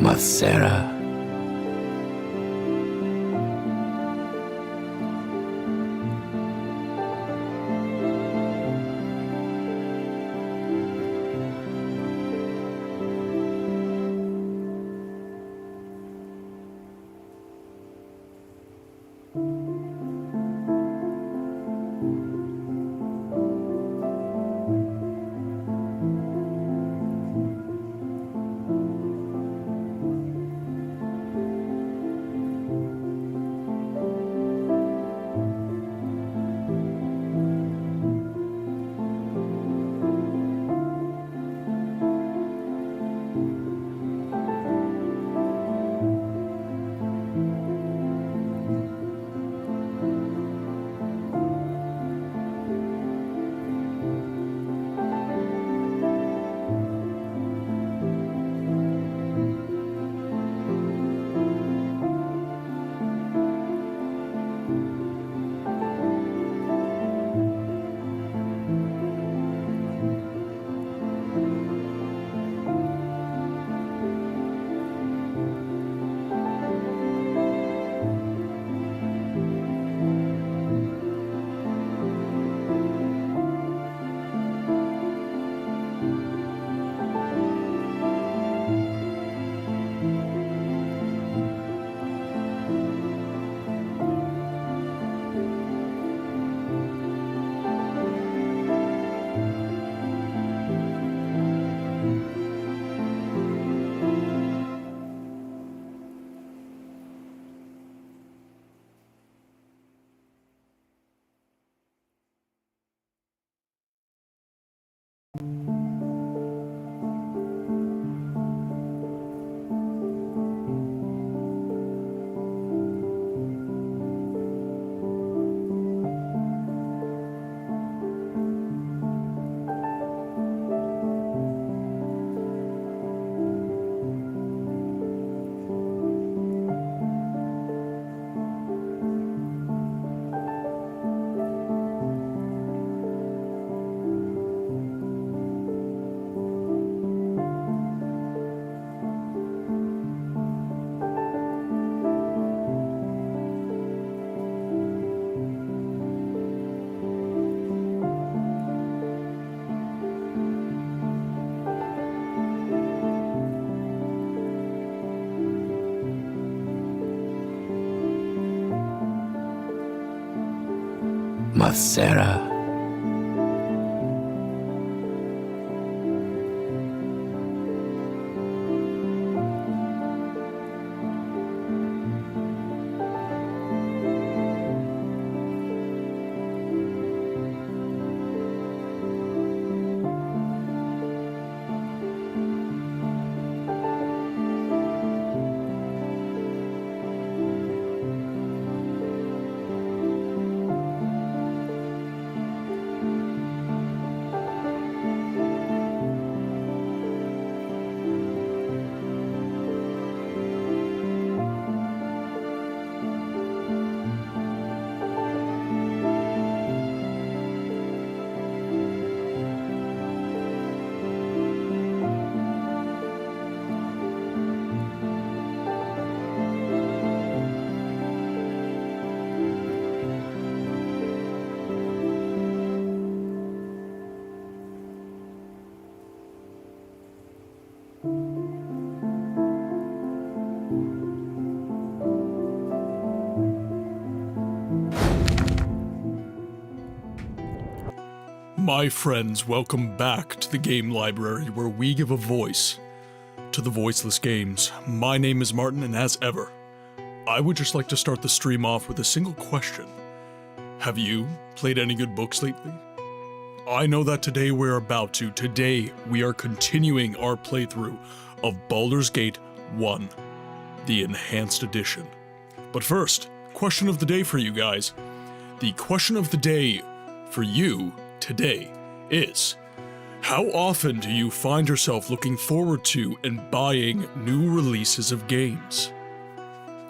Macera. Macera. My friends, welcome back to the game library where we give a voice to the voiceless games. My name is Martin, and as ever, I would just like to start the stream off with a single question. Have you played any good books lately? I know that today we are continuing our playthrough of Baldur's Gate 1, the Enhanced Edition. But first, question of the day for you guys. The question of the day for you today is, how often do you find yourself looking forward to and buying new releases of games?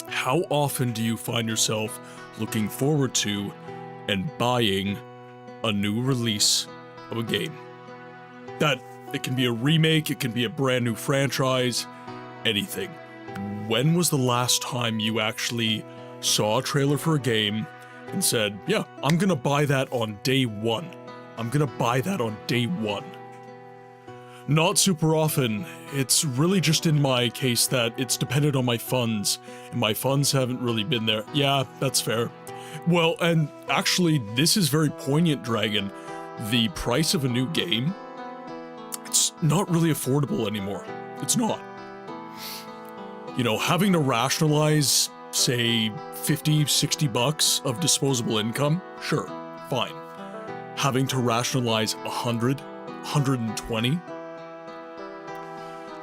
How often do you find yourself looking forward to and buying a new release of a game? That it can be a remake, it can be a brand new franchise, anything. when was the last time you actually saw a trailer for a game and said, yeah, I'm gonna buy that on day one. I'm gonna buy that on day one. Not super often. It's really just in my case that it's dependent on my funds, and my funds haven't really been there. Yeah, that's fair. Well, and actually, this is very poignant, Dragon. The price of a new game, it's not really affordable anymore. It's not. You know, having to rationalize, say, 50, 60 bucks of disposable income, sure, fine. Having to rationalize 100, 120,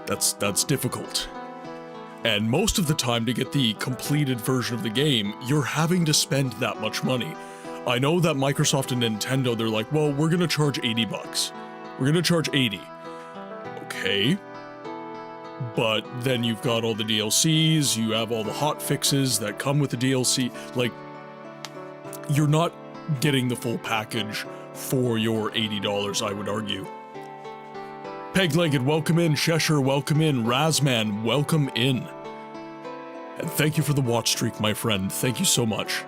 that's difficult. And most of the time, to get the completed version of the game, you're having to spend that much money. I know that Microsoft and Nintendo, they're like, well, we're gonna charge 80 bucks. We're gonna charge 80. Okay. But then you've got all the DLCs, you have all the hot fixes that come with the DLC. Like, you're not getting the full package for your $80, I would argue. Peg-Legged, welcome in. Cheshire, welcome in. Razman, welcome in. And thank you for the watch streak, my friend. Thank you so much.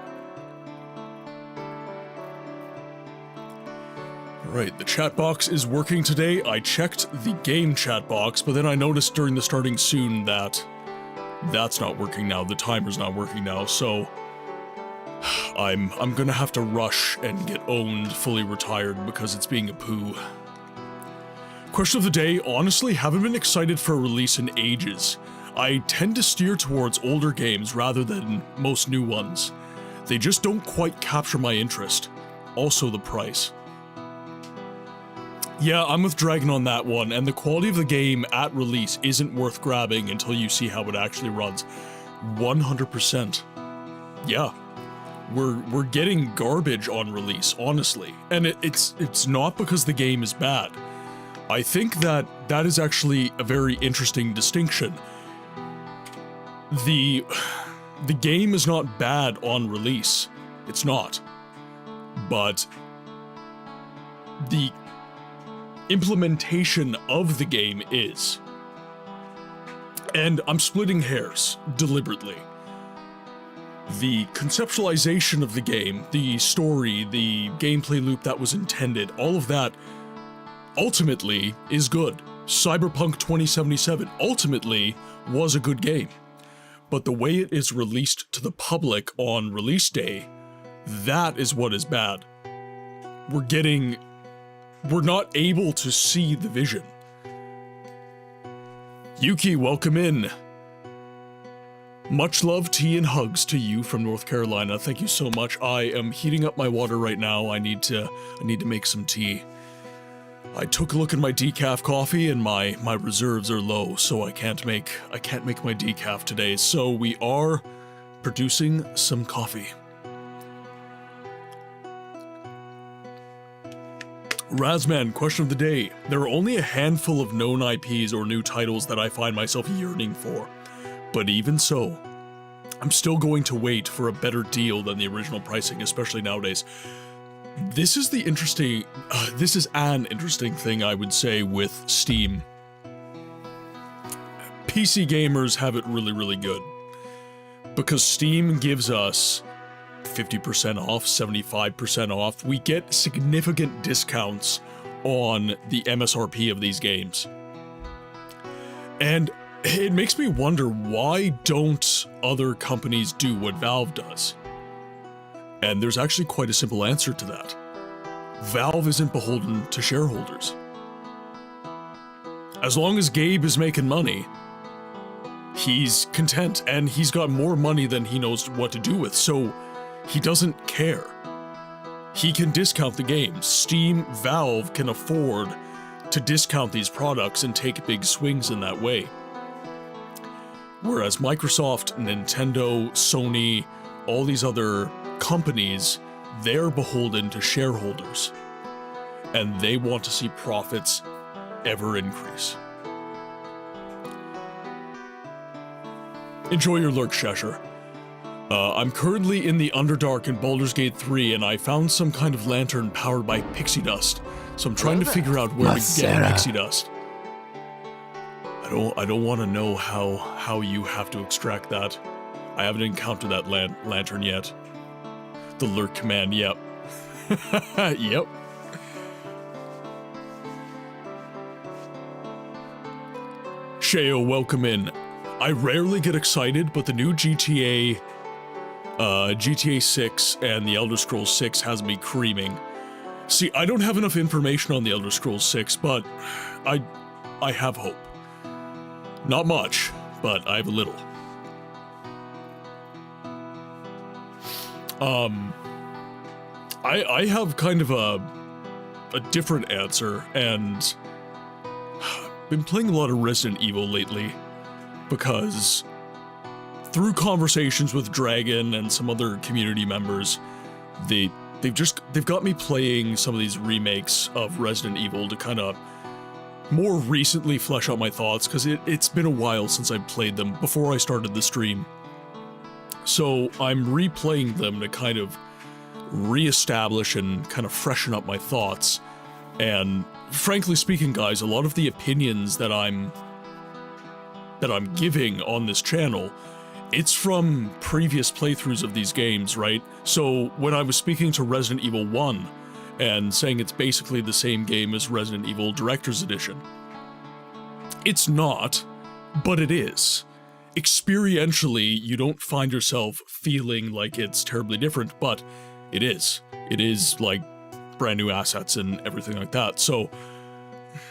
Alright, the chat box is working today. I checked the game chat box, but then I noticed during the starting soon that that's not working now. The timer's not working now, so I'm gonna have to rush and get owned, fully retired, because it's being a poo. Question of the day, honestly, haven't been excited for a release in ages. I tend to steer towards older games rather than most new ones. They just don't quite capture my interest. Also the price. Yeah, I'm with Dragon on that one, and the quality of the game at release isn't worth grabbing until you see how it actually runs. 100%. Yeah. We're getting garbage on release, honestly. And it's not because the game is bad. I think that is actually a very interesting distinction. The game is not bad on release. It's not. But the implementation of the game is. And I'm splitting hairs deliberately. The conceptualization of the game, the story, the gameplay loop that was intended, all of that ultimately is good. Cyberpunk 2077 ultimately was a good game. But the way it is released to the public on release day, that is what is bad. We're not able to see the vision. Yuki, welcome in. Much love, tea, and hugs to you from North Carolina. Thank you so much. I am heating up my water right now. I need to make some tea. I took a look at my decaf coffee and my reserves are low, so I can't make my decaf today. So we are producing some coffee. Razman, question of the day. There are only a handful of known IPs or new titles that I find myself yearning for. But even so, I'm still going to wait for a better deal than the original pricing, especially nowadays. This is an interesting thing, I would say, with Steam. PC gamers have it really, really good. Because Steam gives us 50% off, 75% off. We get significant discounts on the MSRP of these games. And it makes me wonder, why don't other companies do what Valve does? And there's actually quite a simple answer to that. Valve isn't beholden to shareholders. As long as Gabe is making money, he's content, and he's got more money than he knows what to do with, so he doesn't care. He can discount the games. Steam, Valve can afford to discount these products and take big swings in that way. Whereas Microsoft, Nintendo, Sony, all these other companies, they're beholden to shareholders. And they want to see profits ever increase. Enjoy your lurk, Cheshire. I'm currently in the Underdark in Baldur's Gate 3, and I found some kind of lantern powered by pixie dust. So I'm trying to figure out where to get pixie dust. I I don't want to know how you have to extract that. I haven't encountered that lantern yet. The lurk command, yep. Yep. Shayo, welcome in. I rarely get excited, but the new GTA 6 and the Elder Scrolls 6 has me creaming. See, I don't have enough information on the Elder Scrolls 6, but I have hope. Not much, but I have a little. I have kind of a different answer, and I've been playing a lot of Resident Evil lately, because through conversations with Dragon and some other community members, they've got me playing some of these remakes of Resident Evil to kind of more recently flesh out my thoughts, because it's been a while since I've played them before I started the stream. So I'm replaying them to kind of reestablish and kind of freshen up my thoughts. And frankly speaking, guys, a lot of the opinions that I'm giving on this channel, it's from previous playthroughs of these games, right? So when I was speaking to Resident Evil 1 and saying it's basically the same game as Resident Evil Director's Edition, it's not, but it is. Experientially, you don't find yourself feeling like it's terribly different, but it is. It is, like, brand new assets and everything like that. So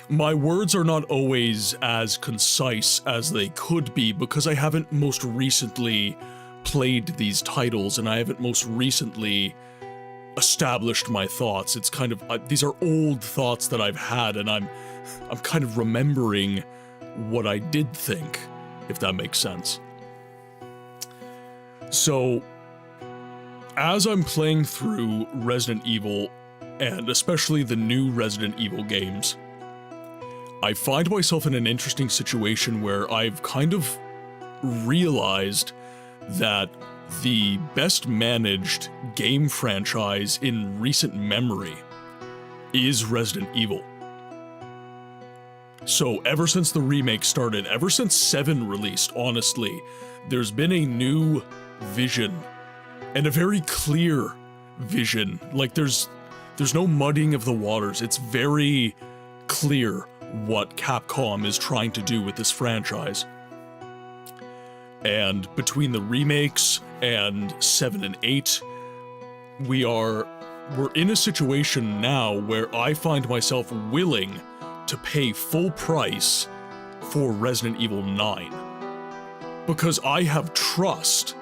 my words are not always as concise as they could be, because I haven't most recently played these titles, and I haven't most recently established my thoughts. It's kind of, these are old thoughts that I've had, and I'm kind of remembering what I did think, if that makes sense. So, as I'm playing through Resident Evil, and especially the new Resident Evil games, I find myself in an interesting situation where I've kind of realized that the best managed game franchise in recent memory is Resident Evil. So ever since the remake started, ever since 7 released, honestly, there's been a new vision, and a very clear vision. Like, there's no muddying of the waters. It's very clear what Capcom is trying to do with this franchise. And between the remakes and 7 and 8, we're in a situation now where I find myself willing to pay full price for Resident Evil 9. Because I have trust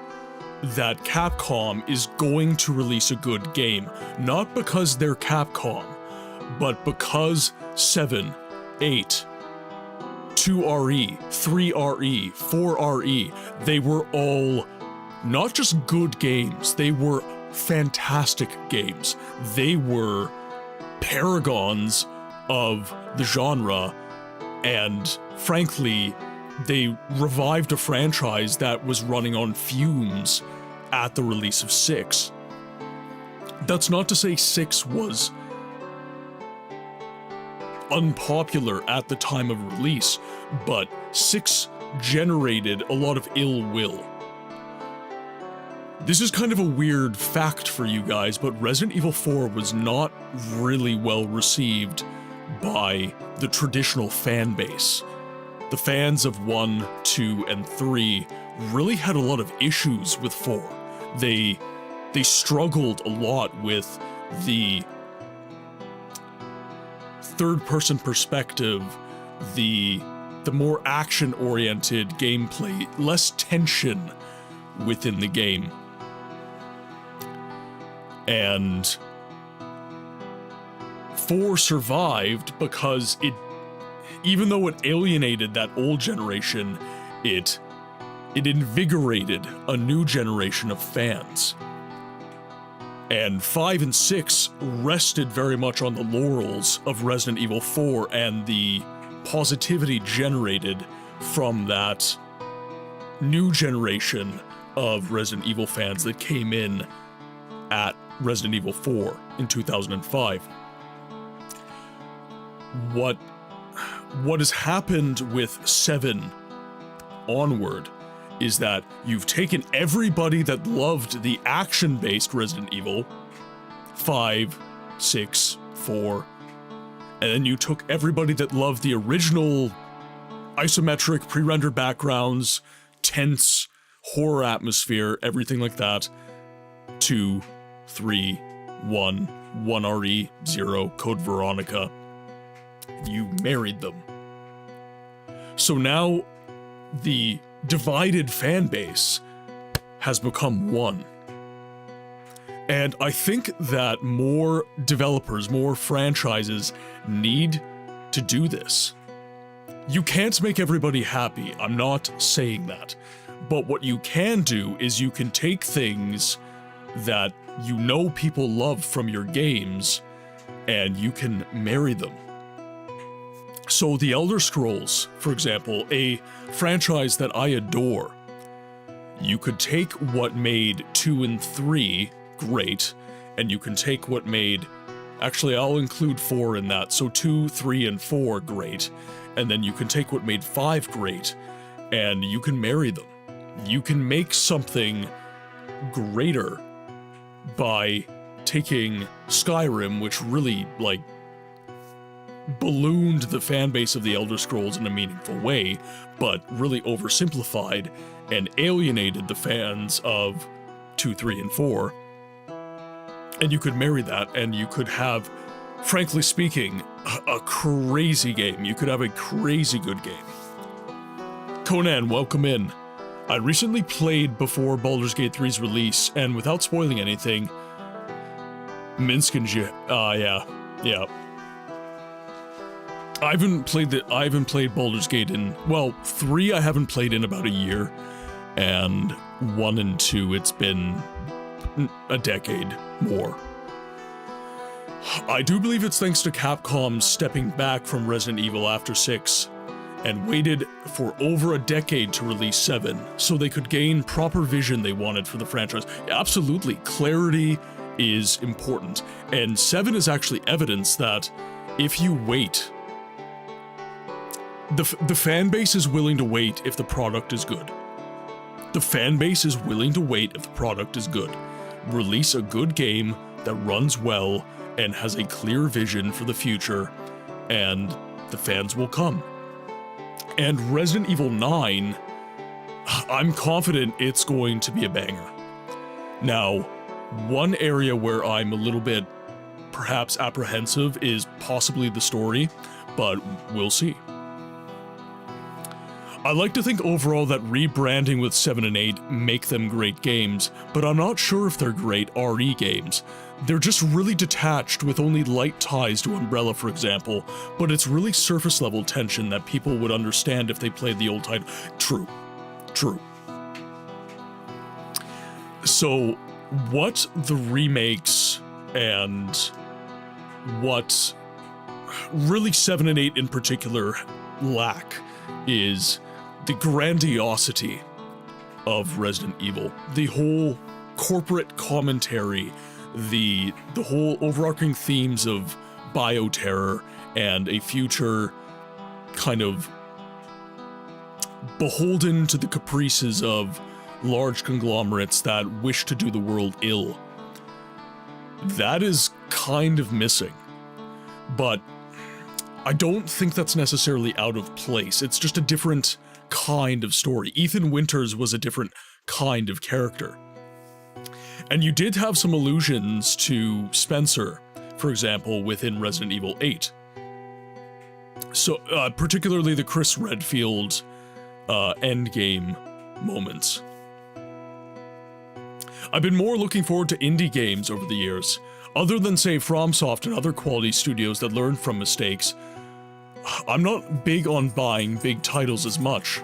that Capcom is going to release a good game. Not because they're Capcom, but because 7, 8, 2RE, 3RE, 4RE, they were all not just good games, they were fantastic games. They were paragons of the genre, and frankly, they revived a franchise that was running on fumes at the release of 6. That's not to say 6 was unpopular at the time of release, but 6 generated a lot of ill will. This is kind of a weird fact for you guys, but Resident Evil 4 was not really well received by the traditional fan base. The fans of 1, 2, and 3 really had a lot of issues with 4. They struggled a lot with the third-person perspective, the more action-oriented gameplay, less tension within the game. And 4 survived because even though it alienated that old generation, it invigorated a new generation of fans. And 5 and 6 rested very much on the laurels of Resident Evil 4 and the positivity generated from that new generation of Resident Evil fans that came in at Resident Evil 4 in 2005. what has happened with 7 onward is that you've taken everybody that loved the action-based Resident Evil 5, 6, 4, and then you took everybody that loved the original isometric pre-rendered backgrounds, tense horror atmosphere, everything like that. 2, 3, 1 RE, 0, Code Veronica. You married them. So now the divided fan base has become one. And I think that more developers, more franchises need to do this. You can't make everybody happy, I'm not saying that. But what you can do is you can take things that you know people love from your games and you can marry them. So The Elder Scrolls, for example, a franchise that I adore, you could take what made 2 and 3 great, and you can take what made, actually I'll include 4 in that, so 2, 3, and 4 great, and then you can take what made 5 great, and you can marry them. You can make something greater by taking Skyrim, which really, like, ballooned the fan base of the Elder Scrolls in a meaningful way, but really oversimplified and alienated the fans of 2, 3, and 4. And you could marry that, and you could have, frankly speaking, a crazy game. You could have a crazy good game. Conan, welcome in. I recently played before Baldur's Gate 3's release, and without spoiling anything, Minsk and yeah. I haven't played Baldur's Gate in, well, 3 I haven't played in about a year, and 1 and 2 it's been a decade more. I do believe it's thanks to Capcom stepping back from Resident Evil after 6 and waited for over a decade to release 7 so they could gain proper vision they wanted for the franchise. Absolutely, clarity is important, and 7 is actually evidence that if you wait, the fan base is willing to wait if the product is good. The fan base is willing to wait if the product is good. Release a good game that runs well and has a clear vision for the future, and the fans will come. And Resident Evil 9, I'm confident it's going to be a banger. Now, one area where I'm a little bit perhaps apprehensive is possibly the story, but we'll see. I like to think overall that rebranding with 7 and 8 make them great games, but I'm not sure if they're great RE games. They're just really detached with only light ties to Umbrella, for example, but it's really surface level tension that people would understand if they played the old title. True. So, what the remakes and what really 7 and 8 in particular lack is the grandiosity of Resident Evil. The whole corporate commentary, the whole overarching themes of bioterror and a future kind of beholden to the caprices of large conglomerates that wish to do the world ill. That is kind of missing. But I don't think that's necessarily out of place. It's just a different kind of story. Ethan Winters was a different kind of character. And you did have some allusions to Spencer, for example, within Resident Evil 8. So, particularly the Chris Redfield endgame moments. I've been more looking forward to indie games over the years. Other than, say, FromSoft and other quality studios that learn from mistakes, I'm not big on buying big titles as much.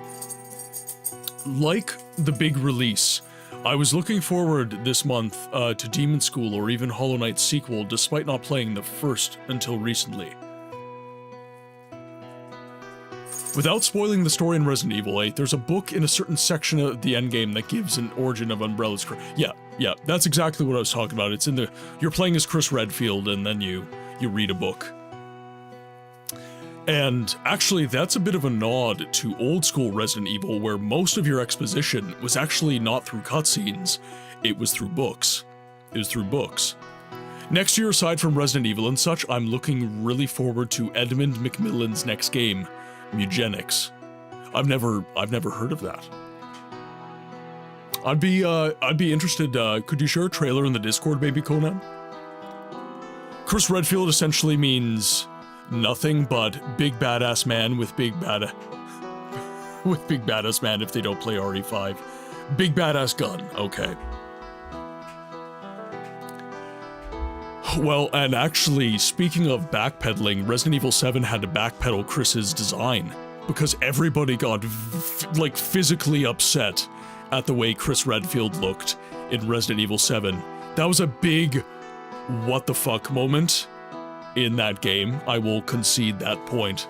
Like the big release, I was looking forward this month to Demon School or even Hollow Knight's sequel, despite not playing the first until recently. Without spoiling the story in Resident Evil 8, there's a book in a certain section of the endgame that gives an origin of Umbrella's... Yeah, that's exactly what I was talking about. It's in the... You're playing as Chris Redfield, and then you read a book. And actually, that's a bit of a nod to old school Resident Evil, where most of your exposition was actually not through cutscenes, it was through books. It was through books. Next year, aside from Resident Evil and such, I'm looking really forward to Edmund Macmillan's next game, Mugenics. I've never heard of that. I'd be interested, could you share a trailer in the Discord, maybe, Conan? Chris Redfield essentially means nothing but big badass man with big badass man if they don't play RE5. Big badass gun, okay. Well, and actually, speaking of backpedaling, Resident Evil 7 had to backpedal Chris's design because everybody got like physically upset at the way Chris Redfield looked in Resident Evil 7. That was a big what the fuck moment in that game. I will concede that point.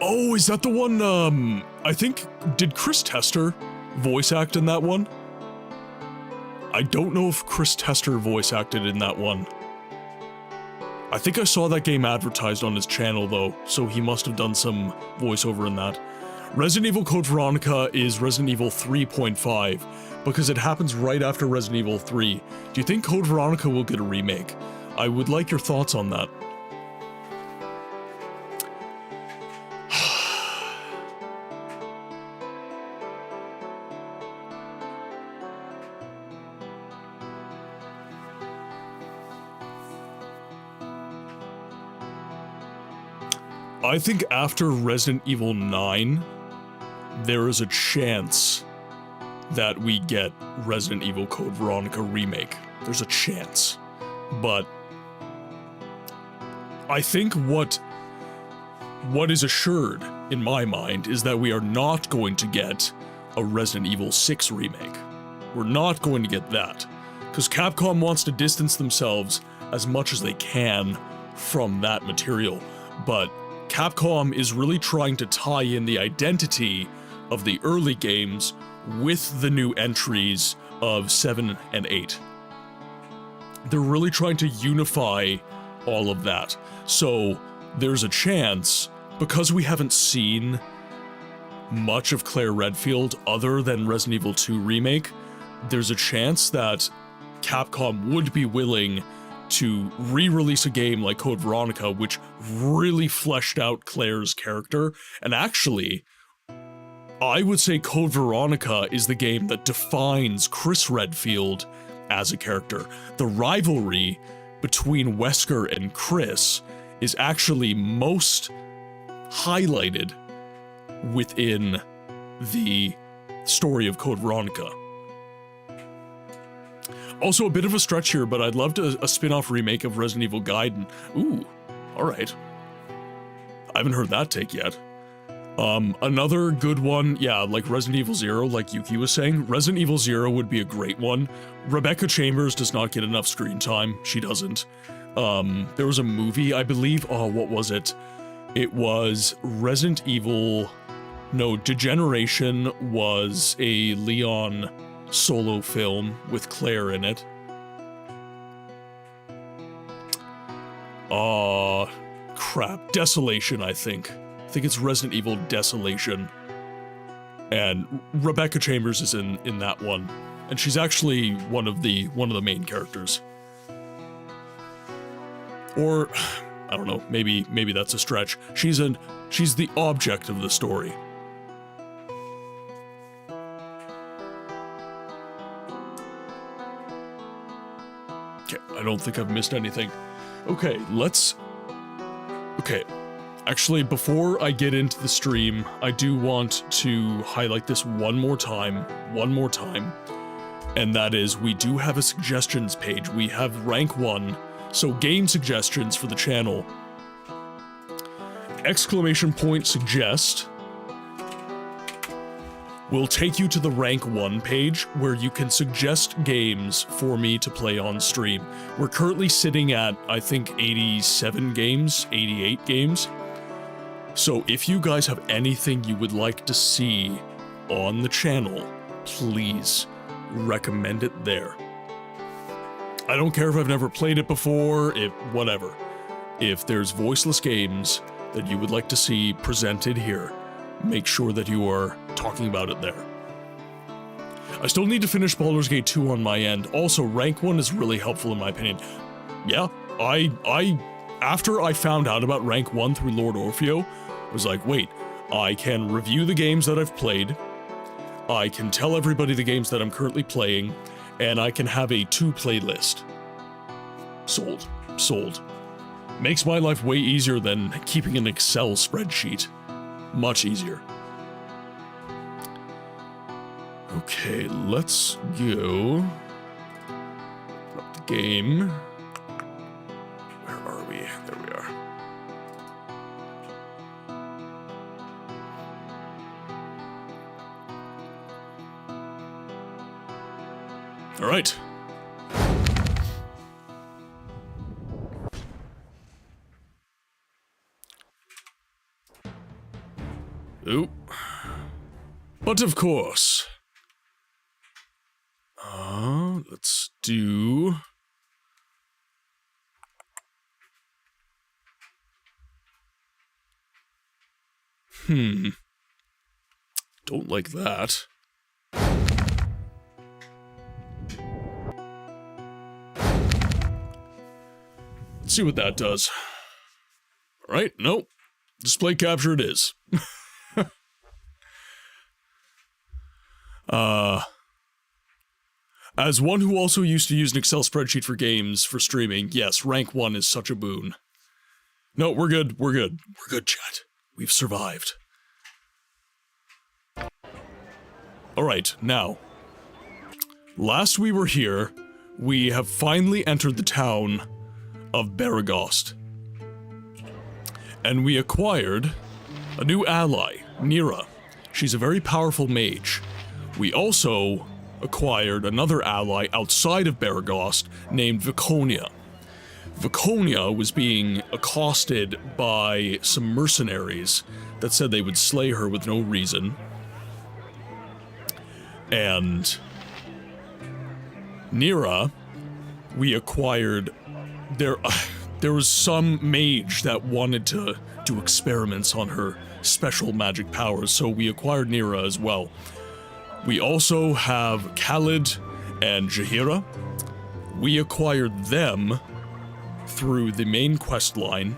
Oh, is that the one, I think, did Chris Tester voice act in that one? I don't know if Chris Tester voice acted in that one. I think I saw that game advertised on his channel though, so he must have done some voiceover in that. Resident Evil Code Veronica is Resident Evil 3.5, because it happens right after Resident Evil 3. Do you think Code Veronica will get a remake? I would like your thoughts on that. I think after Resident Evil 9, there is a chance that we get Resident Evil Code Veronica remake. There's a chance. But I think what is assured, in my mind, is that we are not going to get a Resident Evil 6 remake. We're not going to get that. Because Capcom wants to distance themselves as much as they can from that material. But Capcom is really trying to tie in the identity of the early games with the new entries of 7 and 8. They're really trying to unify all of that. So there's a chance, because we haven't seen much of Claire Redfield other than Resident Evil 2 Remake, there's a chance that Capcom would be willing to re-release a game like Code Veronica, which really fleshed out Claire's character. And actually, I would say Code Veronica is the game that defines Chris Redfield as a character. The rivalry between Wesker and Chris is actually most highlighted within the story of Code Veronica. Also, a bit of a stretch here, but I'd love a spin-off remake of Resident Evil Gaiden. Ooh, alright. I haven't heard that take yet. Another good one, yeah, like Resident Evil 0, like Yuki was saying. Resident Evil 0 would be a great one. Rebecca Chambers does not get enough screen time. She doesn't. There was a movie, I believe, oh, what was it? It was Resident Evil... No, Degeneration was a Leon solo film with Claire in it. Crap. Desolation, I think. I think it's Resident Evil Desolation. And Rebecca Chambers is in that one. And she's actually one of the main characters. Or, I don't know, maybe that's a stretch. She's the object of the story. Okay, I don't think I've missed anything. Okay, actually, before I get into the stream, I do want to highlight this one more time, and that is, we do have a suggestions page. We have rank 1, so game suggestions for the channel. !suggest will take you to the rank 1 page where you can suggest games for me to play on stream. We're currently sitting at, I think, 87 games, 88 games. So if you guys have anything you would like to see on the channel, please recommend it there. I don't care if I've never played it before, whatever. If there's voiceless games that you would like to see presented here, make sure that you are talking about it there. I still need to finish Baldur's Gate 2 on my end. Also, rank 1 is really helpful in my opinion. Yeah, after I found out about rank 1 through Lord Orfeo, I was like, wait, I can review the games that I've played, I can tell everybody the games that I'm currently playing, and I can have a to-play list. Sold. Sold. Makes my life way easier than keeping an Excel spreadsheet. Much easier. Okay, let's go up the game. Where are we? There we are. All right. Oop. But of course. Let's do... Don't like that. Let's see what that does. Alright, nope. Display capture it is. As one who also used to use an Excel spreadsheet for games for streaming, yes, rank 1 is such a boon. No, we're good, we're good. We're good, chat. We've survived. Alright, now. Last we were here, we have finally entered the town of Baragost. And we acquired a new ally, Nira. She's a very powerful mage. We also acquired another ally outside of Baragost named Viconia. Viconia was being accosted by some mercenaries that said they would slay her with no reason. And Nira, we acquired... There was some mage that wanted to do experiments on her special magic powers, so we acquired Nira as well. We also have Khalid and Jahira. We acquired them through the main quest line.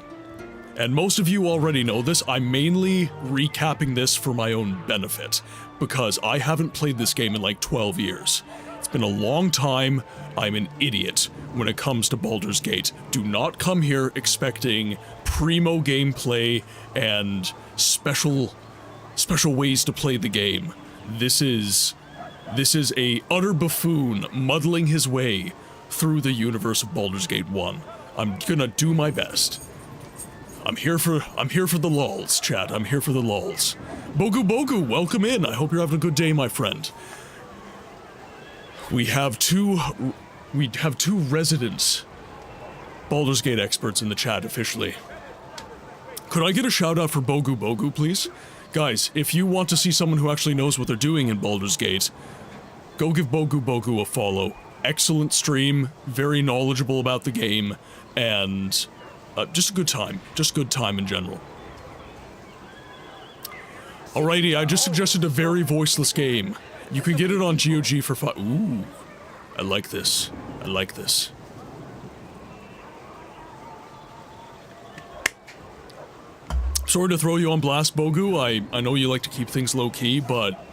And most of you already know this. I'm mainly recapping this for my own benefit, because I haven't played this game in like 12 years. It's been a long time. I'm an idiot when it comes to Baldur's Gate. Do not come here expecting primo gameplay and special ways to play the game. This is a utter buffoon muddling his way through the universe of Baldur's Gate 1. I'm gonna do my best. I'm here for the lulz, chat. I'm here for the lulz. Bogu, welcome in. I hope you're having a good day, my friend. We have two resident Baldur's Gate experts in the chat officially. Could I get a shout out for Bogu, please? Guys, if you want to see someone who actually knows what they're doing in Baldur's Gate, go give Bogu a follow. Excellent stream, very knowledgeable about the game, and just a good time. Just good time in general. Alrighty, I just suggested a very voiceless game. You can get it on GOG for Ooh, I like this. I like this. Sorry to throw you on blast, Bogu. I know you like to keep things low-key, but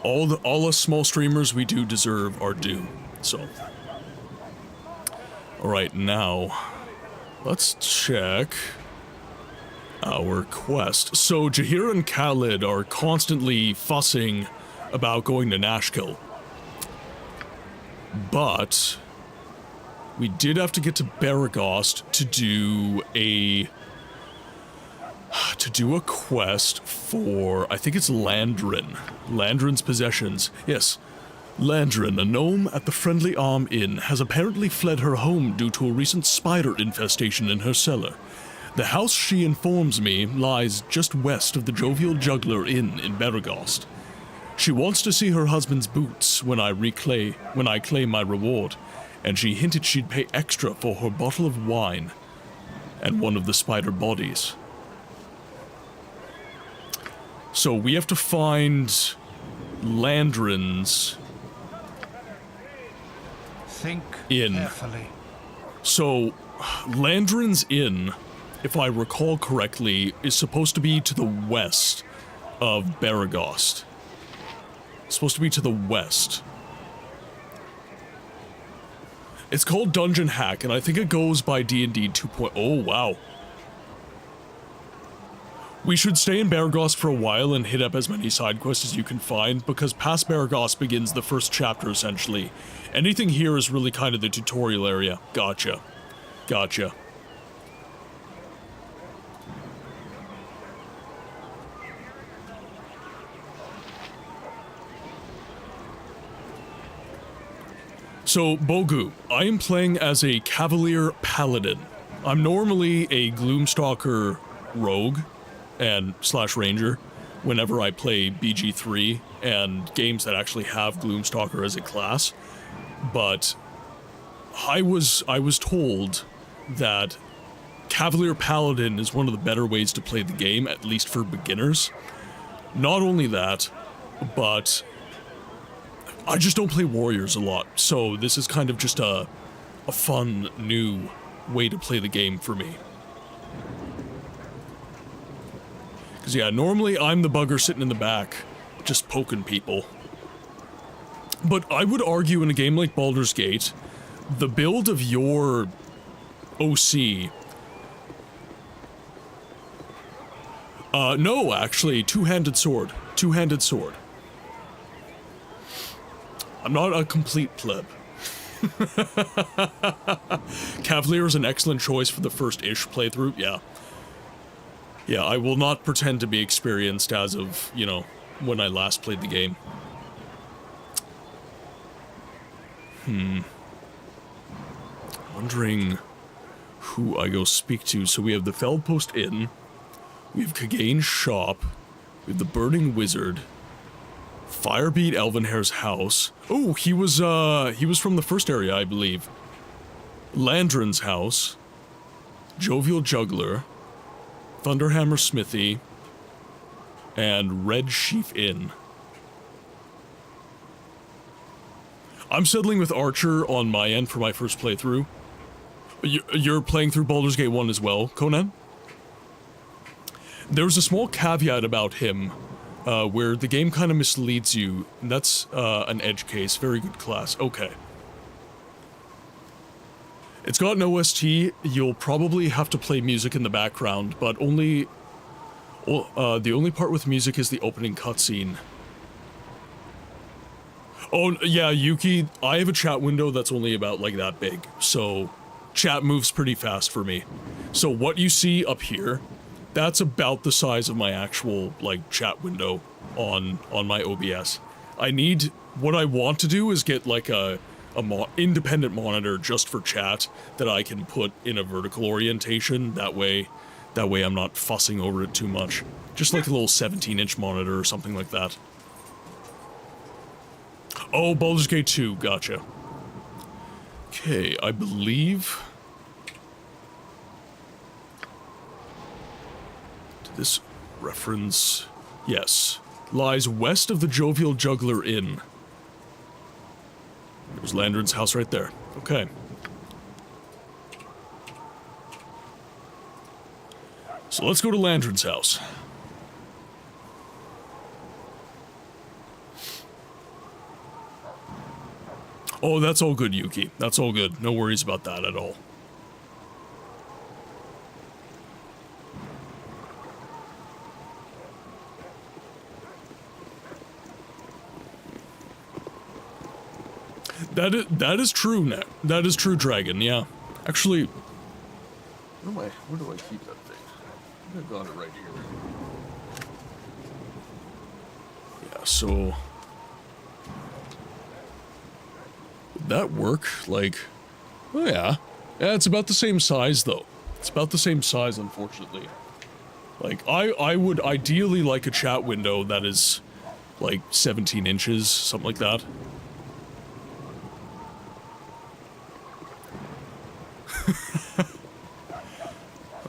all us small streamers, we do deserve our due, so. Alright, now, let's check our quest. So, Jahira and Khalid are constantly fussing about going to Nashkel. But we did have to get to Baragost to do a quest for, I think it's Landrin. Landrin's possessions. Yes. Landrin, a gnome at the Friendly Arm Inn, has apparently fled her home due to a recent spider infestation in her cellar. The house, she informs me, lies just west of the Jovial Juggler Inn in Baragost. She wants to see her husband's boots when I claim my reward. and she hinted she'd pay extra for her bottle of wine and one of the spider bodies. So we have to find Landrin's Think Inn. carefully. So, Landrin's Inn, if I recall correctly, is supposed to be to the west of Baragost. It's supposed to be to the west. It's called Dungeon Hack, and I think it goes by D&D 2.0. Oh, wow. We should stay in Baragost for a while and hit up as many side quests as you can find, because past Baragost begins the first chapter, essentially. Anything here is really kind of the tutorial area. Gotcha. Gotcha. So, Bogu, I am playing as a Cavalier Paladin. I'm normally a Gloomstalker Rogue and / Ranger whenever I play BG3 and games that actually have Gloomstalker as a class, but I was told that Cavalier Paladin is one of the better ways to play the game, at least for beginners. Not only that, but I just don't play warriors a lot, so this is kind of just a fun, new way to play the game for me. Because, yeah, normally I'm the bugger sitting in the back, just poking people. But I would argue in a game like Baldur's Gate, the build of your OC... no, actually, two-handed sword. Two-handed sword. I'm not a complete pleb. Cavalier is an excellent choice for the first-ish playthrough, yeah. Yeah, I will not pretend to be experienced as of, you know, when I last played the game. Wondering who I go speak to. So we have the Feldpost Inn, we have Kagane's shop, we have the Burning Wizard, Firebeat Elvenhair's house. Oh, he was from the first area, I believe. Landrin's house, Jovial Juggler, Thunderhammer Smithy, and Red Sheaf Inn. I'm settling with Archer on my end for my first playthrough. You're playing through Baldur's Gate 1 as well, Conan? There's a small caveat about him, where the game kind of misleads you. That's an edge case. Very good class. Okay. It's got an OST. You'll probably have to play music in the background, but only... the only part with music is the opening cutscene. Oh, yeah, Yuki, I have a chat window that's only about, like, that big, so chat moves pretty fast for me. So what you see up here, that's about the size of my actual, like, chat window on my OBS. What I want to do is get, like, a independent monitor just for chat that I can put in a vertical orientation. That way I'm not fussing over it too much. Just like a little 17-inch monitor or something like that. Oh, Baldur's Gate 2, gotcha. Okay, I believe... Did this reference... Yes. Lies west of the Jovial Juggler Inn. There's Landrin's house right there. Okay. So let's go to Landrin's house. Oh, that's all good, Yuki. That's all good. No worries about that at all. That is true, Net. That is true, Dragon, yeah. Actually... Where do I keep that thing? I think I got it right here. Yeah, so... Would that work? Like... Oh, yeah. Yeah, it's about the same size, though. It's about the same size, unfortunately. Like, I would ideally like a chat window that is, like, 17 inches, something like that.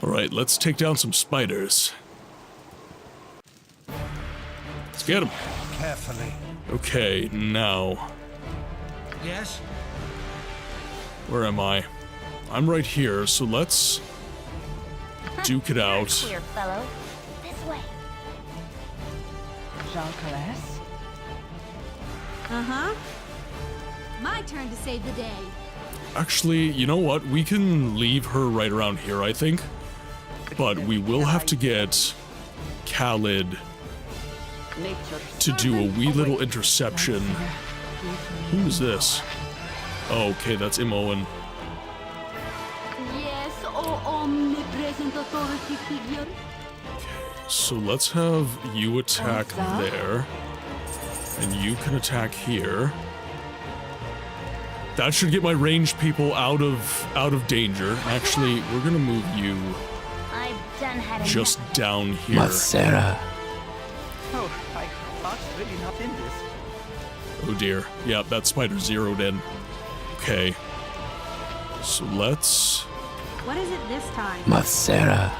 Alright, let's take down some spiders. Let's get them. Carefully. Okay, now. Yes? Where am I? I'm right here, so let's duke it out. Queer fellow. This way. Jean-Caresse? Uh-huh. My turn to save the day. Actually, you know what? We can leave her right around here, I think. But we will have to get Khalid to do a wee little interception. Who is this? Oh, okay, that's Imoen. Yes, oh omnipresent authority figure. So let's have you attack there. And you can attack here. That should get my ranged people out of danger. Actually, we're gonna move you I've done had enough. just down here. Masera. Oh, my heart's really not in this. Oh dear. Yeah, that spider zeroed in. Okay. So let's What is it this time? Masera.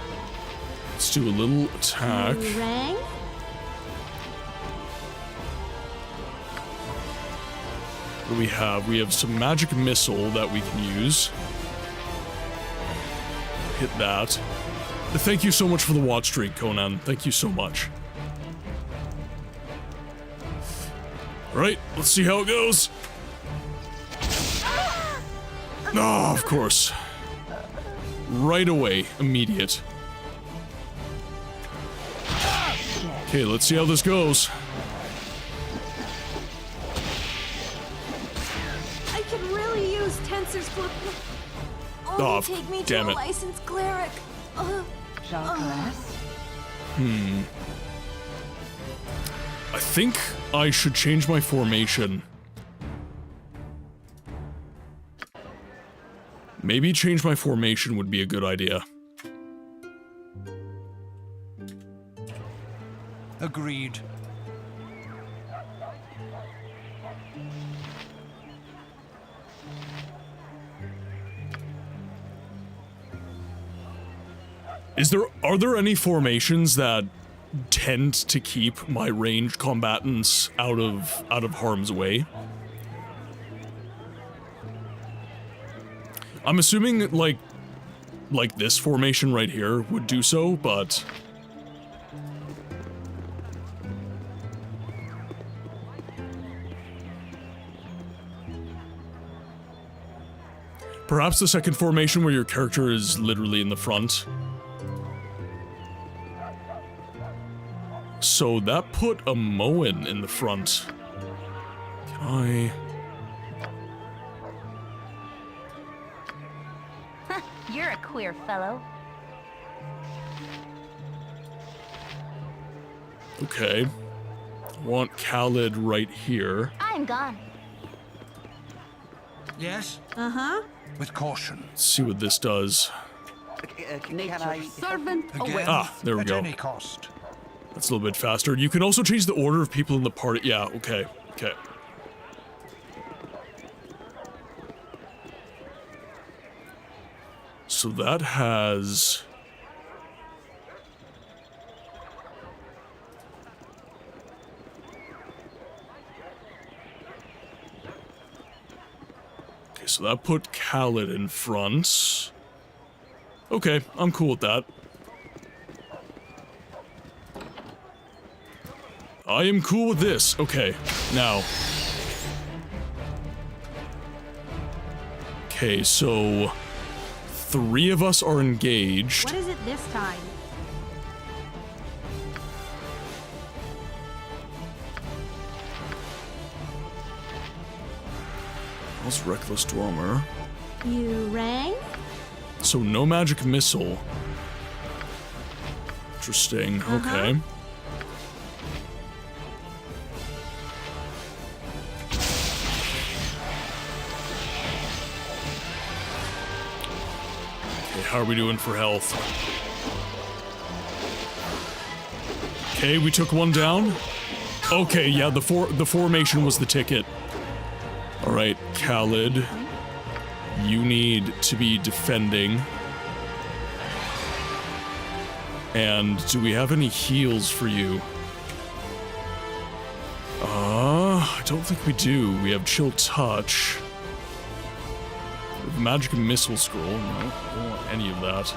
do a little attack. Rang? What do we have? We have some magic missile that we can use. Hit that. Thank you so much for the watch streak, Conan. Thank you so much. Alright, let's see how it goes. Oh, of course. Right away. Immediate. Okay, let's see how this goes. I could really use Tensor's flip. Only Oh, take me damn to it. a licensed cleric. Jean-Caresse? I think I should change my formation. Maybe change my formation would be a good idea. Agreed. Are there any formations that tend to keep my ranged combatants out of harm's way? I'm assuming like this formation right here would do so, but perhaps the second formation where your character is literally in the front. So that put a Moen in the front. Can I... You're a queer fellow. Okay. Want Khalid right here. I'm gone. Yes? Uh-huh. With caution. Let's see what this does. Can I... Servant Again, away. Ah, there we at go. any cost. That's a little bit faster. You can also change the order of people in the party. Yeah, okay. Okay. So that has... Okay, so that put Khalid in front. Okay, I'm cool with that. I am cool with this. Okay, now. Okay, so 3 of us are engaged. What is it this time? How's Reckless Dweller? You rang? So no magic missile. Interesting. Okay. Okay, how are we doing for health? Okay, we took one down. Okay, yeah, the formation was the ticket. All right, Khalid. You need to be defending. And do we have any heals for you? I don't think we do. We have Chill Touch. We have Magic and Missile Scroll. No, I don't want any of that.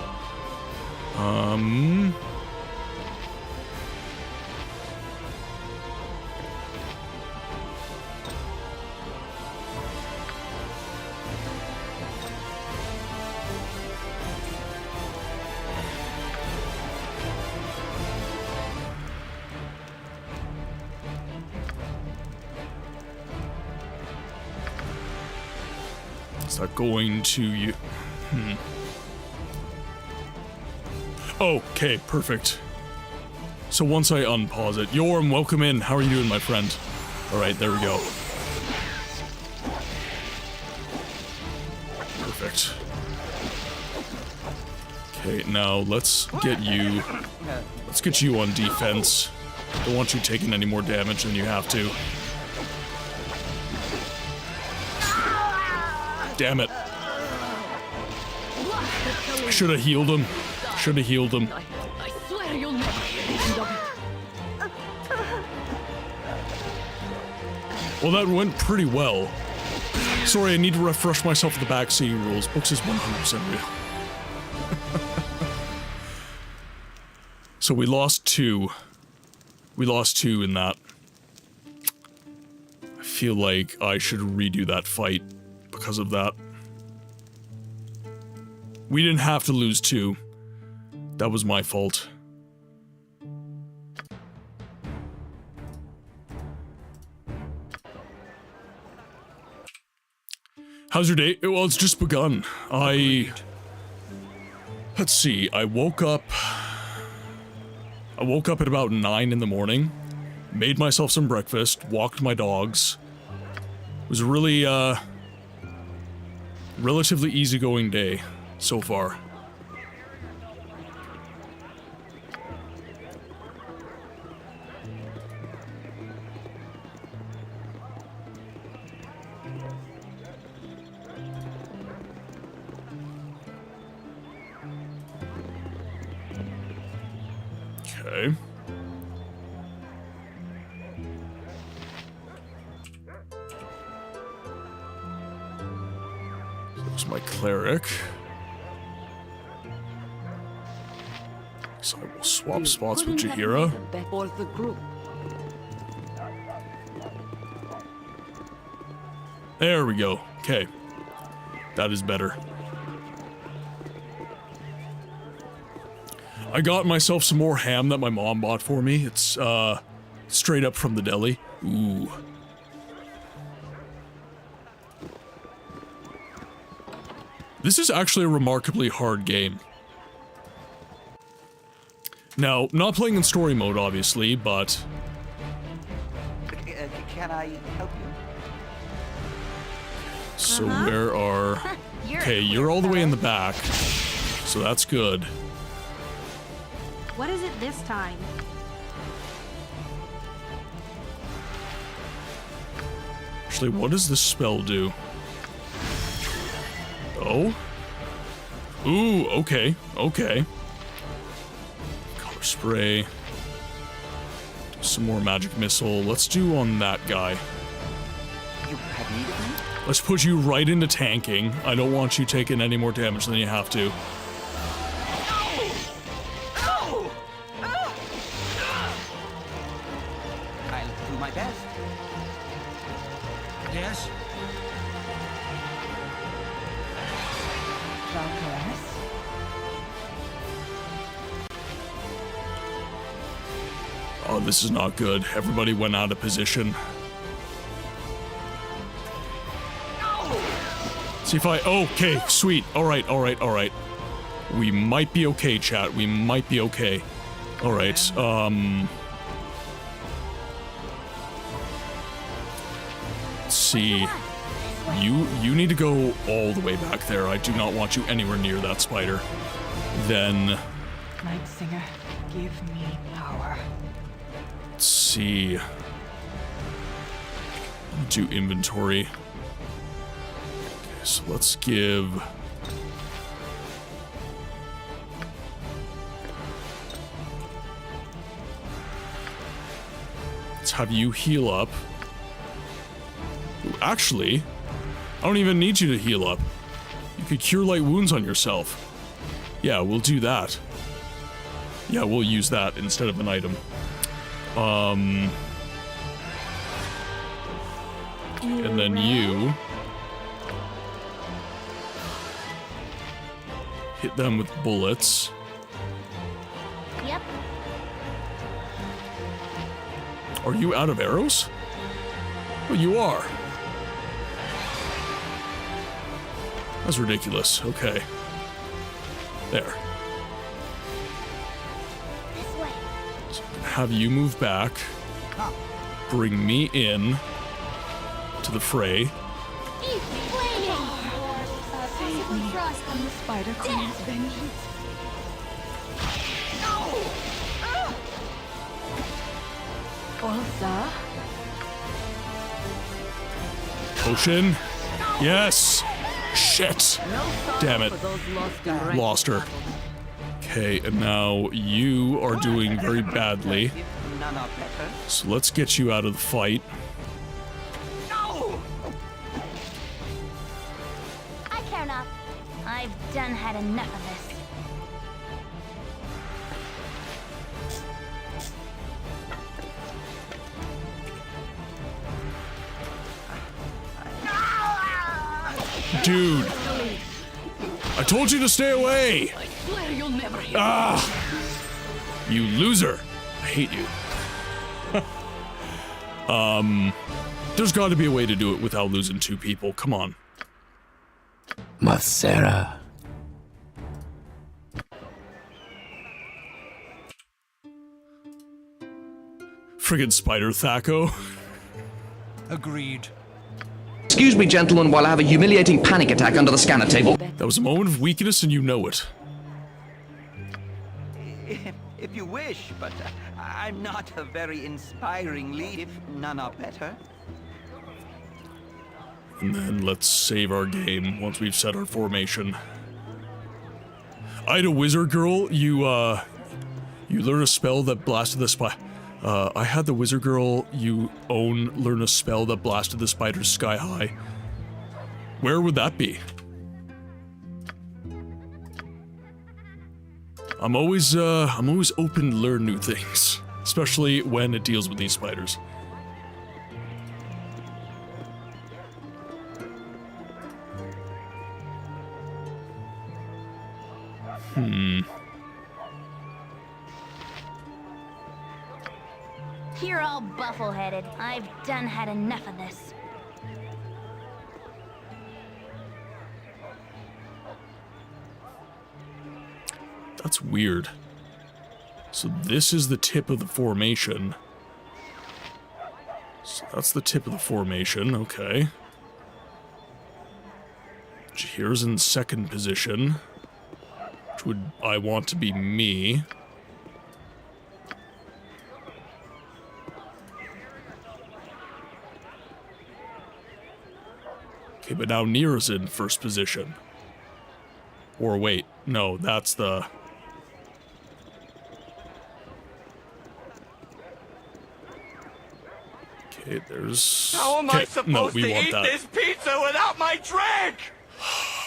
Is that going to you? Okay, perfect. So once I unpause it, Yorm, welcome in. How are you doing, my friend? All right, there we go. Perfect. Okay, now let's get you. Let's get you on defense. Don't want you taking any more damage than you have to. Damn it. I should have healed him. Should have healed him. I swear you'll never end up. Well, that went pretty well. Sorry, I need to refresh myself with the backseating rules. Books is 100% real. So we lost 2. We lost 2 in that. I feel like I should redo that fight because of that. We didn't have to lose 2. That was my fault. How's your day? Well, it's just begun. Let's see, I woke up at about 9 in the morning, made myself some breakfast, walked my dogs. It was a really, relatively easygoing day so far. Okay. There's my cleric. So I will swap spots with Jaheira. There we go. Okay. That is better. I got myself some more ham that my mom bought for me. It's, straight up from the deli. Ooh. This is actually a remarkably hard game. Now, not playing in story mode, obviously, but... Can I help you? So where are... Okay, you're all the way in the back. So that's good. What is it this time? Actually, what does this spell do? Oh? Ooh, okay, okay. Color spray. Do some more magic missile. Let's do on that guy. You have need of me? Let's put you right into tanking. I don't want you taking any more damage than you have to. I'll do my best. Yes? Oh, this is not good. Everybody went out of position. See if I... Okay, sweet. Alright, alright, alright. We might be okay, chat. We might be okay. Alright, let's see. You need to go all the way back there. I do not want you anywhere near that spider. Then... Night Singer, give me power. Let's see. Do inventory. Okay, so let's give... Let's have you heal up. Ooh, actually, I don't even need you to heal up. You could cure light wounds on yourself. Yeah, we'll do that. Yeah, we'll use that instead of an item. And then you... hit them with bullets. Yep. Are you out of arrows? Oh, you are. That's ridiculous. Okay. There. This way. So have you move back. Bring me in to the fray. Eat flaming! Save me from the Spider Queen's vengeance. Forza. Potion. Yes. Shit. Damn it. Lost her. Okay, and now you are doing very badly. So let's get you out of the fight. I care not. I've done had enough of this. Dude. I told you to stay away. You'll never hear. You loser. I hate you. There's got to be a way to do it without losing two people. Come on. Masera. Friggin' Spider Thaco. Agreed. Excuse me, gentlemen, while I have a humiliating panic attack under the scanner table. That was a moment of weakness and you know it. If you wish, but I'm not a very inspiring lead if none are better. And then let's save our game once we've set our formation. I had a wizard girl, you learn a spell that blasted the I had the wizard girl you own learn a spell that blasted the spiders sky high. Where would that be? I'm always open to learn new things, especially when it deals with these spiders. You're all buffle-headed. I've done had enough of this. That's weird. So this is the tip of the formation. So that's the tip of the formation, okay. Here's in second position. Which would I want to be me. Okay, but now Nira's in first position. Or wait, no, that's the... Okay, there's... How am I supposed to eat this pizza without my drink?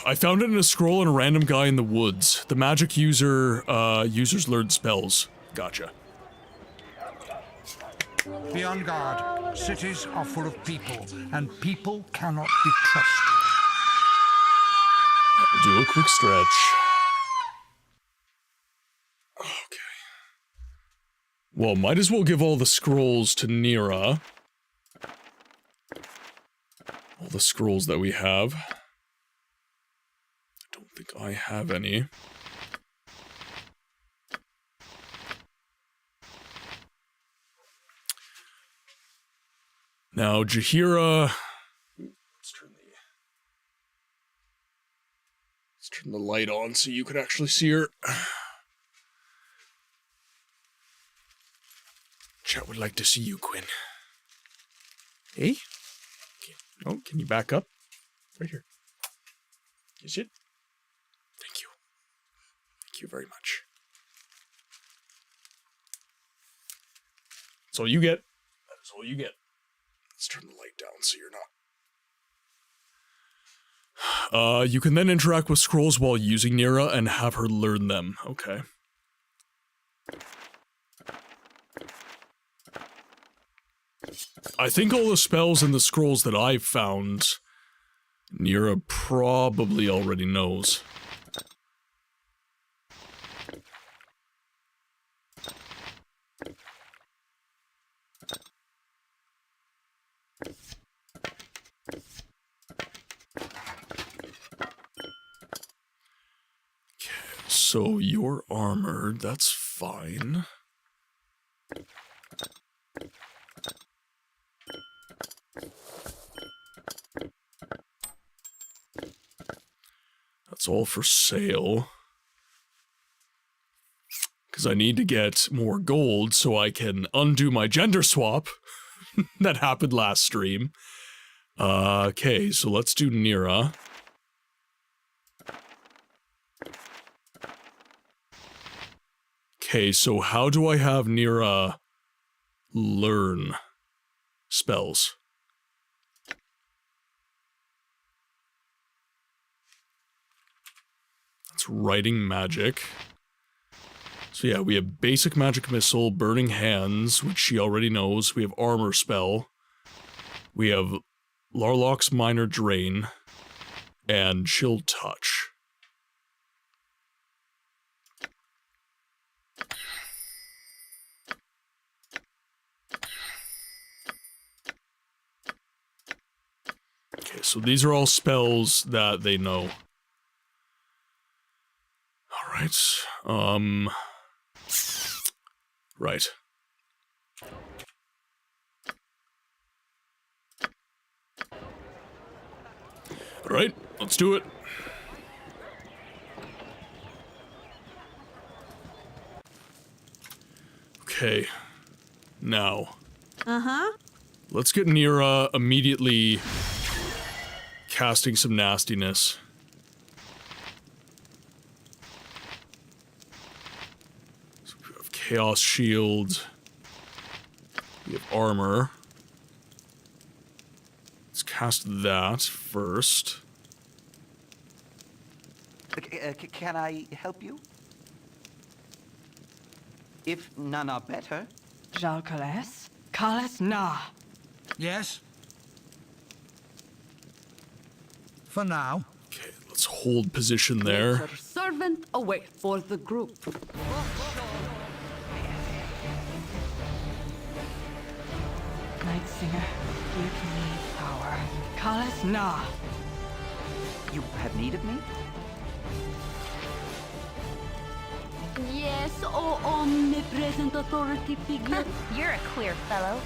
I found it in a scroll and a random guy in the woods. The magic users learn spells. Gotcha. Be on guard. Cities are full of people, and people cannot be trusted. We'll do a quick stretch. Okay. Well, might as well give all the scrolls to Nira. All the scrolls that we have. I don't think I have any. Now, Jaheira... Let's turn the light on so you could actually see her. Chat would like to see you, Quinn. Hey? Okay. Oh, can you back up? Right here. Is it? Thank you. Thank you very much. That's all you get. That is all you get. Let's turn the light down so you're not. You can then interact with scrolls while using Nira and have her learn them. Okay. I think all the spells and the scrolls that I've found, Nira probably already knows. So you're armored, that's fine. That's all for sale. Because I need to get more gold so I can undo my gender swap that happened last stream. Okay, so let's do Nira. Okay, so how do I have Nira learn spells? That's writing magic. So yeah, we have basic magic missile, burning hands, which she already knows. We have armor spell. We have Larlock's minor drain and chill touch. Okay, so these are all spells that they know. Alright, right. Alright, let's do it. Okay, now. Uh-huh. Let's get Nira immediately casting some nastiness. So we have Chaos Shield. We have armor. Let's cast that first. Can I help you? If none are better. Jalkales? Kalas na. Yes? For now. Okay, let's hold position there. Your servant away for the group. Night Singer, give me power. Kalas na. You have need of me? Yes, oh omnipresent authority figure. You're a queer fellow.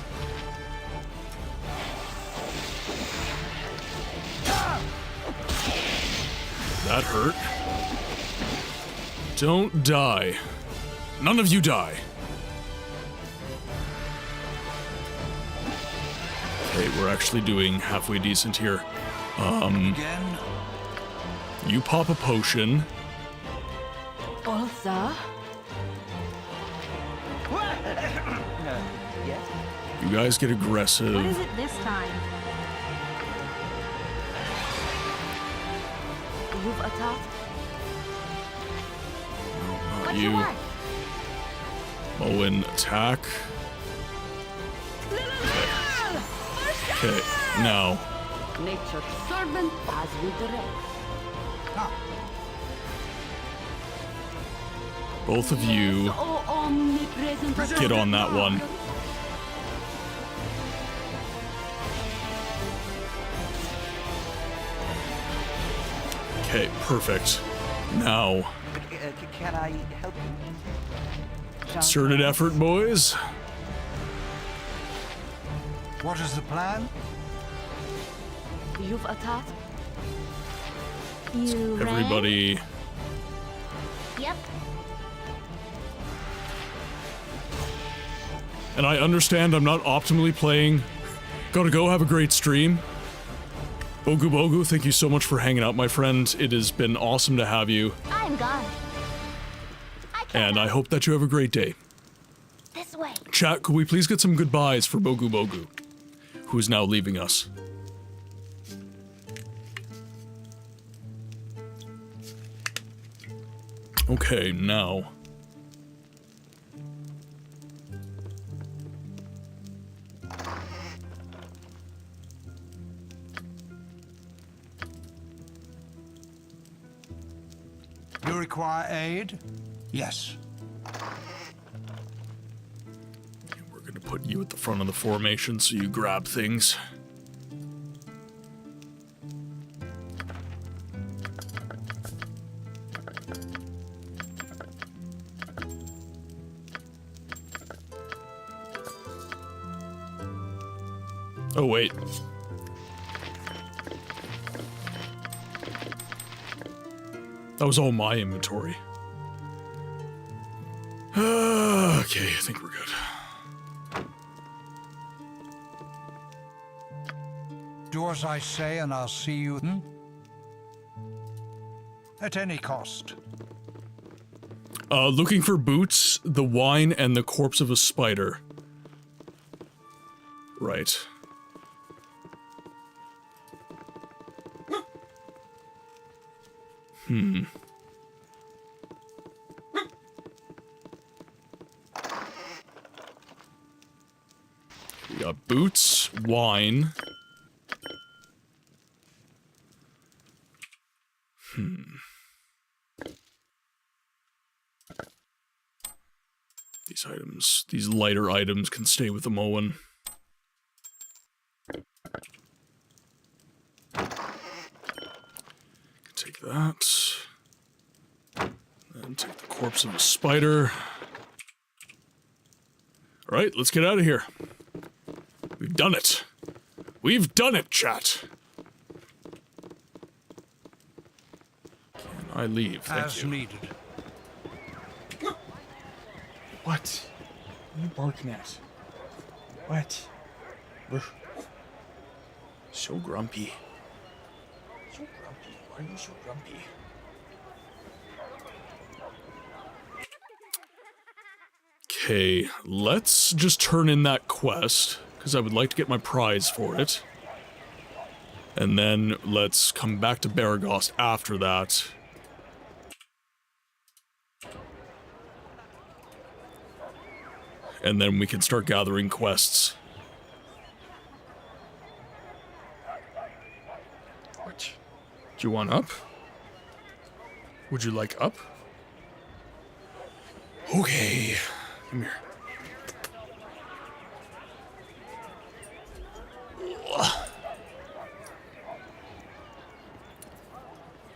That hurt. Don't die. None of you die. Okay, we're actually doing halfway decent here. Again? You pop a potion. Olsa? Yes? You guys get aggressive. What is it this time? You've attacked? Not What you. you want? Owen, attack. Okay, now. Nature's servant as we direct. Both of you Oh omnipresent get on that one. Okay, perfect. Now, Can I help you? concerted effort, boys. What is the plan? You've attacked? You ran? Everybody. Yep. And I understand I'm not optimally playing. Gotta go have a great stream. Bogu Bogu, thank you so much for hanging out, my friend. It has been awesome to have you. I'm gone. And I hope that you have a great day. This way. Chat, could we please get some goodbyes for Bogu Bogu, who is now leaving us? Okay, now. You require aid? Yes. We're gonna put you at the front of the formation so you grab things. Oh, wait. That was all my inventory. Okay, I think we're good. Do as I say and I'll see you, at any cost. Looking for boots, the wine, and the corpse of a spider. Right. We got boots, wine. These items, these lighter items can stay with the Moen. Take that. And take the corpse of a spider. Alright, let's get out of here. We've done it. We've done it, chat. Can I leave? Thank As you. needed. What? What are you barking at? What? So grumpy. So grumpy. Why are you so grumpy? Okay, let's just turn in that quest, because I would like to get my prize for it. And then let's come back to Baragost after that. And then we can start gathering quests. What? Do you want up? Would you like up? Okay. Come here.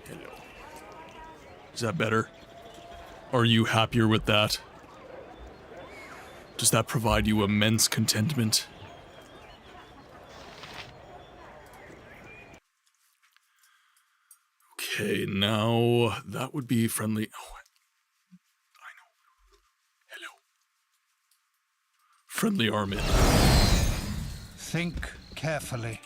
Hello. Is that better? Are you happier with that? Does that provide you immense contentment? Okay, now that would be friendly. Oh, I know. Hello. Friendly Armin. Think carefully.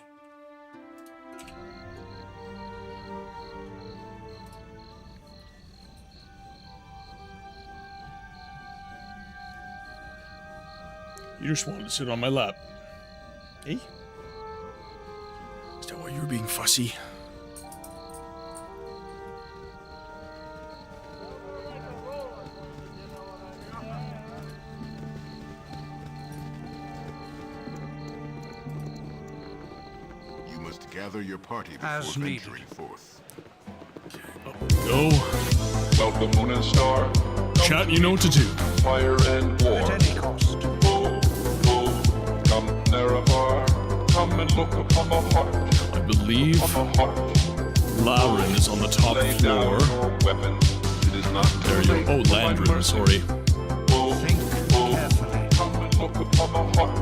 You just wanted to sit on my lap. Eh? Is that why you were being fussy? You must gather your party As before needed. venturing forth. Up we go. Welcome, Moon and Star. Chat, you know what to do. Fire and war. At any cost. Come, Nerevar. Come and look upon the heart. I believe Upon the heart. Lauren is on the top Lay floor. down your weapons. It is not There you go. Oh, Landrin, sorry. Think carefully. Come and look upon the heart.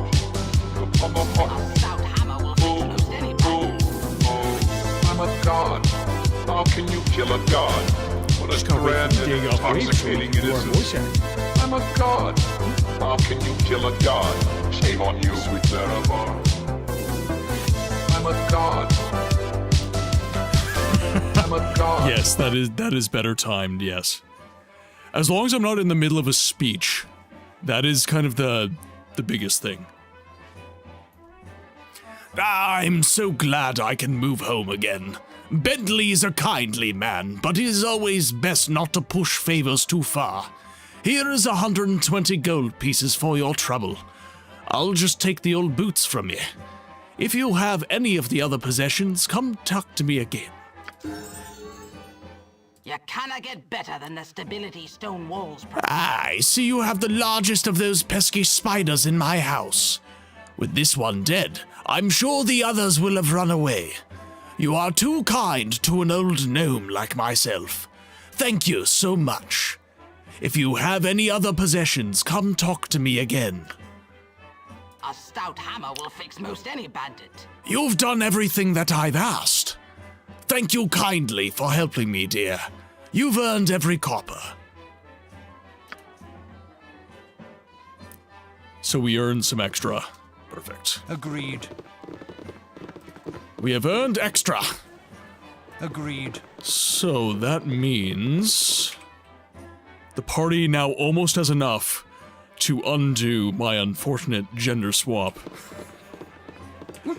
Upon the heart. I'm a god. How can you kill a god? What a grand and intoxicating innocence. I'm a god. How can you kill a god? Shame on you, sweet Nerevar. I'm a god. Yes, that is better timed, yes. As long as I'm not in the middle of a speech, that is kind of the biggest thing. I'm so glad I can move home again. Bentley's a kindly man, but it is always best not to push favors too far. Here is 120 gold pieces for your trouble. I'll just take the old boots from you. If you have any of the other possessions, come talk to me again. You cannot get better than the stability stone walls. I see you have the largest of those pesky spiders in my house. With this one dead, I'm sure the others will have run away. You are too kind to an old gnome like myself. Thank you so much. If you have any other possessions, come talk to me again. A stout hammer will fix most any bandit. You've done everything that I've asked. Thank you kindly for helping me, dear. You've earned every copper. So we earned some extra. Perfect. Agreed. We have earned extra. Agreed. So that means the party now almost has enough to undo my unfortunate gender swap. Okay,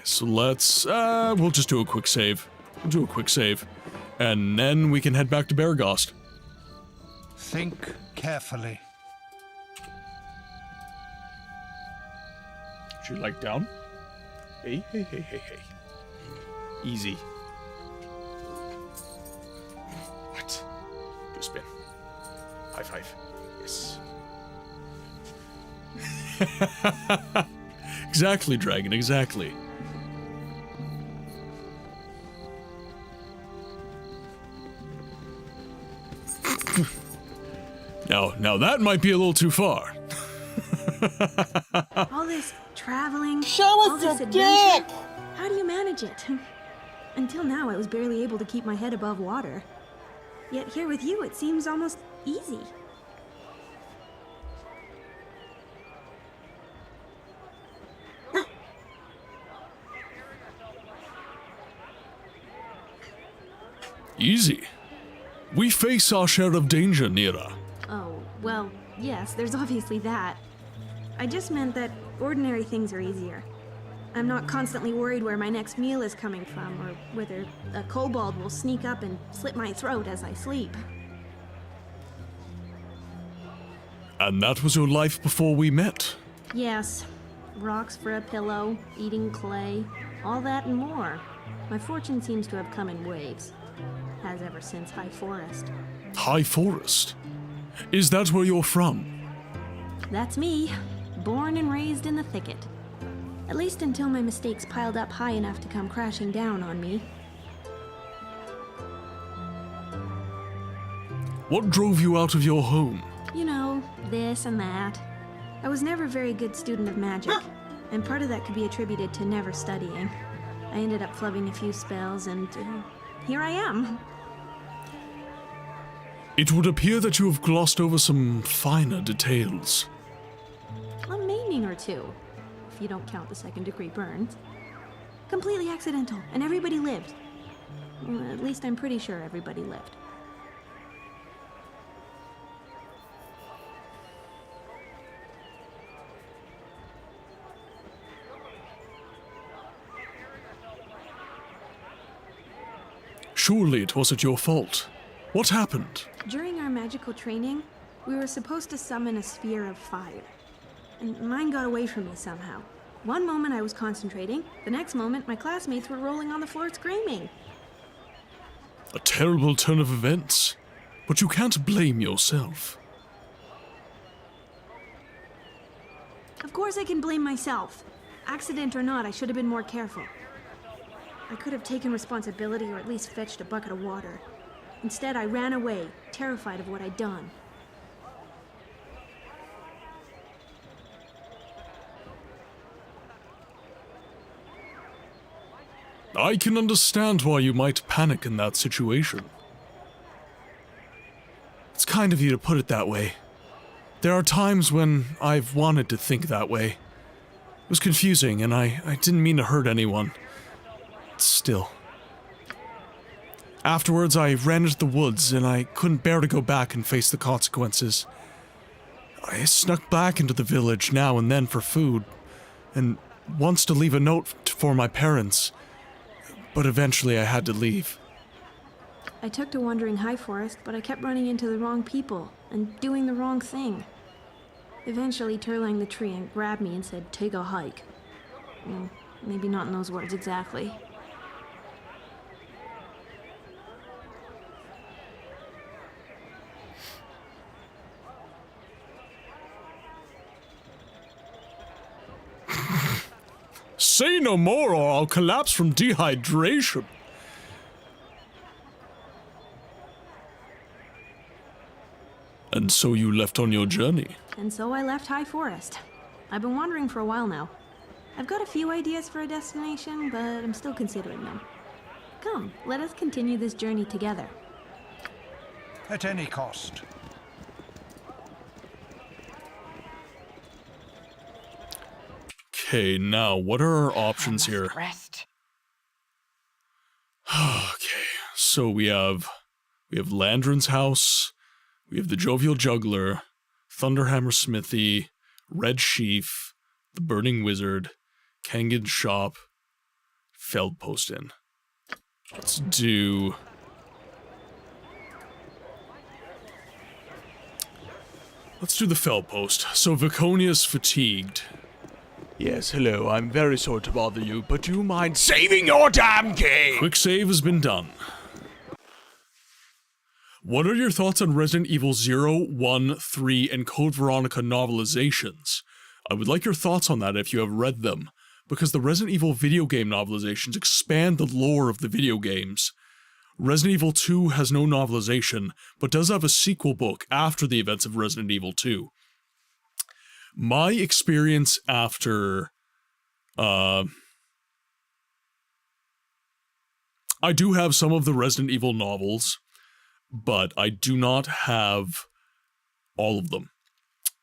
so let's, we'll just do a quick save. We'll do a quick save. And then we can head back to Beargost. Think carefully. Should you like down? Hey, hey, hey, hey, hey. Easy. What? Do a spin. High five. Yes. Exactly, Dragon, exactly. Now that might be a little too far. All this traveling, Show all us this your adventure. dick! How do you manage it? Until now, I was barely able to keep my head above water. Yet here with you, it seems almost easy. Easy. We face our share of danger, Nira. Oh, well, yes, there's obviously that. I just meant that ordinary things are easier. I'm not constantly worried where my next meal is coming from, or whether a kobold will sneak up and slit my throat as I sleep. And that was your life before we met. Yes, rocks for a pillow, eating clay, all that and more. My fortune seems to have come in waves. Has ever since High Forest. High Forest? Is that where you're from? That's me, born and raised in the thicket. At least until my mistakes piled up high enough to come crashing down on me. What drove you out of your home? You know, this and that. I was never a very good student of magic, and part of that could be attributed to never studying. I ended up flubbing a few spells, and here I am. It would appear that you have glossed over some finer details. A maiming or two, if you don't count the second-degree burns. Completely accidental, and everybody lived. Well, at least I'm pretty sure everybody lived. Surely it wasn't your fault. What happened? During our magical training, we were supposed to summon a sphere of fire. And mine got away from me somehow. One moment I was concentrating, the next moment my classmates were rolling on the floor screaming. A terrible turn of events. But you can't blame yourself. Of course I can blame myself. Accident or not, I should have been more careful. I could have taken responsibility or at least fetched a bucket of water. Instead, I ran away, terrified of what I'd done. I can understand why you might panic in that situation. It's kind of you to put it that way. There are times when I've wanted to think that way. It was confusing, and I didn't mean to hurt anyone. Still. Afterwards, I ran into the woods, and I couldn't bear to go back and face the consequences. I snuck back into the village now and then for food, and once to leave a note for my parents, but eventually I had to leave. I took to wandering High Forest, but I kept running into the wrong people and doing the wrong thing. Eventually, Turlang the tree and grabbed me and said, "Take a hike." Well, maybe not in those words exactly. Say no more or I'll collapse from dehydration. And so you left on your journey? And so I left High Forest. I've been wandering for a while now. I've got a few ideas for a destination, but I'm still considering them. Come, let us continue this journey together. At any cost. Okay, now what are our options here? Rest. Okay, so we have Landrin's house, we have the Jovial Juggler, Thunderhammer Smithy, Red Sheaf, the Burning Wizard, Kangan's Shop, Feldpost Inn. Let's do... Let's do the Feldpost. So Viconia's fatigued. Yes, hello, I'm very sorry to bother you, but do you mind saving your damn game? Quick save has been done. What are your thoughts on Resident Evil 0, 1, 3, and Code Veronica novelizations? I would like your thoughts on that if you have read them, because the Resident Evil video game novelizations expand the lore of the video games. Resident Evil 2 has no novelization, but does have a sequel book after the events of Resident Evil 2. My experience after, I do have some of the Resident Evil novels, but I do not have all of them.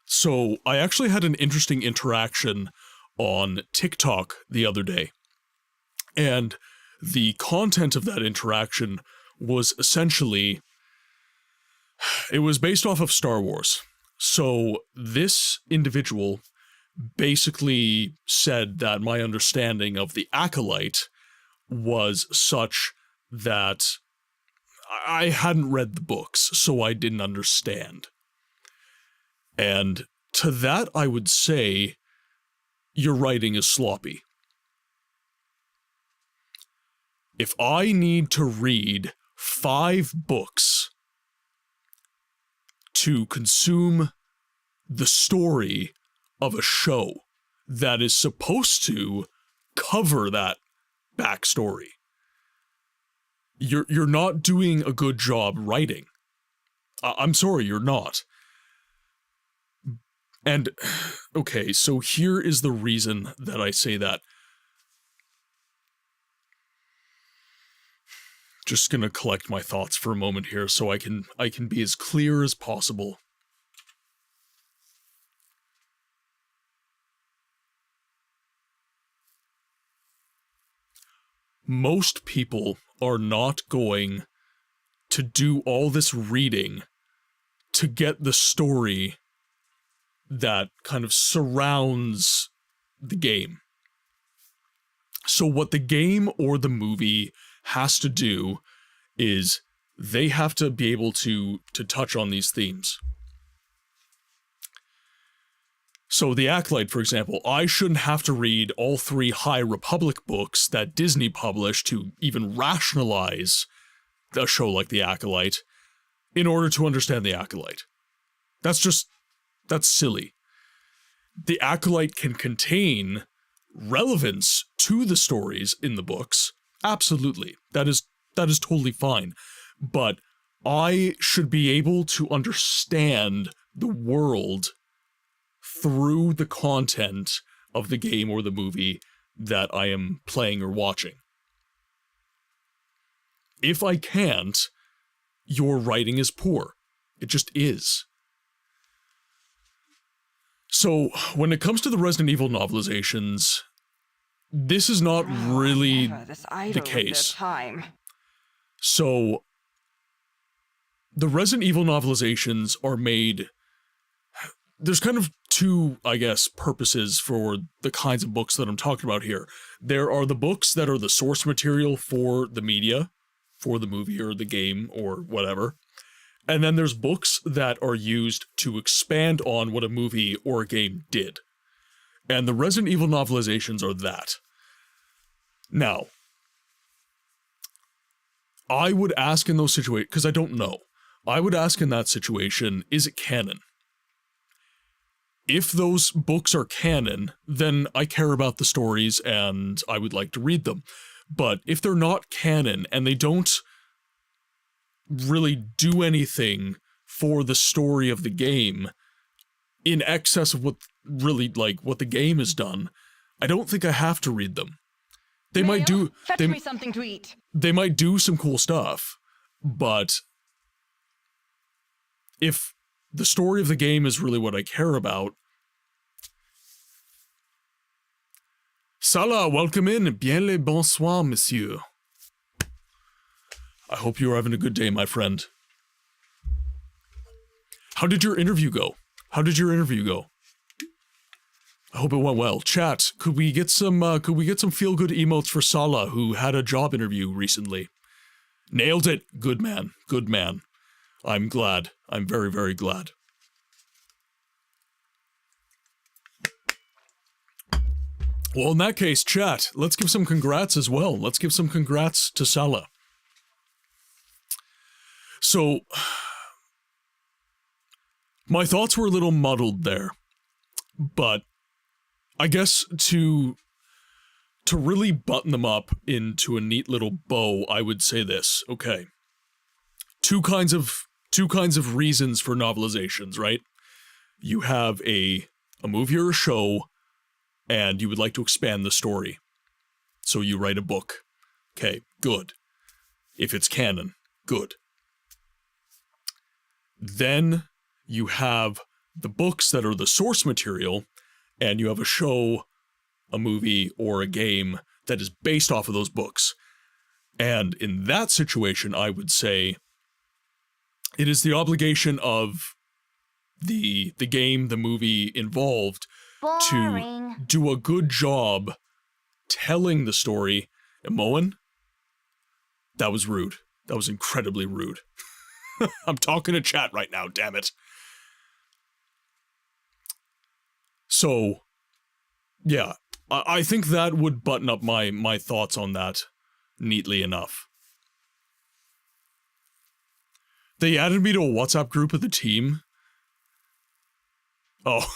So I actually had an interesting interaction on TikTok the other day, and the content of that interaction was essentially, it was based off of Star Wars. So this individual basically said that my understanding of the Acolyte was such that I hadn't read the books, so I didn't understand. And to that I would say, your writing is sloppy. If I need to read 5 books to consume the story of a show that is supposed to cover that backstory, you're not doing a good job writing. I'm sorry, you're not. And, okay, so here is the reason that I say that. Just gonna collect my thoughts for a moment here so I can be as clear as possible. Most people are not going to do all this reading to get the story that kind of surrounds the game. So what the game or the movie has to do is they have to be able to touch on these themes. So The Acolyte, for example, I shouldn't have to read all 3 High Republic books that Disney published to even rationalize a show like The Acolyte in order to understand The Acolyte. That's silly. The Acolyte can contain relevance to the stories in the books. Absolutely. That is totally fine. But I should be able to understand the world through the content of the game or the movie that I am playing or watching. If I can't, your writing is poor. It just is. So, when it comes to the Resident Evil novelizations, this is not really the case. So, the Resident Evil novelizations are made... There's kind of two, I guess, purposes for the kinds of books that I'm talking about here. There are the books that are the source material for the media, for the movie or the game or whatever. And then there's books that are used to expand on what a movie or a game did. And the Resident Evil novelizations are that. Now, I would ask in those situations, because I don't know, I would ask in that situation, is it canon? If those books are canon, then I care about the stories and I would like to read them. But if they're not canon and they don't really do anything for the story of the game in excess of what really, like, what the game has done, I don't think I have to read them. They might do... Fetch me something to eat. They might do some cool stuff, but if the story of the game is really what I care about... Salah, welcome in. Bien le bonsoir, monsieur. I hope you're having a good day, my friend. How did your interview go? How did your interview go? I hope it went well. Chat, could we get some feel-good emotes for Salah, who had a job interview recently? Nailed it. Good man. Good man. I'm glad. I'm very, very glad. Well, in that case, chat, let's give some congrats as well. Let's give some congrats to Salah. So, my thoughts were a little muddled there, but I guess to really button them up into a neat little bow, I would say this. Okay, two kinds of reasons for novelizations, right? You have a movie or a show, and you would like to expand the story, so you write a book. Okay, good. If it's canon, good. Then you have the books that are the source material, and you have a show, a movie, or a game that is based off of those books. And in that situation, I would say it is the obligation of the game, the movie involved to do a good job telling the story. And Moen, that was rude. That was incredibly rude. I'm talking to chat right now, damn it. So, yeah, I think that would button up my thoughts on that neatly enough. They added me to a WhatsApp group of the team. Oh.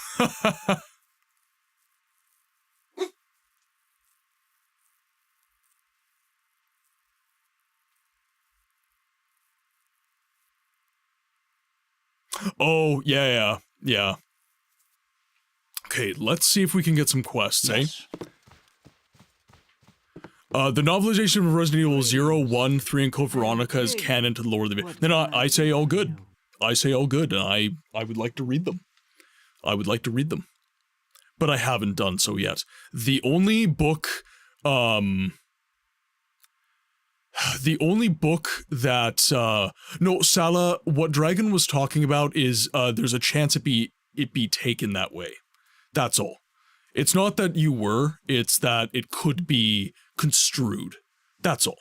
Oh, yeah. Okay, let's see if we can get some quests, yes. The novelization of Resident Evil 0, 1, 3, and Code Veronica is canon to the lore of the video. Then I say all good. I say all good, and I would like to read them. I would like to read them. But I haven't done so yet. The only book, that, no, Salah, what Dragon was talking about is, there's a chance it be taken that way. That's all. It's not that you were, it's that it could be construed. That's all.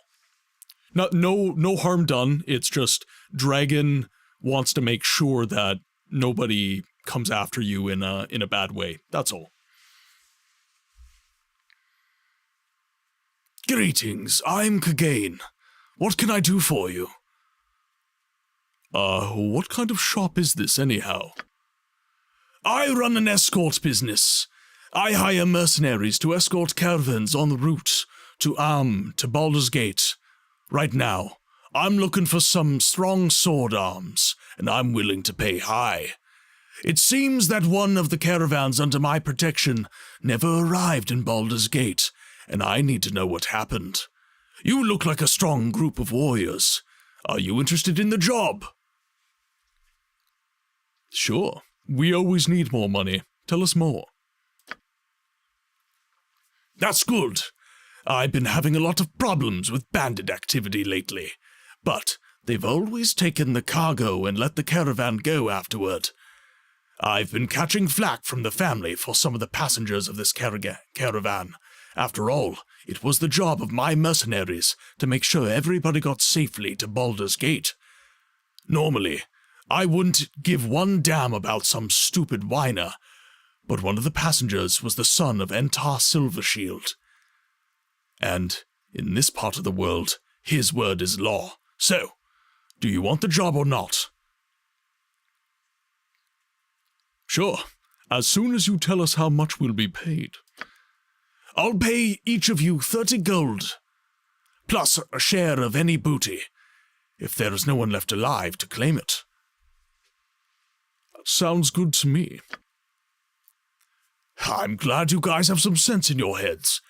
No harm done, it's just Dragon wants to make sure that nobody comes after you in a bad way. That's all. Greetings, I'm Kagain. What can I do for you? What kind of shop is this anyhow? I run an escort business. I hire mercenaries to escort caravans on the route to Baldur's Gate. Right now, I'm looking for some strong sword arms, and I'm willing to pay high. It seems that one of the caravans under my protection never arrived in Baldur's Gate, and I need to know what happened. You look like a strong group of warriors. Are you interested in the job? Sure. We always need more money. Tell us more. That's good. I've been having a lot of problems with bandit activity lately. but they've always taken the cargo and let the caravan go afterward. I've been catching flack from the family for some of the passengers of this caravan. After all, it was the job of my mercenaries to make sure everybody got safely to Baldur's Gate. Normally, I wouldn't give one damn about some stupid whiner, but one of the passengers was the son of Entar Silvershield. And in this part of the world, his word is law. So, do you want the job or not? Sure, as soon as you tell us how much we'll be paid. I'll pay each of you 30 gold, plus a share of any booty, if there is no one left alive to claim it. Sounds good to me. I'm glad you guys have some sense in your heads.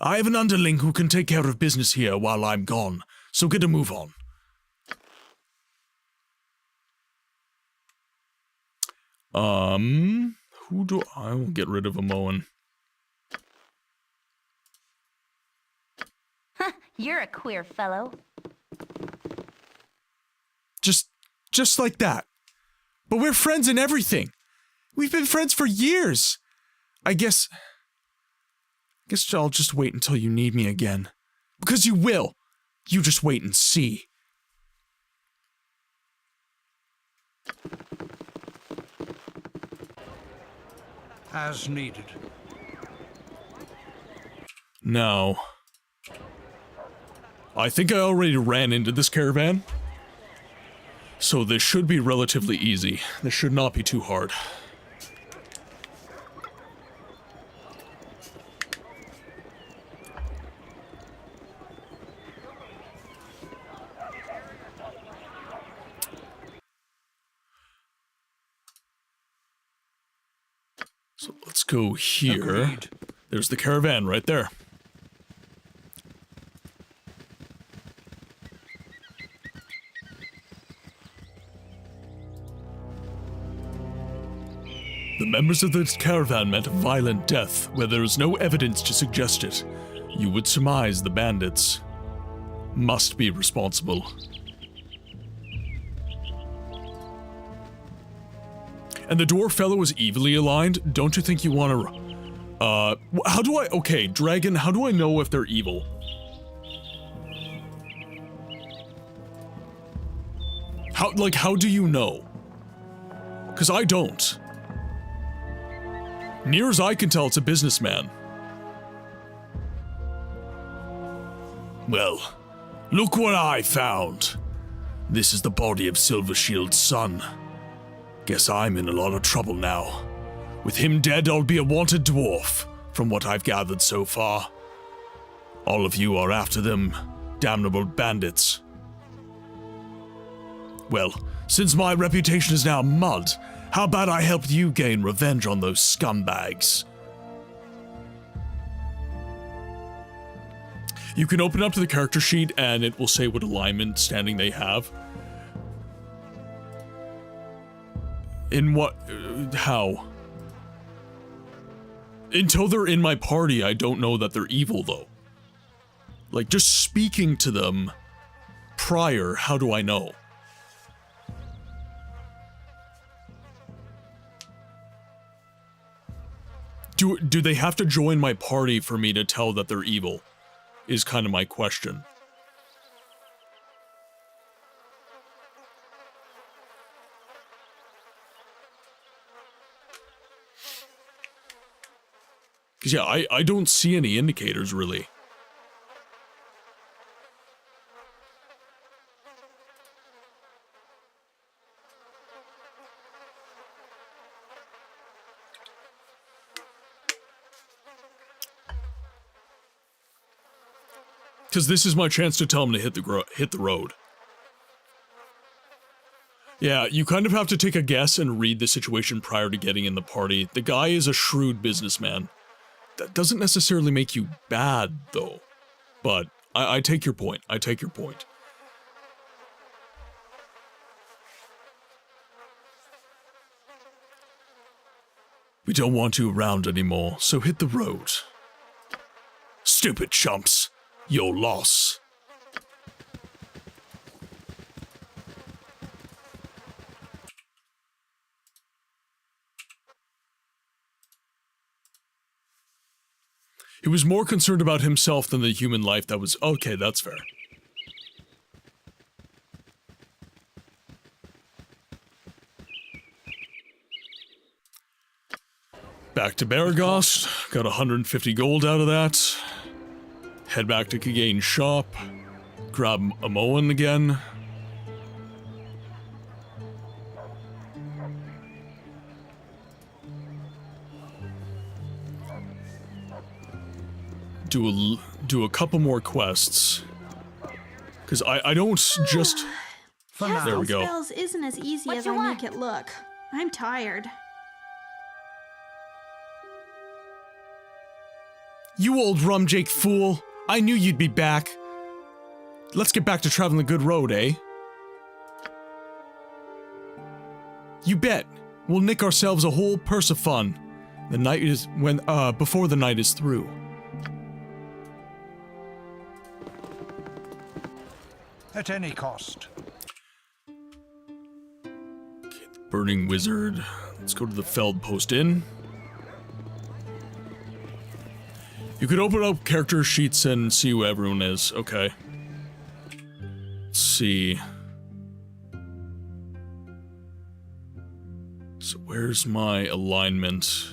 I have an underling who can take care of business here while I'm gone, so get a move on. Who do I will get rid of Amoan? You're a queer fellow. Just like that. But we're friends and everything. We've been friends for years. I guess I'll just wait until you need me again. Because you will. You just wait and see. As needed. Now, I think I already ran into this caravan, so this should be relatively easy. This should not be too hard. So let's go here. Agreed. There's the caravan right there. The members of this caravan met a violent death where there is no evidence to suggest it. You would surmise the bandits must be responsible. And the dwarf fellow is evilly aligned? Don't you think you want to... how do I... Okay, dragon, how do I know if they're evil? How do you know? Because I don't. Near as I can tell, it's a businessman. Well, look what I found. This is the body of Silvershield's son. Guess I'm in a lot of trouble now. With him dead, I'll be a wanted dwarf, from what I've gathered so far. All of you are after them damnable bandits. Well, since my reputation is now mud, how about I help you gain revenge on those scumbags? You can open up to the character sheet and it will say what alignment standing they have. In what... how? Until they're in my party, I don't know that they're evil, though. Like, just speaking to them prior, how do I know? Do they have to join my party for me to tell that they're evil? Is kind of my question. Because yeah, I don't see any indicators, really. Because this is my chance to tell him to hit the road. Yeah, you kind of have to take a guess and read the situation prior to getting in the party. The guy is a shrewd businessman. That doesn't necessarily make you bad, though. But I take your point. I take your point. We don't want you around anymore, so hit the road. Stupid chumps. Your loss. He was more concerned about himself than the human life that was... Okay, that's fair. Back to Baragost. Got 150 gold out of that. Head back to Kagane's shop. Grab Amoan again. Do a couple more quests. Because I don't just... There we go. Spells isn't as easy as I make it look. I'm tired. You old rumjake fool! I knew you'd be back. Let's get back to traveling the good road, eh? You bet. We'll nick ourselves a whole purse of fun. The night is before the night is through. At any cost. Okay, the Burning Wizard. Let's go to the Feld Post Inn. You could open up character sheets and see who everyone is. Okay. Let's see. So where's my alignment?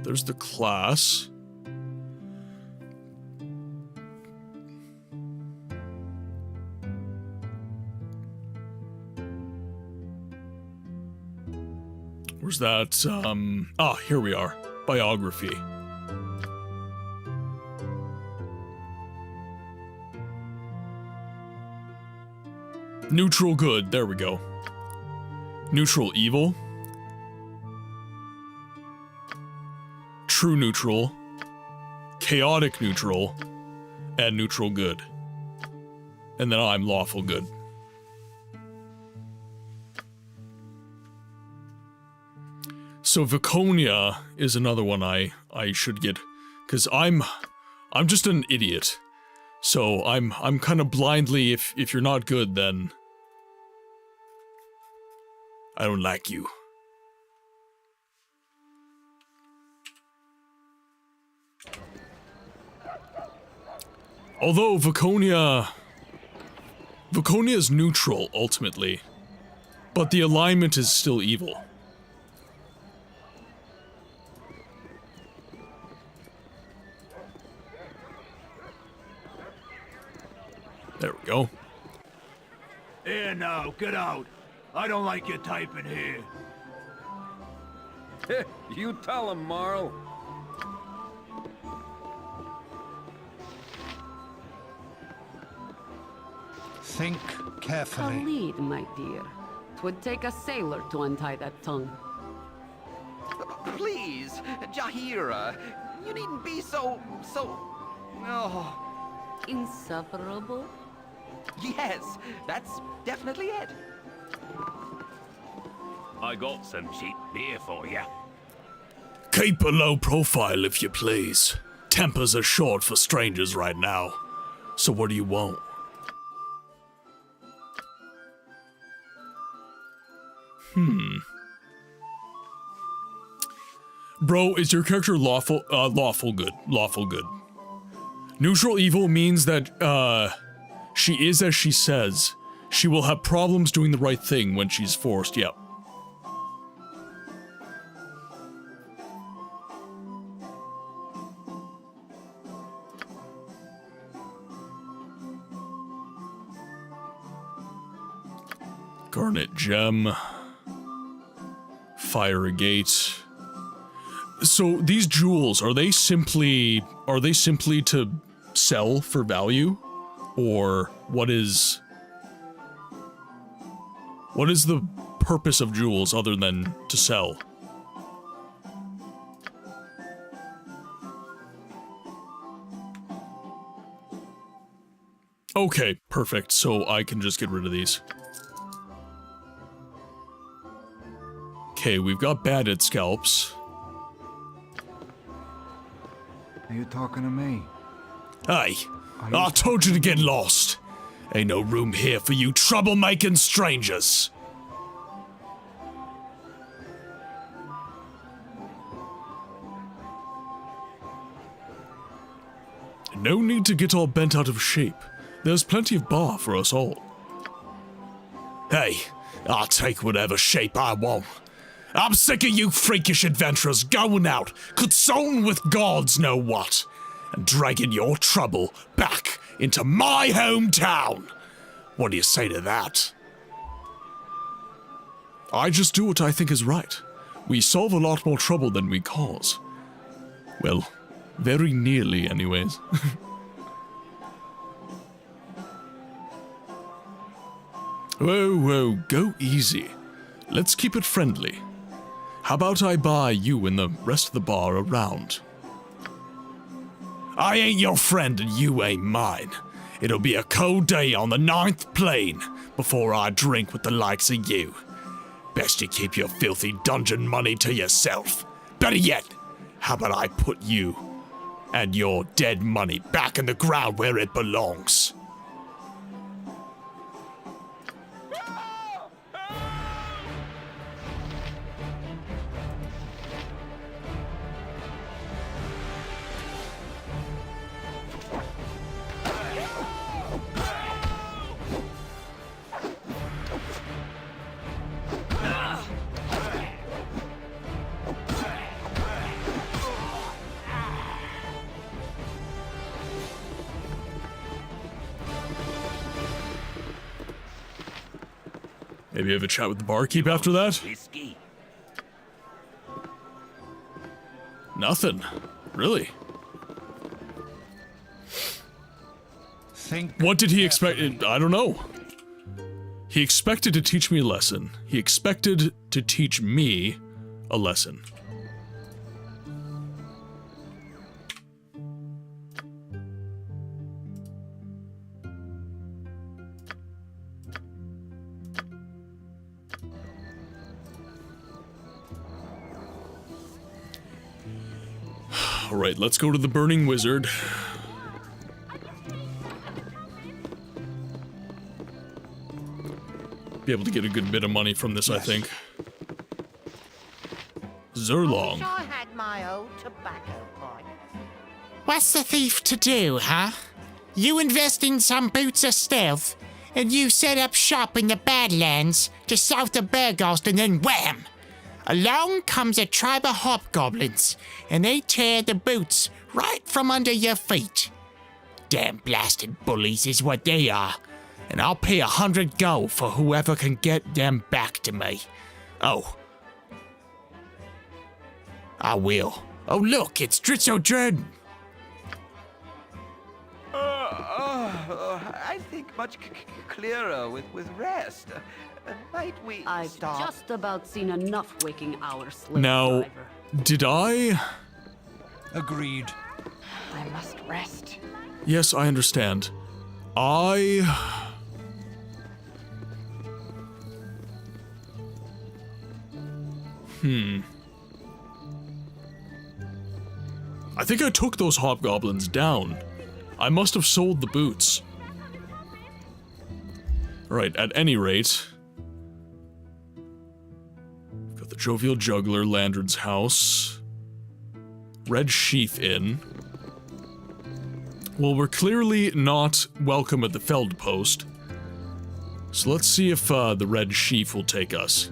There's the class. Where's that? Here we are. Biography. Neutral good. There we go. Neutral evil. True neutral, chaotic neutral, and neutral good. And then I'm lawful good. So Viconia is another one I should get, because I'm just an idiot. So I'm kind of blindly, if you're not good, then I don't like you. Although Viconia is neutral, ultimately. But the alignment is still evil. There we go. Here now, get out. I don't like your typing here. You tell him, Marl. Think carefully. Khalid, my dear. 'Twould take a sailor to untie that tongue. Please, Jahira, you needn't be so... Oh. Insufferable? Yes, that's definitely it. I got some cheap beer for you. Keep a low profile if you please. Tempers are short for strangers right now. So what do you want? Bro, is your character lawful good. Lawful good. Neutral evil means that, she is as she says. She will have problems doing the right thing when she's forced, yep. Garnet gem. Fire a gate. So these jewels, are they simply to sell for value? Or what is the purpose of jewels other than to sell? Okay, perfect. So I can just get rid of these. Okay, we've got bandit scalps. Are you talking to me? Hey, I told you to get lost. Ain't no room here for you troublemaking strangers. No need to get all bent out of shape. There's plenty of bar for us all. Hey, I'll take whatever shape I want. I'm sick of you freakish adventurers going out, consulting with gods know what, and dragging your trouble back into my hometown. What do you say to that? I just do what I think is right. We solve a lot more trouble than we cause. Well, very nearly anyways. Whoa, whoa, go easy. Let's keep it friendly. How about I buy you and the rest of the bar a round? I ain't your friend and you ain't mine. It'll be a cold day on the 9th plane before I drink with the likes of you. Best you keep your filthy dungeon money to yourself. Better yet, how about I put you and your dead money back in the ground where it belongs? Maybe have a chat with the barkeep after that? Whiskey. Nothing. Really. What did he expect? I don't know. He expected to teach me a lesson. He expected to teach me a lesson. Alright, let's go to the Burning Wizard. Be able to get a good bit of money from this, I think. Zurlong. I had my old tobacco pipe. What's the thief to do, huh? You invest in some boots of stealth, and you set up shop in the Badlands just south of Berghost, and then wham! Along comes a tribe of hobgoblins, and they tear the boots right from under your feet. Damn blasted bullies is what they are, and I'll pay 100 gold for whoever can get them back to me. Oh. I will. Oh look, it's Dritzo Jordan. I think much clearer with rest. Might we I've just about seen enough waking hours, slave Now, driver. did I? Agreed. I must rest. Yes, I understand. I think I took those hobgoblins down. I must have sold the boots. Right, at any rate. Got the Jovial Juggler, Landron's house. Red Sheath Inn. Well, we're clearly not welcome at the Feld Post. So let's see if the Red Sheaf will take us.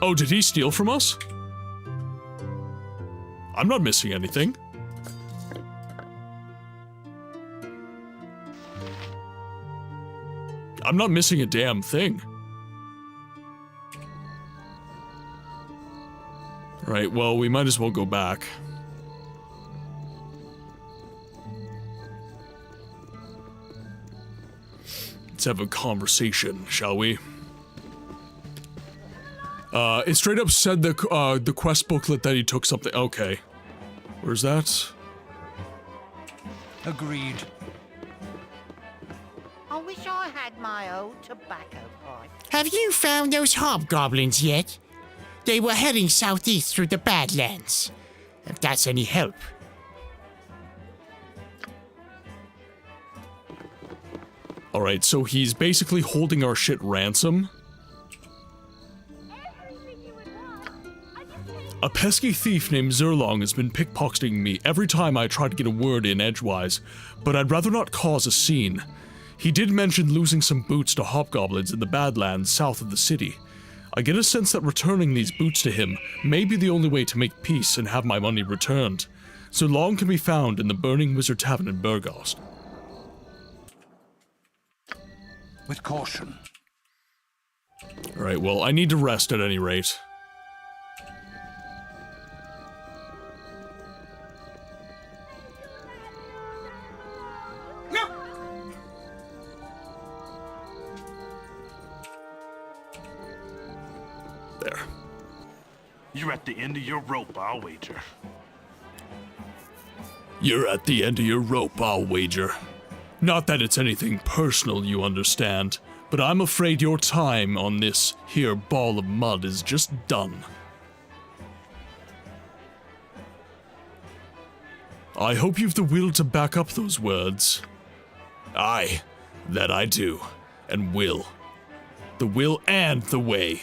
Oh, did he steal from us? I'm not missing anything. I'm not missing a damn thing. Right, well, we might as well go back. Let's have a conversation, shall we? It straight up said the quest booklet that he took something. Okay. Where's that? Agreed. I wish I had my old tobacco pipe. Have you found those hobgoblins yet? They were heading southeast through the Badlands. If that's any help. Alright, so he's basically holding our shit ransom. A pesky thief named Zurlong has been pickpocketing me every time I try to get a word in edgewise, but I'd rather not cause a scene. He did mention losing some boots to hobgoblins in the Badlands south of the city. I get a sense that returning these boots to him may be the only way to make peace and have my money returned. Zurlong can be found in the Burning Wizard Tavern in Burghost. With caution. Alright, well, I need to rest at any rate. There. You're at the end of your rope, I'll wager. You're at the end of your rope, I'll wager. Not that it's anything personal, you understand, but I'm afraid your time on this here ball of mud is just done. I hope you've the will to back up those words. Aye, that I do, and will. The will and the way.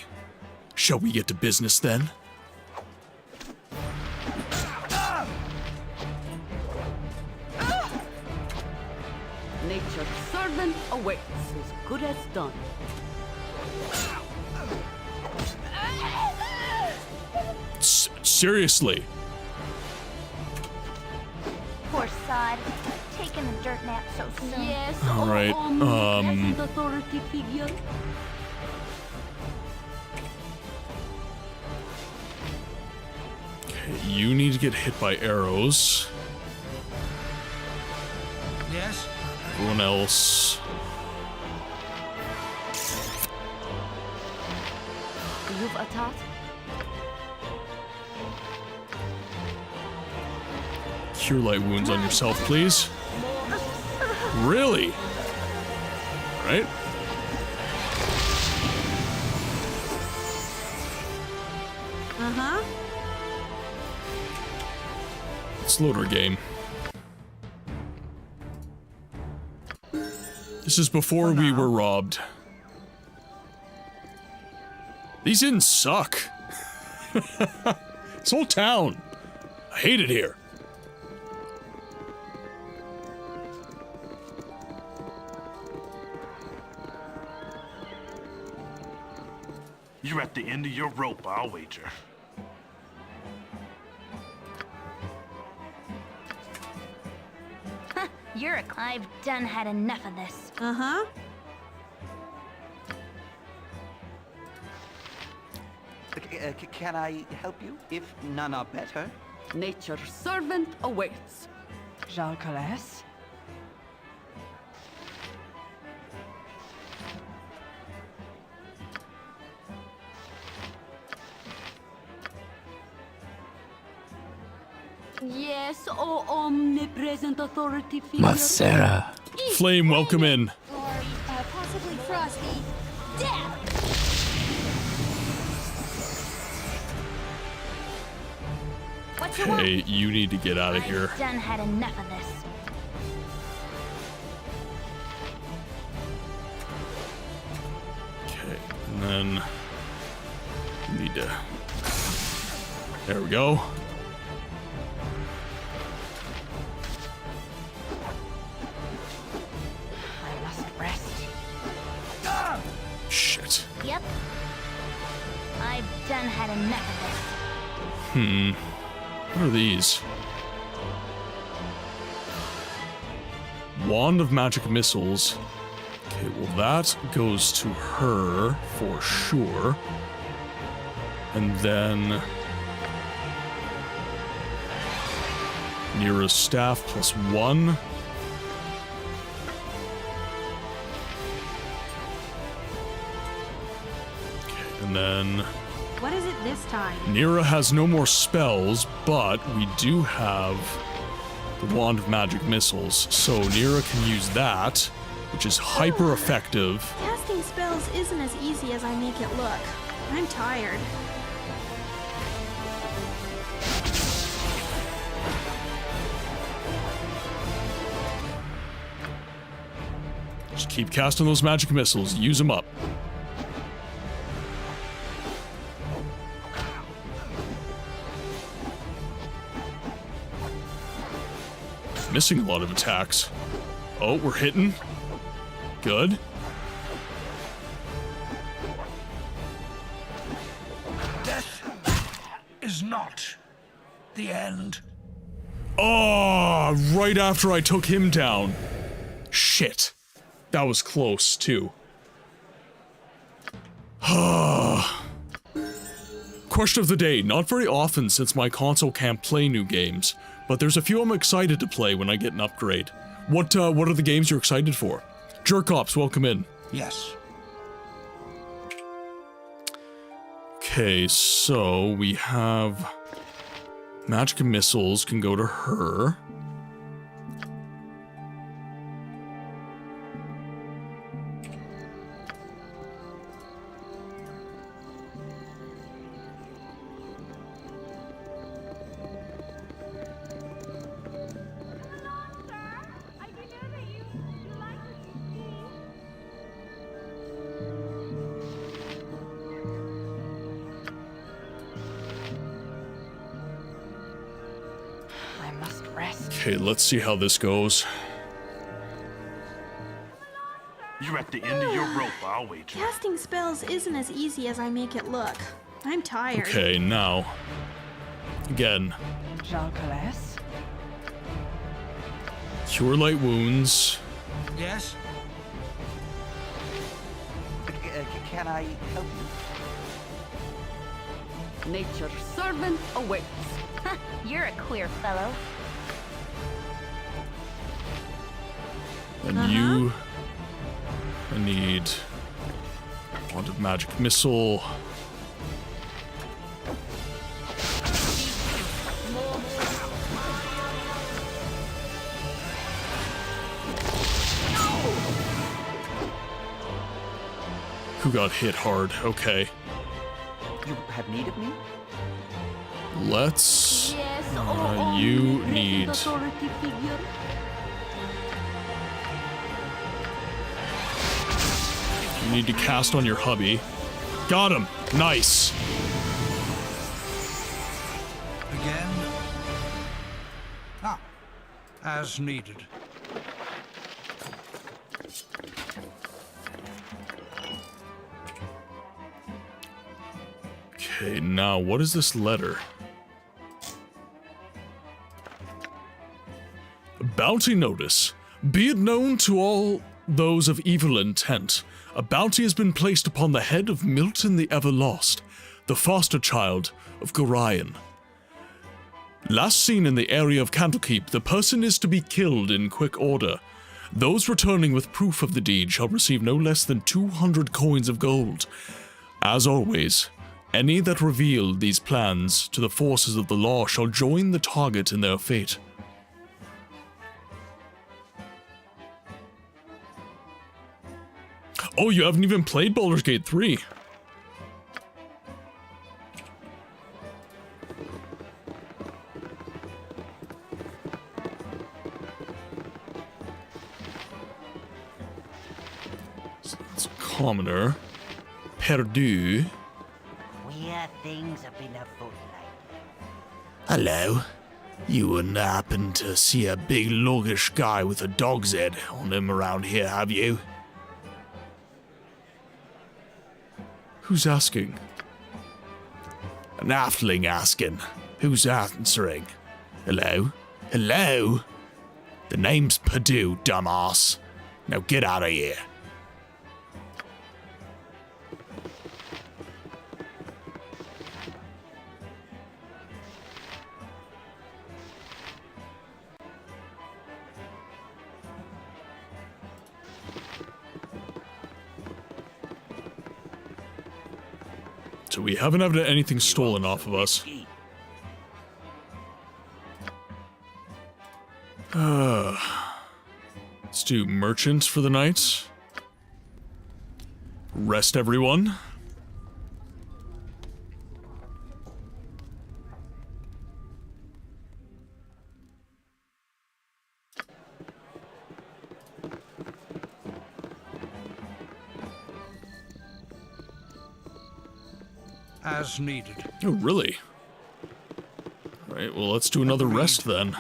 Shall we get to business then? Nature's servant awaits, as good as done. Seriously? Poor sod. Taking a dirt nap so soon. Yes, Alright, present authority figure. Okay, you need to get hit by arrows. Yes? Everyone else. You've attacked? Cure light wounds on yourself, please. Really? Right? Uh-huh. Let's load our game. This is before we were robbed. These inns suck. This whole town. I hate it here. You're at the end of your rope, I'll wager. I've done had enough of this. Uh-huh. Can I help you, if none are better? Nature's servant awaits. Jalcales? Yes, oh omnipresent authority figure. Masera. Flame, welcome in. Or possibly Frosty. Death! What you want? Okay, you need to get out of here. I've done had enough of this. Okay, and then we need to. There we go. I must rest. Shit. Yep. I've done had enough of Hmm. What are these? Wand of Magic Missiles. Okay, well that goes to her for sure. And then Nira's staff +1. Okay, and then What is it this time? Nira has no more spells, but we do have the Wand of Magic Missiles, so Nira can use that, which is hyper effective. Casting spells isn't as easy as I make it look. I'm tired. Just keep casting those magic missiles. Use them up. Missing a lot of attacks. Oh, we're hitting. Good. Death is not the end. Oh, right after I took him down. Shit. That was close, too. Question of the day. Not very often since my console can't play new games, but there's a few I'm excited to play when I get an upgrade. What are the games you're excited for? Jerkops, welcome in. Yes. Okay, so we have... Magic missiles can go to her. Okay, let's see how this goes. You're at the end of your rope, I'll wager. Casting spells isn't as easy as I make it look. I'm tired. Okay, now. Again. Jean-Claes? Cure light wounds. Yes? Can I help you? Nature's servant awaits. You're a queer fellow. And you... I need... Wanted magic missile. Who got hit hard? Okay. You have need of me? Let's... Yes, you need... authority figure. You need to cast on your hubby. Got him! Nice! Again? Ah, as needed. Okay, now what is this letter? Bounty notice. Be it known to all those of evil intent, a bounty has been placed upon the head of Milton the Everlost, the foster child of Gorion. Last seen in the area of Candlekeep, the person is to be killed in quick order. Those returning with proof of the deed shall receive no less than 200 coins of gold. As always, any that reveal these plans to the forces of the law shall join the target in their fate. Oh, you haven't even played Baldur's Gate 3. So that's commoner. Perdu. Weird things have been afoot lately. Hello. You wouldn't happen to see a big longish guy with a dog's head on him around here, have you? Who's asking? An halfling asking. Who's answering? Hello? Hello? The name's Purdue, dumbass. Now get out of here. So we haven't had anything stolen off of us. Let's do merchant for the night. Rest everyone. as needed. Oh, really? Right, well, let's do another rest then.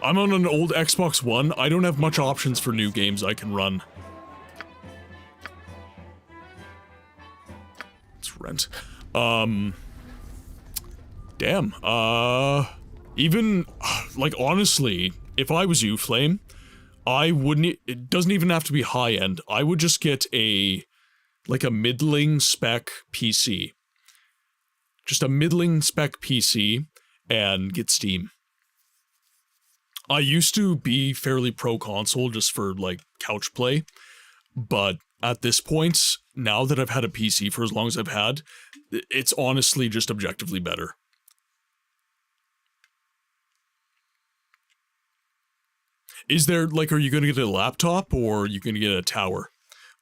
I'm on an old Xbox One. I don't have much options for new games I can run. Let's rent. Damn. Even, like, honestly, if I was you, Flame, I wouldn't, it doesn't even have to be high-end. I would just get like a middling spec PC. Just a middling spec PC and get Steam. I used to be fairly pro-console just for, like, couch play, but at this point, now that I've had a PC for as long as I've had, it's honestly just objectively better. Is there, like, are you going to get a laptop or are you going to get a tower?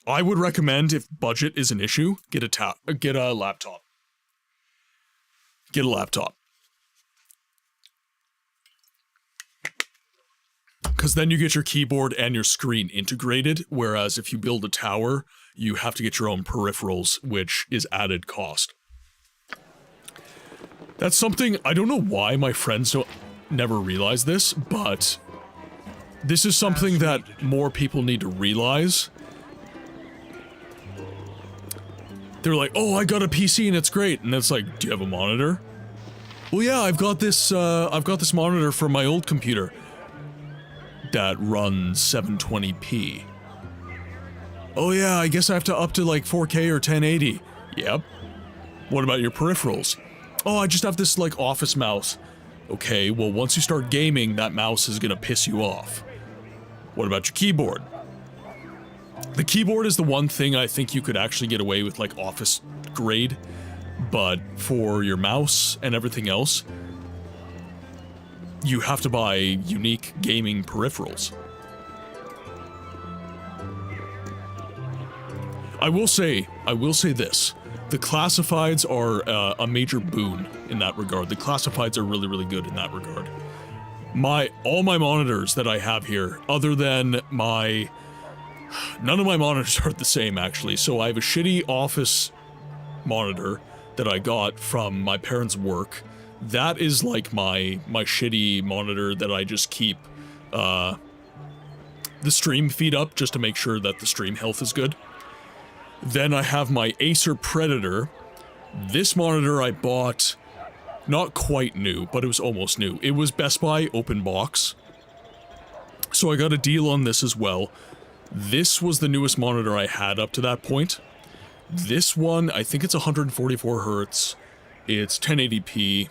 I would recommend, if budget is an issue, get a laptop. Get a laptop. Because then you get your keyboard and your screen integrated, whereas if you build a tower, you have to get your own peripherals, which is added cost. That's something, I don't know why my friends never realize this, but this is something that more people need to realize. They're like, oh, I got a PC and it's great. And it's like, do you have a monitor? Well, yeah, I've got this monitor from my old computer that runs 720p. Oh yeah, I guess I have to up to like 4K or 1080. Yep. What about your peripherals? Oh, I just have this like office mouse. Okay, well once you start gaming, that mouse is gonna piss you off. What about your keyboard? The keyboard is the one thing I think you could actually get away with like office grade, but for your mouse and everything else, you have to buy unique gaming peripherals. I will say this. The classifieds are a major boon in that regard. The classifieds are really, really good in that regard. All my monitors that I have here, other than none of my monitors are the same actually. So I have a shitty office monitor that I got from my parents' work. That is like my shitty monitor that I just keep the stream feed up just to make sure that the stream health is good. Then I have my Acer Predator. This monitor I bought not quite new, but it was almost new. It was Best Buy open box. So I got a deal on this as well. This was the newest monitor I had up to that point. This one, I think it's 144 Hertz. It's 1080p.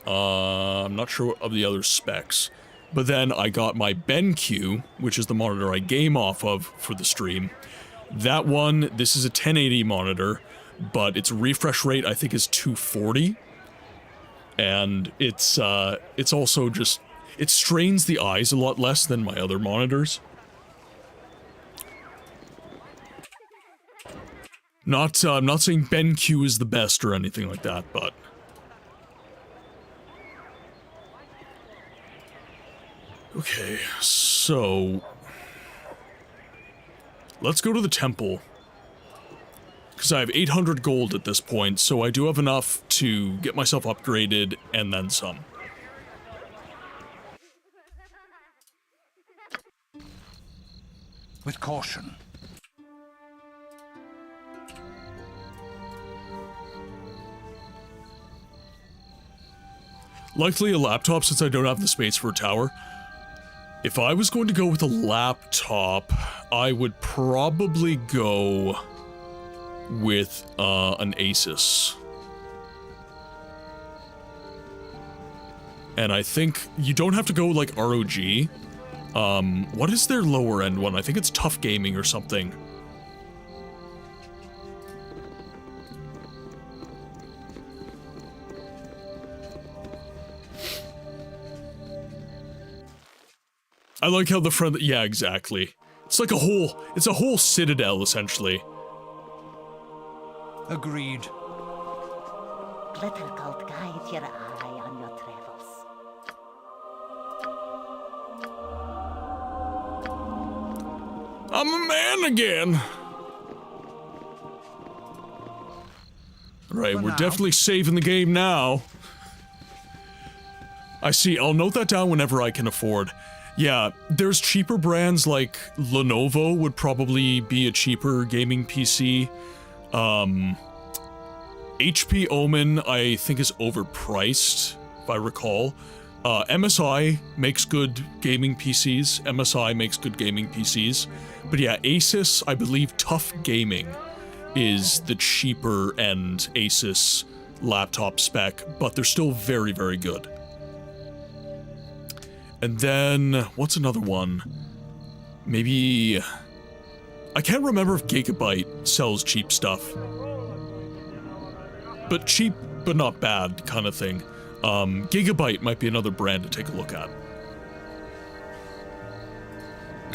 I'm not sure of the other specs. But then I got my BenQ, which is the monitor I game off of for the stream. That one, this is a 1080 monitor, but its refresh rate I think is 240. And it's also just, it strains the eyes a lot less than my other monitors. I'm not saying BenQ is the best or anything like that, but okay, so let's go to the temple, because I have 800 gold at this point, so I do have enough to get myself upgraded and then some. With caution. Likely a laptop, since I don't have the space for a tower. If I was going to go with a laptop, I would probably go with an Asus. And I think you don't have to go like ROG. What is their lower end one? I think it's Tough Gaming or something. I like how the front, yeah, exactly. It's like it's a whole citadel, essentially. Agreed. Glitter gold guide your eye on your travels. I'm a man again. Right, For we're now. definitely saving the game now. I see, I'll note that down whenever I can afford. Yeah, there's cheaper brands like Lenovo would probably be a cheaper gaming PC. HP Omen, I think, is overpriced, if I recall. MSI makes good gaming PCs. MSI makes good gaming PCs. But yeah, Asus, I believe Tough Gaming is the cheaper end Asus laptop spec, but they're still very, very good. And then, what's another one? Maybe... I can't remember if Gigabyte sells cheap stuff. But cheap, but not bad kind of thing. Gigabyte might be another brand to take a look at.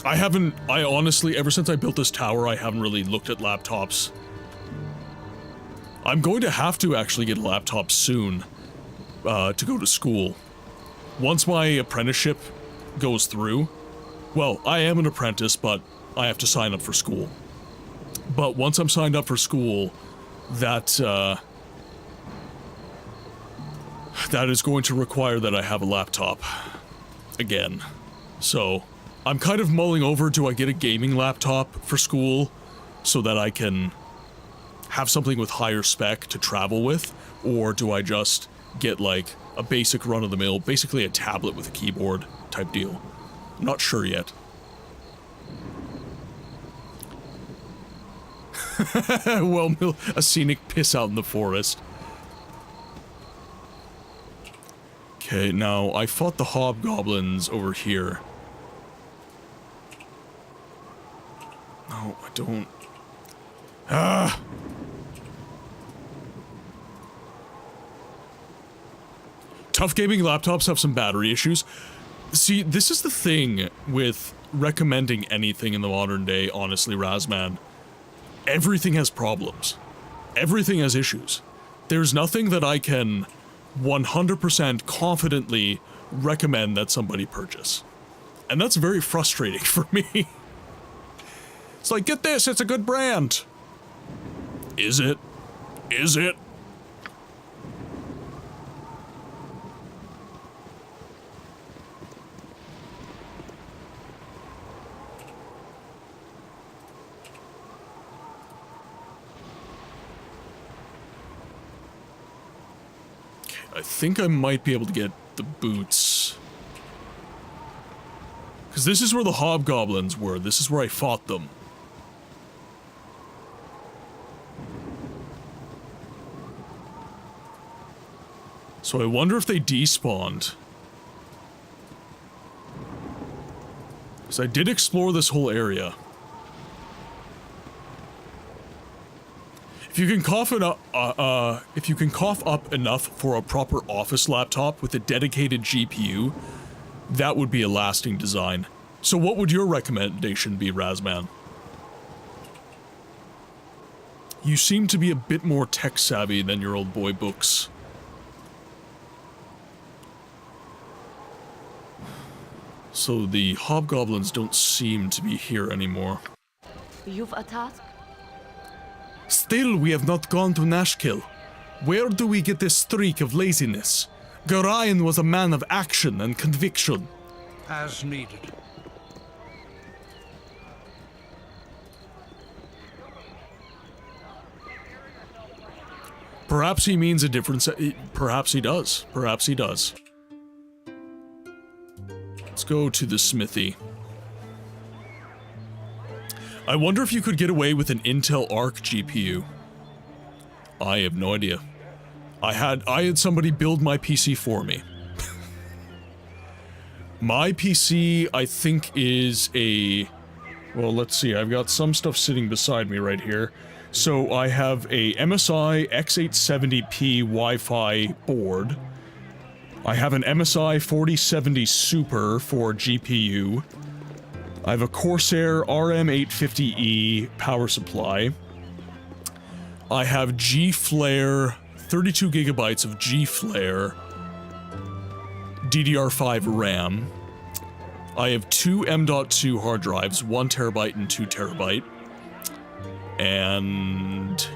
I honestly, ever since I built this tower, I haven't really looked at laptops. I'm going to have to actually get a laptop soon, to go to school. Once my apprenticeship goes through, well, I am an apprentice, but I have to sign up for school. But once I'm signed up for school, that is going to require that I have a laptop again. So, I'm kind of mulling over, do I get a gaming laptop for school so that I can have something with higher spec to travel with, or do I just get like a basic run-of-the-mill, basically a tablet with a keyboard type deal? I'm not sure yet. Well, a scenic piss out in the forest. Okay, now, I fought the hobgoblins over here. No, I don't... Ah! Tough gaming laptops have some battery issues. See, this is the thing with recommending anything in the modern day, honestly, Razman. Everything has problems. Everything has issues. There's nothing that I can 100% confidently recommend that somebody purchase. And that's very frustrating for me. It's like, get this, it's a good brand. Is it? Is it? I think I might be able to get the boots. Because this is where the hobgoblins were. This is where I fought them. So I wonder if they despawned. Because I did explore this whole area. If you can cough up enough for a proper office laptop with a dedicated GPU, that would be a lasting design. So what would your recommendation be, Razman? You seem to be a bit more tech savvy than your old boy books. So the hobgoblins don't seem to be here anymore. You've a task? Still, we have not gone to Nashkill. Where do we get this streak of laziness? Gorion was a man of action and conviction. As needed. Perhaps he means a different perhaps he does. Perhaps he does. Let's go to the smithy. I wonder if you could get away with an Intel Arc GPU. I have no idea. I had somebody build my PC for me. My PC, I think, is a... Well, let's see. I've got some stuff sitting beside me right here. So I have a MSI X870P Wi-Fi board. I have an MSI 4070 Super for GPU. I have a Corsair RM850E power supply. I have G-Flare, 32 gigabytes of G-Flare, DDR5 RAM. I have two M.2 hard drives, 1 terabyte and 2 terabyte. And...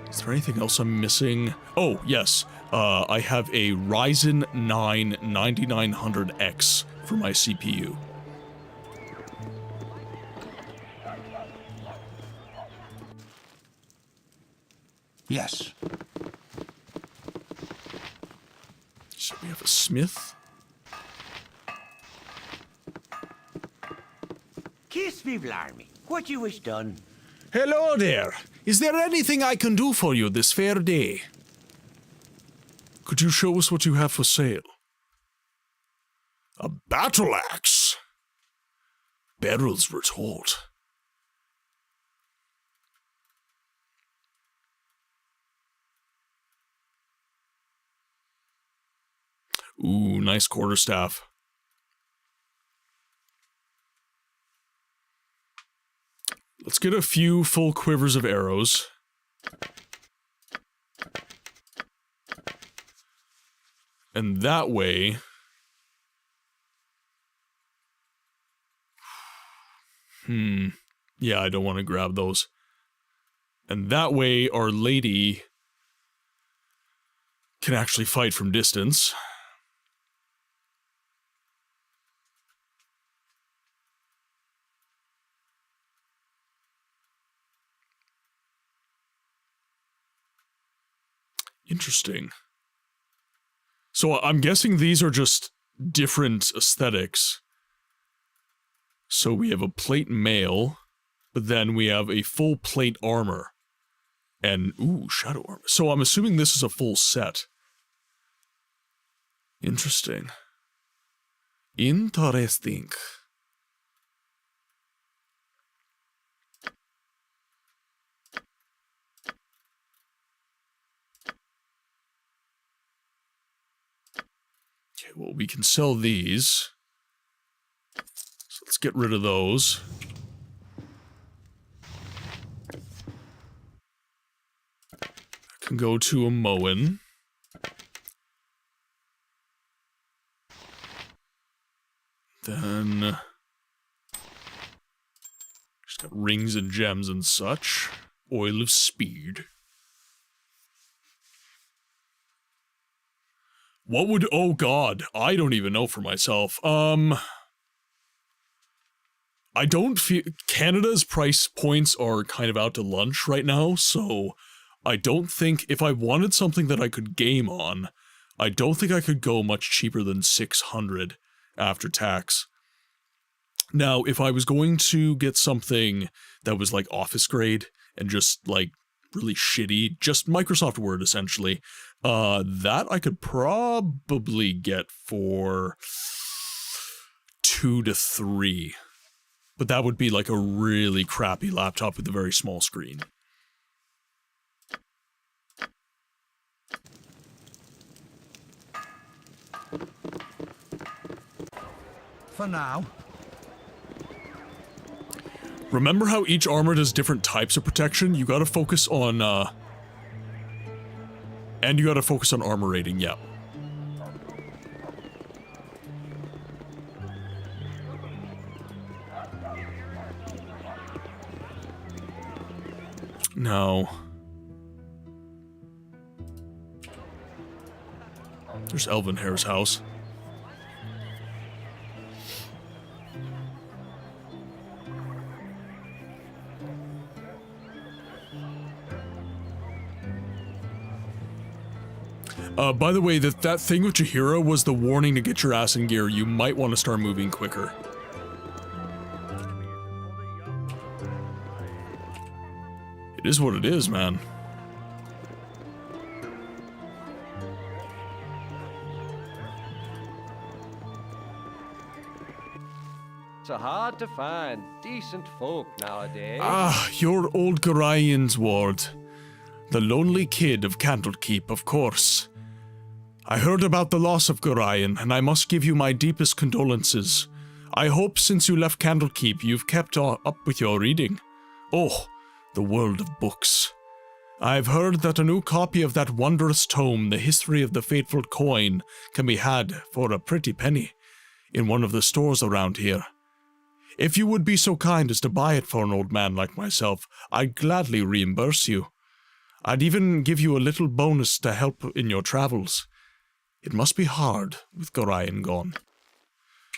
is there anything else I'm missing? Oh, yes. I have a Ryzen 9 9900X for my CPU. Yes. So we have a smith. Kiss me, blarmy. What you wish done? Hello there. Is there anything I can do for you this fair day? Could you show us what you have for sale? A battle axe. Beryl's retort. Ooh, nice quarterstaff. Let's get a few full quivers of arrows. And that way... Yeah, I don't want to grab those. And that way, our lady can actually fight from distance. Interesting. So I'm guessing these are just different aesthetics. So we have a plate mail, but then we have a full plate armor. And, ooh, shadow armor. So I'm assuming this is a full set. Interesting. Interesting. Okay, well, we can sell these. So let's get rid of those. I can go to a Moen. Then... just got rings and gems and such. Oil of speed. What would... oh god, I don't even know for myself. I don't feel... Canada's price points are kind of out to lunch right now, so I don't think... if I wanted something that I could game on, I don't think I could go much cheaper than 600 after tax. Now, if I was going to get something that was like office grade and just like really shitty, just Microsoft Word essentially, that I could probably get for 2 to 3. But that would be like a really crappy laptop with a very small screen. For now. Remember how each armor does different types of protection? You gotta focus on, and you gotta focus on armor rating, yeah. Now... there's Elvenhair's house. By the way, that thing with Jaheira was the warning to get your ass in gear. You might want to start moving quicker. It is what it is, man. It's hard to find decent folk nowadays. Ah, your old Gorian's ward. The lonely kid of Candlekeep, of course. I heard about the loss of Gorian, and I must give you my deepest condolences. I hope since you left Candlekeep you've kept up with your reading. Oh, the world of books. I've heard that a new copy of that wondrous tome, The History of the Fateful Coin, can be had for a pretty penny in one of the stores around here. If you would be so kind as to buy it for an old man like myself, I'd gladly reimburse you. I'd even give you a little bonus to help in your travels. It must be hard with Gorion gone.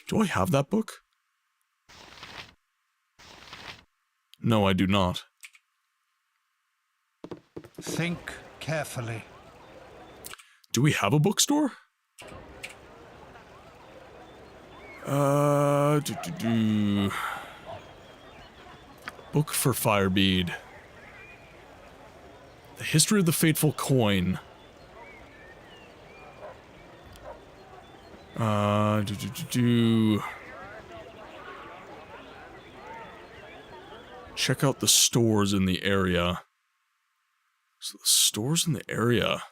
Do I have that book? No, I do not. Think carefully. Do we have a bookstore? Book for Firebead. The History of the Fateful Coin. Check out the stores in the area. So the stores in the area.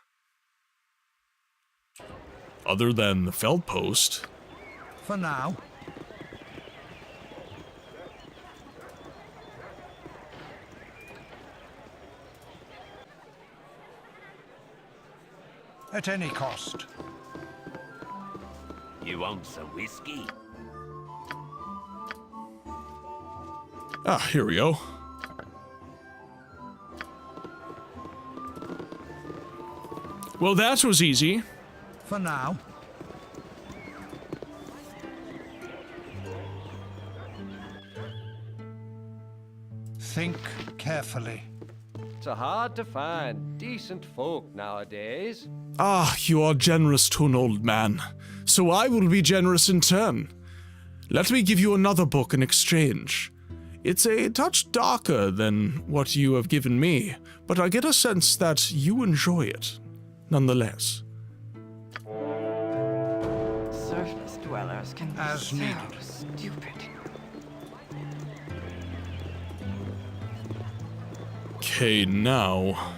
Other than the Feldpost. For now. At any cost. You want some whiskey? Ah, here we go. Well, that was easy. For now. Think carefully. It's hard to find decent folk nowadays. Ah, you are generous to an old man, so I will be generous in turn. Let me give you another book in exchange. It's a touch darker than what you have given me, but I get a sense that you enjoy it, nonetheless. Surface dwellers can be As so needed. stupid. Okay, now...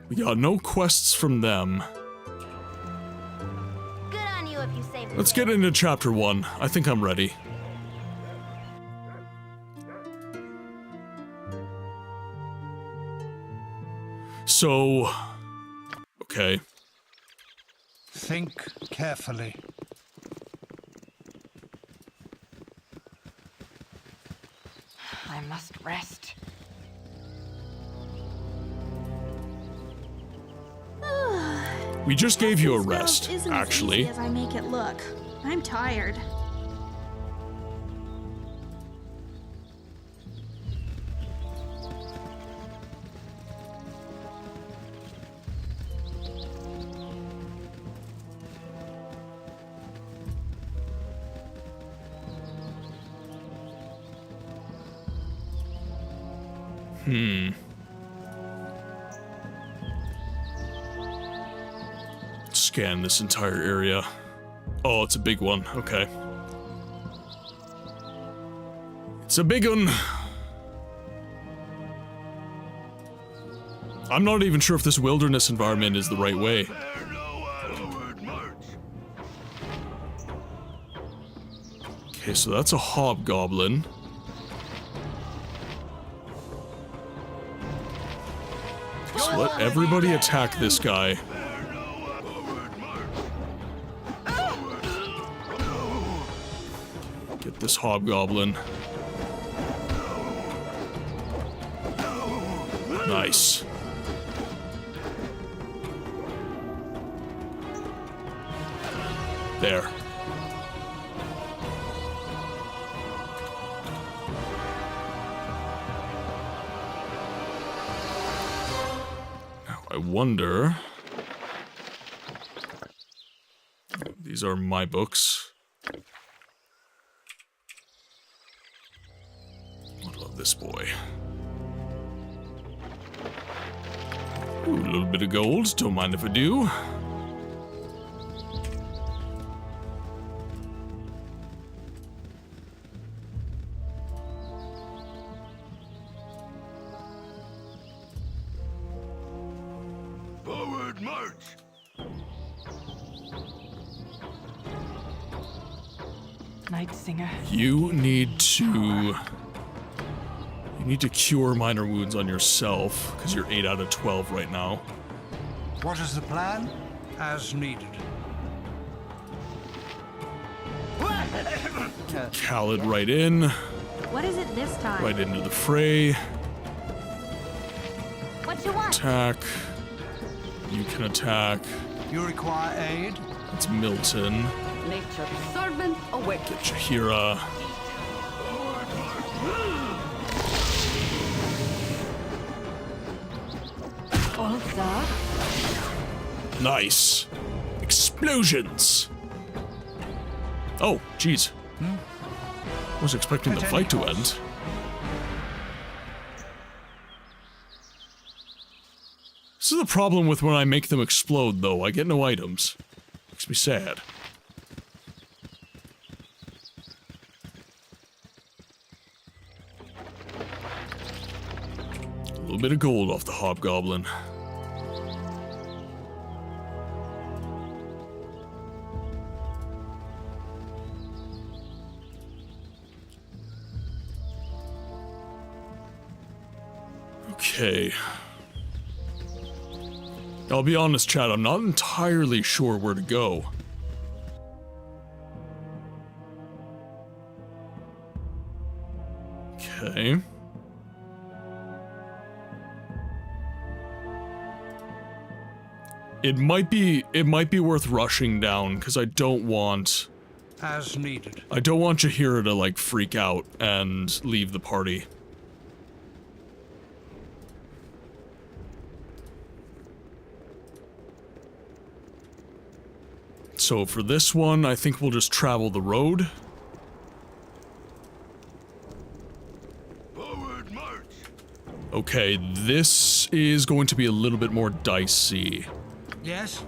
we got no quests from them. Good on you if you save the Let's day. get into chapter 1. I think I'm ready. So... okay. Think carefully. I must rest. We just gave you a Stealth rest, isn't actually. as easy as I make it look. I'm tired. Scan this entire area. Oh, it's a big one. Okay. It's a big one. I'm not even sure if this wilderness environment is the right way. Okay, so that's a hobgoblin. So let everybody attack this guy. Get this hobgoblin. Nice. There. Now, I wonder... these are my books. What about this boy? Ooh, a little bit of gold. Don't mind if I do. Forward march! Night Singer. You need to cure minor wounds on yourself, because you're 8 out of 12 right now. What is the plan? As needed. Khaled right in, What is it this time? right into the fray. What you want? Attack. You can attack. You require aid? It's Milton. Nature's servant awaits. Get Jahira. Olsa. Nice. Explosions. Oh, jeez. Was expecting the fight to end. This is the problem with when I make them explode, though. I get no items. Makes me sad. A little bit of gold off the hobgoblin. Okay. I'll be honest, chat, I'm not entirely sure where to go. Okay. It might be worth rushing down, because I don't want... As needed. I don't want Jahira to, like, freak out and leave the party. So for this one, I think we'll just travel the road. Forward march. Okay, this is going to be a little bit more dicey. Yes?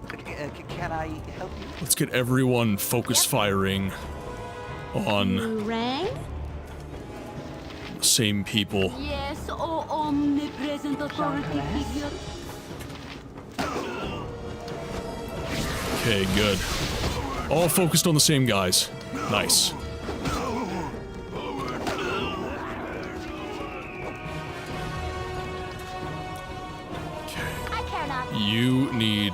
Can I help you? Let's get everyone focus firing on Rang? the same people. Yes, oh omnipresent authority figure. Okay, good. All focused on the same guys. Nice. You need...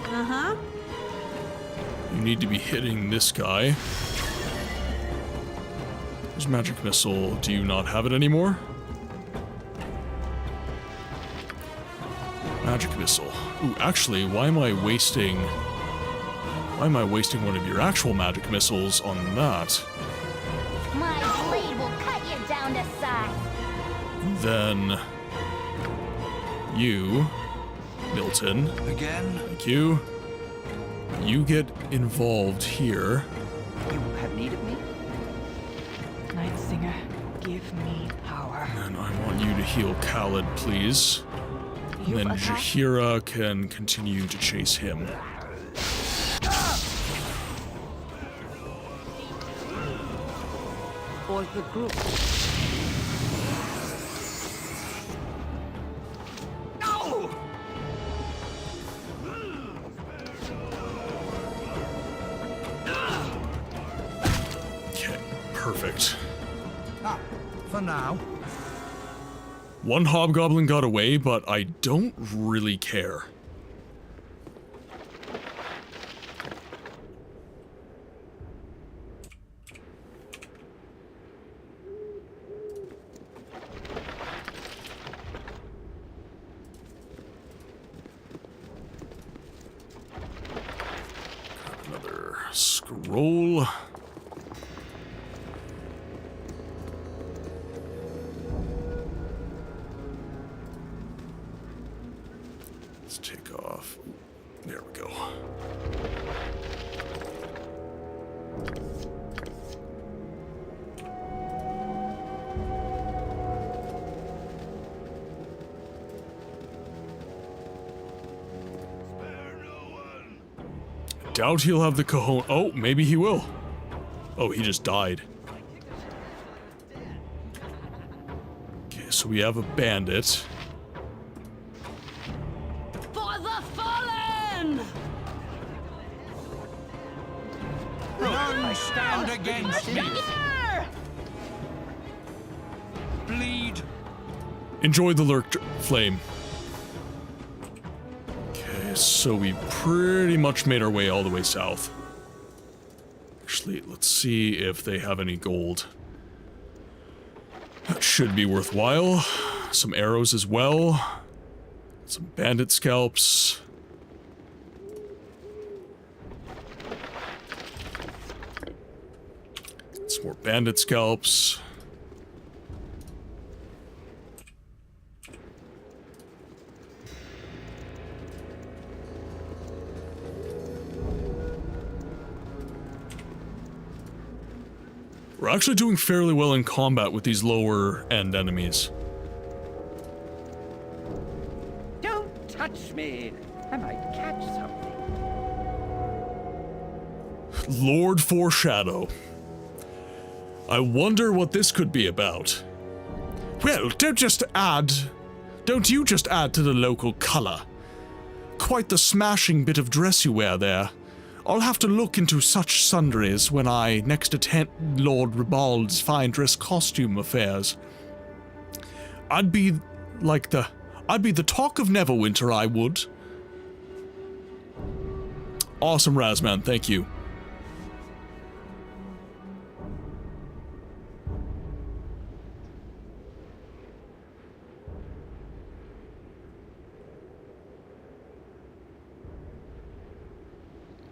Uh-huh. You need to be hitting this guy. There's magic missile. Do you not have it anymore? Magic missile. Ooh, actually, why am I wasting one of your actual magic missiles on that? My blade will cut you down to size. Then... you... Milton. Again? Thank you. You get involved here. You have need of me? Night Singer, give me power. And I want you to heal Khaled, please. And then Jahira can continue to chase him. For the group. Okay, perfect. Ah, for now. One hobgoblin got away, but I don't really care. Grab another scroll. Take off. There we go. Doubt he'll have the cojones. Oh, maybe he will. Oh, he just died. Okay, so we have a bandit. None stand against me. Bleed. Enjoy the lurked flame. Okay, so we pretty much made our way all the way south. Actually, let's see if they have any gold. That should be worthwhile. Some arrows as well. Some bandit scalps. Some more bandit scalps. We're actually doing fairly well in combat with these lower end enemies. Don't touch me. I might catch something. Lord Foreshadow. I wonder what this could be about. Well, don't you just add to the local color. Quite the smashing bit of dress you wear there. I'll have to look into such sundries when I next attend Lord Ribald's fine dress costume affairs. I'd be the talk of Neverwinter, I would. Awesome, Razman, thank you.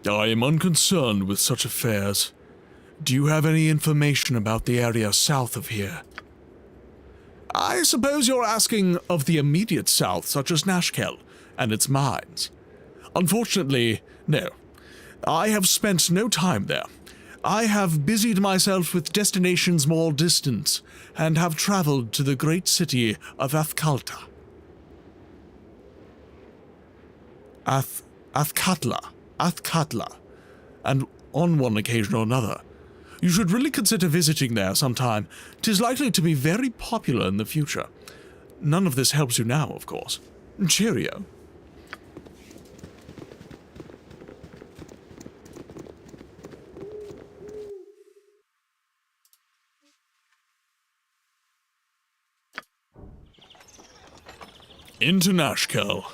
I am unconcerned with such affairs. Do you have any information about the area south of here? I suppose you're asking of the immediate south, such as Nashkel and its mines. Unfortunately, no. I have spent no time there. I have busied myself with destinations more distant, and have traveled to the great city of Athkalta. Athkatla, and on one occasion or another. You should really consider visiting there sometime. 'Tis likely to be very popular in the future. None of this helps you now, of course. Cheerio. Into Nashkel.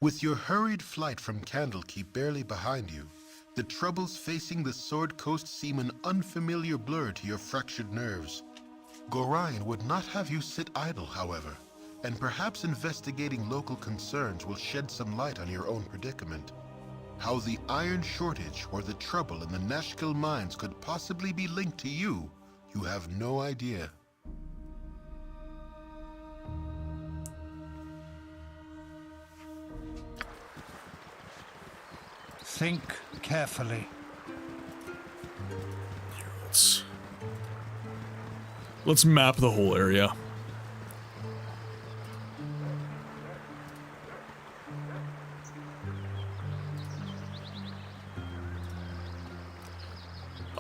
With your hurried flight from Candlekeep barely behind you, the troubles facing the Sword Coast seem an unfamiliar blur to your fractured nerves. Gorion would not have you sit idle, however, and perhaps investigating local concerns will shed some light on your own predicament. How the iron shortage or the trouble in the Nashkel mines could possibly be linked to you, you have no idea. Think carefully. Let's map the whole area.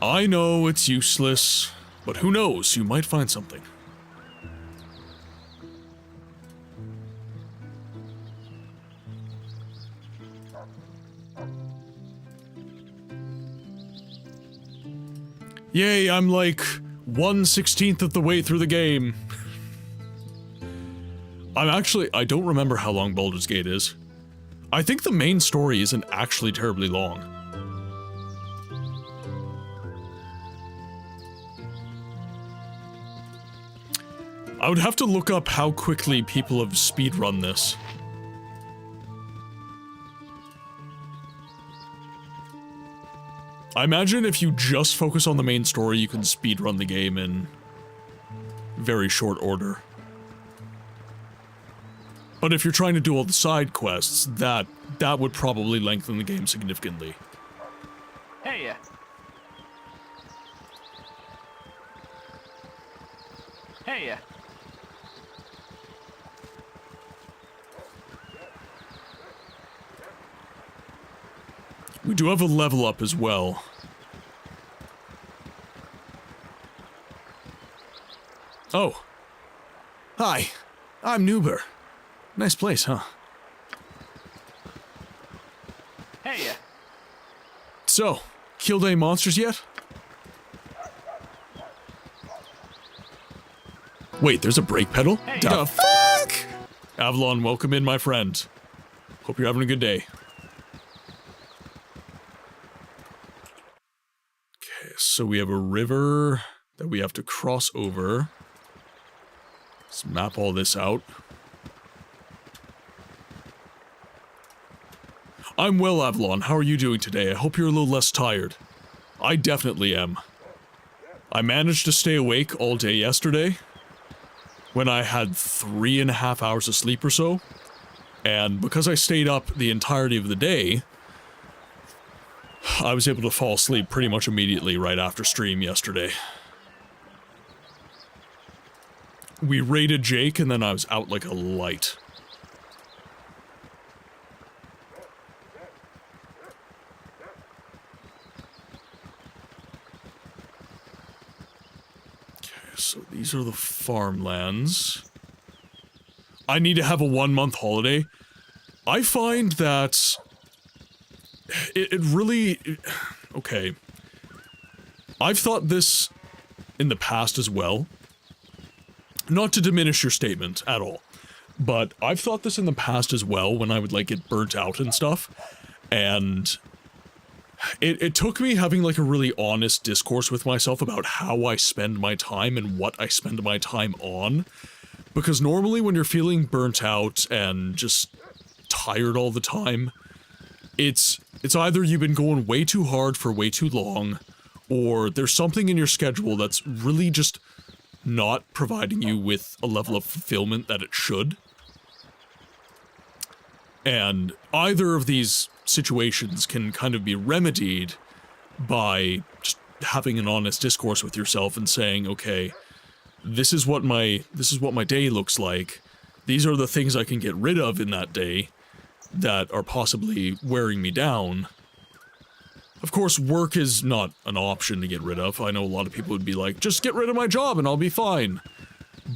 I know it's useless, but who knows, you might find something. Yay, I'm like 1/16 of the way through the game. I don't remember how long Baldur's Gate is. I think the main story isn't actually terribly long. I would have to look up how quickly people have speedrun this. I imagine if you just focus on the main story, you can speedrun the game in very short order. But if you're trying to do all the side quests, that would probably lengthen the game significantly. Hey, Hey, We do have a level up as well. Oh. Hi, I'm Nuber. Nice place, huh? Hey. So, killed any monsters yet? Wait, there's a brake pedal? Hey. The fuck? Avalon, welcome in, my friend. Hope you're having a good day. So we have a river that we have to cross over. Let's map all this out. I'm well, Avalon. How are you doing today? I hope you're a little less tired. I definitely am. I managed to stay awake all day yesterday when I had 3.5 hours of sleep or so. And because I stayed up the entirety of the day, I was able to fall asleep pretty much immediately right after stream yesterday. We raided Jake and then I was out like a light. So these are the farmlands. I need to have a 1-month holiday. I find that it really... Okay. I've thought this in the past as well. Not to diminish your statement at all. But I've thought this in the past as well when I would like get burnt out and stuff. And... It took me having like a really honest discourse with myself about how I spend my time and what I spend my time on. Because normally when you're feeling burnt out and just tired all the time, it's either you've been going way too hard for way too long, or there's something in your schedule that's really just not providing you with a level of fulfillment that it should. And either of these situations can kind of be remedied by just having an honest discourse with yourself and saying, okay, this is what my day looks like. These are the things I can get rid of in that day that are possibly wearing me down. Of course, work is not an option to get rid of. I know a lot of people would be like, just get rid of my job and I'll be fine.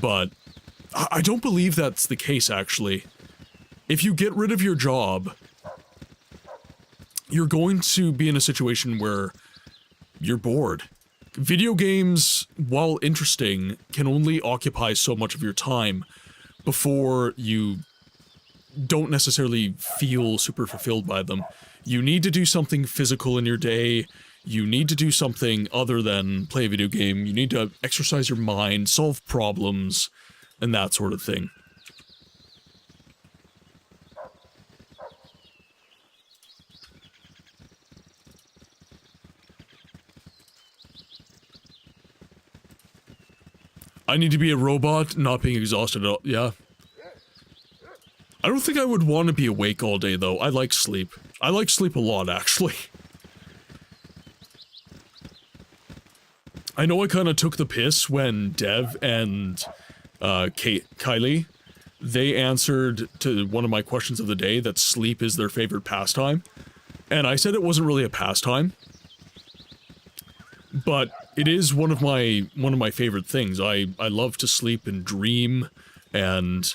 But I don't believe that's the case, actually. If you get rid of your job, you're going to be in a situation where you're bored. Video games, while interesting, can only occupy so much of your time before you don't necessarily feel super fulfilled by them. You need to do something physical in your day. You need to do something other than play a video game. You need to exercise your mind, solve problems, and that sort of thing. I need to be a robot, not being exhausted at all. Yeah. I don't think I would want to be awake all day, though. I like sleep. I like sleep a lot, actually. I know I kind of took the piss when Dev and Kylie, they answered to one of my questions of the day that sleep is their favorite pastime. And I said it wasn't really a pastime. But it is one of my favorite things. I love to sleep and dream, and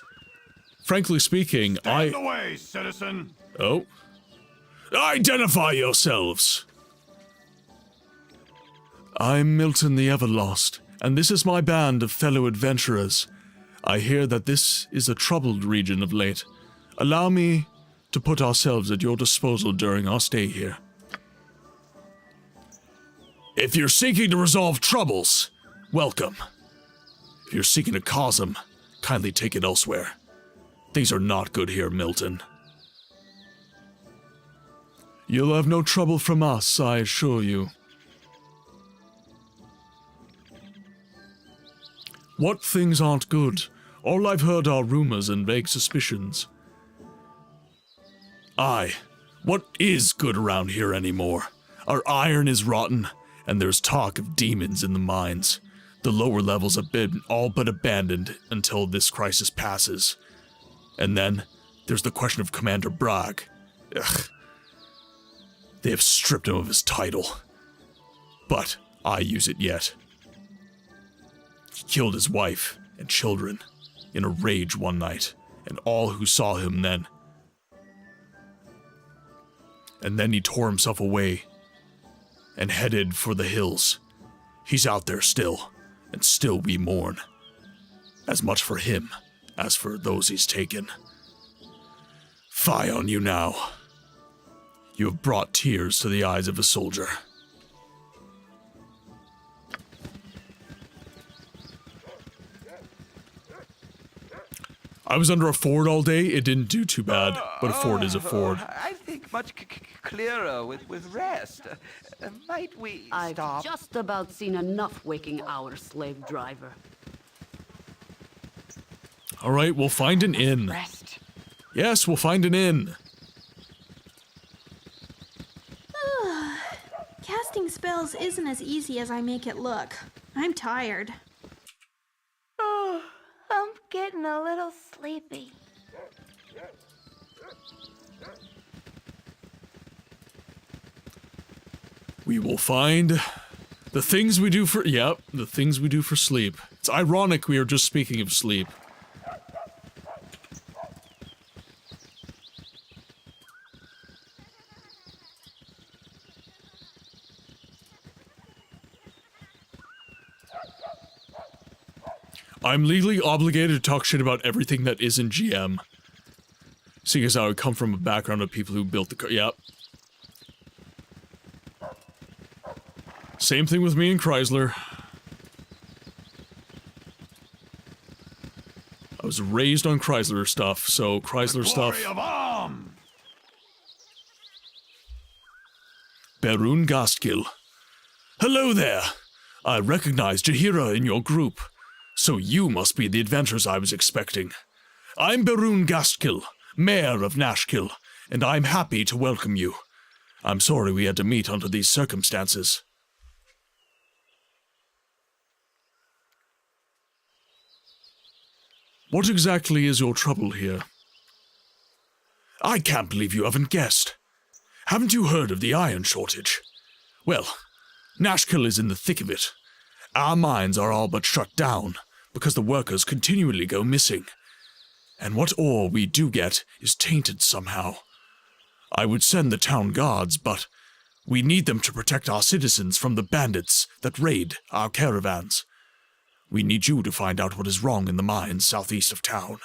frankly speaking, Stay in the way, citizen. Oh. Identify yourselves! I'm Milton the Everlost, and this is my band of fellow adventurers. I hear that this is a troubled region of late. Allow me to put ourselves at your disposal during our stay here. If you're seeking to resolve troubles, welcome. If you're seeking to cause them, kindly take it elsewhere. Things are not good here, Milton. You'll have no trouble from us, I assure you. What things aren't good? All I've heard are rumors and vague suspicions. Aye, what is good around here anymore? Our iron is rotten, and there's talk of demons in the mines. The lower levels have been all but abandoned until this crisis passes. And then, there's the question of Commander Bragg. Ugh. They have stripped him of his title. But I use it yet. He killed his wife and children in a rage one night, and all who saw him then. And then he tore himself away and headed for the hills. He's out there still, and still we mourn. As much for him as for those he's taken. Fie on you now. You have brought tears to the eyes of a soldier. I was under a ford all day. It didn't do too bad, but a ford is a ford. I think much clearer with rest. Might we I've stop? just about seen enough waking hours, slave driver. All right, we'll find an inn. Rest. Yes, we'll find an inn. Casting spells isn't as easy as I make it look. I'm tired. Oh, I'm getting a little sleepy. We will find the things we do for, the things we do for sleep. It's ironic we are just speaking of sleep. I'm legally obligated to talk shit about everything that isn't GM. Seeing as how I come from a background of people who built the car. Yep. Same thing with me and Chrysler. I was raised on Chrysler stuff, so Chrysler stuff. Berun Gastgil. Hello there. I recognize Jahira in your group. So you must be the adventurers I was expecting. I'm Berun Gastgil, Mayor of Nashkill, and I'm happy to welcome you. I'm sorry we had to meet under these circumstances. What exactly is your trouble here? I can't believe you haven't guessed. Haven't you heard of the iron shortage? Well, Nashkill is in the thick of it. Our mines are all but shut down, because the workers continually go missing. And what ore we do get is tainted somehow. I would send the town guards, but we need them to protect our citizens from the bandits that raid our caravans. We need you to find out what is wrong in the mines southeast of town.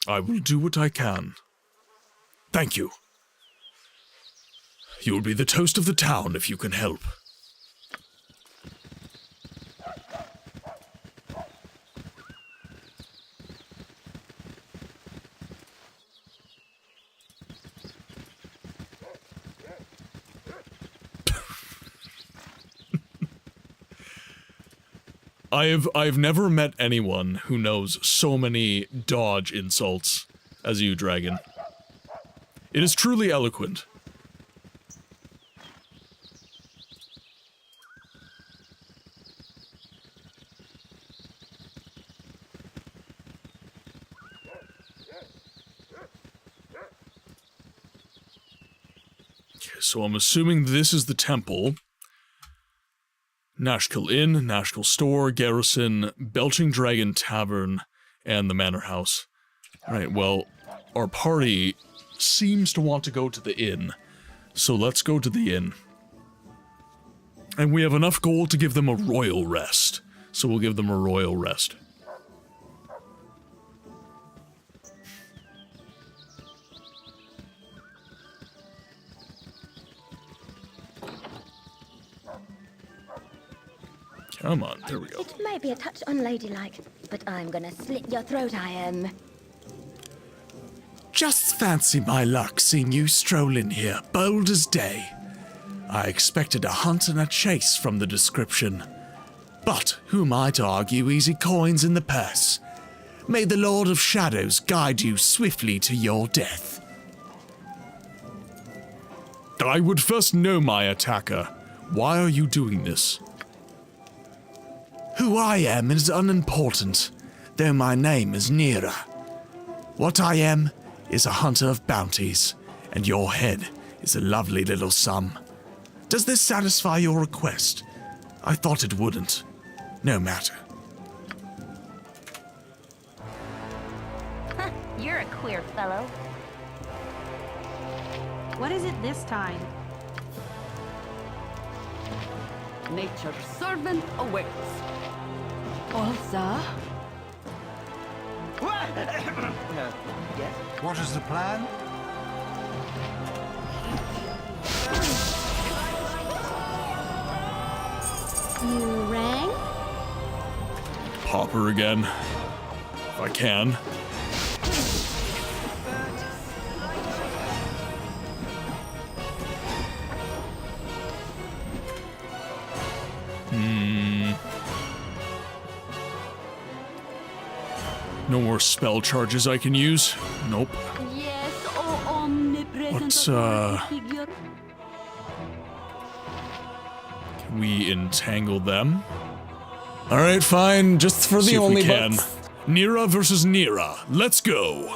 I will do what I can. Thank you. You'll be the toast of the town if you can help. I've never met anyone who knows so many dodge insults as you, Dragon. It is truly eloquent. Okay, so I'm assuming this is the temple. Nashkill Inn, Nashkill Store, Garrison, Belching Dragon Tavern, and the Manor House. Alright, well, our party seems to want to go to the inn, so let's go to the inn. And we have enough gold to give them a royal rest, so we'll give them a royal rest. Come on, there we go. It may be a touch unladylike, but I'm gonna slit your throat, I am. Just fancy my luck seeing you stroll in here, bold as day. I expected a hunt and a chase from the description. But who am I to argue easy coins in the purse? May the Lord of Shadows guide you swiftly to your death. I would first know my attacker. Why are you doing this? Who I am is unimportant, though my name is Nira. What I am is a hunter of bounties, and your head is a lovely little sum. Does this satisfy your request? I thought it wouldn't. No matter. You're a queer fellow. What is it this time? Nature's servant awaits. Olsa? Yes? What is the plan? You rang? pop her again. If I can. No more spell charges I can use? Nope. Yes, oh omnipresent Can we entangle them? Alright, fine, just for the only can. Nira versus Nira. Let's go.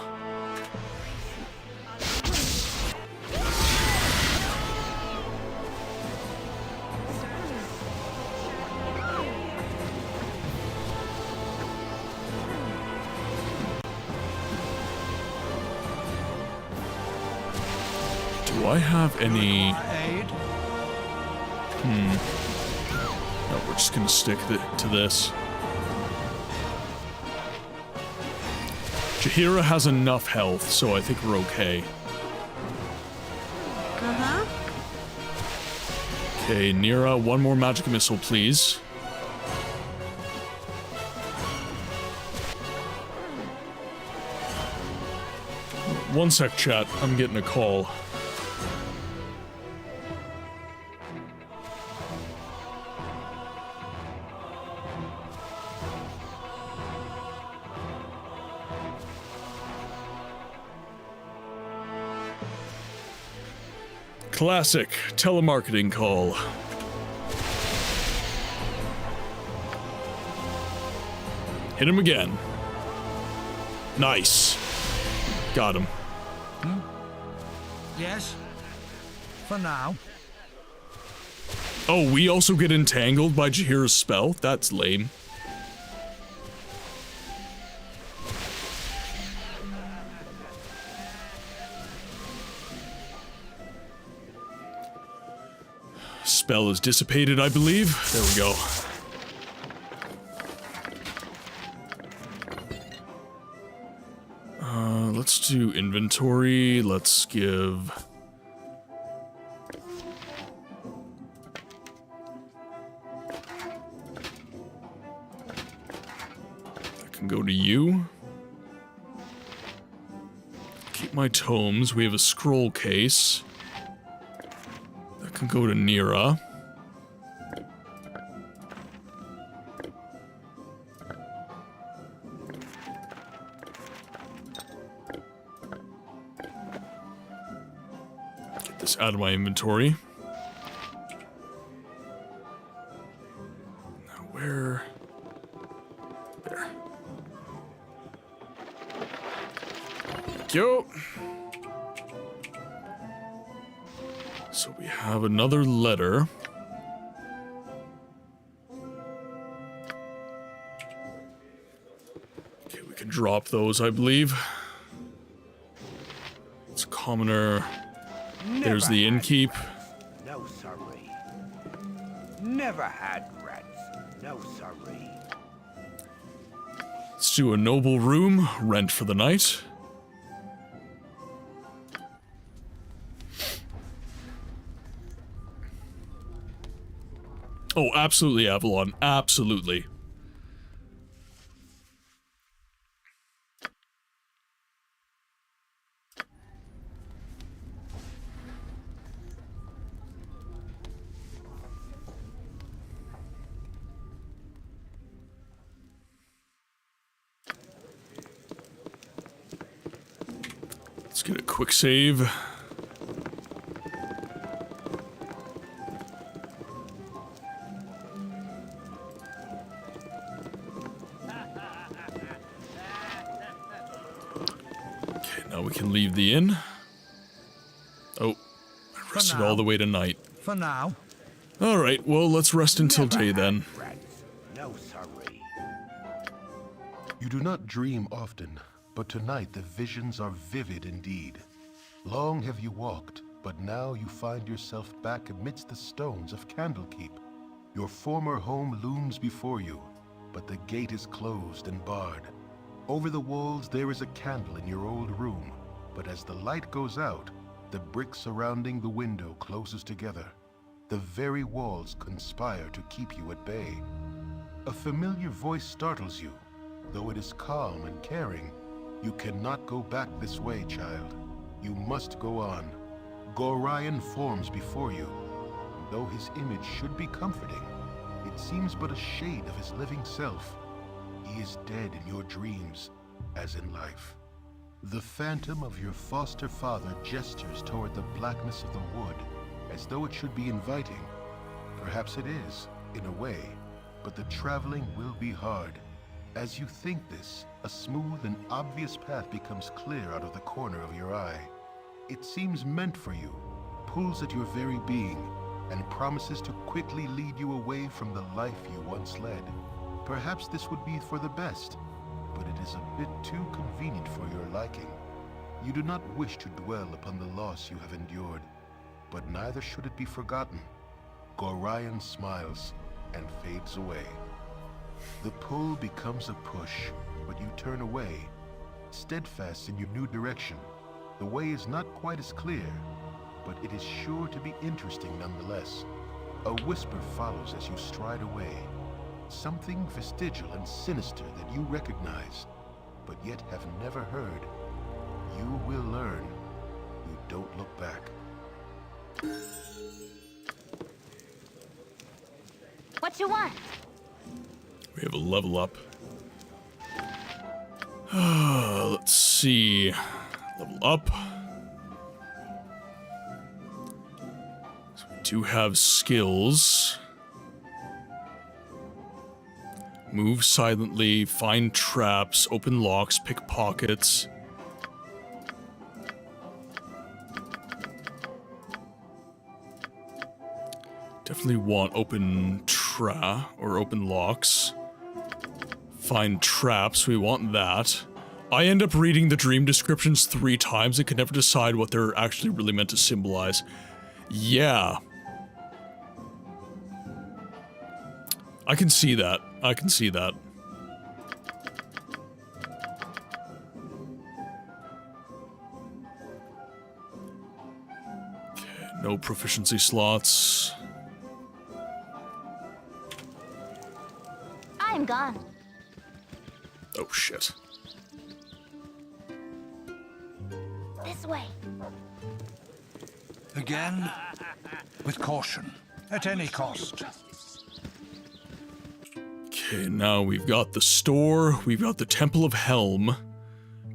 Do I have any... No, we're just gonna stick to this. Jahira has enough health, so I think we're okay. Uh-huh. Okay, Nira, one more magic missile, please. One sec, chat. I'm getting a call. Classic telemarketing call. Hit him again. Nice. Got him. Yes? For now. Oh, we also get entangled by Jahira's spell? That's lame. Spell is dissipated, I believe. There we go. Let's do inventory. Let's give... That can go to you. Keep my tomes. We have a scroll case. That can go to Nira. Get this out of my inventory. Now where? There. Thank you. So we have another letter. Okay, we can drop those, I believe. It's a commoner. There's the innkeep. No, sorry. Never had rats. No, sorry. Let's do a noble room. Rent for the night. Oh, absolutely, Avalon. Absolutely. Let's get a quick save. We can leave the inn. Oh, I rested all the way to night. For now. Alright, well, let's rest until day then. No, sorry. You do not dream often, but tonight the visions are vivid indeed. Long have you walked, but now you find yourself back amidst the stones of Candlekeep. Your former home looms before you, but the gate is closed and barred. Over the walls there is a candle in your old room, but as the light goes out, the bricks surrounding the window closes together. The very walls conspire to keep you at bay. A familiar voice startles you. Though it is calm and caring, you cannot go back this way, child. You must go on. Gorion forms before you. And though his image should be comforting, it seems but a shade of his living self. He is dead in your dreams, as in life. The phantom of your foster father gestures toward the blackness of the wood, as though it should be inviting. Perhaps it is, in a way, but the traveling will be hard. As you think this, a smooth and obvious path becomes clear out of the corner of your eye. It seems meant for you, pulls at your very being, and promises to quickly lead you away from the life you once led. Perhaps this would be for the best, but it is a bit too convenient for your liking. You do not wish to dwell upon the loss you have endured, but neither should it be forgotten. Gorion smiles and fades away. The pull becomes a push, but you turn away, steadfast in your new direction. The way is not quite as clear, but it is sure to be interesting nonetheless. A whisper follows as you stride away, something vestigial and sinister that you recognize, but yet have never heard. You will learn. You don't look back. What you want? We have a level up. Let's see. Level up. So we do have skills. Move silently, find traps, open locks, pick pockets. Definitely want open open locks. Find traps, we want that. I end up reading the dream descriptions 3 times and can never decide what they're actually really meant to symbolize. Yeah. I can see that. I can see that. Okay, no proficiency slots. I'm gone. Oh shit. This way. Again, with caution, at any cost. Okay, now we've got the store, we've got the Temple of Helm,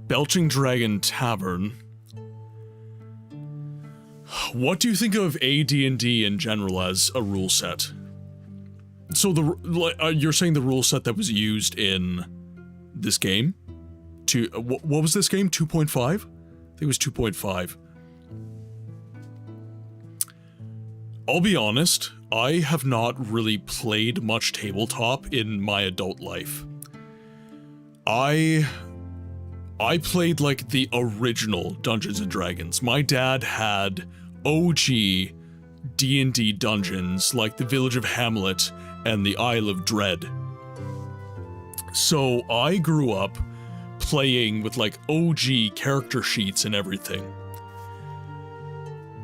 Belching Dragon Tavern. What do you think of AD&D in general as a rule set? So you're saying the rule set that was used in this game? What was this game? 2.5? I think it was 2.5. I'll be honest, I have not really played much tabletop in my adult life. I played like the original Dungeons and Dragons. My dad had OG D&D dungeons like the Village of Hamlet and the Isle of Dread. So I grew up playing with like OG character sheets and everything.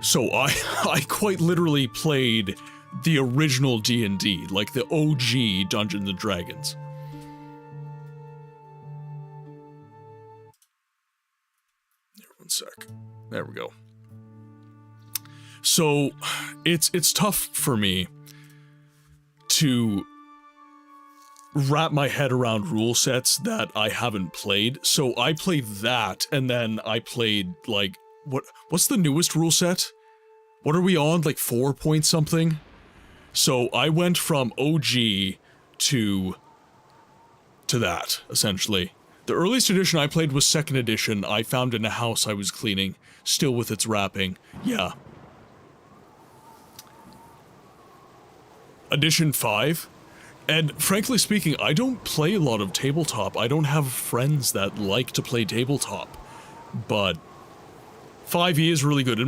So I quite literally played the original D&D, like the OG Dungeons and Dragons. Here, one sec. There we go. So it's tough for me to wrap my head around rule sets that I haven't played. So I played that, and then I played like what's the newest rule set? What are we on? Like 4 point something? So I went from OG to that, essentially. The earliest edition I played was 2nd edition. I found in a house I was cleaning, still with its wrapping. Yeah. Edition 5. And frankly speaking, I don't play a lot of tabletop. I don't have friends that like to play tabletop. But 5e is really good.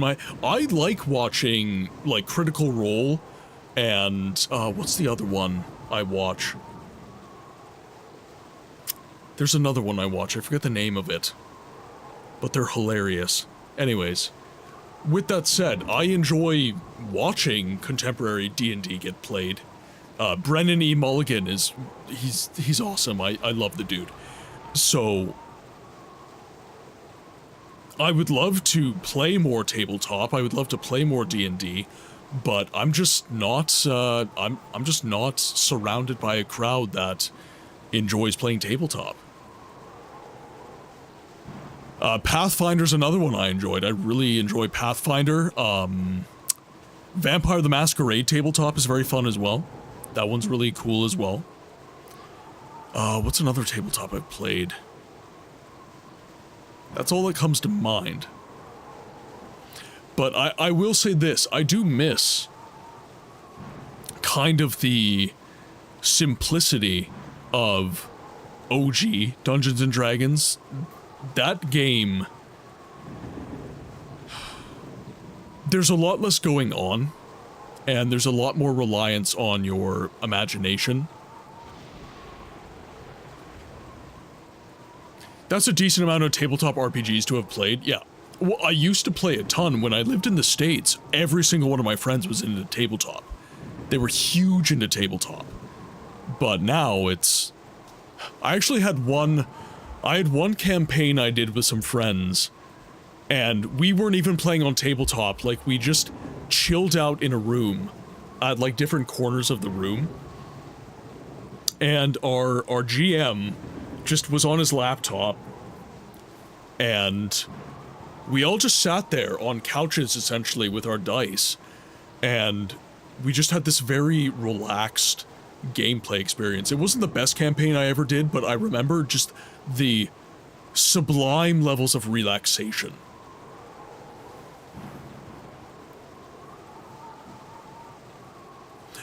I like watching like Critical Role and what's the other one I watch? There's another one I watch. I forget the name of it. But they're hilarious. Anyways, with that said, I enjoy watching contemporary D&D get played. Brennan E. Mulligan he's awesome. I love the dude. So I would love to play more tabletop. I would love to play more D&D, but I'm just not I'm just not surrounded by a crowd that enjoys playing tabletop. Pathfinder's another one I enjoyed. I really enjoy Pathfinder. Vampire the Masquerade tabletop is very fun as well. That one's really cool as well. What's another tabletop I've played? That's all that comes to mind. But I will say this, I do miss kind of the simplicity of OG Dungeons and Dragons. That game, there's a lot less going on, and there's a lot more reliance on your imagination. That's a decent amount of tabletop RPGs to have played, yeah. Well, I used to play a ton. When I lived in the States, every single one of my friends was into tabletop. They were huge into tabletop. But now it's... I actually had one campaign I did with some friends, and we weren't even playing on tabletop. Like, we just chilled out in a room at, like, different corners of the room. And our GM just was on his laptop, and we all just sat there on couches, essentially, with our dice, and we just had this very relaxed gameplay experience. It wasn't the best campaign I ever did, but I remember just the sublime levels of relaxation.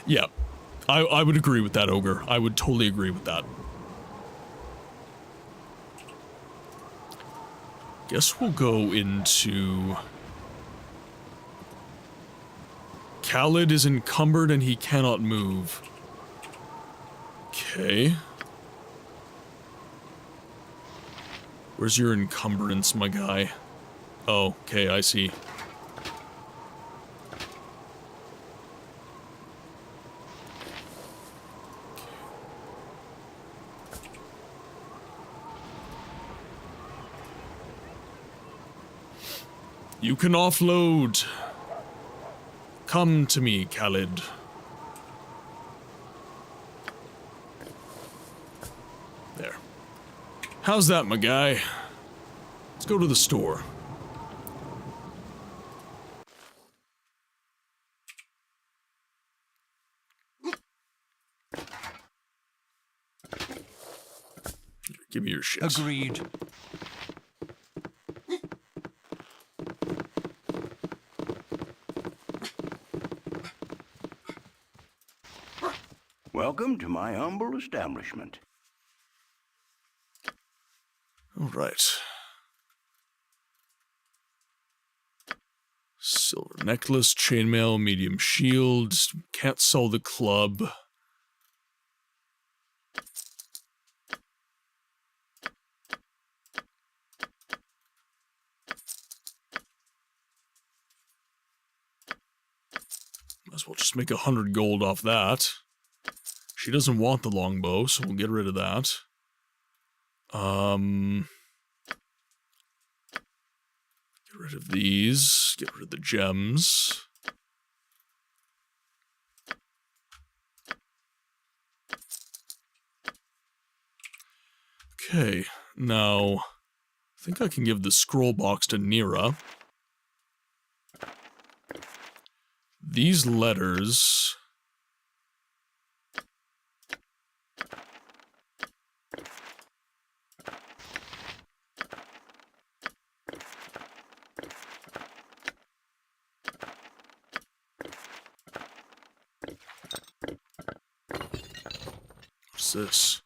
Yeah, I would agree with that, Ogre. I would totally agree with that. Guess we'll go into... Khaled is encumbered and he cannot move. Okay. Where's your encumbrance, my guy? Oh, okay, I see. You can offload. Come to me, Khaled. There. How's that, my guy? Let's go to the store. Give me your shit. Agreed. Welcome to my humble establishment. All right. Silver necklace, chainmail, medium shield. Can't sell the club. Might as well just make 100 gold off that. She doesn't want the longbow, so we'll get rid of that. Get rid of these. Get rid of the gems. Okay, now I think I can give the scroll box to Nira. These letters... What's this?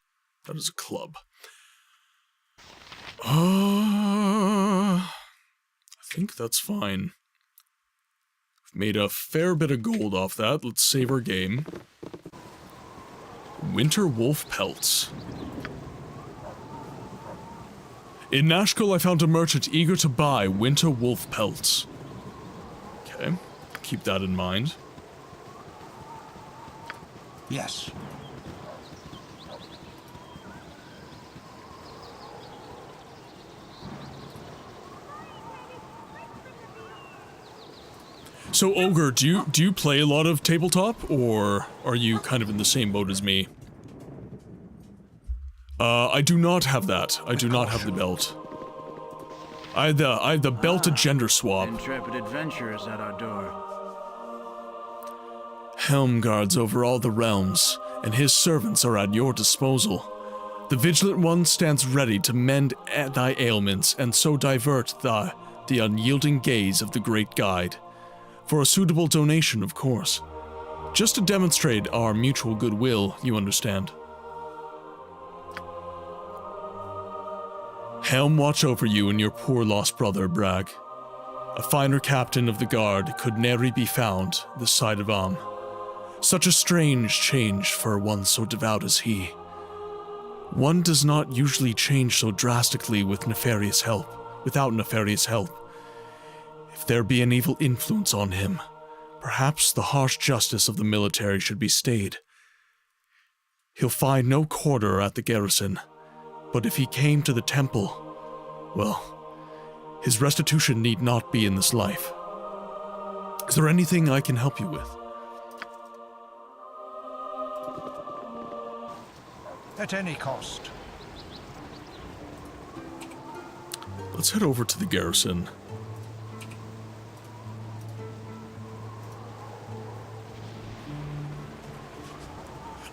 That is a club. I think that's fine. I've made a fair bit of gold off that. Let's save our game. Winter wolf pelts. In Nashville, I found a merchant eager to buy winter wolf pelts. Okay, keep that in mind. Yes. So, Ogre, do you play a lot of tabletop, or are you kind of in the same boat as me? I do not have that. I do not have the belt. I have the belted gender swap. Intrepid adventurers at our door. Helm guards over all the realms, and his servants are at your disposal. The Vigilant One stands ready to mend thy ailments, and so divert the unyielding gaze of the Great Guide. For a suitable donation, of course. Just to demonstrate our mutual goodwill, you understand. Helm watch over you and your poor lost brother, Bragg. A finer captain of the guard could nary be found this side of Am. Such a strange change for one so devout as he. One does not usually change so drastically without nefarious help. If there be an evil influence on him, perhaps the harsh justice of the military should be stayed. He'll find no quarter at the garrison, but if he came to the temple, well, his restitution need not be in this life. Is there anything I can help you with? At any cost. Let's head over to the garrison.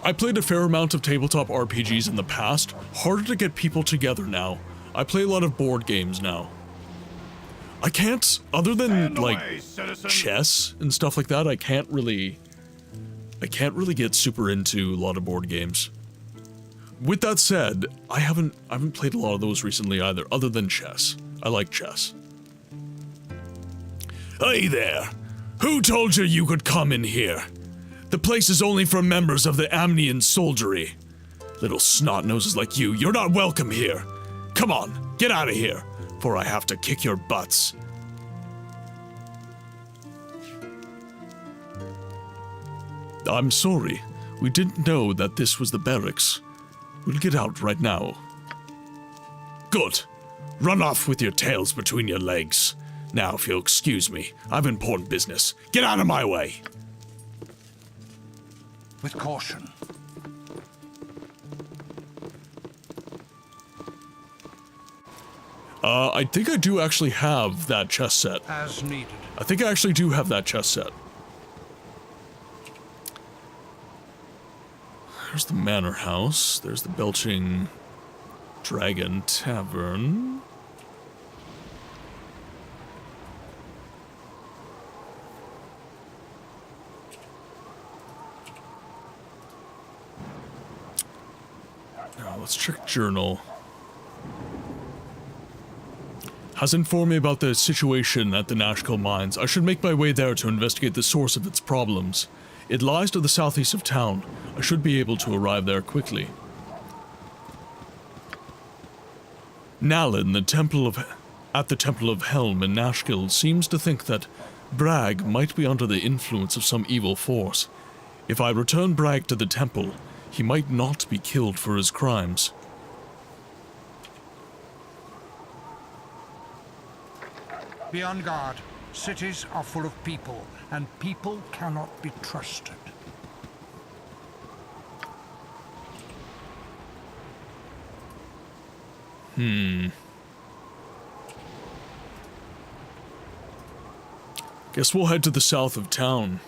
I played a fair amount of tabletop RPGs in the past. Harder to get people together now. I play a lot of board games now. I can't, other than like chess and stuff like that, I can't really get super into a lot of board games. With that said, I haven't played a lot of those recently either, other than chess. I like chess. Hey there! Who told you you could come in here? The place is only for members of the Amnian soldiery. Little snot-noses like you're not welcome here. Come on, get out of here, for I have to kick your butts. I'm sorry. We didn't know that this was the barracks. We'll get out right now. Good. Run off with your tails between your legs. Now, if you'll excuse me, I've important business. Get out of my way! With caution. I think I do actually have that chess set. As needed. I think I actually do have that chess set. There's the Manor House. There's the Belching Dragon Tavern. Now, let's check journal. Has informed me about the situation at the Nashkel Mines. I should make my way there to investigate the source of its problems. It lies to the southeast of town. I should be able to arrive there quickly. Nalin, at the Temple of Helm in Nashkel, seems to think that Bragg might be under the influence of some evil force. If I return Bragg to the temple, he might not be killed for his crimes. Be on guard. Cities are full of people, and people cannot be trusted. Guess we'll head to the south of town.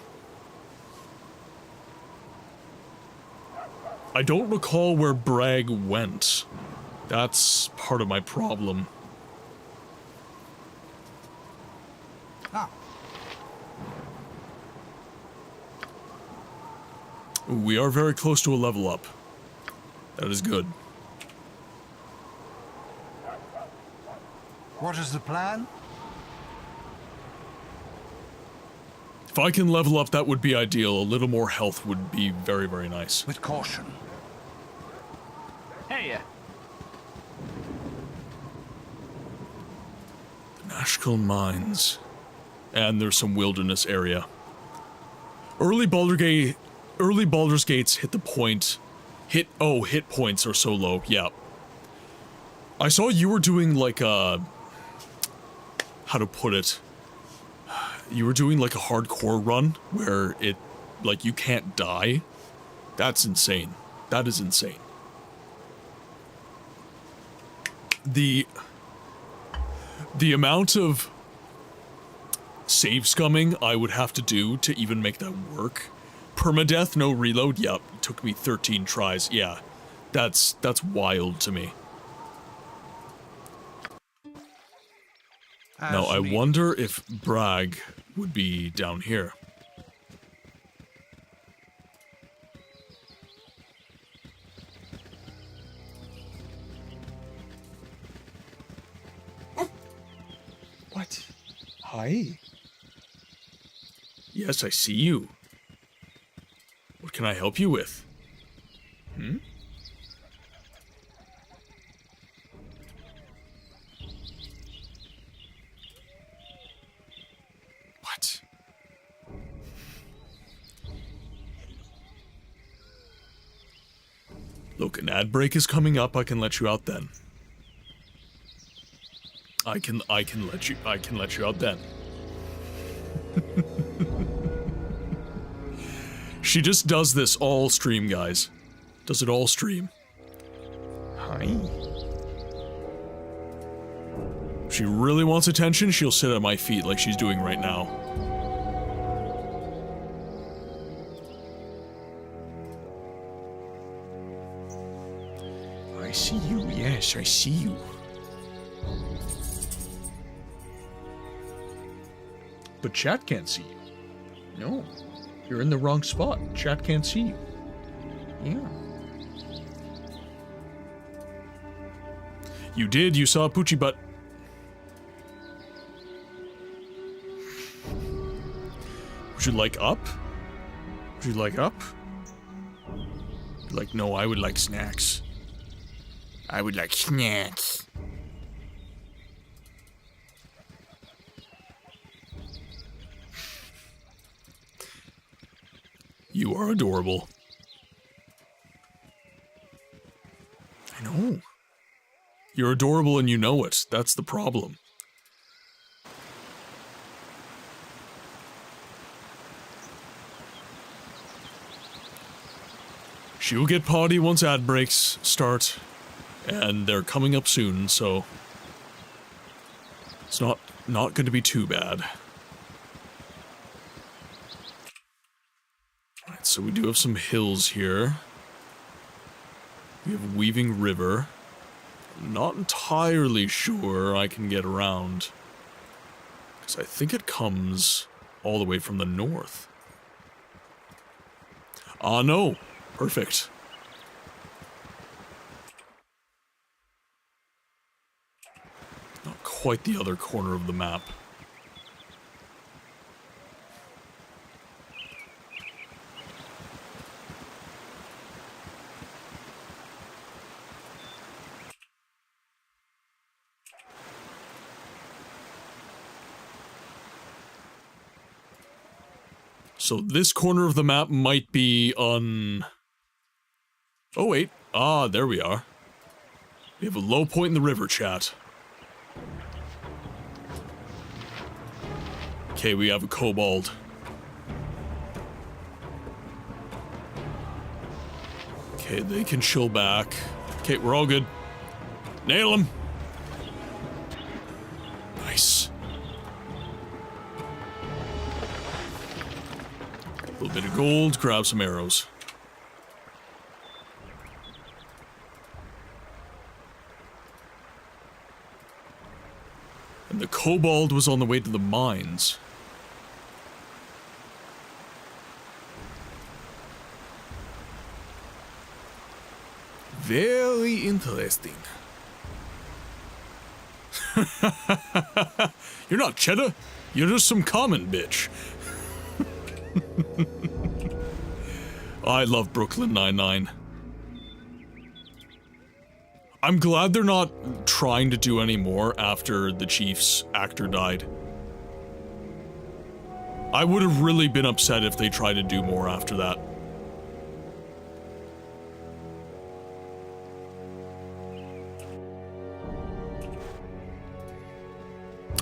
I don't recall where Bragg went. That's part of my problem. Ah. We are very close to a level up. That is good. What is the plan? If I can level up, that would be ideal. A little more health would be very, very nice. With caution. Hey, The Nashkel Mines. And there's some wilderness area. Early Baldur's Gate early Baldur's Gates hit points are so low, yeah. I saw you were doing like a, how to put it, you were doing like a hardcore run where it, like, you can't die. That's insane. That is insane. The amount of save scumming I would have to do to even make that work. Permadeath, no reload, yep, it took me 13 tries, yeah. That's wild to me. Now, I wonder if Bragg would be down here. What? Hi. Yes, I see you. What can I help you with? Hmm? What? Look, an ad break is coming up. I can let you out then. I can let you out then. She just does this all stream, guys. Does it all stream. Hi. If she really wants attention, she'll sit at my feet like she's doing right now. I see you, yes, I see you. But chat can't see you. No. You're in the wrong spot. Chat can't see you. Yeah. You did. You saw a Poochie butt. Would you like up? Would you like up? Like, no, I would like snacks. I would like snacks. You are adorable. I know. You're adorable and you know it. That's the problem. She will get potty once ad breaks start, and they're coming up soon, so it's not going to be too bad. Alright, so we do have some hills here. We have Weaving River. I'm not entirely sure I can get around, because I think it comes all the way from the north. Ah, no. Perfect. Not quite the other corner of the map. So this corner of the map might be on... Oh wait, ah, there we are. We have a low point in the river, chat. Okay, we have a kobold. Okay, they can chill back. Okay, we're all good. Nail him! Nice. A little bit of gold, grab some arrows. And the kobold was on the way to the mines. Very interesting. You're not cheddar. You're just some common bitch. I love Brooklyn Nine-Nine. I'm glad they're not trying to do any more after the Chief's actor died. I would have really been upset if they tried to do more after that.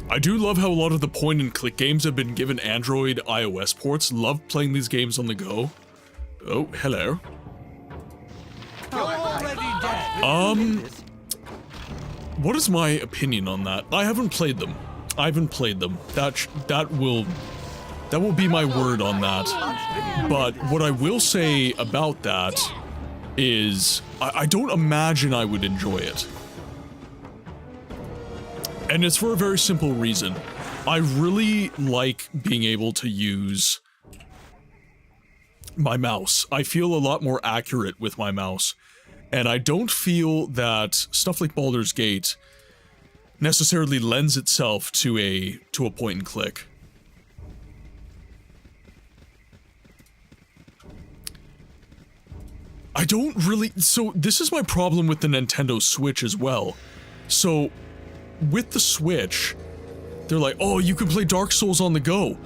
I do love how a lot of the point-and-click games have been given Android, iOS ports. Love playing these games on the go. Oh, hello. You're already dead. What is my opinion on that? I haven't played them. That will be my word on that. But what I will say about that is I don't imagine I would enjoy it. And it's for a very simple reason. I really like being able to use my mouse. I feel a lot more accurate with my mouse. And I don't feel that stuff like Baldur's Gate necessarily lends itself to a point and click. I don't really... So, this is my problem with the Nintendo Switch as well. So, with the Switch, they're like, oh, you can play Dark Souls on the go.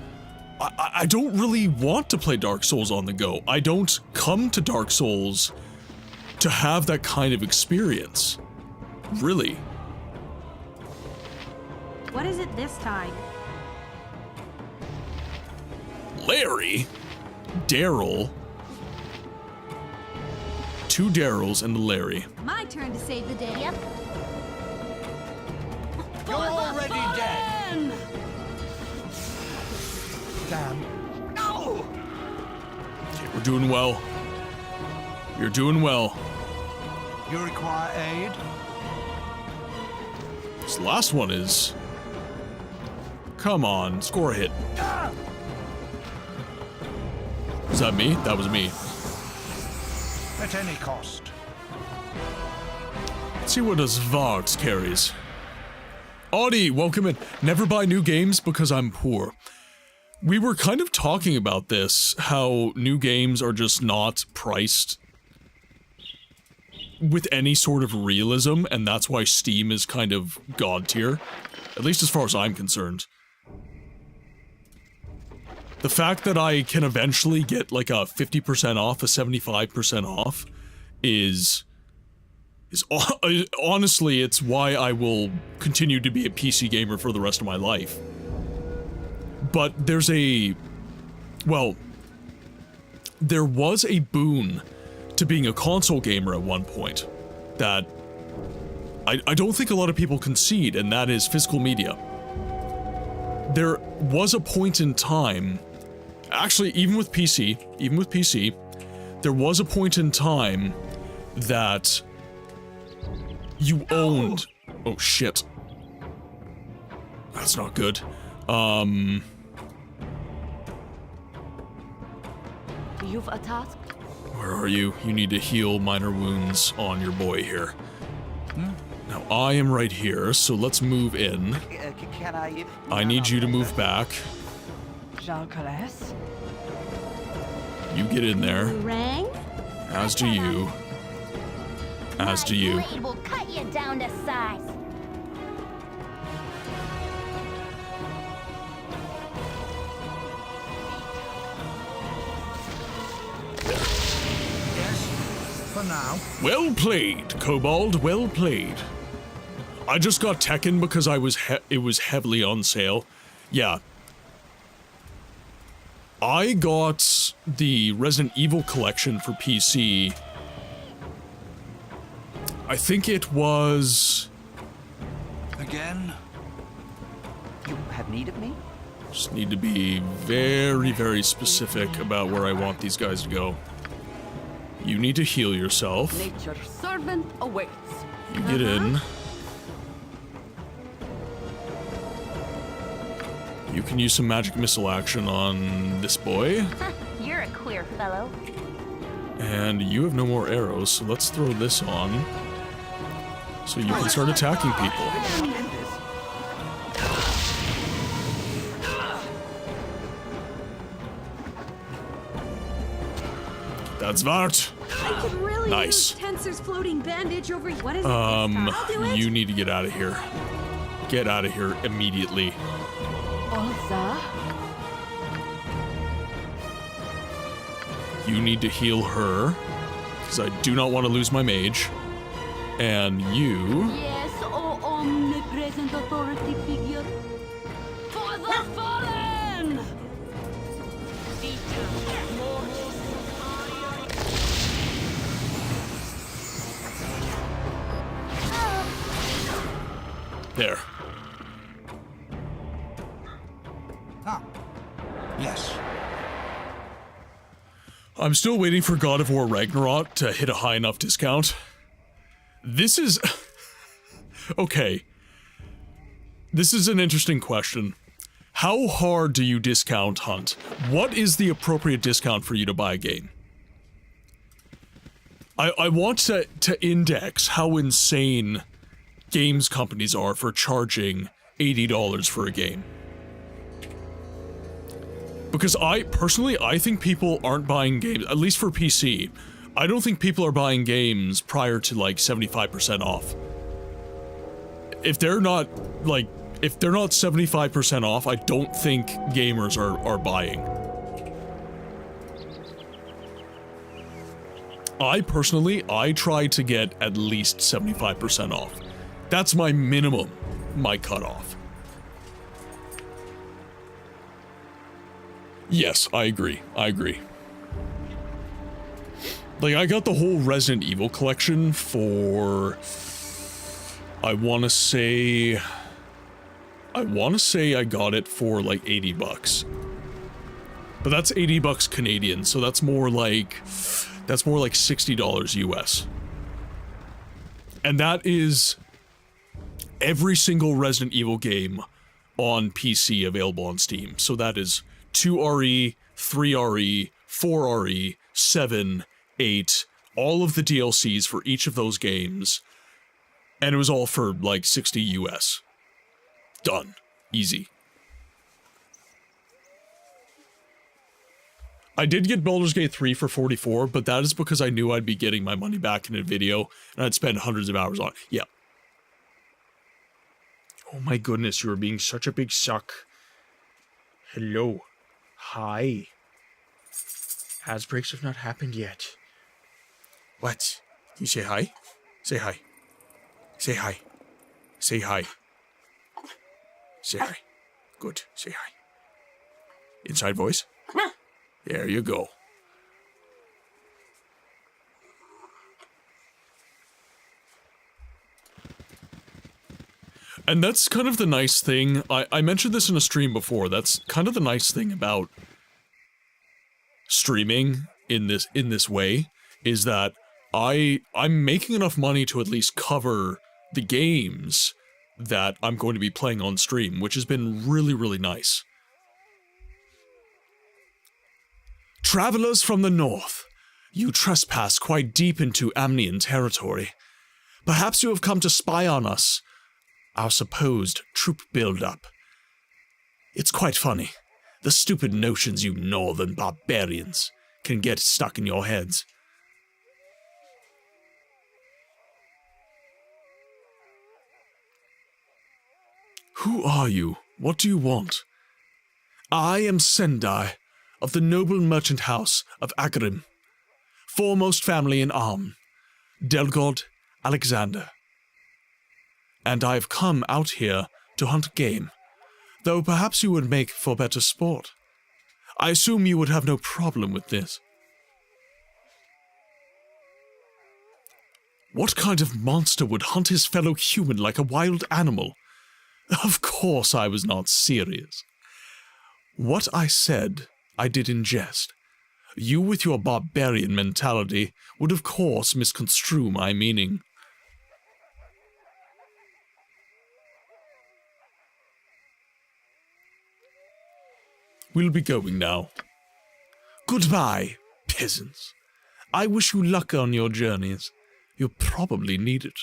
I don't really want to play Dark Souls on the go. I don't come to Dark Souls to have that kind of experience. Really. What is it this time? Larry? Daryl? Two Daryls and a Larry. My turn to save the day. Yep. You're already dead. Damn. No! Okay, we're doing well. You're doing well. You require aid? This last one is... Come on, score a hit. Was that me? That was me. At any cost. Let's see what this Vargs carries. Audie, welcome in. Never buy new games because I'm poor. We were kind of talking about this, how new games are just not priced with any sort of realism, and that's why Steam is kind of god tier. At least as far as I'm concerned. The fact that I can eventually get like a 50% off, a 75% off is honestly, it's why I will continue to be a PC gamer for the rest of my life. But there's there was a boon to being a console gamer at one point that I don't think a lot of people concede, and that is physical media. There was a point in time, actually even with PC, there was a point in time that you owned... Oh shit. That's not good. You've a task? Where are you? You need to heal minor wounds on your boy here. Now, I am right here, so let's move in. I need you to move back. You get in there. Rang? As do you. As do you. Blade will cut you down to size. For now. Well played, Kobold, well played. I just got Tekken because it was heavily on sale. Yeah. I got the Resident Evil collection for PC. I think it was... Again? You have need of me? Just need to be very, very specific about where I want these guys to go. You need to heal yourself. Nature's servant awaits. You get in. You can use some magic missile action on this boy. You're a queer fellow. And you have no more arrows, so let's throw this on. So you can start attacking people. That's Vart. I could really Nice. use Tensor's floating bandage over. What is it? I'll do it. You need to get out of here. Get out of here immediately. Olza. You need to heal her, because I do not want to lose my mage. And you... Yes, oh omnipresent authority figure. There. Ah, yes. I'm still waiting for God of War Ragnarok to hit a high enough discount. This is... Okay. This is an interesting question. How hard do you discount hunt? What is the appropriate discount for you to buy a game? I want to index how insane games companies are for charging $80 for a game. Because I think people aren't buying games, at least for PC. I don't think people are buying games prior to like 75% off. If they're not 75% off, I don't think gamers are buying. I try to get at least 75% off. That's my minimum, my cutoff. Yes, I agree. Like, I got the whole Resident Evil collection for... I wanna say I got it for like $80. But that's $80 Canadian, so that's more like $60 US. And that is every single Resident Evil game on PC available on Steam. So that is 2RE, 3RE, 4RE, 7, 8, all of the DLCs for each of those games. And it was all for like 60 US. Done. Easy. I did get Baldur's Gate 3 for $44, but that is because I knew I'd be getting my money back in a video, and I'd spend hundreds of hours on it. Yeah. Oh my goodness, you are being such a big suck. Hello. Hi. Has breaks have not happened yet. What? You say hi? Say hi. Say hi. Say hi. Say hi. Good. Say hi. Inside voice? There you go. And that's kind of the nice thing. I mentioned this in a stream before. That's kind of the nice thing about streaming in this way, is that I'm making enough money to at least cover the games that I'm going to be playing on stream, which has been really, really nice. Travelers from the north, you trespass quite deep into Amnian territory. Perhaps you have come to spy on us, our supposed troop build-up. It's quite funny, the stupid notions you northern barbarians can get stuck in your heads. Who are you? What do you want? I am Sendai, of the noble merchant house of Agrim, foremost family in Arm, Delgod Alexander. And I have come out here to hunt game, though perhaps you would make for better sport. I assume you would have no problem with this. What kind of monster would hunt his fellow human like a wild animal? Of course I was not serious. What I said, I did in jest. You with your barbarian mentality would of course misconstrue my meaning. We'll be going now. Goodbye, peasants. I wish you luck on your journeys. You'll probably need it.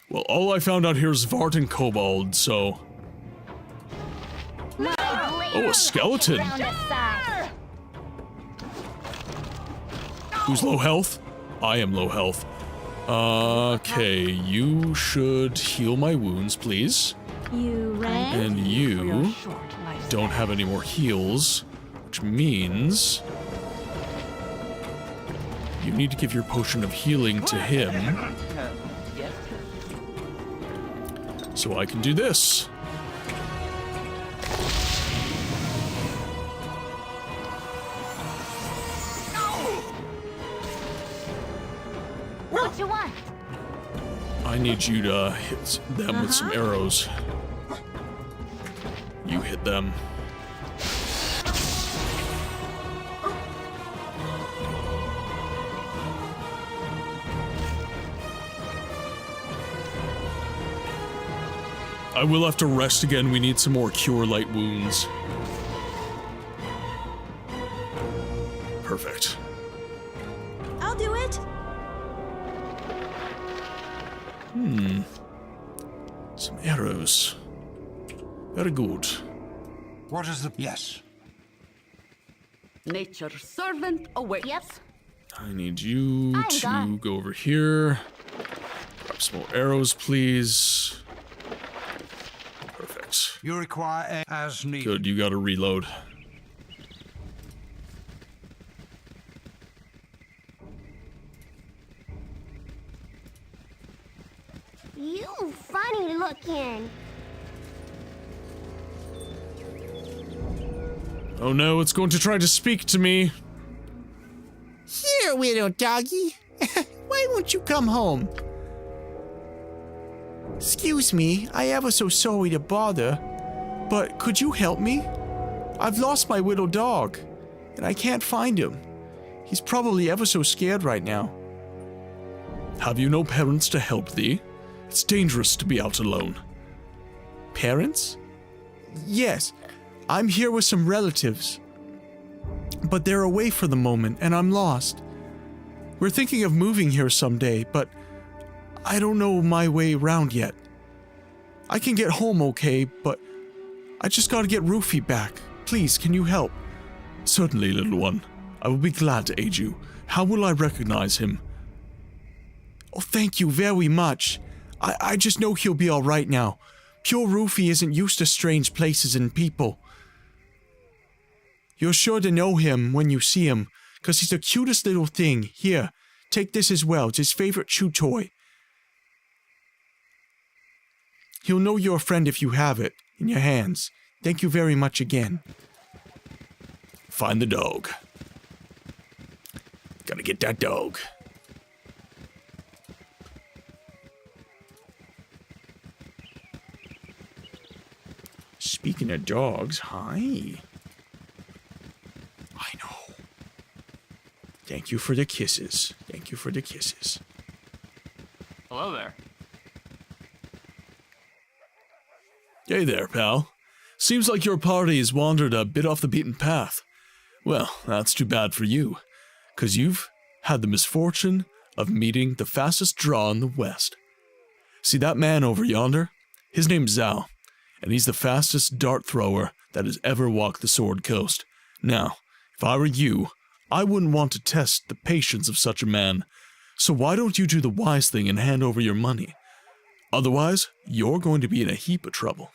Well, all I found out here is Vart and Kobold, so... Oh, a skeleton! Who's low health? I am low health. Okay, you should heal my wounds, please. You ready? And you don't have any more heals, which means... you need to give your potion of healing to him. So I can do this. What you want? I need you to hit them with some arrows. You hit them. I will have to rest again. We need some more cure light wounds. Perfect. I'll do it. Some arrows. Very good. What is the... Yes. Nature's servant awaits. Yep. I need you I'm to gone. go over here. Grab some more arrows, please. Perfect. You require as needed. Good, you gotta reload. You funny looking. Oh no, it's going to try to speak to me. Here, little doggy. Why won't you come home? Excuse me, I ever so sorry to bother, but could you help me? I've lost my little dog, and I can't find him. He's probably ever so scared right now. Have you no parents to help thee? It's dangerous to be out alone. Parents? Yes, I'm here with some relatives. But they're away for the moment, and I'm lost. We're thinking of moving here someday, but I don't know my way around yet. I can get home okay, but I just gotta get Rufy back. Please, can you help? Certainly, little one. I will be glad to aid you. How will I recognize him? Oh, thank you very much. I just know he'll be alright now. Pure Rufy isn't used to strange places and people. You're sure to know him when you see him, 'cause he's the cutest little thing. Here, take this as well. It's his favorite chew toy. He'll know you're a friend if you have it in your hands. Thank you very much again. Find the dog. Gotta get that dog. Speaking of dogs, hi. I know. Thank you for the kisses. Thank you for the kisses. Hello there. Hey there, pal. Seems like your party has wandered a bit off the beaten path. Well, that's too bad for you, 'cause you've had the misfortune of meeting the fastest draw in the West. See that man over yonder? His name's Zal, and he's the fastest dart thrower that has ever walked the Sword Coast. Now, if I were you, I wouldn't want to test the patience of such a man, so why don't you do the wise thing and hand over your money? Otherwise, you're going to be in a heap of trouble.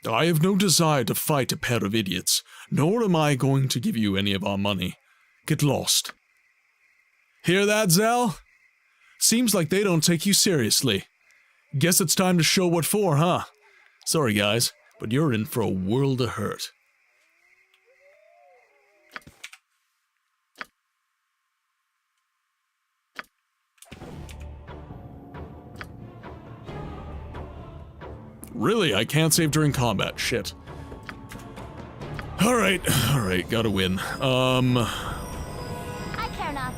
I have no desire to fight a pair of idiots, nor am I going to give you any of our money. Get lost. Hear that, Zal? Seems like they don't take you seriously. Guess it's time to show what for, huh? Sorry, guys, but you're in for a world of hurt. Really, I can't save during combat. Shit. Alright, gotta win. I care not.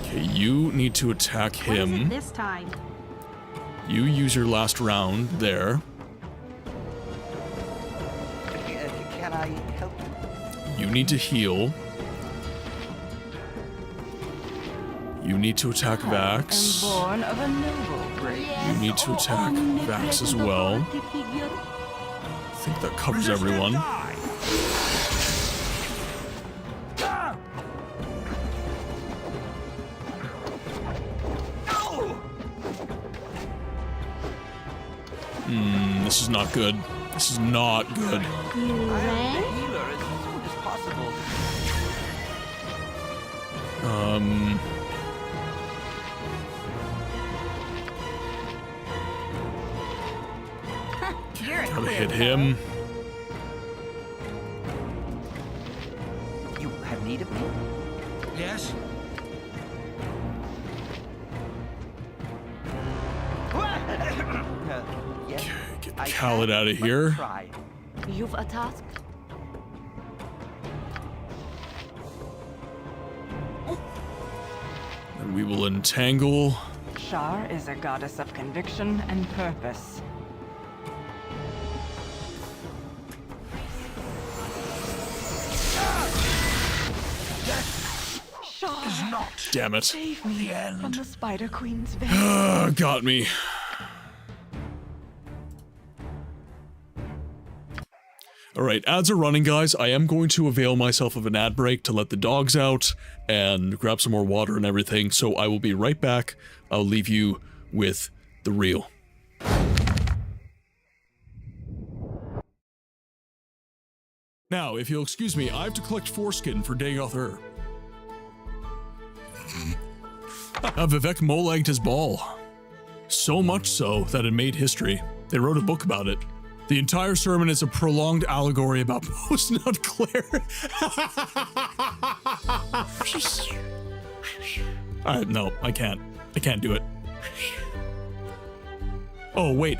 Okay, you need to attack What is it him. this time? You use your last round there. Can I help? You need to heal. You need to attack Vax. Born of a noble race. You need to attack Vax as well. I think that covers everyone. This is not good. This is not good. You rang? Healer as soon as possible. Gotta hit him. You have need of me? Yes? Yes. Get the Khaled out of here. Try. You've a task? And we will entangle. Shar is a goddess of conviction and purpose. Shar Is not Damn it. save me from the Spider Queen's veil. Got me. Alright, ads are running, guys. I am going to avail myself of an ad break to let the dogs out and grab some more water and everything, so I will be right back. I'll leave you with the reel. Now, if you'll excuse me, I have to collect foreskin for Dagoth Ur. Vivek mole-egged his ball. So much so that it made history. They wrote a book about it. The entire sermon is a prolonged allegory about post-nut Claire. No, I can't. I can't do it. Oh, wait.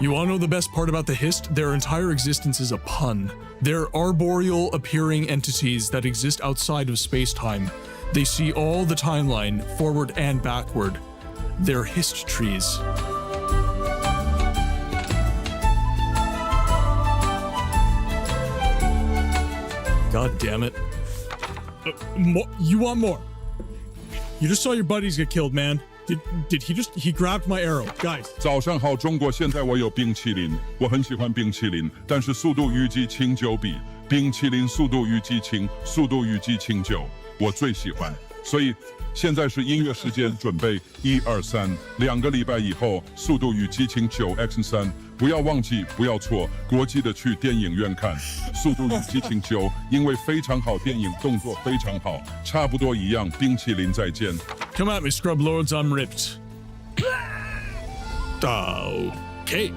You wanna know the best part about the Hist? Their entire existence is a pun. They're arboreal appearing entities that exist outside of space-time. They see all the timeline, forward and backward. They're Hist trees. God damn it. You want more? You just saw your buddies get killed, man. Did he grabbed my arrow. Guys. 早上好，中国。现在我有冰淇淋，我很喜欢冰淇淋，但是速度与激情9比。冰淇淋速度与激情9，我最喜欢。所以现在是音乐时间，准备1、2、3，2个礼拜以后，速度与激情9 Action 3。不要忘记，不要错，国际的去电影院看《速度与激情9》，因为非常好，电影动作非常好，差不多一样。冰淇淋再见。Come at me, scrub lords, I'm ripped. Okay.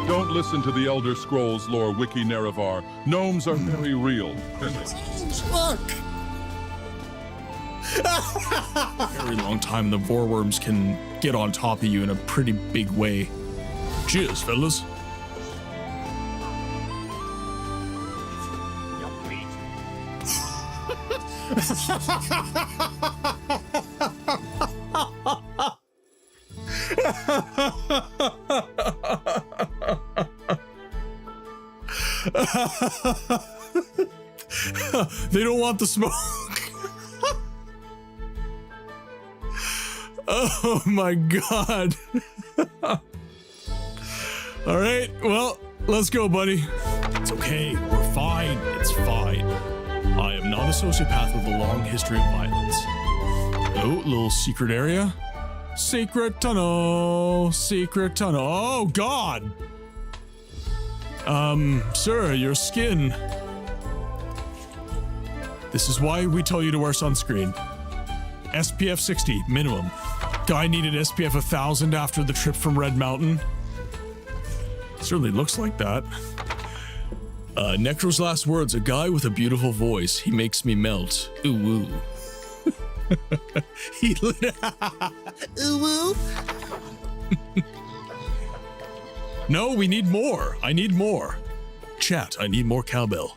Don't listen to the Elder Scrolls lore wiki Nerevar. Gnomes are very real. Fuck! Very long time, the boarworms can get on top of you in a pretty big way. Cheers, fellas. They don't want the smoke. Oh my god. All right, well, let's go, buddy. It's okay, we're fine, it's fine. I am not a sociopath with a long history of violence. Oh, little secret area. Secret tunnel, secret tunnel. Oh god. Sir, your skin. This is why we tell you to wear sunscreen. SPF 60, minimum. Guy needed SPF 1000 after the trip from Red Mountain. Certainly looks like that. Necro's last words, a guy with a beautiful voice. He makes me melt. Ooh woo. Ooh woo. No, we need more. I need more. Chat, I need more cowbell.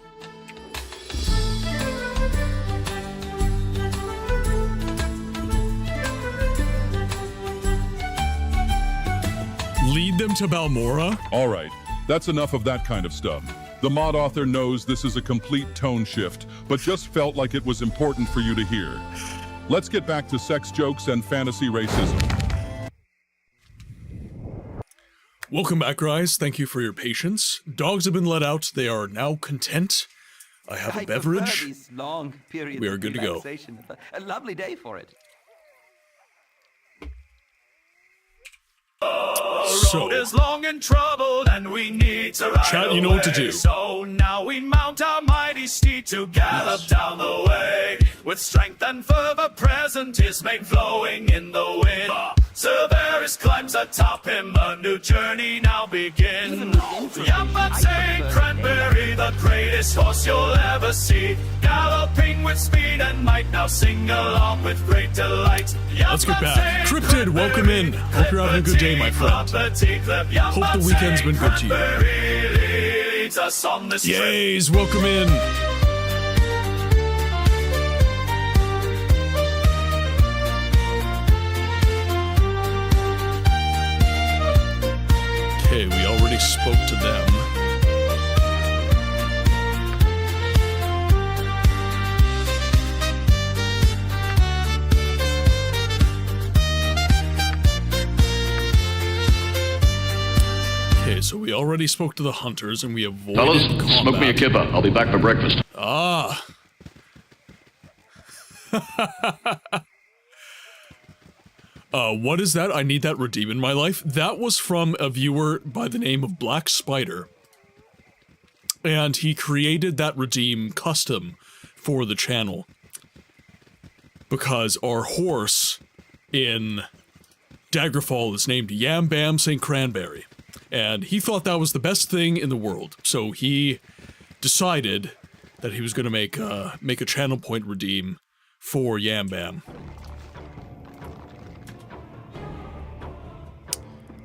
Lead them to Balmora? All right, that's enough of that kind of stuff. The mod author knows this is a complete tone shift, but just felt like it was important for you to hear. Let's get back to sex jokes and fantasy racism. Welcome back, guys. Thank you for your patience. Dogs have been let out. They are now content. I have a beverage. These long periods We are good to go. relaxation. A lovely day for it. So, road is long and troubled, and we need to ride chat, you know what to away. do. So now we mount our mighty mighty steed to gallop down the way. With strength and fervor present, his mane flowing in the wind. Cerberus climbs atop him, a new journey now begins. Yamate Cranberry, the greatest horse you'll ever see, galloping with speed and might, now sing along with great delight. Let's get back. Cryptid, welcome in. Hope you're having a good day, my friend. Hope the weekend's been good to you. Yays, welcome in. Okay, we already spoke to them. Okay, so we already spoke to the hunters and we avoided Fellas, combat. smoke me a kippa. I'll be back for breakfast. Ah. What is that? I need that redeem in my life. That was from a viewer by the name of Black Spider. And he created that redeem custom for the channel. Because our horse in Daggerfall is named Yam Bam St. Cranberry. And he thought that was the best thing in the world. So he decided that he was going to make a channel point redeem for Yam Bam.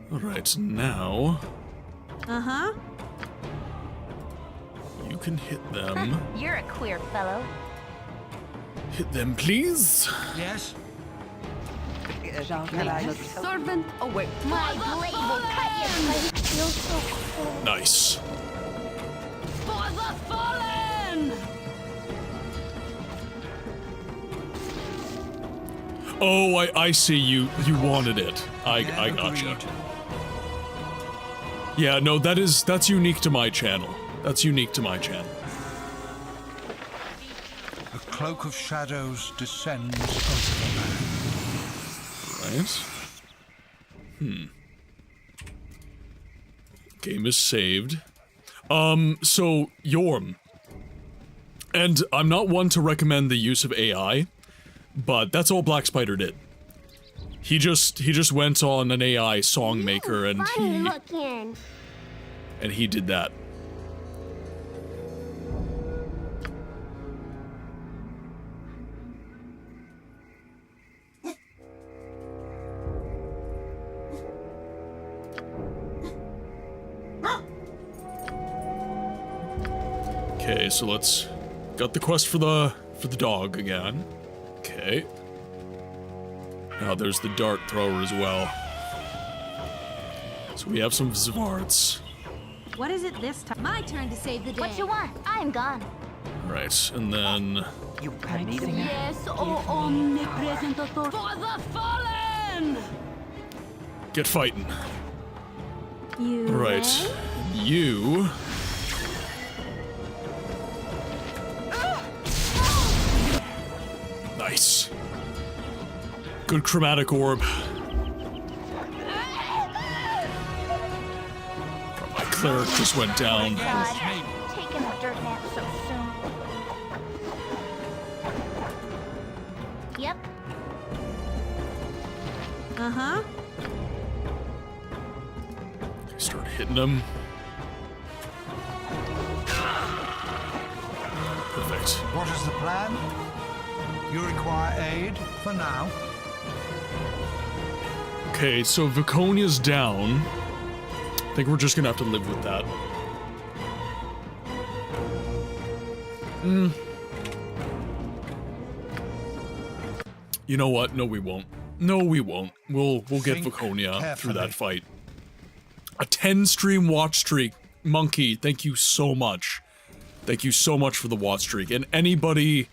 Alright, now... Uh-huh. You can hit them. You're a queer fellow. Hit them, please. Yes? Nature's servant awaits. My blade will cut your face. Feels so cold. Nice. For the fallen! Oh, I see you. You wanted it. I gotcha. Yeah, no, that's unique to my channel. That's unique to my channel. A cloak of shadows descends over the land. Right. Game is saved. So, Yorm. And I'm not one to recommend the use of AI, but that's all Black Spider did. He just went on an AI song maker and he did that. Okay, so let's got the quest for the dog again. Okay. Now there's the dart thrower as well. So we have some Zvarts. What is it this time? My turn to save the day. What you want? I am gone. Right, and then You need him. Yes, oh omnipresent authority. For the fallen! get fighting. You Right. may? You Nice. Good chromatic orb. My cleric just went down. God, taking a dirt nap so soon. Yep. Uh-huh. Start hitting him. Perfect. What is the plan? You require aid for now. Okay, so Viconia's down. I think we're just gonna have to live with that. You know what? No, we won't. No, we won't. We'll get Viconia through that fight. A 10-stream watch streak. Monkey, thank you so much. Thank you so much for the watch streak. And anybody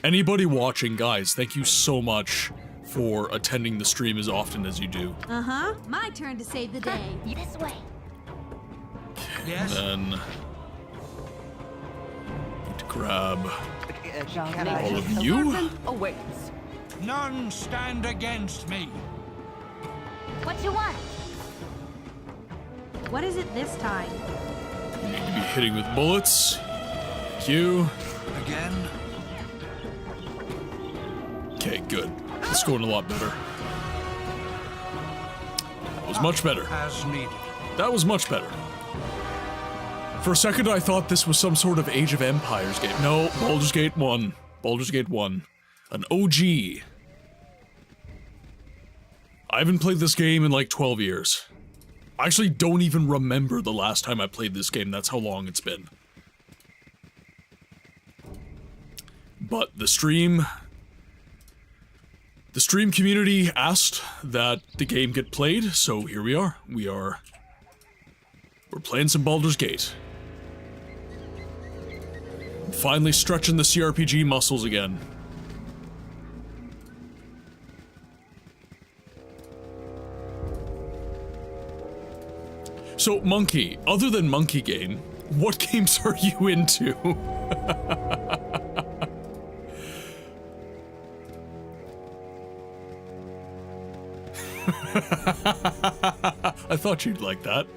watching, guys, thank you so much for attending the stream as often as you do. Uh-huh. My turn to save the day. This way. Yes. And then need to grab all of you. Awaits. None stand against me. What you want? What is it this time? You need to be hitting with bullets. Thank you. Again? Okay, good. It's going a lot better. That was much better. As needed. That was much better. For a second, I thought this was some sort of Age of Empires game. No, Baldur's Gate 1. Baldur's Gate 1. An OG. I haven't played this game in like 12 years. I actually don't even remember the last time I played this game. That's how long it's been. But the stream community asked that the game get played, so here we are. We're playing some Baldur's Gate. Finally stretching the CRPG muscles again. So, Monkey, other than Monkey Game, what games are you into? I thought you'd like that.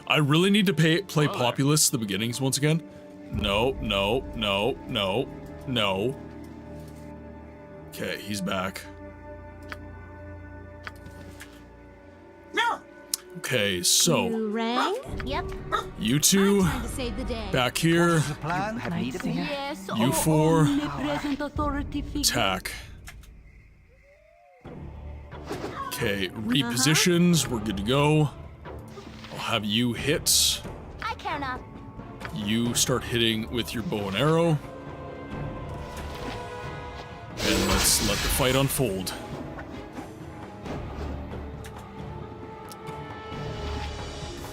I really need to play Populous the beginnings once again. No. Okay, he's back. Okay, so You rang? Yep. you two To save the day. back here. Yes, You four Omnipresent authority figure. attack. Okay, repositions. We're good to go. I'll have you hit. I care not. You start hitting with your bow and arrow. And let's let the fight unfold.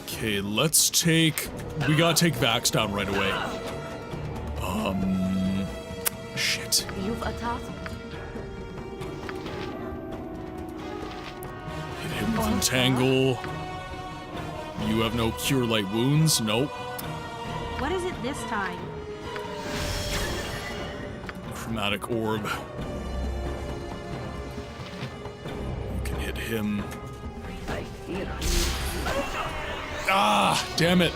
Okay, let's take... We gotta take Vax down right away. Shit. You've attacked. Hit him with Entangle. You have no Cure Light Wounds? Nope. What is it this time? Chromatic Orb. You can hit him. Ah, damn it.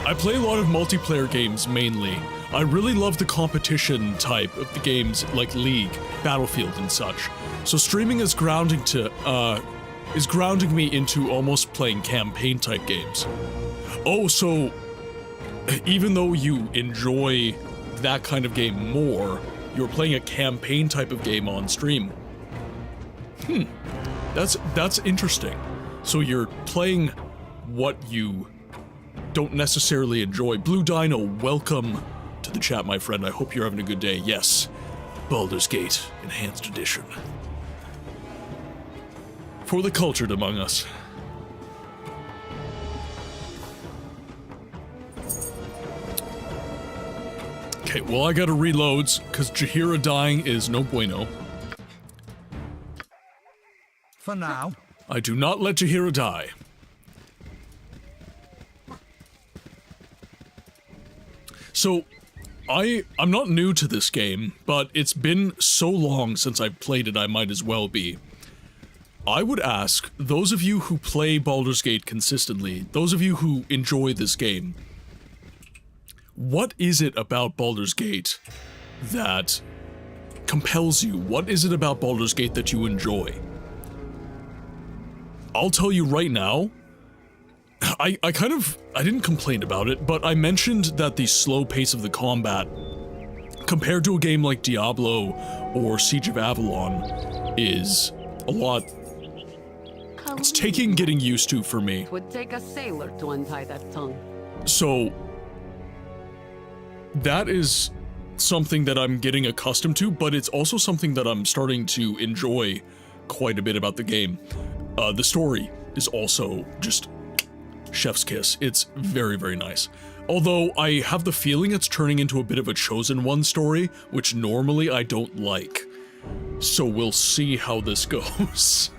I play a lot of multiplayer games mainly. I really love the competition type of the games like League, Battlefield, and such. So streaming is grounding me into almost playing campaign type games. Oh, so even though you enjoy that kind of game more, you're playing a campaign type of game on stream. That's interesting. So you're playing what you don't necessarily enjoy. Blue Dino, welcome to the chat, my friend. I hope you're having a good day. Yes, Baldur's Gate Enhanced Edition. For the cultured among us. Okay, well I gotta reload, because Jaheira dying is no bueno. For now. I do not let Jaheira die. So, I'm not new to this game, but it's been so long since I've played it I might as well be. I would ask, those of you who play Baldur's Gate consistently, those of you who enjoy this game, what is it about Baldur's Gate that compels you? What is it about Baldur's Gate that you enjoy? I'll tell you right now, I didn't complain about it, but I mentioned that the slow pace of the combat, compared to a game like Diablo or Siege of Avalon, is a lot... It's taking getting used to for me. It would take a sailor to untie that tongue. So, that is something that I'm getting accustomed to, but it's also something that I'm starting to enjoy quite a bit about the game. The story is also just chef's kiss. It's very, very nice. Although I have the feeling it's turning into a bit of a Chosen One story, which normally I don't like. So we'll see how this goes.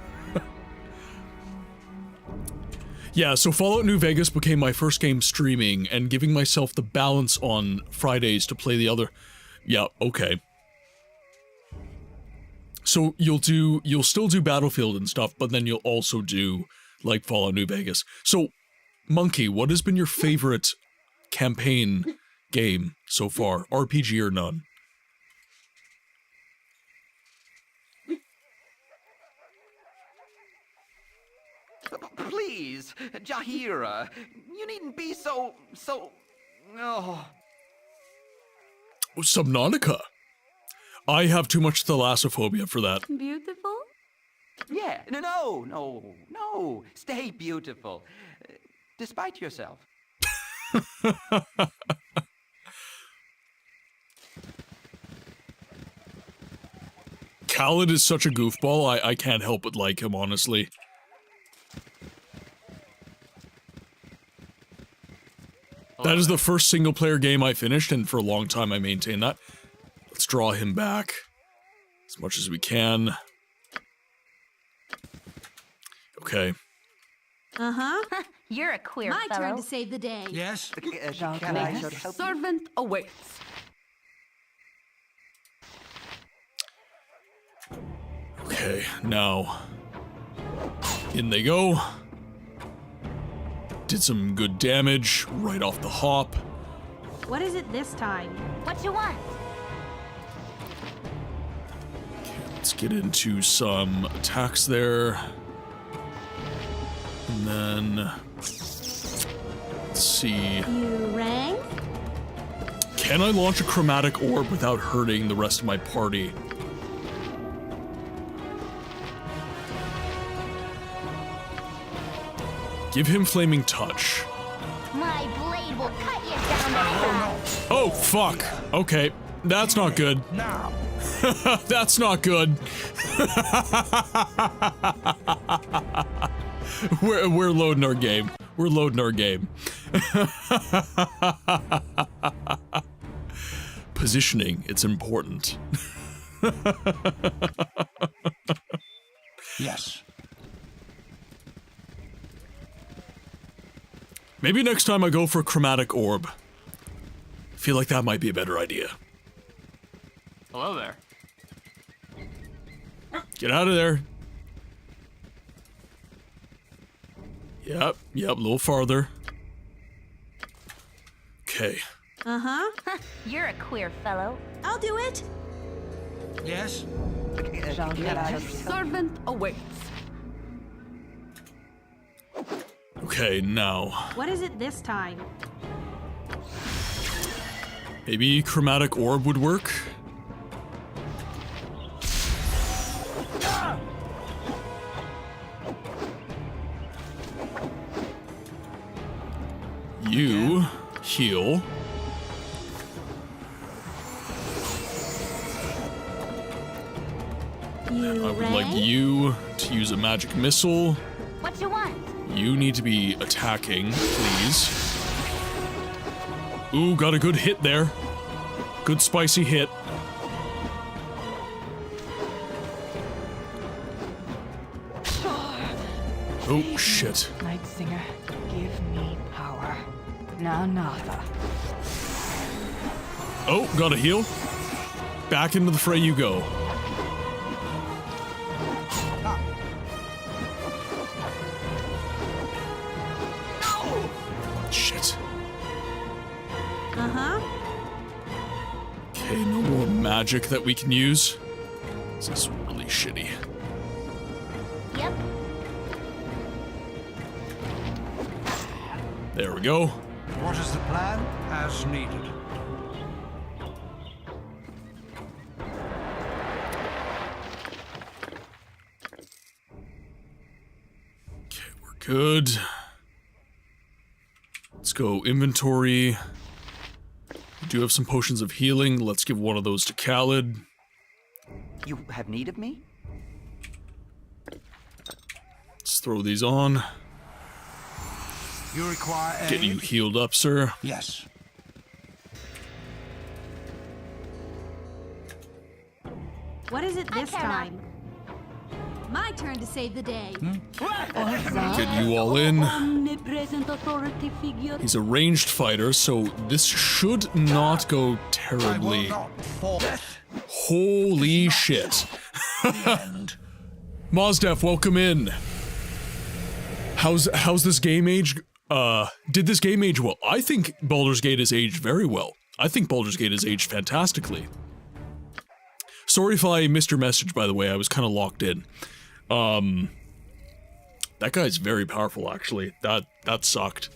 Yeah, so Fallout New Vegas became my first game streaming, and giving myself the balance on Fridays to play the other... Yeah, okay. So you'll still do Battlefield and stuff, but then you'll also do, like Fallout New Vegas. So, Monkey, what has been your favorite campaign game so far? RPG or none? Please, Jahira, you needn't be so... Oh. Subnautica. I have too much thalassophobia for that. Beautiful? Yeah, no. Stay beautiful. Despite yourself. Khaled is such a goofball, I can't help but like him, honestly. That is the first single-player game I finished, and for a long time I maintained that. Let's draw him back as much as we can. Okay. Uh-huh. You're a queer My fellow. turn to save the day. Yes? Can I help you? Servant awaits. Okay, now. In they go. Did some good damage right off the hop. What is it this time? What you want? Let's get into some attacks there. And then... Let's see. You rang? Can I launch a chromatic orb without hurting the rest of my party? Give him Flaming Touch. My blade will cut you down to size. Oh, fuck. Okay, that's not good. Now. That's not good. We're loading our game. We're loading our game. Positioning, it's important. Yes. Maybe next time I go for a chromatic orb. I feel like that might be a better idea. Hello there. Get out of there. Yep, a little farther. Okay. Uh-huh. You're a queer fellow. I'll do it. Yes? Servant awaits. Okay, now. What is it this time? Maybe chromatic orb would work? You heal. I would like you to use a magic missile. What you want? You need to be attacking, please. Ooh, got a good hit there. Good spicy hit. Oh, shit. Night Singer, give me power. Nanatha. Oh, gotta heal. Back into the fray you go. Shit. Uh-huh. Okay, no more magic that we can use. This is really shitty. Yep. There we go. What is the plan? As needed. Okay, we're good. Let's go inventory. We do have some potions of healing. Let's give one of those to Khaled. You have need of me? Let's throw these on. You require aid? Get you healed up, sir. Yes. What is it this time? My turn to save the day. Get you all in. Omnipresent authority figure. He's a ranged fighter, so this should not go terribly. Holy shit. Mozdef, welcome in. How's this game age? Did this game age well? I think Baldur's Gate has aged very well. I think Baldur's Gate has aged fantastically. Sorry if I missed your message, by the way. I was kind of locked in. That guy's very powerful, actually. That sucked.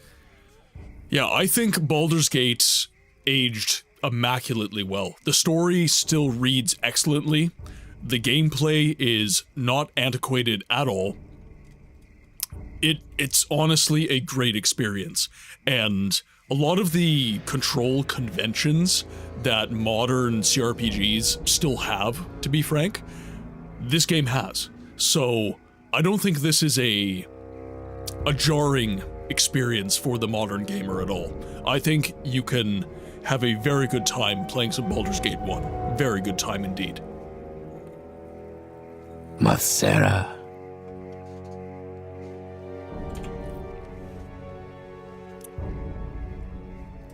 Yeah, I think Baldur's Gate aged immaculately well. The story still reads excellently. The gameplay is not antiquated at all. It's honestly a great experience, and a lot of the control conventions that modern CRPGs still have, to be frank, this game has. So I don't think this is a jarring experience for the modern gamer at all. I think you can have a very good time playing some Baldur's Gate 1. Very good time indeed. Masera.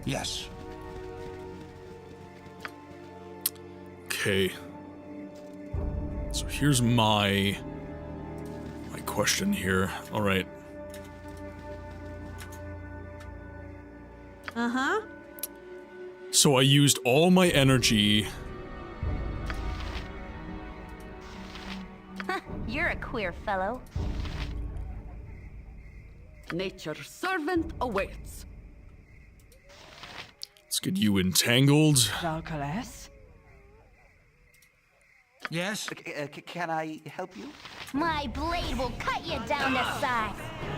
Yes. Okay. So here's my question here. All right. Uh-huh. So I used all my energy. You're a queer fellow. Nature's servant awaits. Let's get you entangled. Valkalas? Yes? Can I help you? My blade will cut you down to size.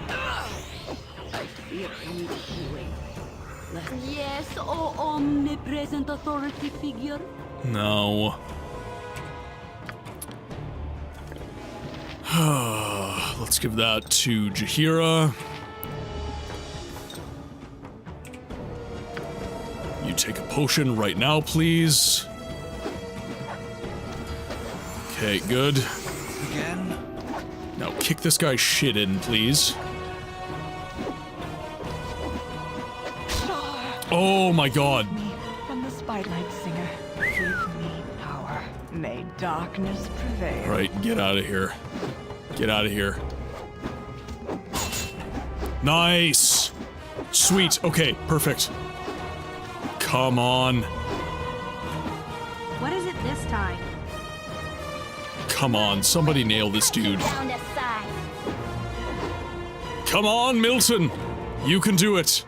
I fear him anyway. Yes, oh omnipresent authority figure. No. Let's give that to Jaheira. You take a potion right now, please. Okay, good. Again? Now kick this guy's shit in, please. Oh my god. From the Spotlight Singer, give me power. May darkness prevail. Right, get out of here. Get out of here. Nice! Sweet, okay, perfect. Come on. What is it this time? Come on, somebody nail this dude. Down to size. Come on, Milton! You can do it!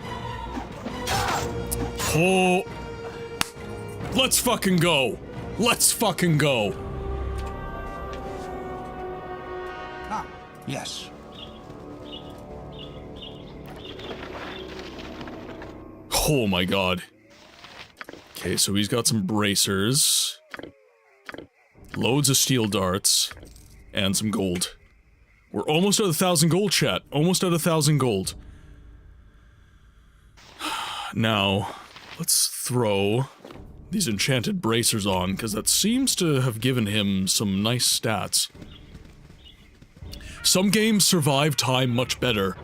Oh. Let's fucking go! Let's fucking go! Ah, yes. Oh my god. Okay, so he's got some bracers. Loads of steel darts. And some gold. We're almost at 1,000 gold, chat. Almost at 1,000 gold. Now, let's throw these enchanted bracers on, because that seems to have given him some nice stats. Some games survive time much better.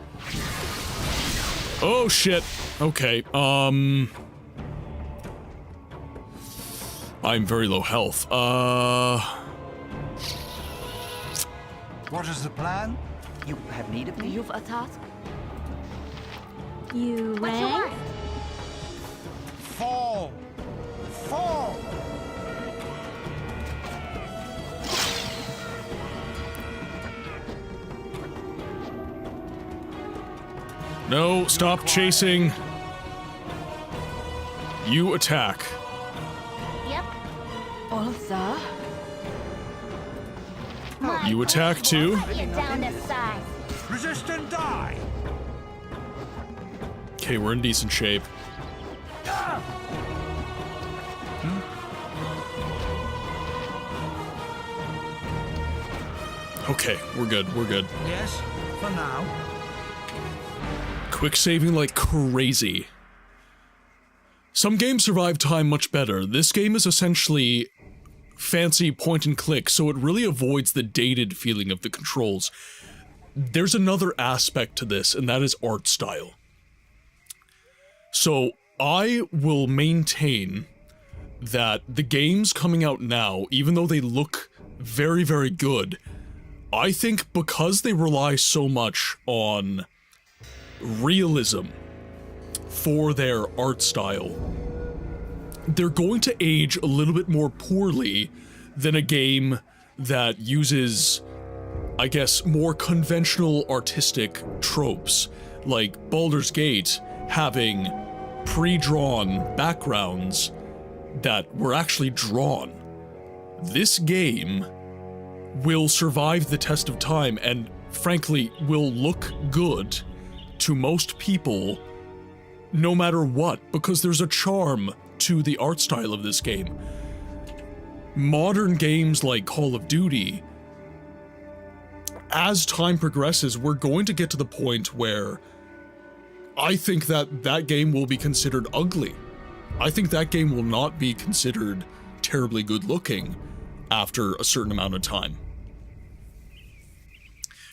Oh shit. Okay, I'm very low health. What is the plan? You have need of me? You've a task? You rang? Fall! Fall! No, stop chasing. You attack. Yep. Olza? You attack too. Cut you down to size. Resist and die! Okay, we're in decent shape. Okay, we're good, we're good. Yes, for now. Quick saving like crazy. Some games survive time much better. This game is essentially fancy point and click, so it really avoids the dated feeling of the controls. There's another aspect to this, and that is art style. So I will maintain that the games coming out now, even though they look very, very good, I think because they rely so much on realism for their art style, they're going to age a little bit more poorly than a game that uses, I guess, more conventional artistic tropes, like Baldur's Gate having pre-drawn backgrounds that were actually drawn. This game will survive the test of time and, frankly, will look good to most people no matter what, because there's a charm to the art style of this game. Modern games like Call of Duty, as time progresses, we're going to get to the point where I think that that game will be considered ugly. I think that game will not be considered terribly good looking after a certain amount of time.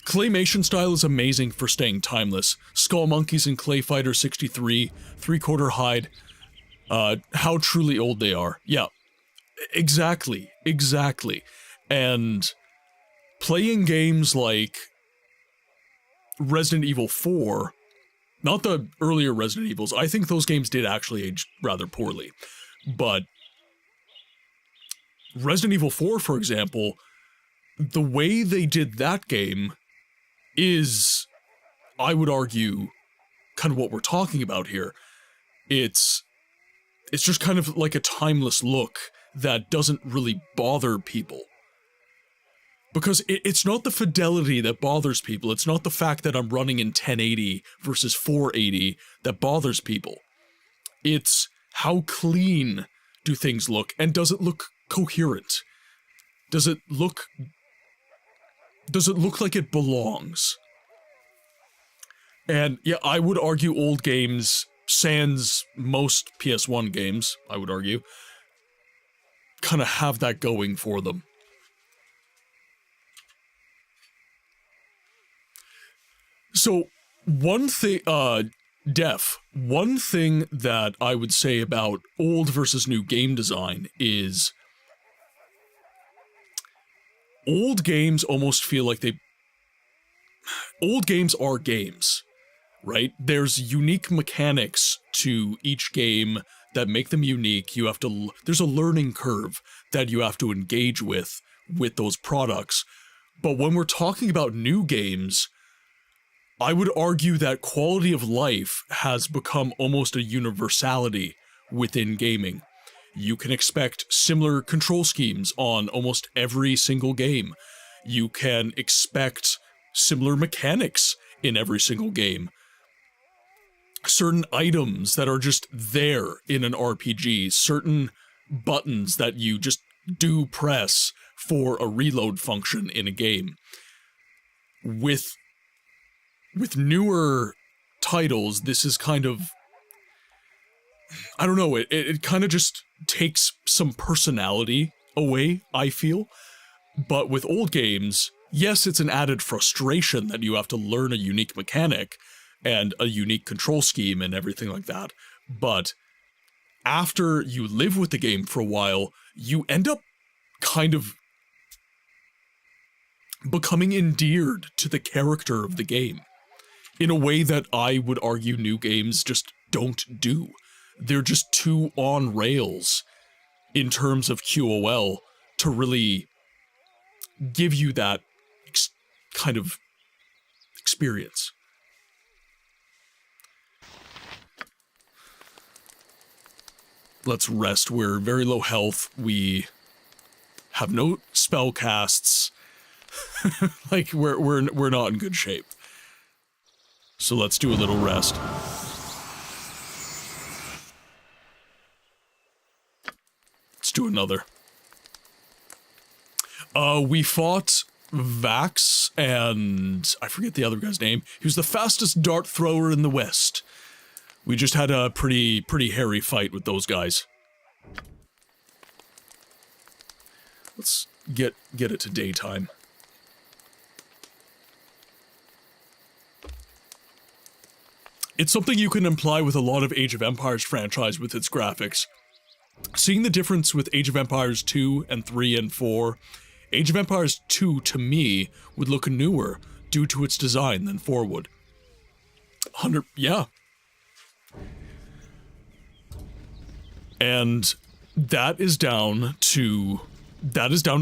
Claymation style is amazing for staying timeless. Skull Monkeys and Clay Fighter 63, Three-Quarter Hide, how truly old they are. Yeah, exactly. And playing games like Resident Evil 4, not the earlier Resident Evils, I think those games did actually age rather poorly, but Resident Evil 4, for example, the way they did that game is, I would argue, kind of what we're talking about here. It's just kind of like a timeless look that doesn't really bother people. Because it's not the fidelity that bothers people, it's not the fact that I'm running in 1080 versus 480 that bothers people. It's how clean do things look, and does it look coherent? Does it look like it belongs? And yeah, I would argue old games, sans most PS1 games, I would argue, kind of have that going for them. So, one thing that I would say about old versus new game design is old games almost feel like old games are games, right? There's unique mechanics to each game that make them unique. There's a learning curve that you have to engage with those products. But when we're talking about new games, I would argue that quality of life has become almost a universality within gaming. You can expect similar control schemes on almost every single game. You can expect similar mechanics in every single game. Certain items that are just there in an RPG, certain buttons that you just do press for a reload function in a game. With newer titles, this is kind of, I don't know, it kind of just takes some personality away, I feel. But with old games, yes, it's an added frustration that you have to learn a unique mechanic and a unique control scheme and everything like that. But after you live with the game for a while, you end up kind of becoming endeared to the character of the game in a way that I would argue new games just don't do. They're just too on rails in terms of QOL to really give you that kind of experience. Let's rest. We're very low health. We have no spell casts. Like, we're not in good shape. So let's do a little rest. Let's do another. We fought Vax and I forget the other guy's name. He was the fastest dart thrower in the West. We just had a pretty hairy fight with those guys. Let's get it to daytime. It's something you can imply with a lot of Age of Empires franchise with its graphics. Seeing the difference with Age of Empires 2 and 3 and 4, Age of Empires 2 to me would look newer due to its design than 4 would. Yeah. And that is down to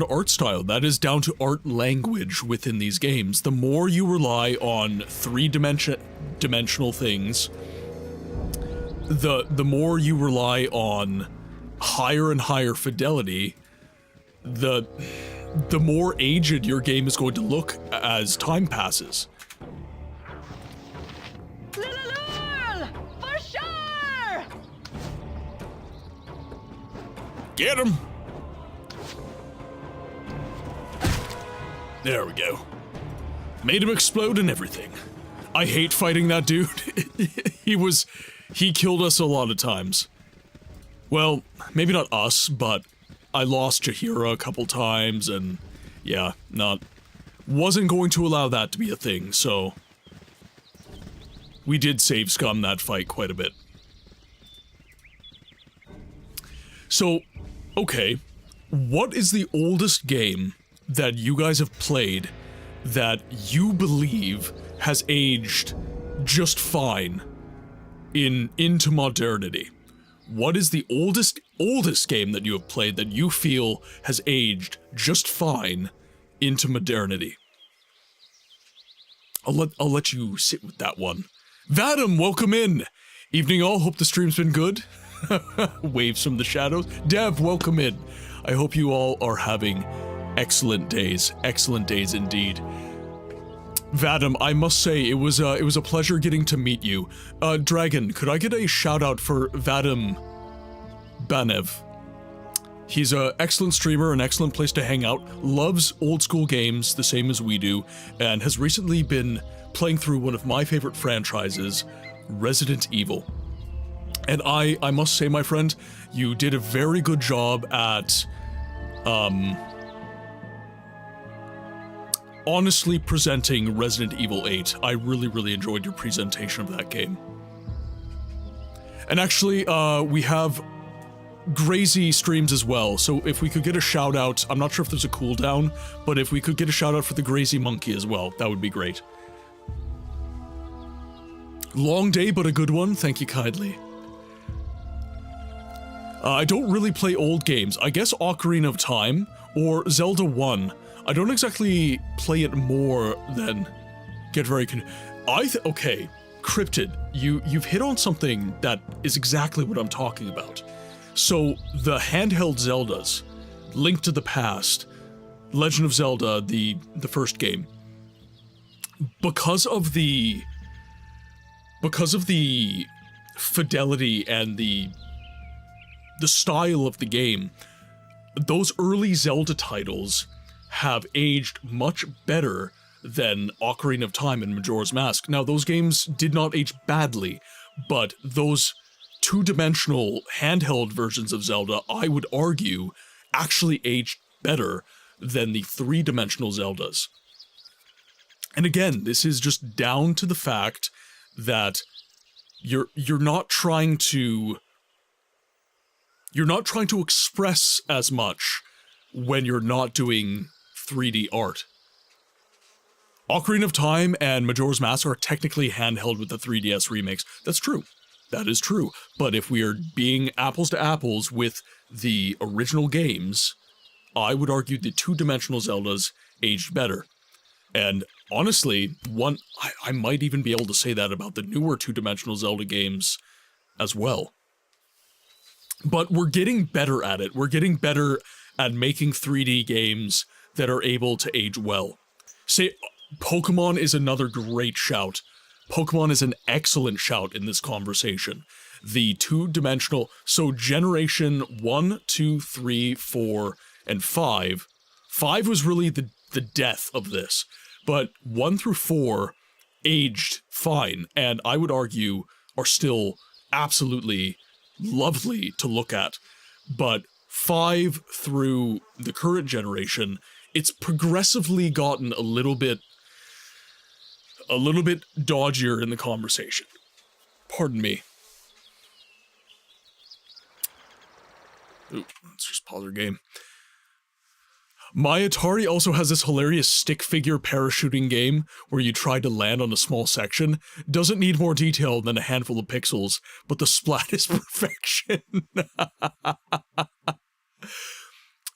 art style. That is down to art language within these games. The more you rely on three-dimensional things, the more you rely on higher and higher fidelity, the more aged your game is going to look as time passes. For sure! Get him! There we go. Made him explode and everything. I hate fighting that dude. He killed us a lot of times. Well, maybe not us, but I lost Jahira a couple times, and yeah, wasn't going to allow that to be a thing, so we did save scum that fight quite a bit. So, okay, what is the oldest game that you guys have played that you believe has aged just fine into modernity? What is the oldest game that you have played that you feel has aged just fine into modernity? I'll let you sit with that one. Vadim, welcome in. Evening all, hope the stream's been good. Waves from the shadows. Dev, welcome in. I hope you all are having excellent days indeed. Vadim, I must say, it was a pleasure getting to meet you. Dragon, could I get a shout out for Vadim Banev? He's an excellent streamer, an excellent place to hang out, loves old school games the same as we do, and has recently been playing through one of my favorite franchises, Resident Evil. And I must say, my friend, you did a very good job at, honestly presenting Resident Evil 8. I really enjoyed your presentation of that game. And actually, we have Grazy streams as well, so if we could get a shout out, I'm not sure if there's a cooldown, but if we could get a shout out for the Grazy Monkey as well, that would be great. Long day, but a good one, thank you kindly. I don't really play old games. I guess Ocarina of Time or Zelda 1. I don't exactly play it more than get very okay, Cryptid, you've hit on something that is exactly what I'm talking about. So the handheld Zeldas, Link to the Past, Legend of Zelda, the first game, because of the fidelity and the style of the game, those early Zelda titles have aged much better than Ocarina of Time and Majora's Mask. Now, those games did not age badly, but those two-dimensional handheld versions of Zelda, I would argue, actually aged better than the three-dimensional Zeldas. And again, this is just down to the fact that you're not trying to express as much when you're not doing 3D art. Ocarina of Time and Majora's Mask are technically handheld with the 3DS remakes. That's true. That is true. But if we are being apples to apples with the original games, I would argue the two-dimensional Zeldas aged better. And honestly, I might even be able to say that about the newer two-dimensional Zelda games as well. But we're getting better at it. We're getting better at making 3D games that are able to age well. Say, Pokemon is another great shout. Pokemon is an excellent shout in this conversation. The two-dimensional, so generation 1, 2, 3, 4, and 5. 5 was really the death of this, but 1 through 4 aged fine, and I would argue are still absolutely lovely to look at. But 5 through the current generation, it's progressively gotten a little bit dodgier in the conversation. Pardon me. Ooh, let's just pause our game. My Atari also has this hilarious stick figure parachuting game where you try to land on a small section. Doesn't need more detail than a handful of pixels, but the splat is perfection.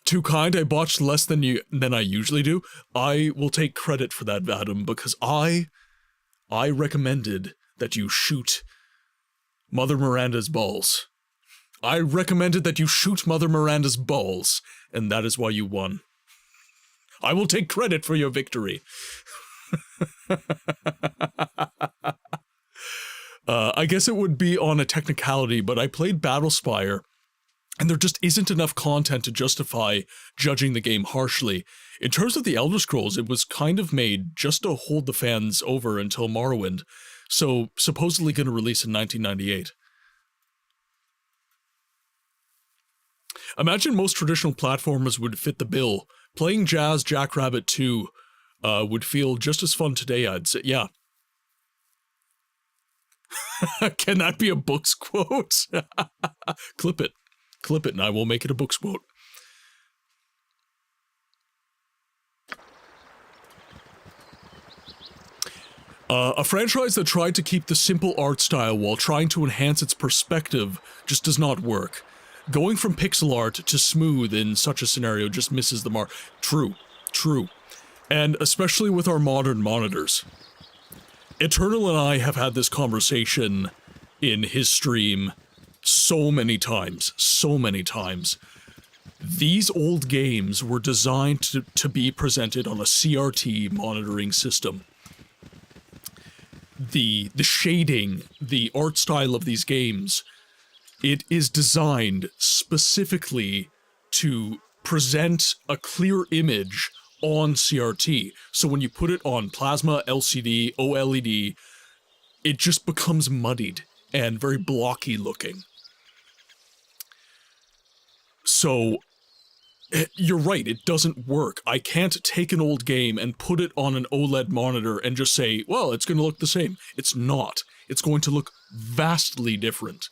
Too kind, I botched less than I usually do. I will take credit for that, Adam, because I recommended that you shoot Mother Miranda's balls. I recommended that you shoot Mother Miranda's balls, and that is why you won. I will take credit for your victory. I guess it would be on a technicality, but I played Battlespire, and there just isn't enough content to justify judging the game harshly. In terms of the Elder Scrolls, it was kind of made just to hold the fans over until Morrowind, so supposedly going to release in 1998. Imagine most traditional platformers would fit the bill. Playing Jazz Jackrabbit 2 would feel just as fun today, I'd say. Yeah. Can that be a books quote? Clip it. Clip it and I will make it a books quote. A franchise that tried to keep the simple art style while trying to enhance its perspective just does not work. Going from pixel art to smooth in such a scenario just misses the mark. True. True. And especially with our modern monitors. Eternal and I have had this conversation in his stream so many times. So many times. These old games were designed to be presented on a CRT monitoring system. The shading, the art style of these games, it is designed specifically to present a clear image on CRT. So when you put it on plasma, LCD, OLED, it just becomes muddied and very blocky looking. So you're right, it doesn't work. I can't take an old game and put it on an OLED monitor and just say, well, it's going to look the same. It's not. It's going to look vastly different.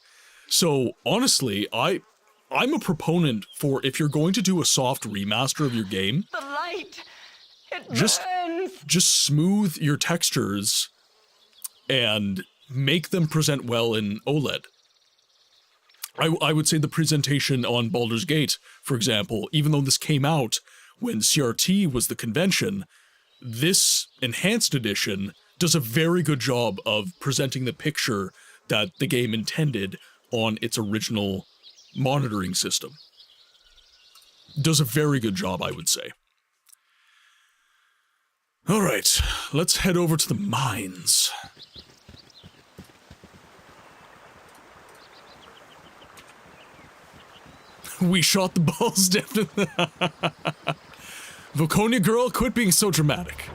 So, honestly, I'm a proponent for if you're going to do a soft remaster of your game, The light! It just smooth your textures and make them present well in OLED. I would say the presentation on Baldur's Gate, for example, even though this came out when CRT was the convention, this enhanced edition does a very good job of presenting the picture that the game intended on its original monitoring system. Does a very good job, I would say. Alright, let's head over to the mines. We shot the balls down. Voconia girl, quit being so dramatic.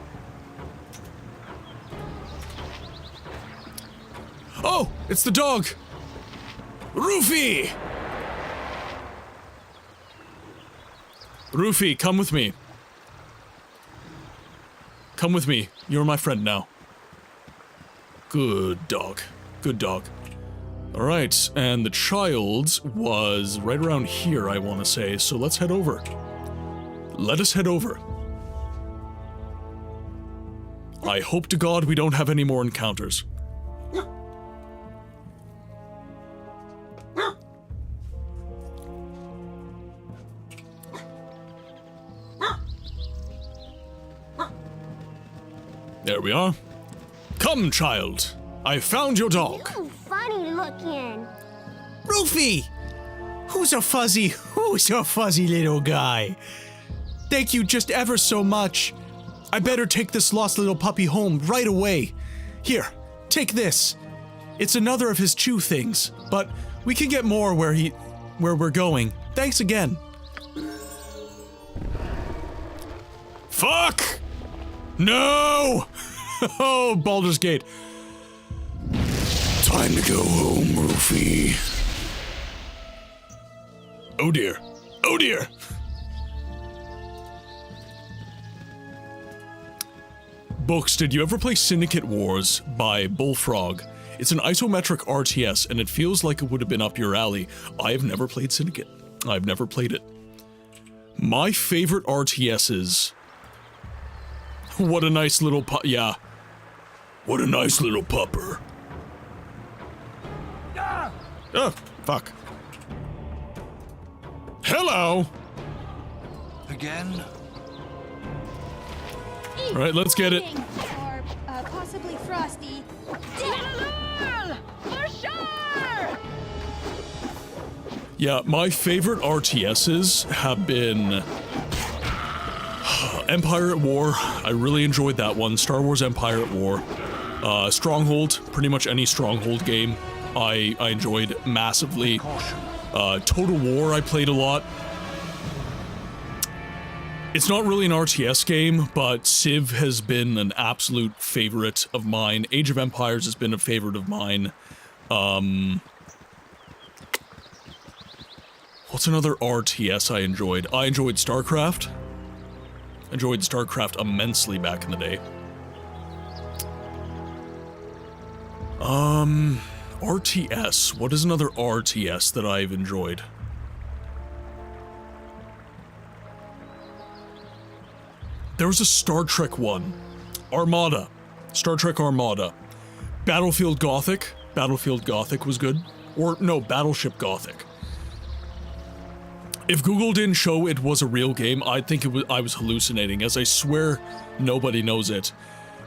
Oh, it's the dog! Rufy! Rufy, come with me. Come with me. You're my friend now. Good dog. Good dog. Alright, and the child was right around here, I want to say, so let's head over. Let us head over. I hope to God we don't have any more encounters. There we are. Come, child. I found your dog. You funny looking. Rufy! Who's a fuzzy little guy? Thank you just ever so much. I better take this lost little puppy home right away. Here, take this. It's another of his chew things, but we can get more where we're going. Thanks again. Fuck! No! Oh, Baldur's Gate. Time to go home, Rufy. Oh dear. Oh dear! Books, did you ever play Syndicate Wars by Bullfrog? It's an isometric RTS, and it feels like it would have been up your alley. I have never played Syndicate. I've never played it. My favorite RTSs. What a nice little yeah. What a nice little pupper. Oh, fuck. Hello! Again? Alright, let's get it. Or possibly Frosty. For sure! Yeah, my favorite RTSs have been Empire at War. I really enjoyed that one. Star Wars Empire at War. Stronghold, pretty much any Stronghold game I enjoyed massively. Total War I played a lot. It's not really an RTS game, but Civ has been an absolute favorite of mine. Age of Empires has been a favorite of mine. What's another RTS I enjoyed? I enjoyed StarCraft. Enjoyed StarCraft immensely back in the day. RTS. What is another RTS that I've enjoyed? There was a Star Trek one. Armada. Star Trek Armada. Battlefield Gothic. Battlefield Gothic was good. Or, no, Battleship Gothic. If Google didn't show it was a real game, I'd think I was hallucinating, as I swear nobody knows it.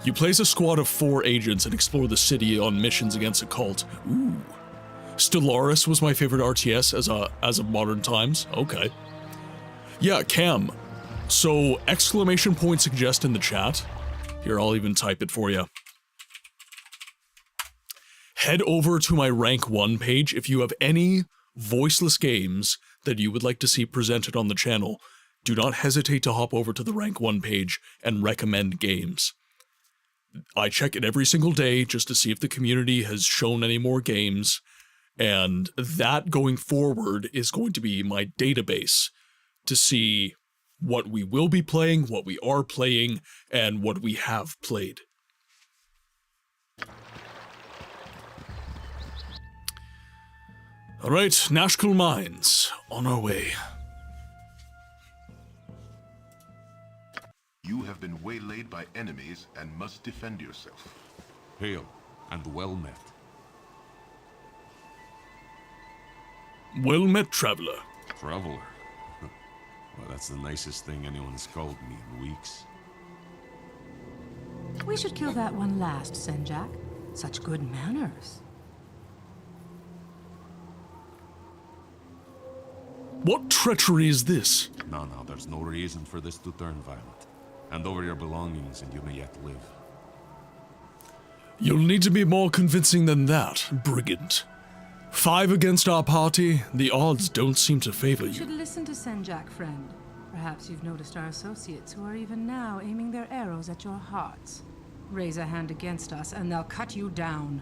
You play as a squad of 4 agents and explore the city on missions against a cult. Ooh. Stellaris was my favorite RTS as of modern times. Okay. Yeah, Cam. So, exclamation point suggest in the chat. Here, I'll even type it for you. Head over to my rank 1 page if you have any voiceless games that you would like to see presented on the channel. Do not hesitate to hop over to the rank 1 page and recommend games. I check it every single day just to see if the community has shown any more games, and that going forward is going to be my database to see what we will be playing, what we are playing, and what we have played. Alright, Nashkel Mines, on our way. You have been waylaid by enemies and must defend yourself. Hail, and well met. Well met, traveler. Traveler? Well, that's the nicest thing anyone's called me in weeks. We should kill that one last, Senjak. Such good manners. What treachery is this? No, there's no reason for this to turn violent. Hand over your belongings and you may yet live. You'll need to be more convincing than that, brigand. 5 against our party, the odds don't seem to favor You should you. listen to Senjak, friend. Perhaps you've noticed our associates who are even now aiming their arrows at your hearts. Raise a hand against us and they'll cut you down.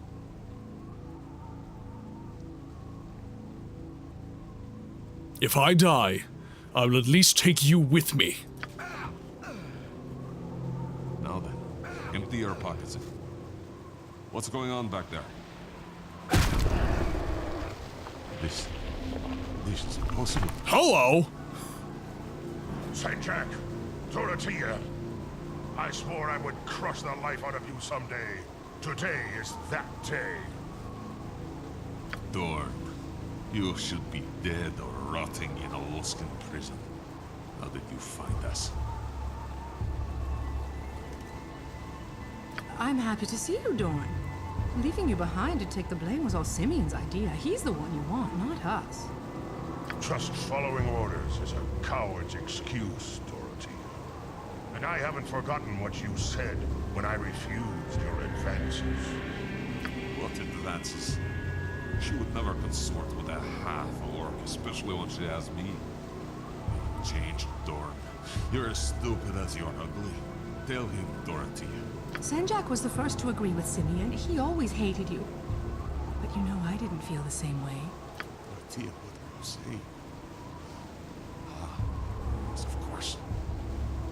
If I die, I will at least take you with me. Now then, empty your pockets. What's going on back there? This is impossible. Hello? Senjak, Dorothea, I swore I would crush the life out of you someday. Today is that day. Dorn, you should be dead or rotting in a Luskan prison. How did you find us? I'm happy to see you, Dorn. Leaving you behind to take the blame was all Simeon's idea. He's the one you want, not us. Just following orders is a coward's excuse, Dorothea. And I haven't forgotten what you said when I refused your advances. What advances? She would never consort with a half-orc, especially when she has me. Changed, Dorn. You're as stupid as you're ugly. Tell him, Dorothea. Senjak was the first to agree with Simeon. He always hated you. But you know I didn't feel the same way. Dorothea, what do you say? Ah, yes, of course.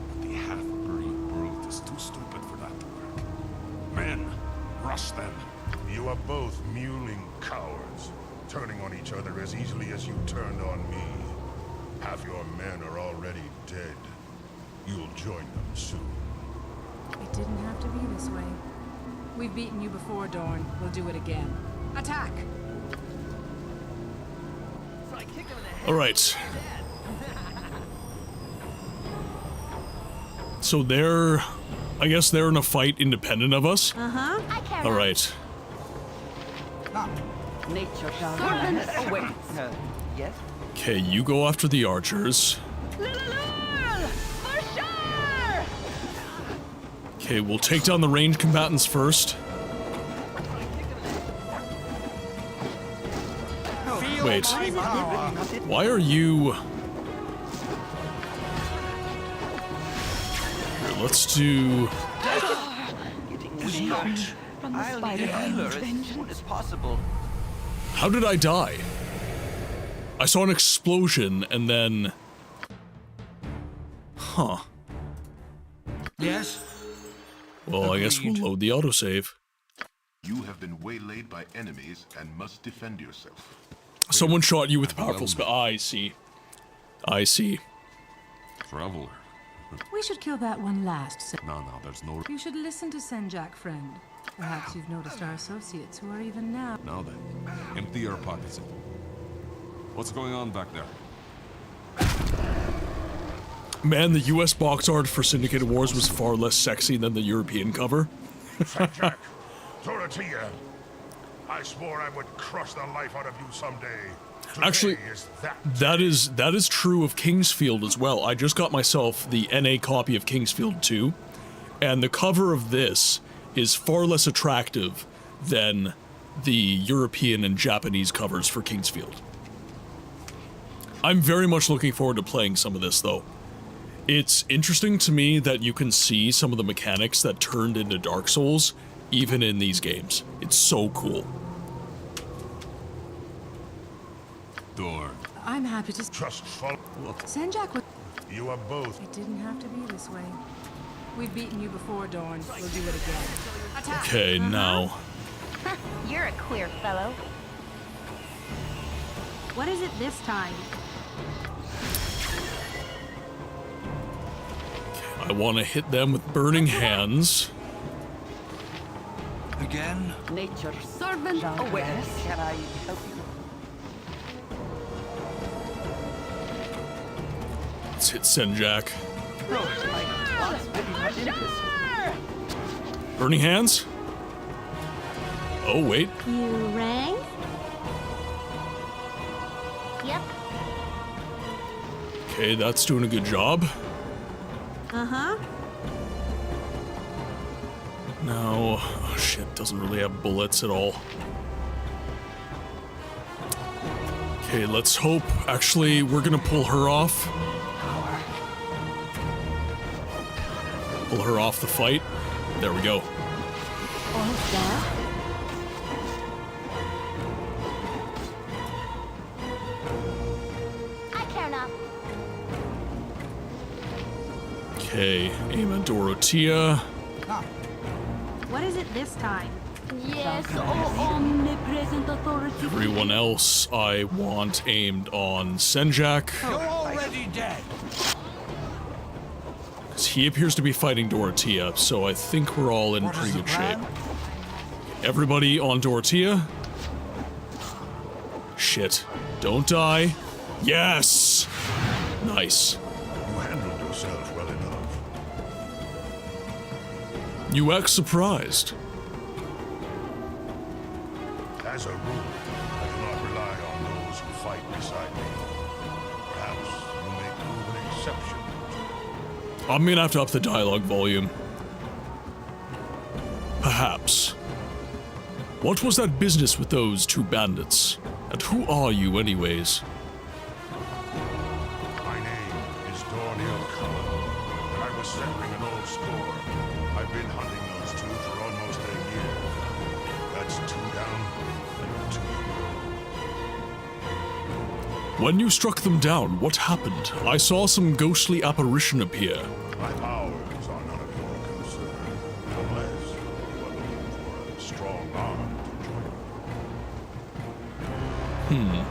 But the half-breed brute is too stupid for that to work. Men, rush them. You are both mewling cowards, turning on each other as easily as you turned on me. Half your men are already dead. You'll join them soon. It didn't have to be this way. We've beaten you before, Dorn. We'll do it again. Attack! Alright. So they're... I guess they're in a fight independent of us? Uh-huh. Alright. Nature servant awaits. Yes? Okay, you go after the archers. For sure! Okay, we'll take down the ranged combatants first. Wait. Why are you... Here, let's do... I'll need a healer as soon as possible. How did I die? I saw an explosion and then... Huh. Yes? Well, I guess we'll load the autosave. You have been waylaid by enemies and must defend yourself. Someone shot you with a powerful spell. I see. I see. Traveler. We should kill that one last. No, there's no... You should listen to Senjak, friend. Perhaps you've noticed our associates who are even now... Now then, empty your pockets. What's going on back there? Man, the US box art for Syndicated Wars was far less sexy than the European cover. Senjak, Dorothea, I swore I would crush the life out of you someday. Today Actually, is that is true of Kingsfield as well. I just got myself the NA copy of Kingsfield 2, and the cover of this is far less attractive than the European and Japanese covers for Kingsfield. I'm very much looking forward to playing some of this, though. It's interesting to me that you can see some of the mechanics that turned into Dark Souls, even in these games. It's so cool. Door. I'm happy to... Just follow... Senjak would... You are both... It didn't have to be this way. We've beaten you before, Dorn. We'll do it again. Attack! Okay, now... You're a queer fellow. What is it this time? I want to hit them with burning hands. Again? Nature servant awaits. Can I help you? Let's hit Senjak. Burning hands? Oh, wait. You rang? Yep. Okay, that's doing a good job. Uh-huh. No. Oh, shit, doesn't really have bullets at all. Okay, let's hope. Actually, we're gonna pull her off. Pull her off the fight. There we go. I care not. Okay, aim at Dorothea. What is it this time? Yes, oh omnipresent authority. Everyone else I want aimed on Senjak. You're already dead. Because he appears to be fighting Dorothea, so I think we're all in pretty good shape. Everybody on Dorothea. Shit. Don't die. Yes! Nice. You handled yourself well enough. You act surprised. As a rule, I do not rely on those who fight beside me. Perhaps you may prove an exception. I'm gonna have to up the dialogue volume. Perhaps. What was that business with those two bandits? And who are you, anyways? My name is Dorniel Cullen, and I was settling an old score. I've been hunting those two for almost a year. That's two down and two. When you struck them down, what happened? I saw some ghostly apparition appear. My powers are none of your concern, unless you are looking for a strong arm to join.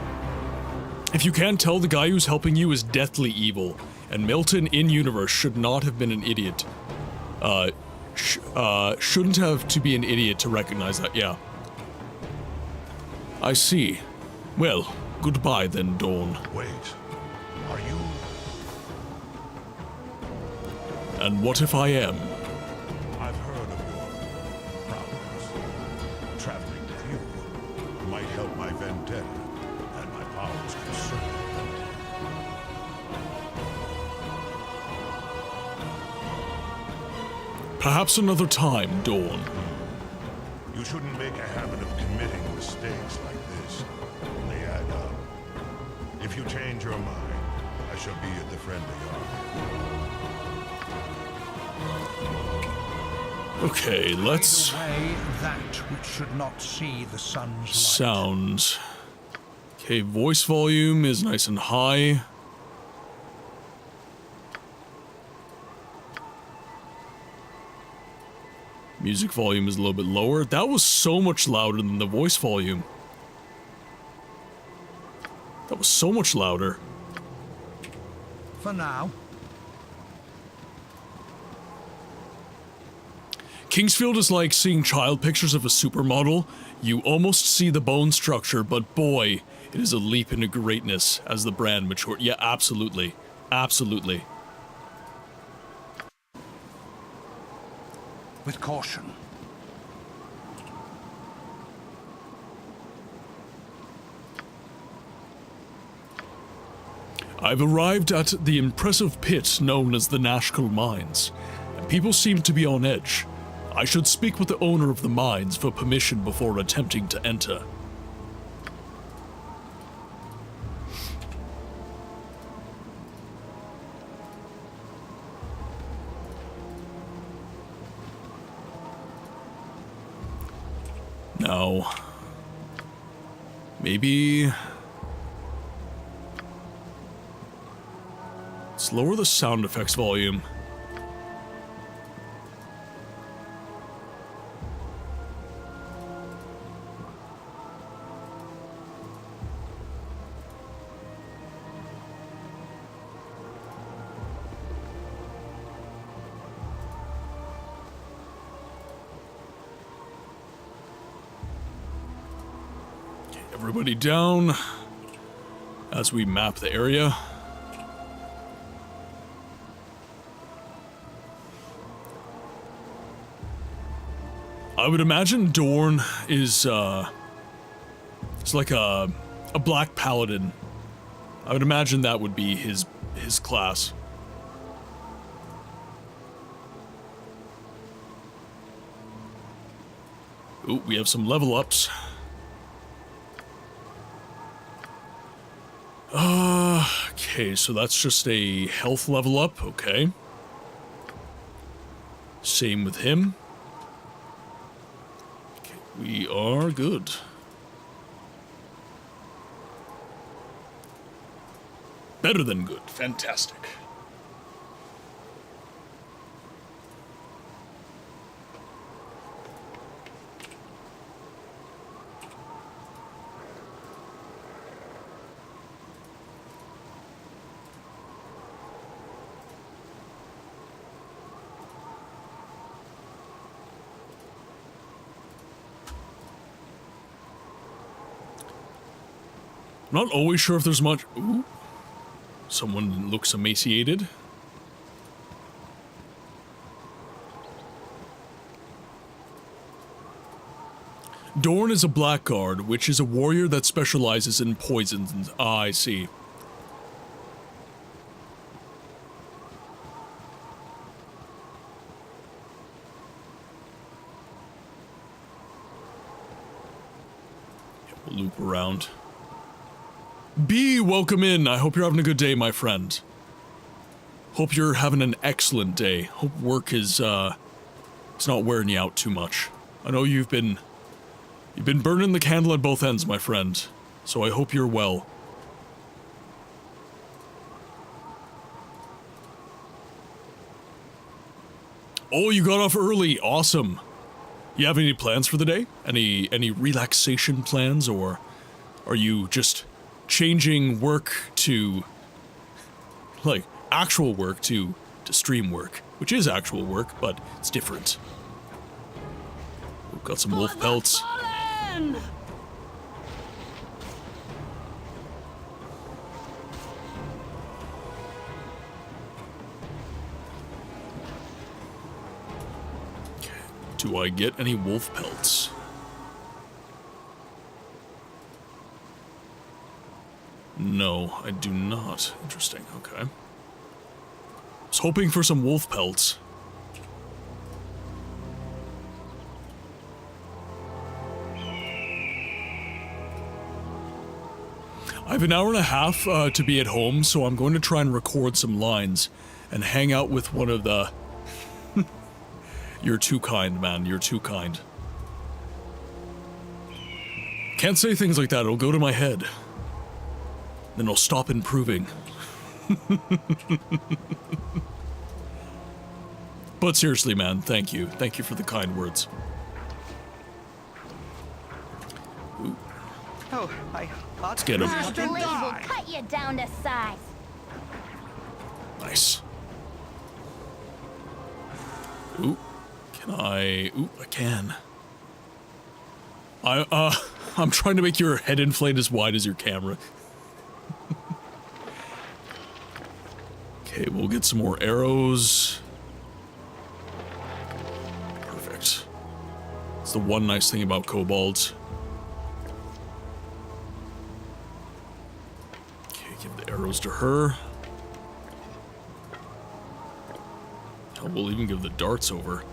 If you can't tell, the guy who's helping you is deathly evil, and Milton in-universe should not have been an idiot. Shouldn't have to be an idiot to recognize that, yeah. I see. Well, goodbye then, Dawn. Wait, are you... And what if I am? I've heard of your problems. Traveling with you might help my vendetta and my powers concerned. Perhaps another time, Dawn. You shouldn't make a habit of committing mistakes like this. They add up. If you change your mind, I shall be at the friendly army. Okay, let's... away that which should not see the sun's light. Sounds. Okay, voice volume is nice and high. Music volume is a little bit lower. That was so much louder than the voice volume. That was so much louder. For now. Kingsfield is like seeing child pictures of a supermodel. You almost see the bone structure, but boy, it is a leap into greatness as the brand matured. Yeah, absolutely. Absolutely. With caution. I've arrived at the impressive pit known as the Nashkel Mines, and people seem to be on edge. I should speak with the owner of the mines for permission before attempting to enter. Now, maybe... let's lower the sound effects volume. Everybody down as we map the area. I would imagine Dorn is it's like a black paladin. I would imagine that would be his class. Ooh, we have some level ups. Okay, so that's just a health level up, okay. Same with him. Okay, we are good. Better than good, fantastic. Not always sure if there's much... Ooh. Someone looks emaciated. Dorn is a blackguard, which is a warrior that specializes in poisons. Ah, I see. Yeah, we'll loop around. B, welcome in. I hope you're having a good day, my friend. Hope you're having an excellent day. Hope work is, it's not wearing you out too much. I know you've been burning the candle at both ends, my friend. So I hope you're well. Oh, you got off early. Awesome. You have any plans for the day? Any relaxation plans, or are you just changing work to, like, actual work to stream work, which is actual work, but it's different. We've got some wolf pelts. Okay, do I get any wolf pelts? No, I do not. Interesting, okay. I was hoping for some wolf pelts. I have an hour and a half to be at home, so I'm going to try and record some lines and hang out with one of the... You're too kind, man. You're too kind. Can't say things like that. It'll go to my head. Then I'll stop improving. But seriously, man, thank you. Thank you for the kind words. Ooh. Oh, Let's get him. My blade will cut you down to size. Nice. Ooh. Can I... Ooh, I can. I'm trying to make your head inflate as wide as your camera. Okay, we'll get some more arrows. Perfect. It's the one nice thing about kobolds. Okay, give the arrows to her. Oh, we'll even give the darts over.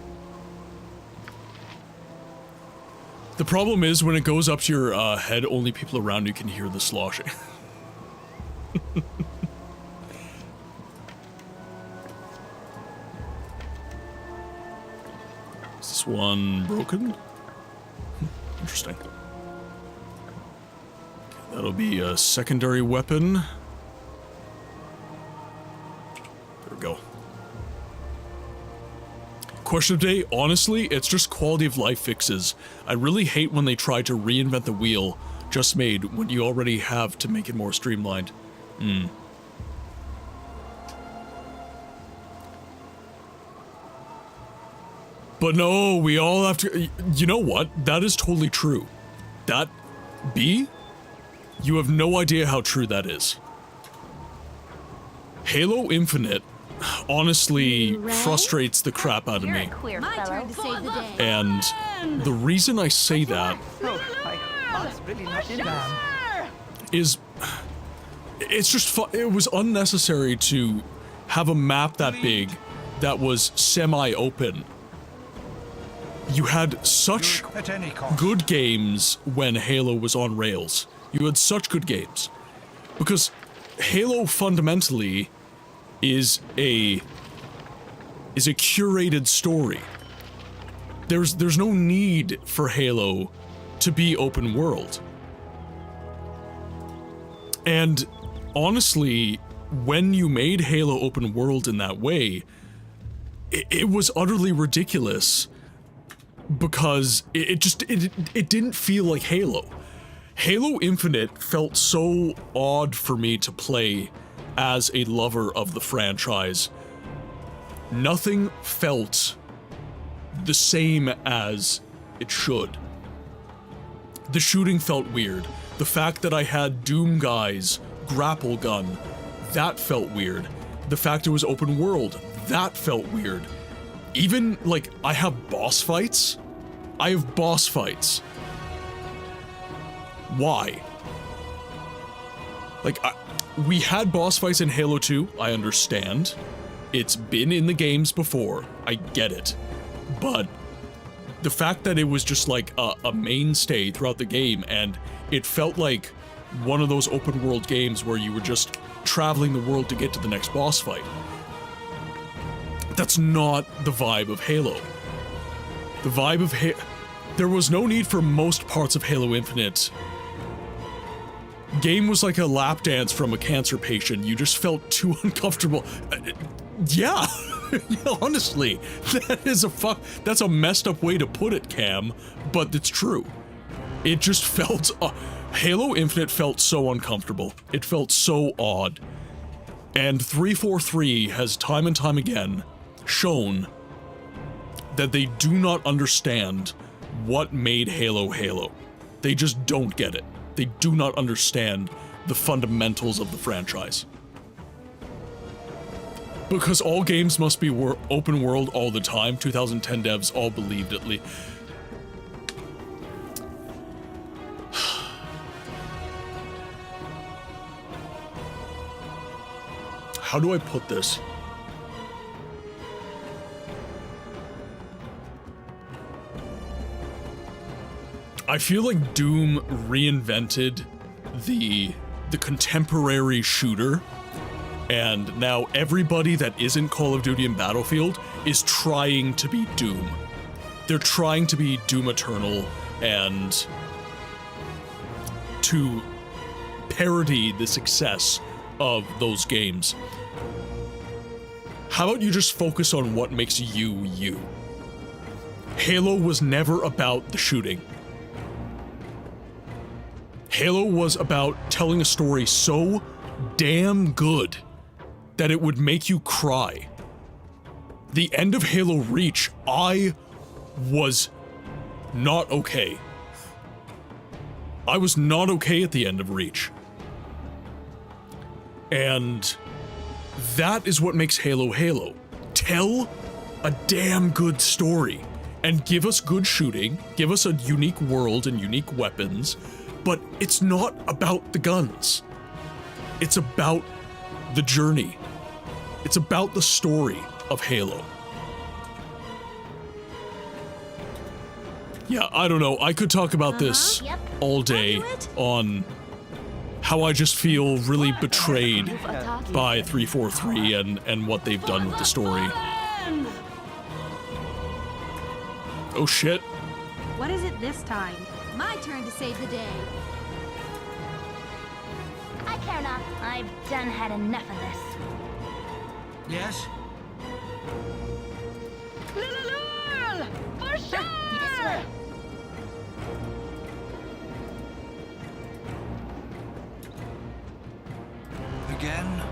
The problem is, when it goes up to your head, only people around you can hear the sloshing. Is this one broken? Interesting. Okay, that'll be a secondary weapon. There we go. Question of the day, honestly, it's just quality of life fixes. I really hate when they try to reinvent the wheel just made when you already have to make it more streamlined. But no, we all have to... You know what? That is totally true. That... B? You have no idea how true that is. Halo Infinite honestly frustrates the crap out of me. My turn to save the day. And the reason I say that is it's just it was unnecessary to have a map that big that was semi-open. You had such good games when Halo was on rails. You had such good games. Because Halo fundamentally is a curated story. There's no need for Halo to be open world. And honestly, when you made Halo open world in that way, it was utterly ridiculous because it didn't feel like Halo. Halo Infinite felt so odd for me to play as a lover of the franchise. Nothing felt the same as it should. The shooting felt weird. The fact that I had Doom Guy's grapple gun, that felt weird. The fact it was open world, that felt weird. Even, like, I have boss fights. I have boss fights. Why? Like, we had boss fights in Halo 2, I understand. It's been in the games before, I get it. But the fact that it was just like a mainstay throughout the game, and it felt like one of those open world games where you were just traveling the world to get to the next boss fight. That's not the vibe of Halo. The vibe of there was no need for most parts of Halo Infinite. Game was like a lap dance from a cancer patient. You just felt too uncomfortable. Yeah, honestly, that's a messed up way to put it, Cam, but it's true. It just felt... Halo Infinite felt so uncomfortable. It felt so odd. And 343 has time and time again shown that they do not understand what made Halo Halo. They just don't get it. They do not understand the fundamentals of the franchise. Because all games must be open world all the time, 2010 devs all believed at least. How do I put this? I feel like Doom reinvented the contemporary shooter, and now everybody that isn't Call of Duty and Battlefield is trying to be Doom. They're trying to be Doom Eternal and to parody the success of those games. How about you just focus on what makes you, you? Halo was never about the shooting. Halo was about telling a story so damn good that it would make you cry. The end of Halo Reach, I was not okay. I was not okay at the end of Reach. And that is what makes Halo Halo. Tell a damn good story and give us good shooting, give us a unique world and unique weapons, but it's not about the guns. It's about the journey. It's about the story of Halo. Yeah, I don't know. I could talk about this all day on how I just feel really betrayed by 343 and what they've done with the story. Oh shit. What is it this time? My turn to save the day. I care not. I've done had enough of this. Yes? For sure! Yes, Again?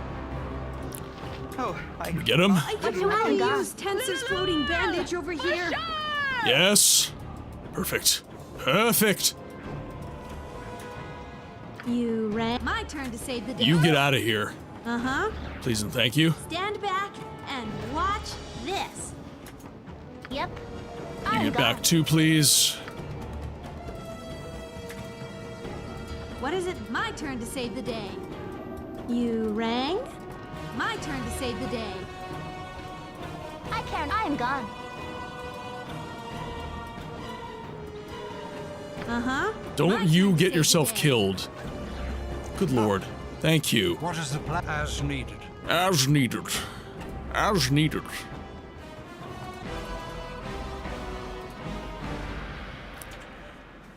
Oh, Can we get him? I can only use Tensor's floating bandage over here. Yes. Perfect. Perfect. You ran. My turn to save the day. You get out of here. Uh-huh. Please and thank you. Stand back and watch this. Yep. You get back too, please. What is it? My turn to save the day. You rang? My turn to save the day. I care. I am gone. Uh-huh. Don't you get yourself killed. Good lord. Thank you. What is the plan? As needed. As needed. As needed.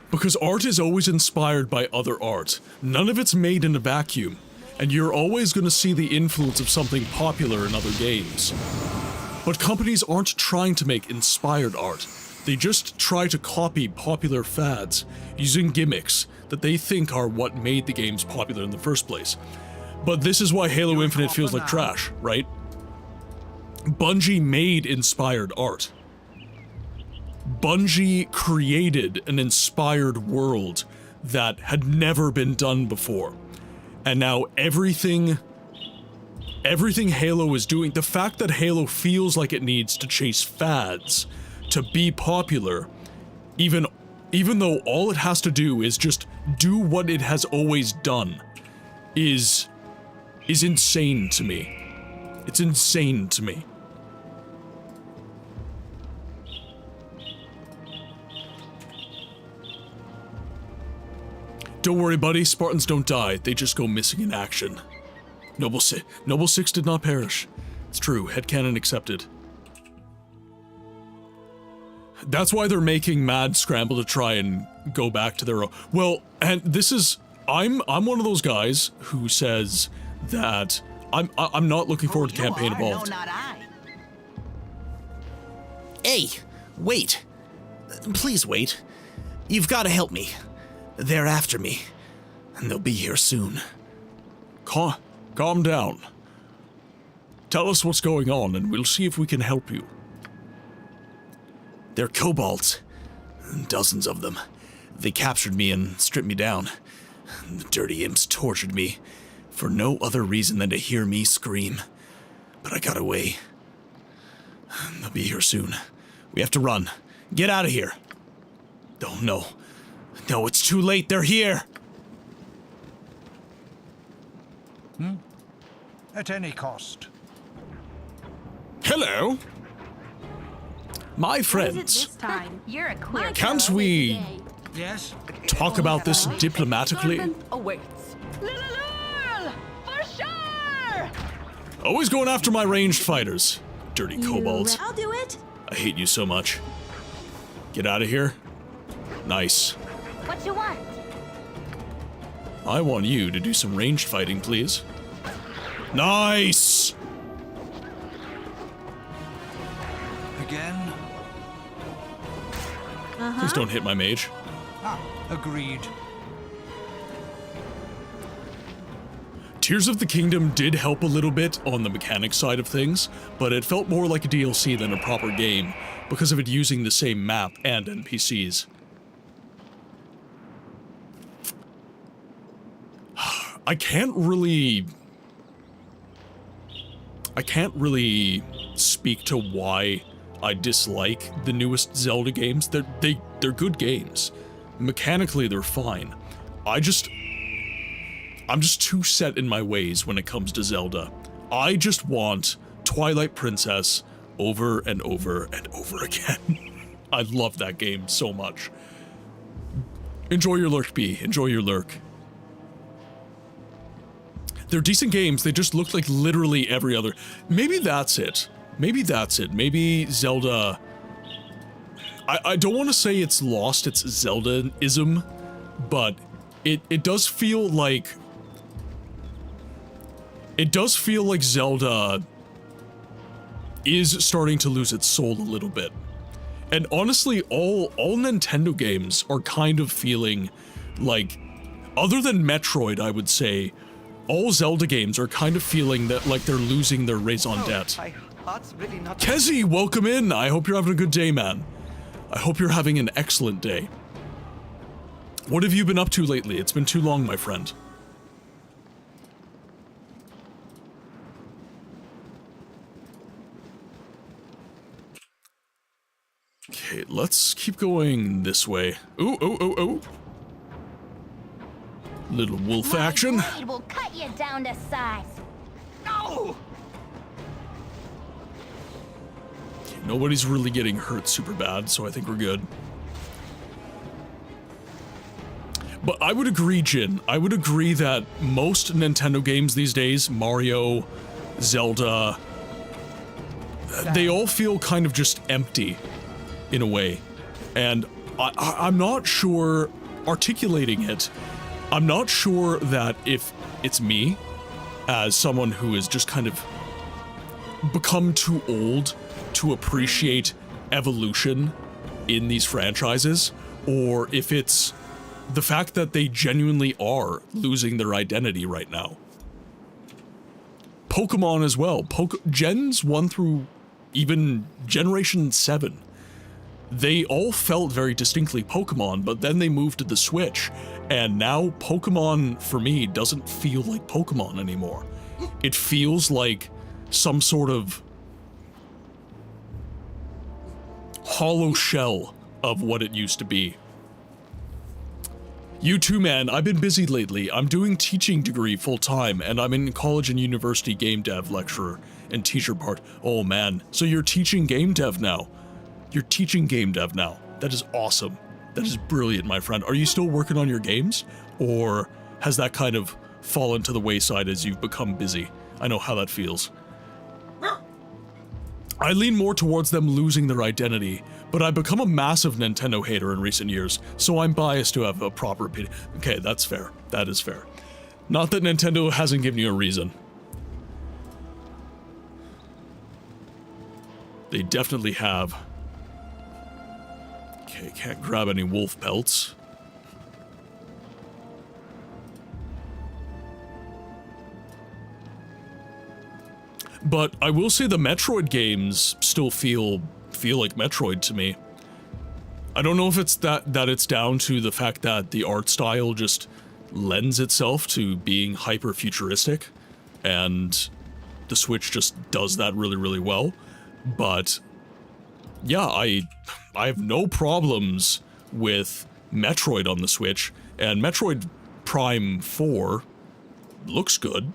Because art is always inspired by other art. None of it's made in a vacuum. And you're always going to see the influence of something popular in other games. But companies aren't trying to make inspired art. They just try to copy popular fads, using gimmicks that they think are what made the games popular in the first place. But this is why Halo Infinite feels like trash, right? Bungie made inspired art. Bungie created an inspired world that had never been done before. And now everything Halo is doing, the fact that Halo feels like it needs to chase fads to be popular, even though all it has to do is just do what it has always done, is insane to me. It's insane to me. Don't worry, buddy. Spartans don't die. They just go missing in action. Noble Six did not perish. It's true. Headcanon accepted. That's why they're making mad scramble to try and go back to their own. Well, and this is... I'm one of those guys who says that I'm not looking forward to Campaign Evolved. No, not I. Hey, wait. Please wait. You've got to help me. They're after me, and they'll be here soon. Calm down. Tell us what's going on, and we'll see if we can help you. They're kobolds. Dozens of them. They captured me and stripped me down. The dirty imps tortured me, for no other reason than to hear me scream. But I got away. They'll be here soon. We have to run. Get out of here. Oh, no. No, it's too late. They're here. At any cost. Hello. My friends. This time. You're a queer. Can't we Yes? talk about this diplomatically? Servant awaits. Lililul! For sure! Always going after my ranged fighters. Dirty kobolds. I'll do it. I hate you so much. Get out of here. Nice. What you want? I want you to do some ranged fighting, please. Nice! Again? Please don't hit my mage. Agreed. Tears of the Kingdom did help a little bit on the mechanics side of things, but it felt more like a DLC than a proper game because of it using the same map and NPCs. I can't really speak to why I dislike the newest Zelda games. They're good games. Mechanically, they're fine. I'm just too set in my ways when it comes to Zelda. I just want Twilight Princess over and over and over again. I love that game so much. Enjoy your lurk, B. Enjoy your lurk. They're decent games, they just look like literally every other. Maybe that's it. Maybe that's it. Maybe Zelda... I don't want to say it's lost its Zelda-ism, but it does feel like... It does feel like Zelda is starting to lose its soul a little bit. And honestly, all Nintendo games are kind of feeling like, other than Metroid, I would say, all Zelda games are kind of feeling that like they're losing their raison d'etre. My heart's really not... Kezi, welcome in! I hope you're having a good day, man. I hope you're having an excellent day. What have you been up to lately? It's been too long, my friend. Okay, let's keep going this way. Ooh, ooh, ooh, ooh. Little wolf action. My blade will cut you down to size. No! Okay, nobody's really getting hurt super bad, so I think we're good. But I would agree, Jin. I would agree that most Nintendo games these days, Mario, Zelda, they all feel kind of just empty, in a way. And I'm not sure, articulating it, I'm not sure that if it's me, as someone who has just kind of become too old to appreciate evolution in these franchises, or if it's the fact that they genuinely are losing their identity right now. Pokemon as well. Gens 1 through even Generation 7. They all felt very distinctly Pokemon, but then they moved to the Switch, and now Pokemon, for me, doesn't feel like Pokemon anymore. It feels like some sort of hollow shell of what it used to be. You too, man. I've been busy lately. I'm doing teaching degree full-time, and I'm in college and university game dev lecturer and teacher part. Oh, man. So you're teaching game dev now. You're teaching game dev now. That is awesome. That is brilliant, my friend. Are you still working on your games? Or has that kind of fallen to the wayside as you've become busy? I know how that feels. I lean more towards them losing their identity, but I've become a massive Nintendo hater in recent years, so I'm biased to have a proper opinion. Okay, that's fair. That is fair. Not that Nintendo hasn't given you a reason. They definitely have. Okay, can't grab any wolf pelts. But I will say the Metroid games still feel like Metroid to me. I don't know if it's that it's down to the fact that the art style just lends itself to being hyper futuristic, and the Switch just does that really, really well. But yeah, I have no problems with Metroid on the Switch, and Metroid Prime 4 looks good.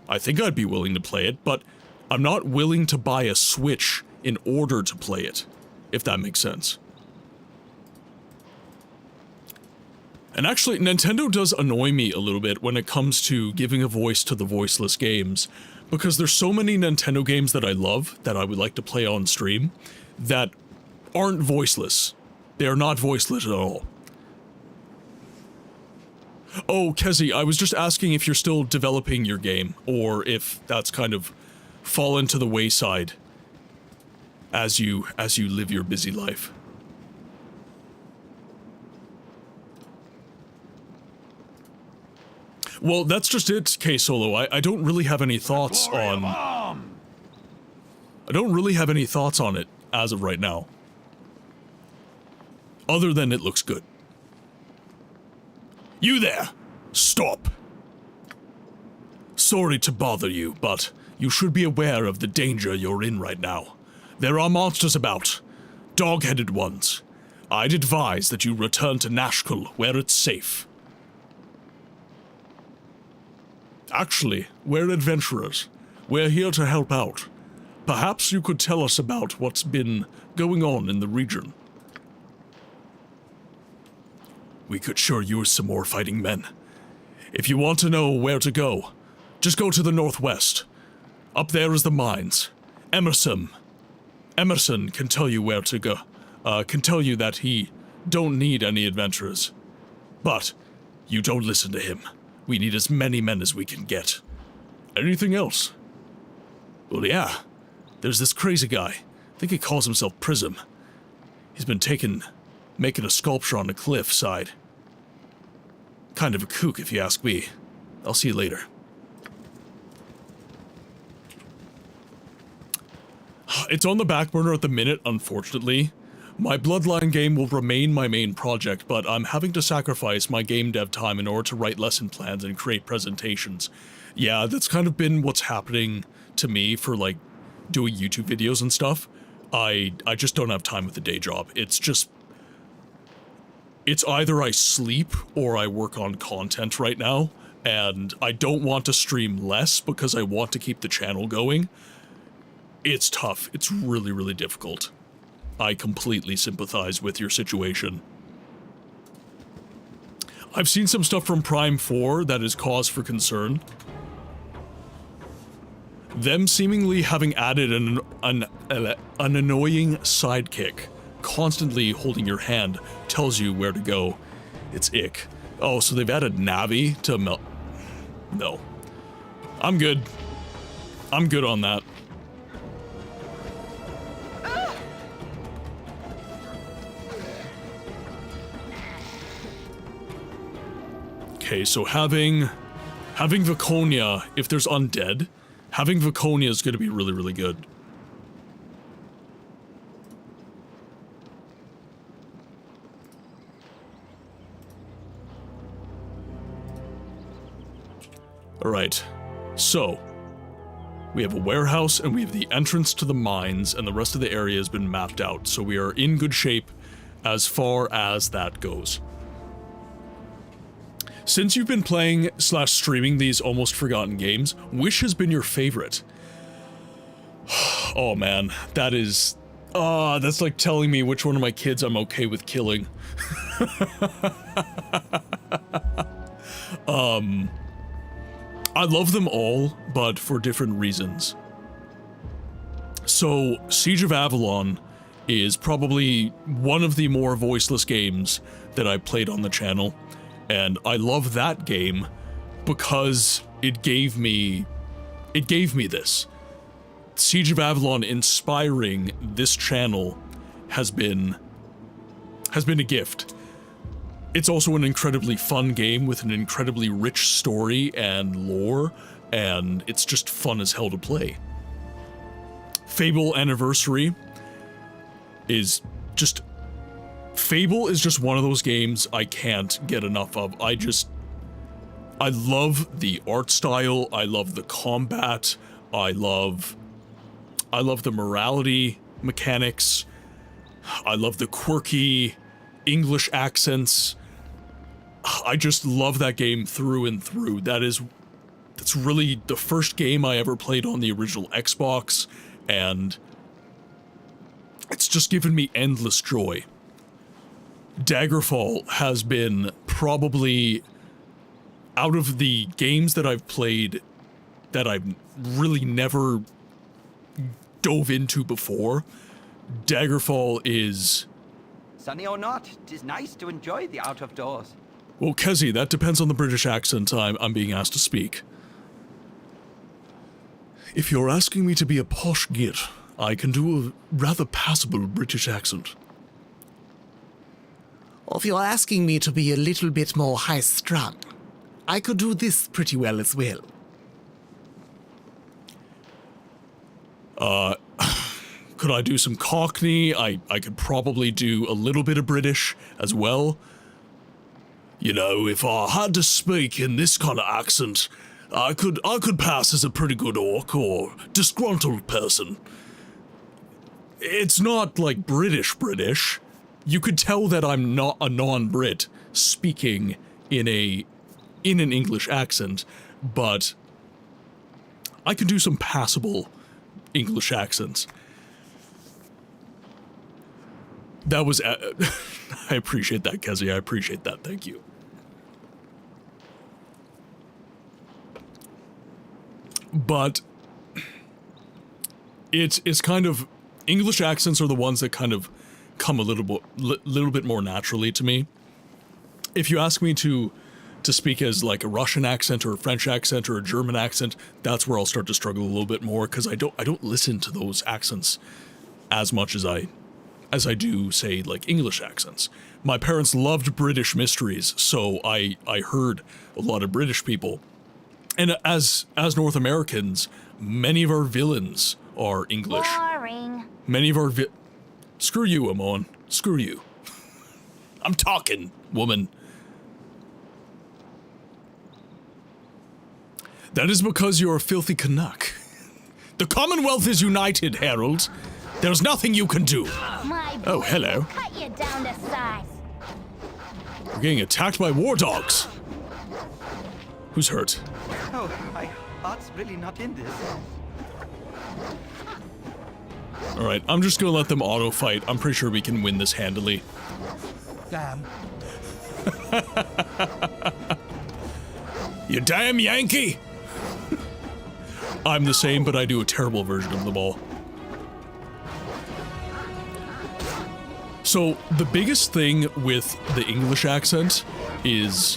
I think I'd be willing to play it, but I'm not willing to buy a Switch in order to play it, if that makes sense. And actually, Nintendo does annoy me a little bit when it comes to giving a voice to the voiceless games, because there's so many Nintendo games that I love that I would like to play on stream that aren't voiceless. They are not voiceless at all. Oh, Kezi, I was just asking if you're still developing your game, or if that's kind of fallen to the wayside as you live your busy life. Well, that's just it, K-Solo. I don't really have any thoughts on... I don't really have any thoughts on it as of right now. Other than it looks good. You there! Stop! Sorry to bother you, but you should be aware of the danger you're in right now. There are monsters about. Dog-headed ones. I'd advise that you return to Nashkel, where it's safe. Actually, we're adventurers. We're here to help out. Perhaps you could tell us about what's been going on in the region. We could sure use some more fighting men. If you want to know where to go, just go to the northwest. Up there is the mines. Emerson can tell you where to go. Can tell you that he don't need any adventurers. But you don't listen to him. We need as many men as we can get. Anything else? Well, yeah. There's this crazy guy. I think he calls himself Prism. He's been making a sculpture on the cliff side. Kind of a kook, if you ask me. I'll see you later. It's on the back burner at the minute, unfortunately. My Bloodline game will remain my main project, but I'm having to sacrifice my game dev time in order to write lesson plans and create presentations. Yeah, that's kind of been what's happening to me for, like, doing YouTube videos and stuff. I just don't have time with the day job. It's either I sleep or I work on content right now, and I don't want to stream less because I want to keep the channel going. It's tough. It's really, really difficult. I completely sympathize with your situation. I've seen some stuff from Prime 4 that is cause for concern. Them seemingly having added an annoying sidekick, constantly holding your hand, tells you where to go. It's ick. Oh, so they've added Navi to No. I'm good. I'm good on that. Okay, so having Viconia, if there's undead, having Viconia is going to be really, really good. Alright, so we have a warehouse and we have the entrance to the mines, and the rest of the area has been mapped out, so we are in good shape as far as that goes. Since you've been playing / streaming these almost forgotten games, which has been your favorite? Oh man, that is... that's like telling me which one of my kids I'm okay with killing. I love them all, but for different reasons. So, Siege of Avalon is probably one of the more voiceless games that I played on the channel. And I love that game because it gave me this. Siege of Avalon inspiring this channel has been a gift. It's also an incredibly fun game with an incredibly rich story and lore and it's just fun as hell to play. Fable Anniversary is just... Fable is just one of those games I can't get enough of. I love the art style, I love the combat, I love the morality mechanics, I love the quirky English accents. I just love that game through and through. That's really the first game I ever played on the original Xbox, and it's just given me endless joy. Daggerfall has been probably, out of the games that I've played that I've really never dove into before, Daggerfall is... Sunny or not, 'tis nice to enjoy the out of doors. Well, Kezi, that depends on the British accent I'm being asked to speak. If you're asking me to be a posh git, I can do a rather passable British accent. Or if you're asking me to be a little bit more high-strung, I could do this pretty well as well. Could I do some Cockney? I could probably do a little bit of British as well. You know, if I had to speak in this kind of accent, I could pass as a pretty good orc or disgruntled person. It's not like British. You could tell that I'm not a non-Brit speaking in an English accent, but I can do some passable English accents. That was... I appreciate that, Kezi. I appreciate that. Thank you. But it's kind of... English accents are the ones that kind of come a little bit more naturally to me. If you ask me to speak as like a Russian accent or a French accent or a German accent, that's where I'll start to struggle a little bit more, because I don't listen to those accents as much as I do, say, like English accents. My parents loved British mysteries, so I heard a lot of British people. And as North Americans, many of our villains are English. Boring. Many of our Screw you, Amon. Screw you. I'm talking, woman. That is because you're a filthy Canuck. The Commonwealth is united, Harold. There's nothing you can do. Oh, hello. Cut you down to size. We're getting attacked by war dogs. Who's hurt? Oh, my heart's really not in this. Alright, I'm just gonna let them auto-fight. I'm pretty sure we can win this handily. Damn. You damn Yankee! I'm the same, but I do a terrible version of them all. So, the biggest thing with the English accent is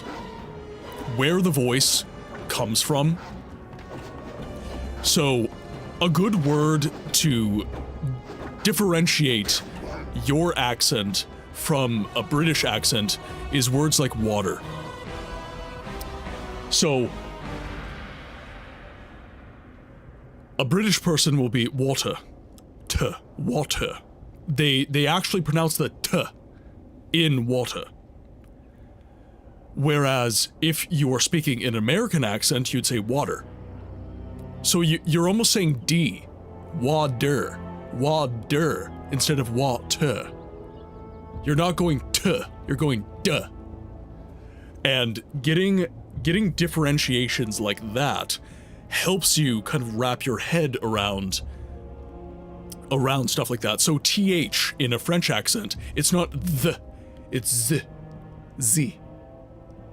where the voice comes from. So, a good word to differentiate your accent from a British accent is words like water. So, a British person will be water. Water. They actually pronounce the t in water. Whereas, if you are speaking in an American accent, you'd say water. So you're almost saying D. Water. Water. Instead of water. You're not going t, you're going duh. And getting differentiations like that helps you kind of wrap your head around stuff like that. So th in a French accent, it's not the, it's z. Z.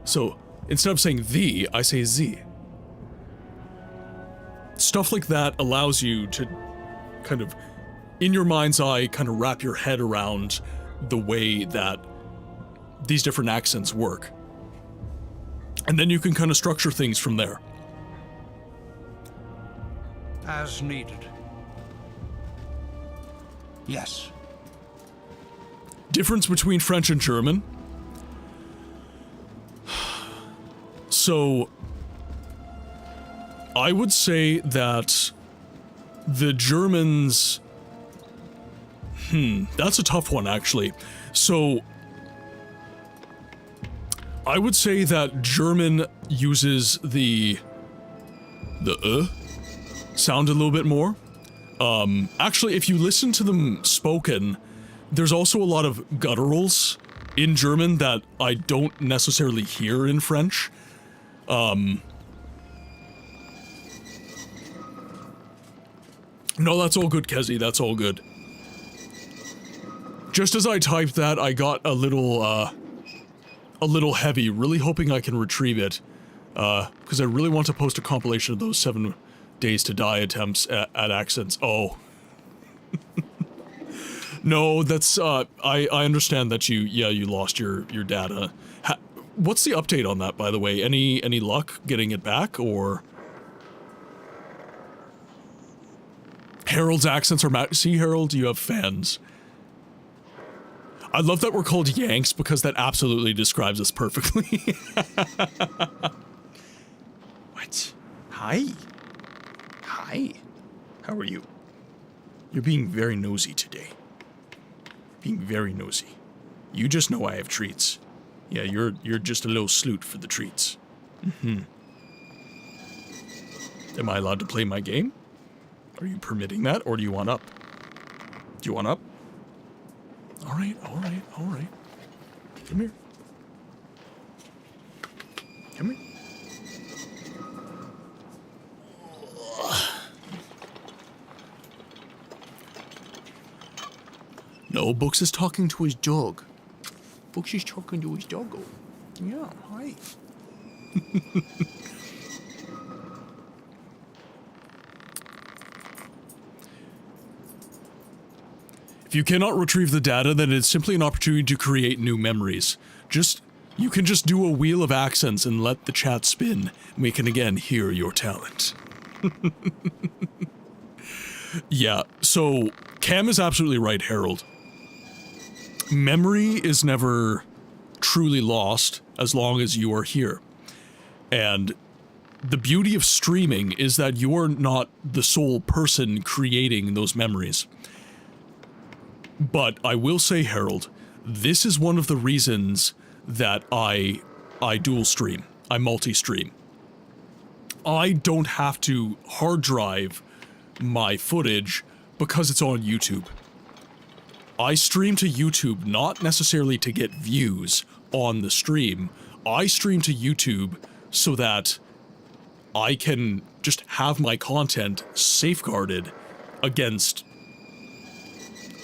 So instead of saying the, I say z. Stuff like that allows you to kind of, in your mind's eye, kind of wrap your head around the way that these different accents work. And then you can kind of structure things from there. As needed. Yes. Difference between French and German. So, I would say that the Germans... that's a tough one, actually. So, I would say that German uses the sound a little bit more. Actually, if you listen to them spoken, there's also a lot of gutturals in German that I don't necessarily hear in French. No, that's all good, Kezi, that's all good. Just as I typed that, I got a little heavy, really hoping I can retrieve it. Because I really want to post a compilation of those 7 days to die attempts at accents. Oh. No, that's, I understand that you lost your data. What's the update on that, by the way? Any luck getting it back, or? Harold's accents are see, Harold, you have fans. I love that we're called Yanks because that absolutely describes us perfectly. What? Hi. Hi. How are you? You're being very nosy today. Being very nosy. You just know I have treats. Yeah, you're just a little sloot for the treats. Am I allowed to play my game? Are you permitting that, or do you want up? Do you want up? Alright. Come here. Come here. No, Books is talking to his dog. Books is talking to his doggo. Yeah, hi. If you cannot retrieve the data, then it's simply an opportunity to create new memories. You can just do a wheel of accents and let the chat spin, and we can again hear your talent. Yeah, so Cam is absolutely right, Harold. Memory is never truly lost as long as you are here. And the beauty of streaming is that you're not the sole person creating those memories. But I will say, Harold, this is one of the reasons that I dual stream. I multi-stream. I don't have to hard drive my footage because it's on YouTube. I stream to YouTube not necessarily to get views on the stream. I stream to YouTube so that I can just have my content safeguarded against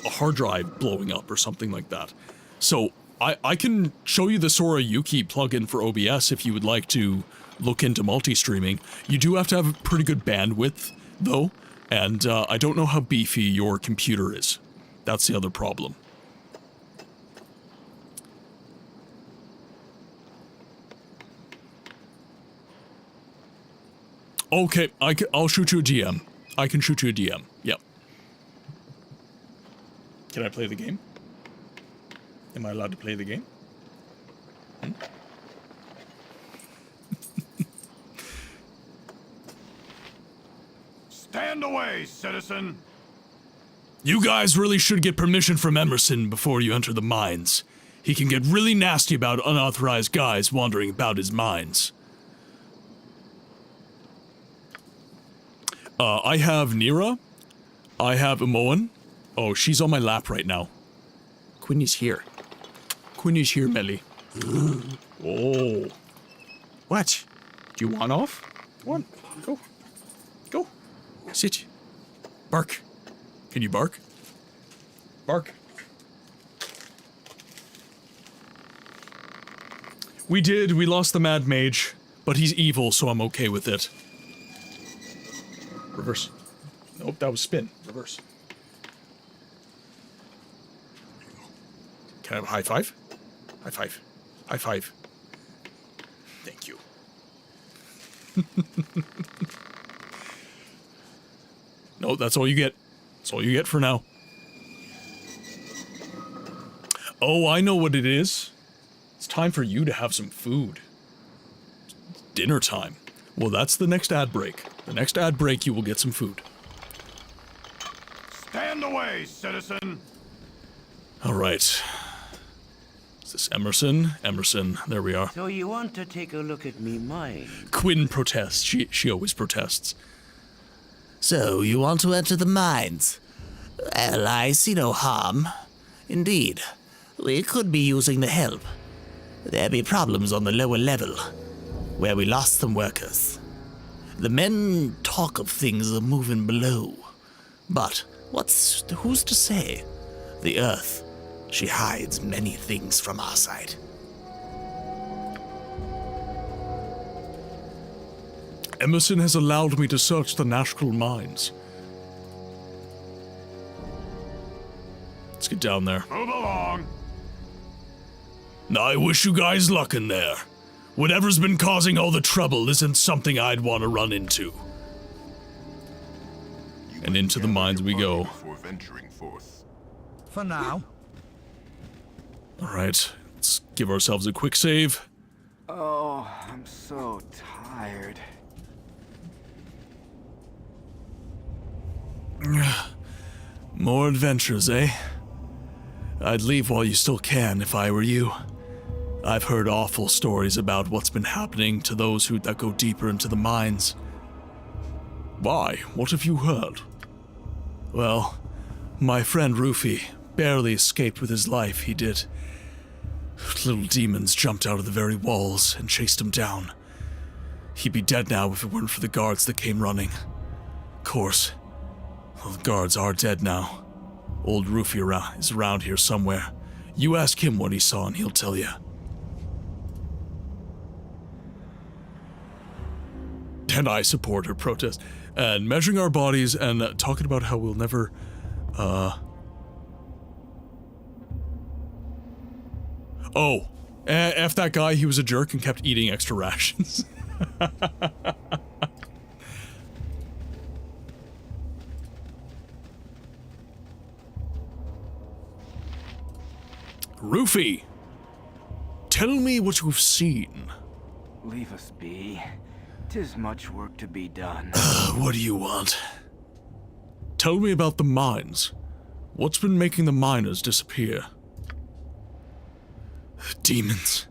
a hard drive blowing up or something like that. So I can show you the Sora Yuki plugin for OBS if you would like to look into multi-streaming. You do have to have pretty good bandwidth, though, and I don't know how beefy your computer is. That's the other problem. Okay, I'll shoot you a DM. I can shoot you a DM, yep. Can I play the game? Am I allowed to play the game? Stand away, citizen! You guys really should get permission from Emerson before you enter the mines. He can get really nasty about unauthorized guys wandering about his mines. I have Nira. I have Emoan. Oh, she's on my lap right now. Quinny's here. Quinny's here, Melly. Oh. What? Do you want off? Come on, go. Go. Sit. Bark. Can you bark? Bark. We lost the Mad Mage, but he's evil, so I'm okay with it. Reverse. Nope, that was spin. Reverse. Can I have a high five? High five. High five. Thank you. No, that's all you get. That's all you get for now. Oh, I know what it is. It's time for you to have some food. It's dinner time. Well, that's the next ad break. The next ad break, you will get some food. Stand away, citizen! Alright. Is this Emerson? Emerson, there we are. So you want to take a look at me mine? Quinn protests. She always protests. So, you want to enter the mines? Well, I see no harm. Indeed, we could be using the help. There be problems on the lower level, where we lost some workers. The men talk of things are moving below. But, who's to say? The Earth, she hides many things from our sight. Emerson has allowed me to search the Nashville mines. Let's get down there. Move along! I wish you guys luck in there. Whatever's been causing all the trouble isn't something I'd want to run into. And into the mines we go. For now. Alright, let's give ourselves a quick save. Oh, I'm so tired. More adventures, eh? I'd leave while you still can if I were you. I've heard awful stories about what's been happening to those that go deeper into the mines. Why? What have you heard? Well, my friend Rufy barely escaped with his life, he did. Little demons jumped out of the very walls and chased him down. He'd be dead now if it weren't for the guards that came running. Of course, well, the guards are dead now. Old Rufy is around here somewhere. You ask him what he saw and he'll tell you. And I support her protest. And measuring our bodies and talking about how we'll never, Oh, F that guy, he was a jerk and kept eating extra rations. Rufy, tell me what you've seen. Leave us be. 'Tis much work to be done. What do you want? Tell me about the mines. What's been making the miners disappear? Demons.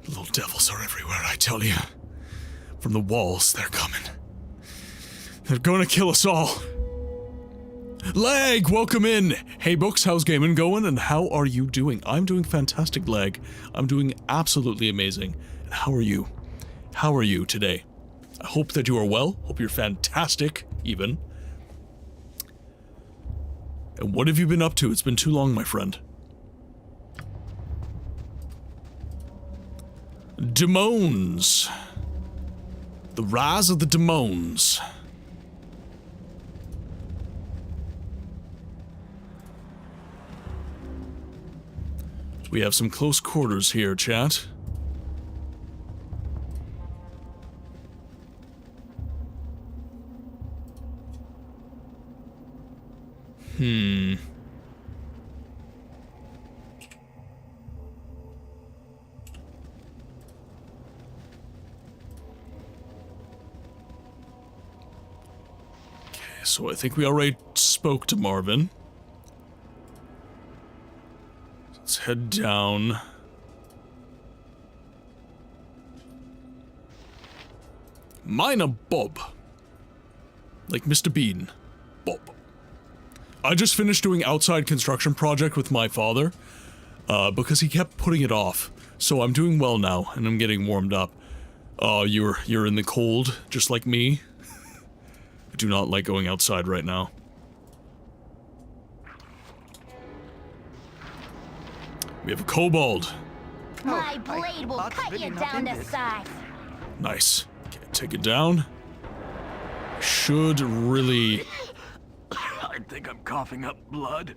Little devils are everywhere, I tell you. From the walls, they're coming. They're gonna kill us all. Leg, welcome in. Hey, Books, how's gaming going, and how are you doing? I'm doing fantastic, Leg. I'm doing absolutely amazing. And how are you? How are you today? I hope that you are well. Hope you're fantastic, even. And what have you been up to? It's been too long, my friend. Demones. The rise of the Demones. We have some close quarters here, chat. So I think we already spoke to Marvin. Let's head down. Mina Bob. Like Mr. Bean. Bob. I just finished doing outside construction project with my father, because he kept putting it off. So I'm doing well now, and I'm getting warmed up. You're in the cold, just like me. I do not like going outside right now. We have a kobold. My blade will cut you down to size. Nice. Okay, take it down. Should really... I think I'm coughing up blood.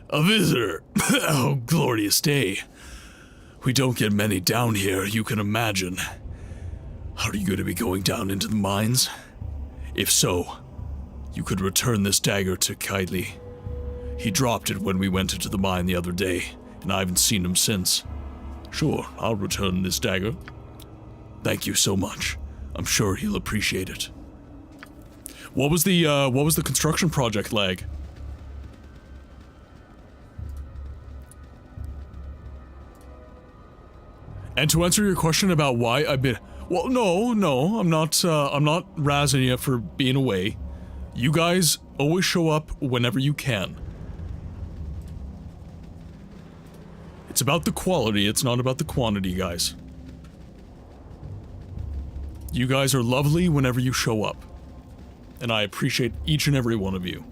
A visitor. Oh, glorious day. We don't get many down here, you can imagine. Are you going to be going down into the mines? If so, you could return this dagger to Kylie. He dropped it when we went into the mine the other day, and I haven't seen him since. Sure, I'll return this dagger. Thank you so much. I'm sure he'll appreciate it. What was the construction project lag? And to answer your question about why I've been, well, no, I'm not razzing you for being away. You guys always show up whenever you can. It's about the quality, it's not about the quantity, guys. You guys are lovely whenever you show up. And I appreciate each and every one of you.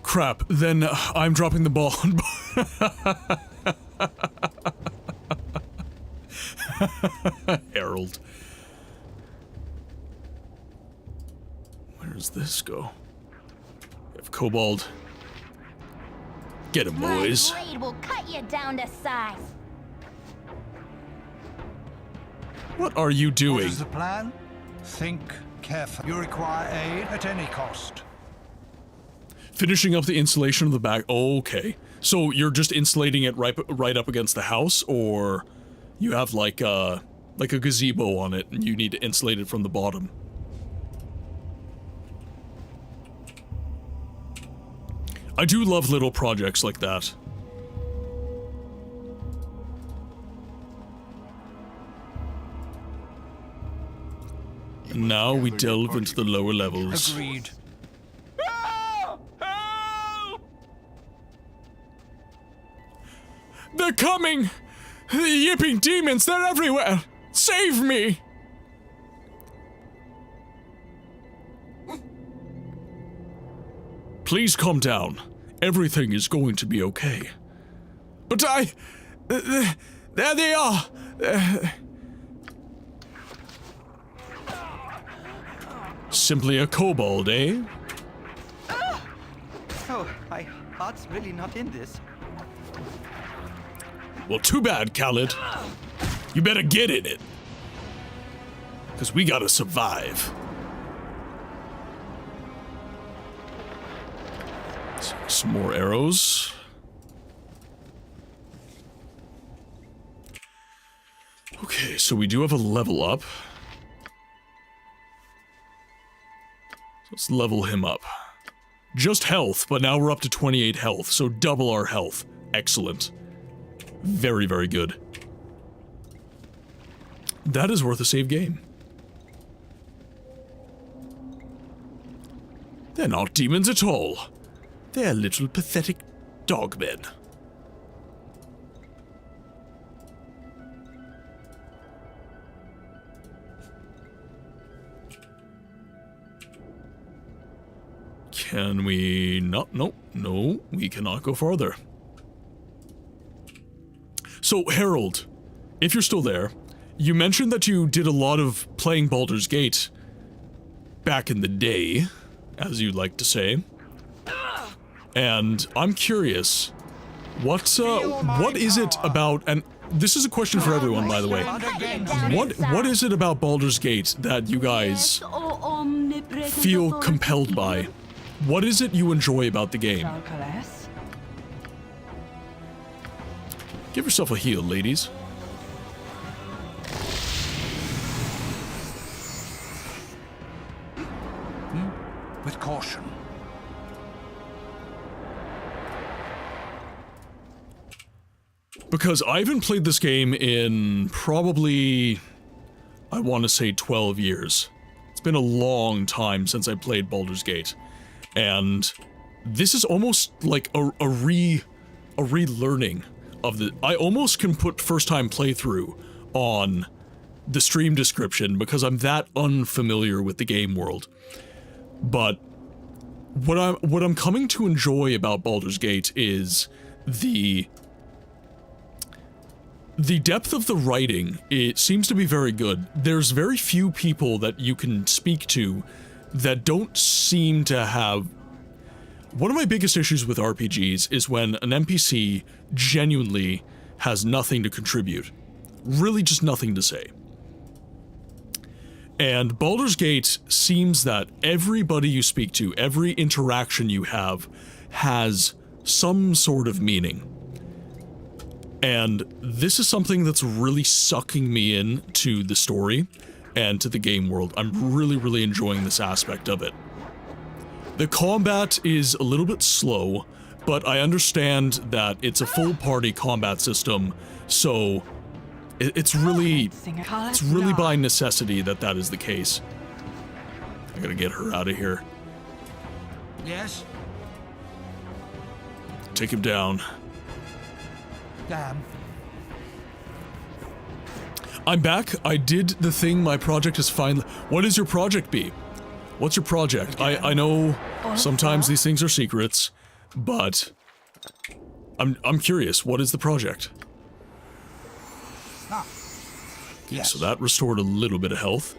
Crap, then I'm dropping the ball. Harold. Where does this go? We have Kobold. Get him, boys. My blade will cut you down to size. What are you doing? What is the plan? Think carefully. You require aid at any cost. Finishing up the insulation of the back. Okay. So you're just insulating it right up against the house, or you have like a gazebo on it and you need to insulate it from the bottom? I do love little projects like that. And now we delve into the lower levels. Agreed. They're coming! The yipping demons, they're everywhere! Save me! Please calm down. Everything is going to be okay. But there they are! Simply a kobold, eh? So, my heart's really not in this. Well, too bad, Khaled. You better get in it. Because we gotta survive. Some more arrows. Okay, so we do have a level up. Let's level him up. Just health, but now we're up to 28 health, so double our health. Excellent. Very, very good. That is worth a save game. They're not demons at all. They're little pathetic dogmen. Can we not? No, we cannot go farther. So, Harold, if you're still there, you mentioned that you did a lot of playing Baldur's Gate back in the day, as you'd like to say. And I'm curious, what is it about, and this is a question for everyone, by the way, what is it about Baldur's Gate that you guys feel compelled by? What is it you enjoy about the game? Give yourself a heal, ladies. With caution. Because I haven't played this game in probably, I want to say 12 years. It's been a long time since I played Baldur's Gate. And this is almost like a relearning of the... I almost can put first-time playthrough on the stream description because I'm that unfamiliar with the game world. But what I'm coming to enjoy about Baldur's Gate is the depth of the writing. It seems to be very good. There's very few people that you can speak to that don't seem to have... One of my biggest issues with RPGs is when an NPC genuinely has nothing to contribute. Really just nothing to say. And Baldur's Gate seems that everybody you speak to, every interaction you have, has some sort of meaning. And this is something that's really sucking me in to the story and to the game world. I'm really, really enjoying this aspect of it. The combat is a little bit slow, but I understand that it's a full party combat system, so it's really by necessity that that is the case. I gotta get her out of here. Yes? Take him down. Dan? I'm back. I did the thing. My project is finally... What is your project, B? What's your project? I know sometimes these things are secrets, but I'm curious. What is the project? Ah. Okay, so that restored a little bit of health.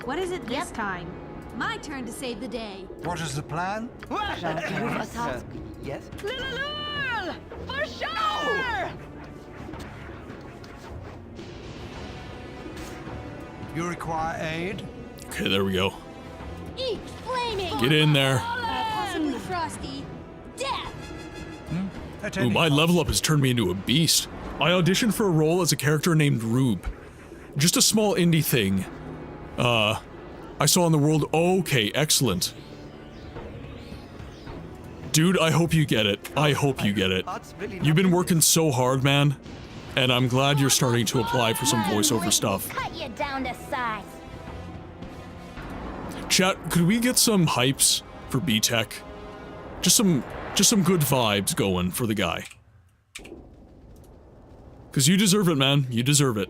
What is it this time? My turn to save the day. What is the plan? Yes? Lululul! For sure! You require aid? Okay, there we go. Eat flaming! Get in there. Possibly frosty. Death! Ooh, my level up has turned me into a beast. I auditioned for a role as a character named Rube. Just a small indie thing. I saw in the world. Okay, excellent. Dude, I hope you get it. I hope you get it. You've been working so hard, man. And I'm glad you're starting to apply for some voiceover stuff. Cut you down to size. Chat, could we get some hypes for B-Tech? Just some good vibes going for the guy. 'Cause you deserve it, man. You deserve it.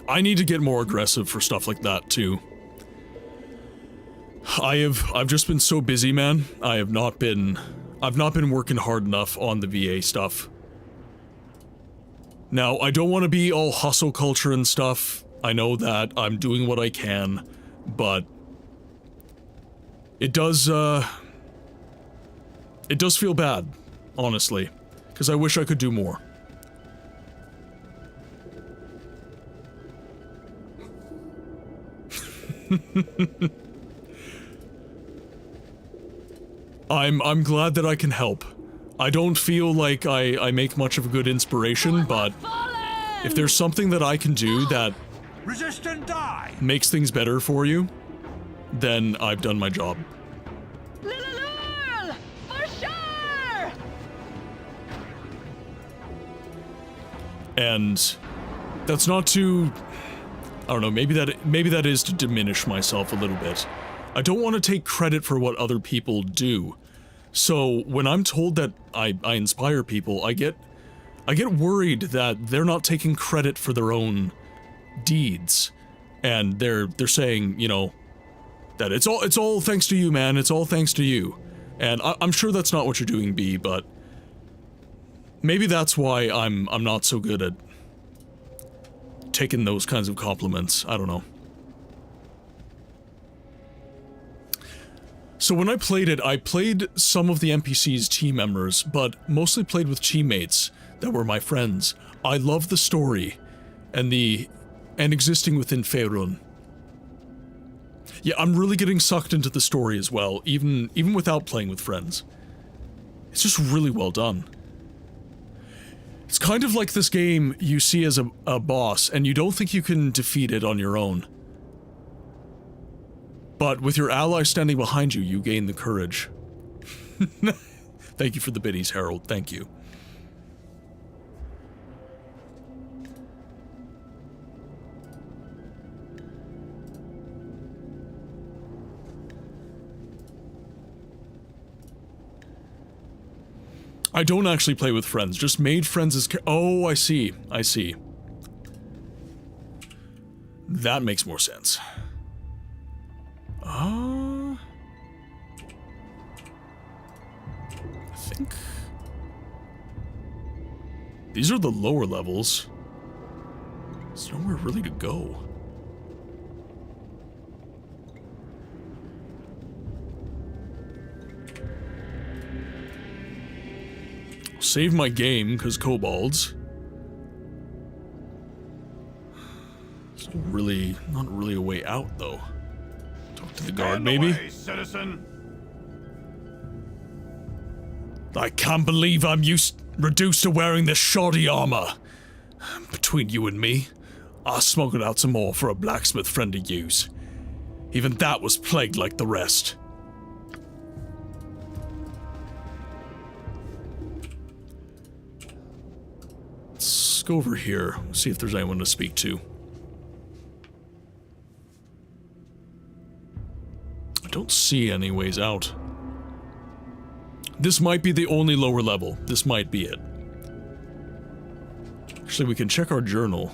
I need to get more aggressive for stuff like that, too. I've just been so busy, man. I've not been working hard enough on the VA stuff. Now, I don't want to be all hustle culture and stuff. I know that I'm doing what I can, but it does feel bad, honestly, because I wish I could do more. I'm glad that I can help. I don't feel like I make much of a good inspiration, but if there's something that I can do that Resist and die! makes things better for you, then I've done my job. Lululul! For sure! And that's not to, I don't know, maybe that is to diminish myself a little bit. I don't want to take credit for what other people do. So when I'm told that I inspire people, I get worried that they're not taking credit for their own deeds. And they're saying, you know, that it's all thanks to you, man. It's all thanks to you. And I'm sure that's not what you're doing, B, but maybe that's why I'm not so good at taking those kinds of compliments. I don't know. So when I played I played some of the NPC's team members, but mostly played with teammates that were my friends. I love the story and existing within Faerun. Yeah, I'm really getting sucked into the story as well, even without playing with friends. It's just really well done. It's kind of like this game you see as a boss, and you don't think you can defeat it on your own. But with your ally standing behind you, you gain the courage. Thank you for the biddies, Harold. Thank you. I don't actually play with friends, just made friends as oh, I see. I see. That makes more sense. I think these are the lower levels. There's nowhere really to go. save my game, because kobolds. There's not really a way out, though. Talk to the guard, maybe? Way, citizen. I can't believe I'm reduced to wearing this shoddy armor. Between you and me, I smuggled out some more for a blacksmith friend to use. Even that was plagued like the rest. Let's go over here, see if there's anyone to speak to. I don't see any ways out. This might be the only lower level. This might be it. Actually, we can check our journal.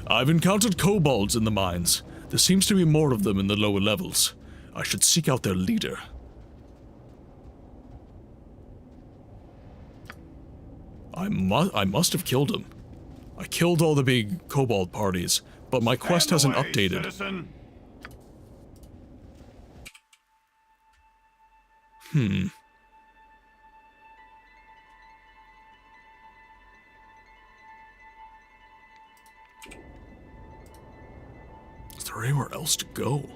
I've encountered kobolds in the mines. There seems to be more of them in the lower levels. I should seek out their leader. I must have killed him. I killed all the big kobold parties, but my quest hasn't updated. Citizen. Is there anywhere else to go?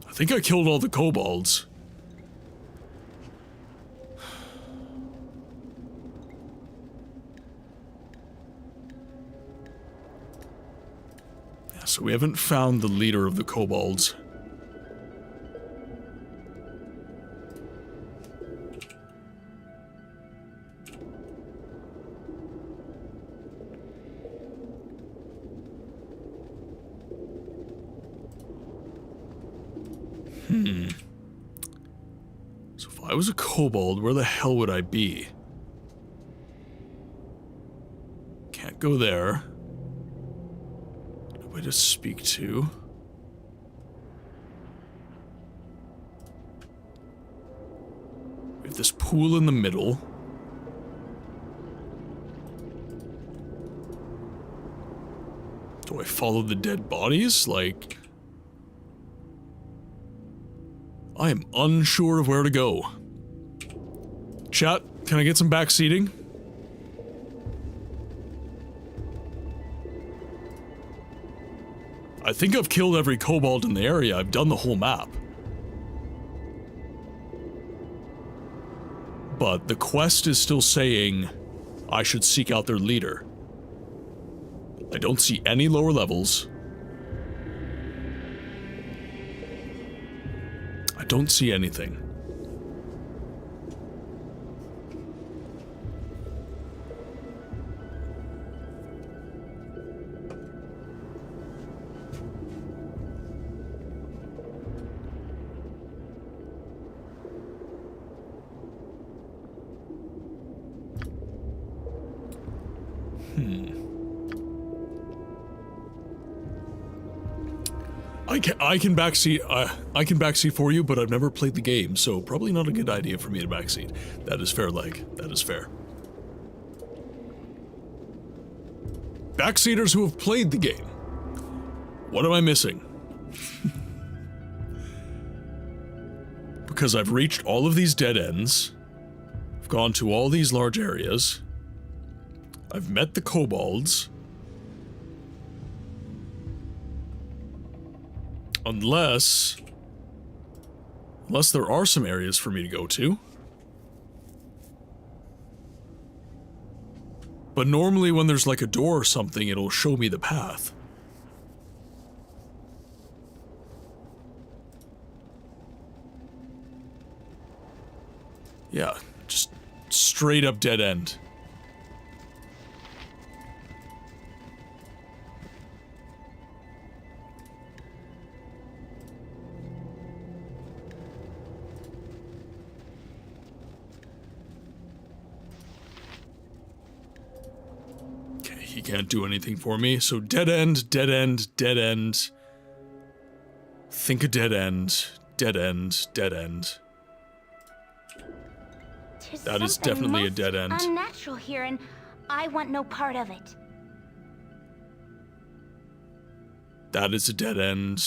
I think I killed all the kobolds. Yeah, so we haven't found the leader of the kobolds. So if I was a kobold, where the hell would I be? Can't go there. Nobody to speak to. We have this pool in the middle. Do I follow the dead bodies? Like... I am unsure of where to go. Chat, can I get some back seating? I think I've killed every kobold in the area. I've done the whole map. But the quest is still saying I should seek out their leader. I don't see any lower levels. I don't see anything. I can backseat for you, but I've never played the game, so probably not a good idea for me to backseat. That is fair, Leg. That is fair. Backseaters who have played the game. What am I missing? Because I've reached all of these dead ends. I've gone to all these large areas. I've met the kobolds. Unless there are some areas for me to go to. But normally when there's like a door or something, it'll show me the path. Yeah, just straight up dead end. He can't do anything for me, so dead end, dead end, dead end. Think a dead end, dead end, dead end. That is definitely a dead end. Unnatural here, and I want no part of it. That is a dead end.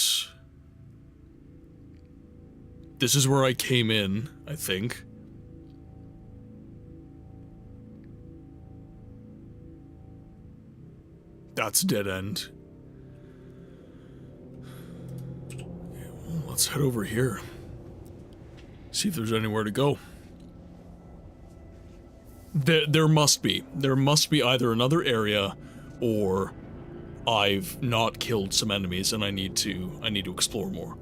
This is where I came in, I think. That's a dead end. Well, let's head over here. See if there's anywhere to go. There must be. There must be either another area, or I've not killed some enemies and I need to explore more.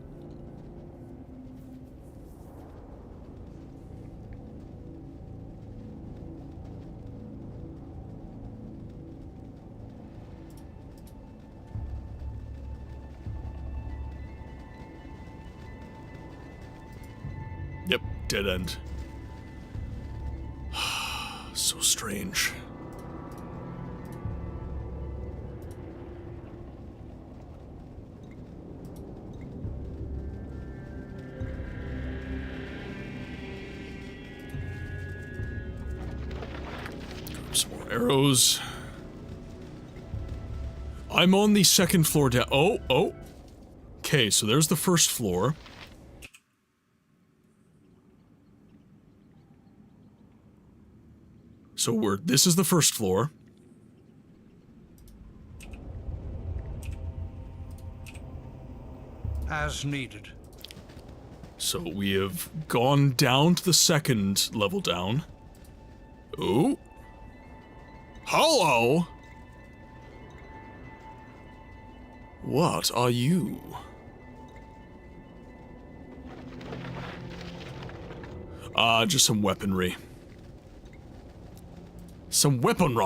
Yep, dead end. So strange. Some more arrows. I'm on the second floor down. Oh. Okay, so there's the first floor. So this is the first floor. As needed. So we have gone down to the second level down. Oh. Hello! What are you? Just some weaponry. Some weaponry.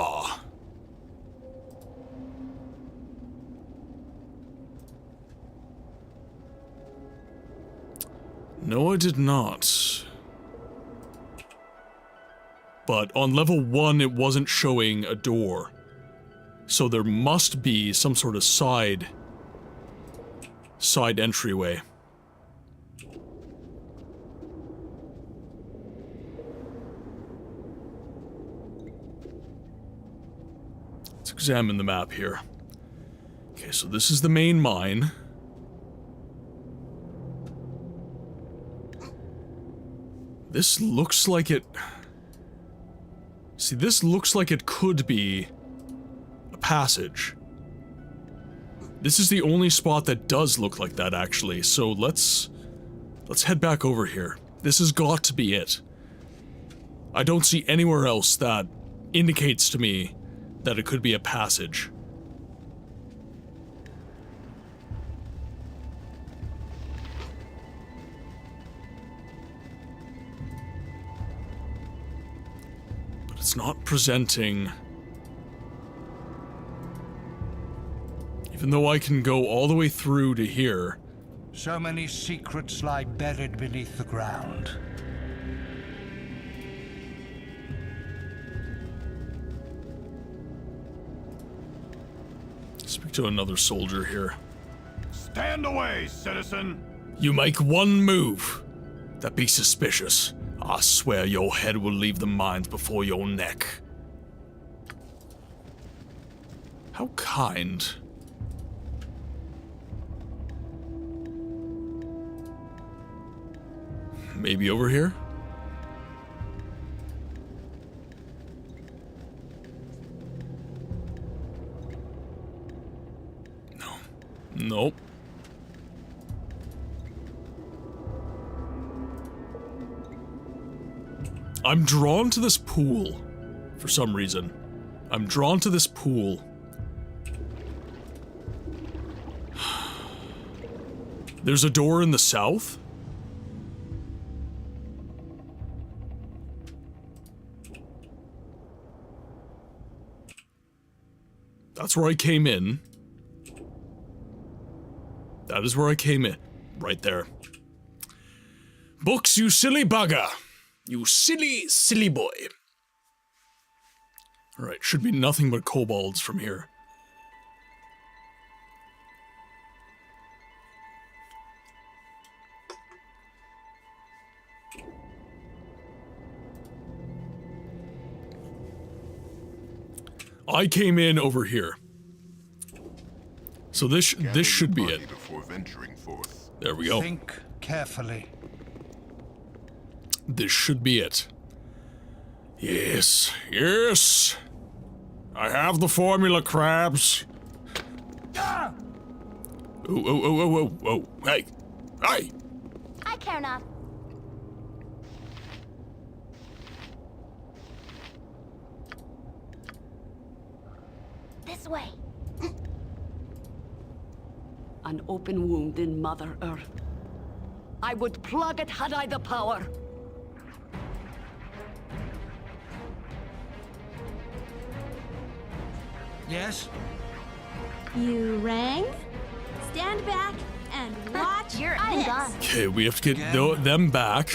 No, I did not. But on level 1, it wasn't showing a door. So there must be some sort of side entryway. Let's examine the map here. Okay, so this is the main mine. This looks like it... See, this looks like it could be a passage. This is the only spot that does look like that, actually, so let's head back over here. This has got to be it. I don't see anywhere else that indicates to me that it could be a passage. But it's not presenting... Even though I can go all the way through to here. So many secrets lie buried beneath the ground. Speak to another soldier here. Stand away, citizen! You make one move that be suspicious. I swear your head will leave the mines before your neck. How kind. Maybe over here? No. Nope. I'm drawn to this pool for some reason. I'm drawn to this pool. There's a door in the south? That's where I came in. That is where I came in. Right there. Books, you silly bugger! You silly, silly boy. Alright, should be nothing but kobolds from here. I came in over here. So this should be it. Before venturing forth. There we go. Think carefully. This should be it. Yes, yes. I have the formula, crabs. Ah! Oh, hey, hey. I care not. This way. An open wound in Mother Earth. I would plug it had I the power. Yes? You rang? Stand back and watch your I'm gone. Okay, we have to get them back.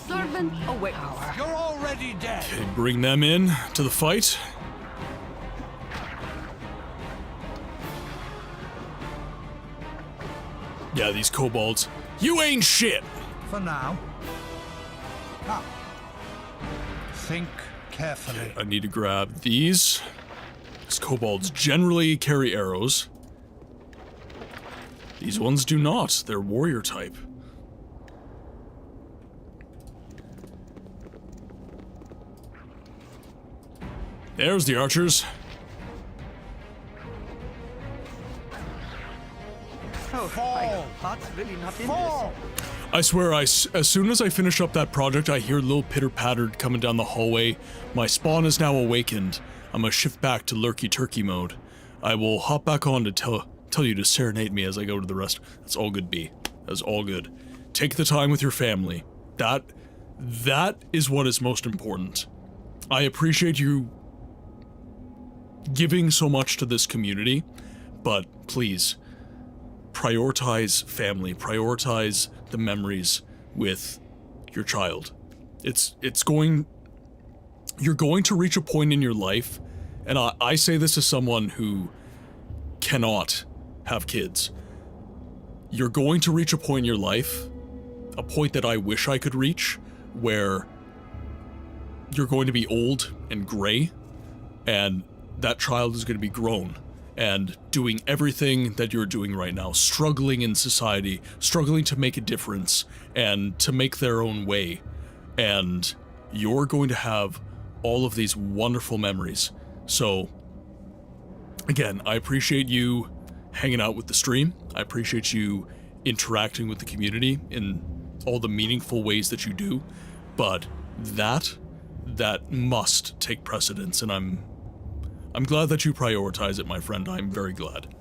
Servant awaits. You're already dead. Okay, bring them in to the fight. Yeah, these kobolds. You ain't shit! For now. Ah. Think carefully. Okay, I need to grab these. These kobolds generally carry arrows. These ones do not. They're warrior type. There's the archers. Oh, that's really not interesting. I swear, as soon as I finish up that project, I hear a little pitter-patter coming down the hallway. My spawn is now awakened. I'm gonna shift back to lurky-turkey mode. I will hop back on to tell you to serenade me as I go to the rest. That's all good, B. That's all good. Take the time with your family. That is what is most important. I appreciate you giving so much to this community, but please, prioritize family, prioritize the memories with your child. You're going to reach a point in your life, and I say this as someone who cannot have kids. You're going to reach a point in your life, a point that I wish I could reach, where you're going to be old and gray, and that child is going to be grown and doing everything that you're doing right now, struggling in society, struggling to make a difference and to make their own way. And you're going to have all of these wonderful memories. So, again, I appreciate you hanging out with the stream. I appreciate you interacting with the community in all the meaningful ways that you do. But that must take precedence, and I'm glad that you prioritize it, my friend. I'm very glad.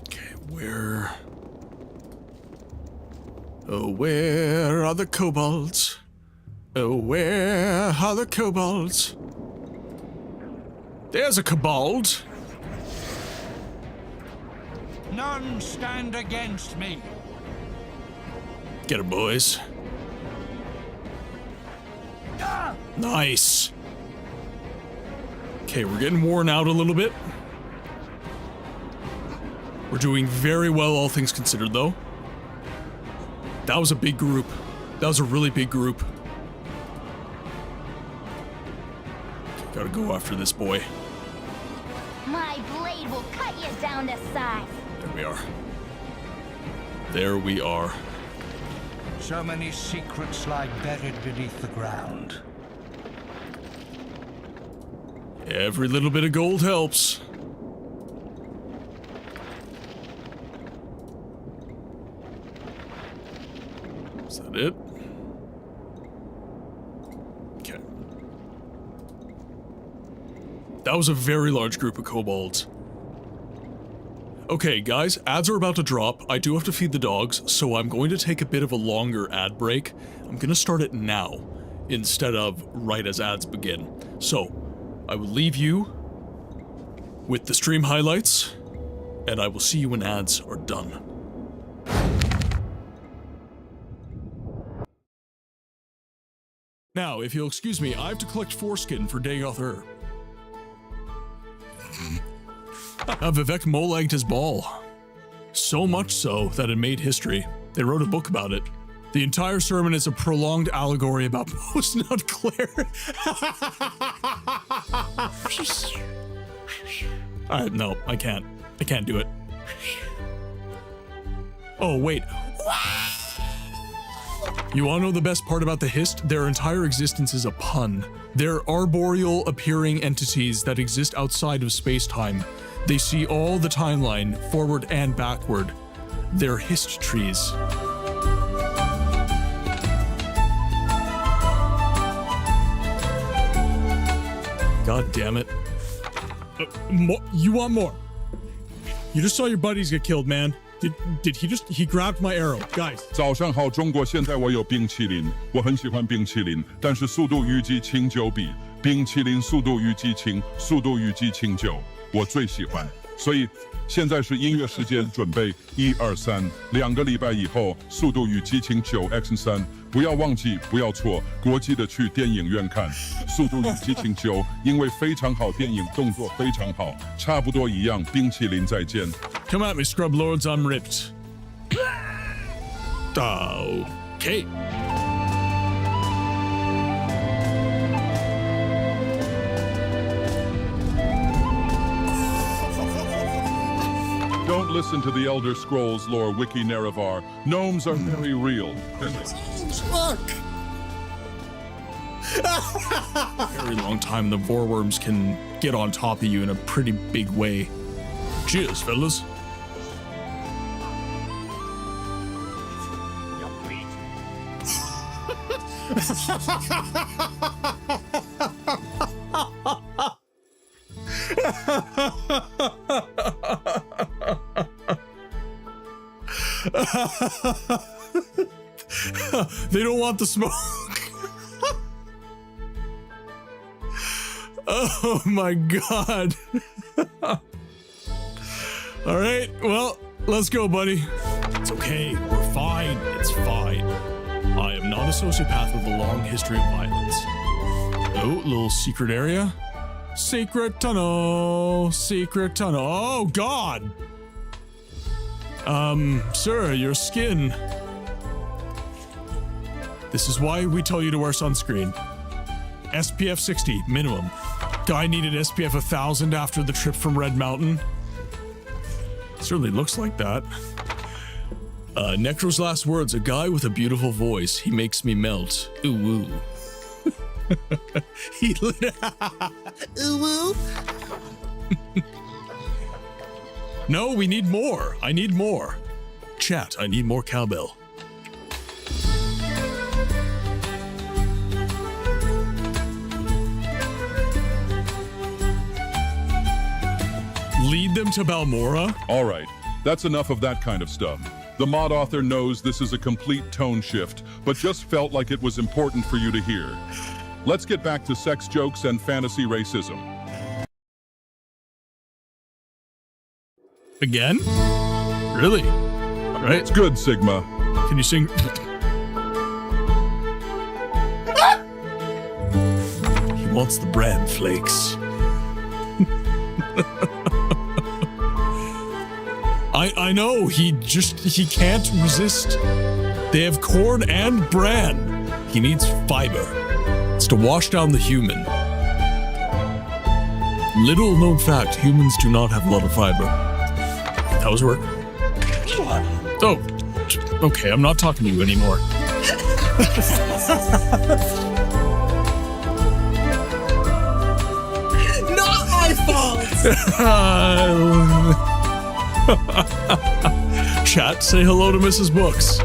Okay, where... Oh, where are the kobolds? Oh, where are the kobolds? There's a kobold. None stand against me. Get her, boys. Ah! Nice. Okay, we're getting worn out a little bit. We're doing very well, all things considered, though. That was a big group. That was a really big group. Gotta go after this boy. My blade will cut you down to size. There we are. There we are. So many secrets lie buried beneath the ground. Every little bit of gold helps. Is that it? Okay. That was a very large group of kobolds. Okay, guys, ads are about to drop. I do have to feed the dogs, so I'm going to take a bit of a longer ad break. I'm going to start it now, instead of right as ads begin. So, I will leave you with the stream highlights, and I will see you when ads are done. Now, if you'll excuse me, I have to collect foreskin for Dagoth Ur. Vivek molagged his ball. So much so that it made history. They wrote a book about it. The entire sermon is a prolonged allegory about post-nut Claire. No, I can't. I can't do it. Oh, wait. You wanna know the best part about the Hist? Their entire existence is a pun. They're arboreal appearing entities that exist outside of space-time. They see all the timeline, forward and backward. They're Hist trees. God damn it. You want more? You just saw your buddies get killed, man. Did he grabbed my arrow. Guys. 早上好，中国！现在我有冰淇淋，我很喜欢冰淇淋，但是《速度与激情9》比冰淇淋《速度与激情》《速度与激情9》我最喜欢。所以现在是音乐时间，准备1、2、3。2个礼拜以后，《速度与激情9 X3》，不要忘记，不要错，国际的去电影院看《速度与激情9》，因为非常好，电影动作非常好，差不多一样。冰淇淋再见。Come at me, scrub lords, I'm ripped. Okay. Don't listen to the Elder Scrolls lore wiki Nerevar. Gnomes are very real. Look! Very long time, the Vorworms can get on top of you in a pretty big way. Cheers, fellas. They don't want the smoke. Oh my god. All right, well, let's go, buddy. It's okay, we're fine, it's fine. I am not a sociopath with a long history of violence. Oh, little secret area. Secret tunnel, secret tunnel. Oh god. Sir, your skin. This is why we tell you to wear sunscreen. SPF 60, minimum. Guy needed SPF 1000 after the trip from Red Mountain. Certainly looks like that. Necro's last words, a guy with a beautiful voice. He makes me melt. Ooh woo. He lit. Ooh woo. No, we need more. I need more. Chat, I need more cowbell. Lead them to Balmora? All right, that's enough of that kind of stuff. The mod author knows this is a complete tone shift, but just felt like it was important for you to hear. Let's get back to sex jokes and fantasy racism. Again? Really? All right. It's good, Sigma. Can you sing? He wants the bran flakes. I know, he can't resist. They have corn and bran. He needs fiber. It's to wash down the human. Little known fact, humans do not have a lot of fiber. That was work. Oh, okay, I'm not talking to you anymore. Not my fault! Chat, say hello to Mrs. Books.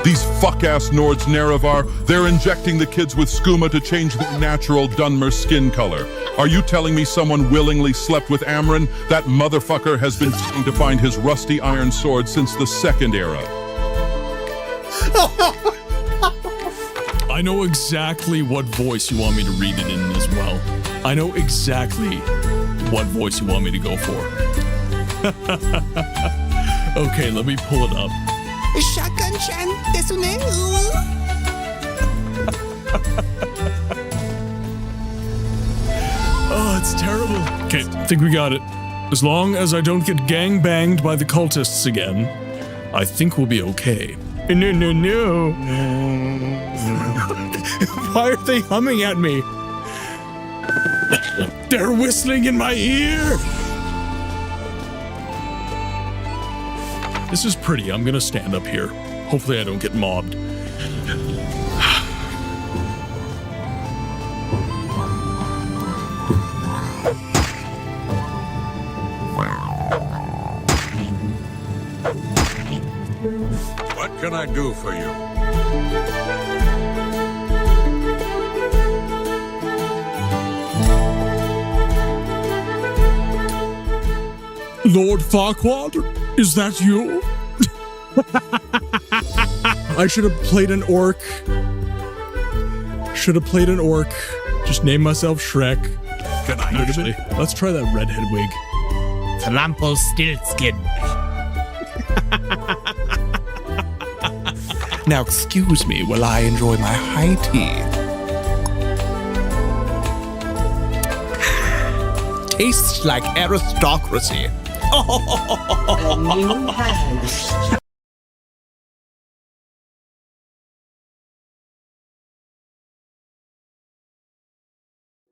These fuck-ass Nords Nerevar, they're injecting the kids with skooma to change their natural Dunmer skin color. Are you telling me someone willingly slept with Amryn? That motherfucker has been trying to find his rusty iron sword since the Second Era. I know exactly what voice you want me to read it in as well. I know exactly what voice you want me to go for. Okay, let me pull it up. Shotgun-chan, desune. Oh, it's terrible. Okay, I think we got it. As long as I don't get gang-banged by the cultists again, I think we'll be okay. No. Why are they humming at me? They're whistling in my ear! This is pretty. I'm gonna stand up here. Hopefully I don't get mobbed. What can I do for you? Lord Farquaad, is that you? I should have played an orc. Just name myself Shrek. Can I Actually, let's try that redhead wig. Rumpelstiltskin. Now excuse me while I enjoy my high tea. Tastes like aristocracy.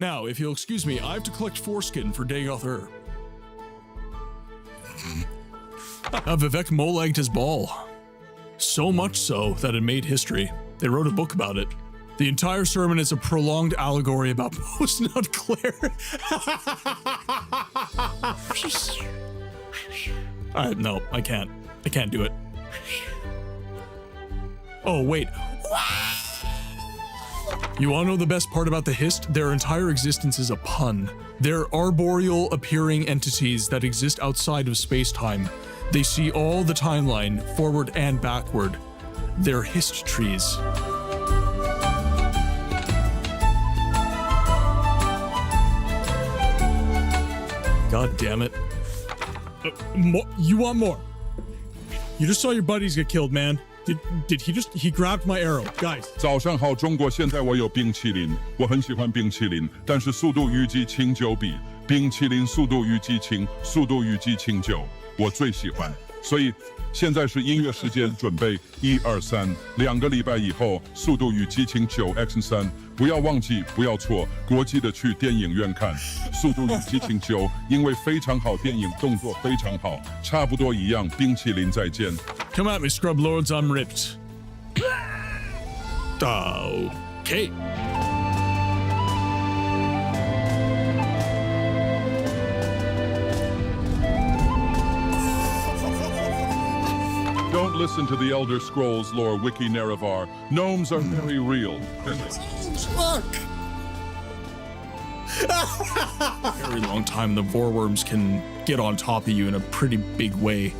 Now, if you'll excuse me, I have to collect foreskin for Dagoth Vivek mole-egged his ball. So much so that it made history. They wrote a book about it. The entire sermon is a prolonged allegory about post-nut Claire. No, I can't. I can't do it. Oh, wait. You wanna know the best part about the Hist? Their entire existence is a pun. They're arboreal appearing entities that exist outside of space-time. They see all the timeline, forward and backward. They're Hist trees. God damn it. You want more? You just saw your buddies get killed, man. Did he grabbed my arrow. Guys. 早上好，中国！现在我有冰淇淋，我很喜欢冰淇淋，但是《速度与激情9》比冰淇淋《速度与激情》《速度与激情9》我最喜欢。所以现在是音乐时间，准备1、2、3。2个礼拜以后，《速度与激情9 Action 3》，不要忘记，不要错，国际的去电影院看《速度与激情9》，因为非常好，电影动作非常好，差不多一样。冰淇淋再见。Come at me, scrub lords, I'm ripped. Okay. Don't listen to the Elder Scrolls lore wiki Nerevar. Gnomes are very real. Fuck! Very long time, the Vorworms can get on top of you in a pretty big way.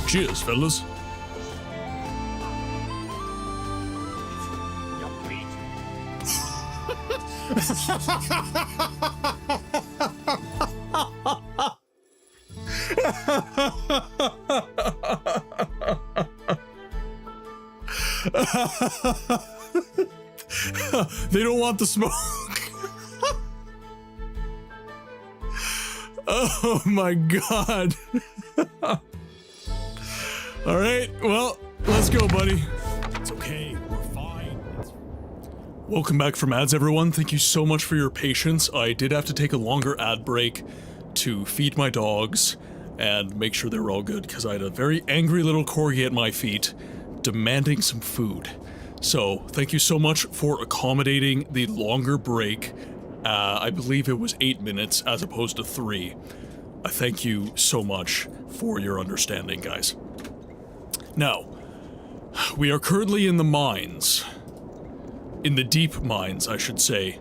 Cheers, fellas. They don't want the smoke. Oh my god. All right, well, let's go, buddy. It's okay, we're fine. Welcome back from ads, everyone. Thank you so much for your patience. I did have to take a longer ad break to feed my dogs and make sure they were all good because I had a very angry little corgi at my feet demanding some food. So thank you so much for accommodating the longer break. I believe it was 8 minutes as opposed to 3. I thank you so much for your understanding, guys. Now, we are currently in the mines. In the deep mines, I should say.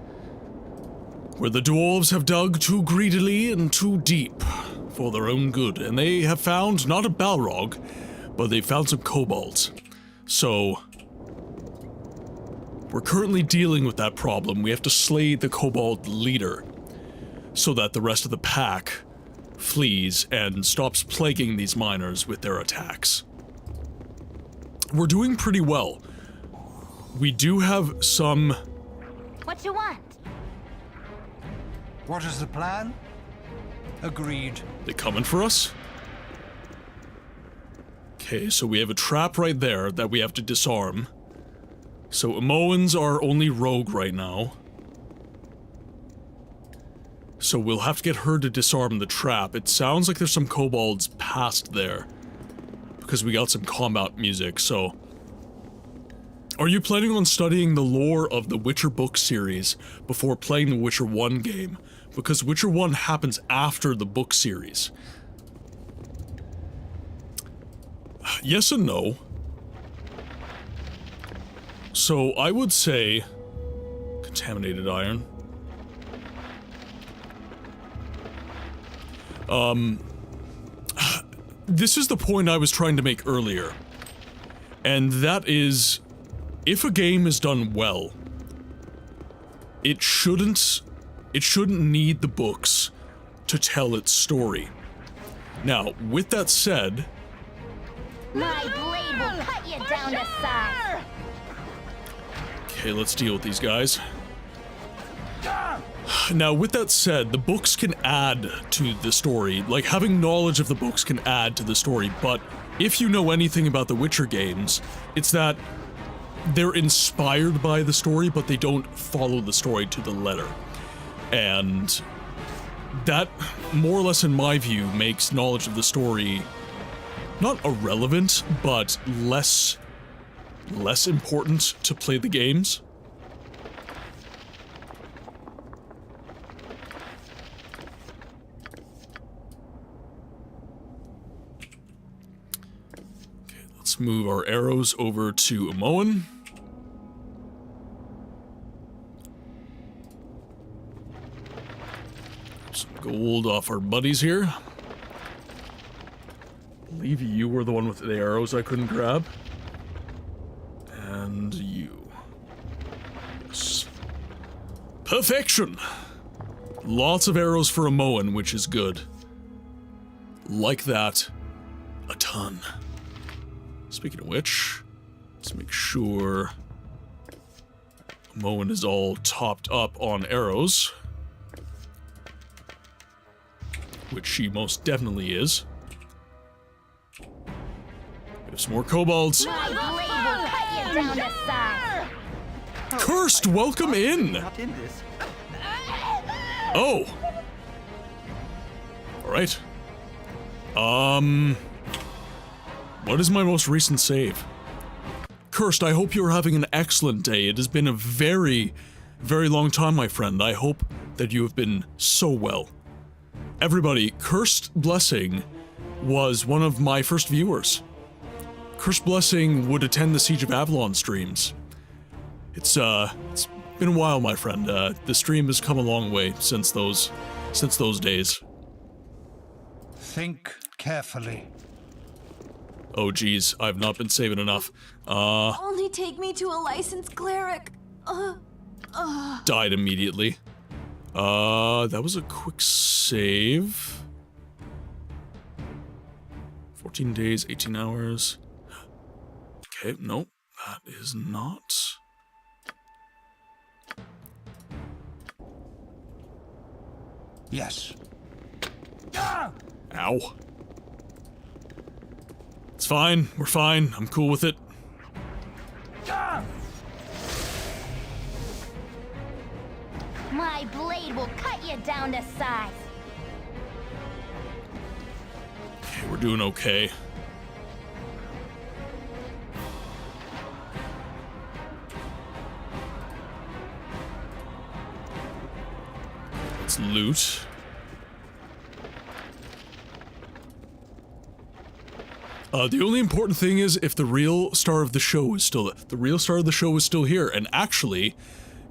Where the dwarves have dug too greedily and too deep for their own good. And they have found not a Balrog, but they found some kobolds. So, we're currently dealing with that problem. We have to slay the kobold leader so that the rest of the pack flees and stops plaguing these miners with their attacks. We're doing pretty well. We do have some... What you want? What is the plan? Agreed. They coming for us? Okay, so we have a trap right there that we have to disarm. So Amoans are only rogue right now. So we'll have to get her to disarm the trap. It sounds like there's some kobolds past there. Because we got some combat music, so... Are you planning on studying the lore of the Witcher book series before playing the Witcher 1 game? Because Witcher 1 happens after the book series. Yes and no. So I would say... Contaminated iron. This is the point I was trying to make earlier. And that is, if a game is done well, it shouldn't need the books to tell its story. Now, with that said... My blade will cut you down to size. Okay, let's deal with these guys. Now, with that said, the books can add to the story. Like, having knowledge of the books can add to the story, but if you know anything about the Witcher games, it's that they're inspired by the story, but they don't follow the story to the letter. And that, more or less in my view, makes knowledge of the story not irrelevant, but less important to play the games. Let's move our arrows over to Amoan. Some gold off our buddies here. I believe you were the one with the arrows I couldn't grab. And you. Yes. Perfection! Lots of arrows for Amoan, which is good. Like that, a ton. Speaking of which, let's make sure Amoan is all topped up on arrows. Which she most definitely is. We have some more kobolds. My blade will cut you down to size. Cursed, welcome in! Oh! Alright. What is my most recent save? Cursed, I hope you're having an excellent day. It has been a very, very long time, my friend. I hope that you have been so well. Everybody, Cursed Blessing was one of my first viewers. Cursed Blessing would attend the Siege of Avalon streams. It's been a while, my friend. The stream has come a long way since those days. Think carefully. Oh geez, I've not been saving enough. Only take me to a licensed cleric. Died immediately. That was a quick save. 14 days, 18 hours. Okay, nope, that is not. Yes. Ow. It's fine, we're fine, I'm cool with it. My blade will cut you down to size. Okay, we're doing okay. Let's loot. The only important thing is if the real star of the show is still here, and actually,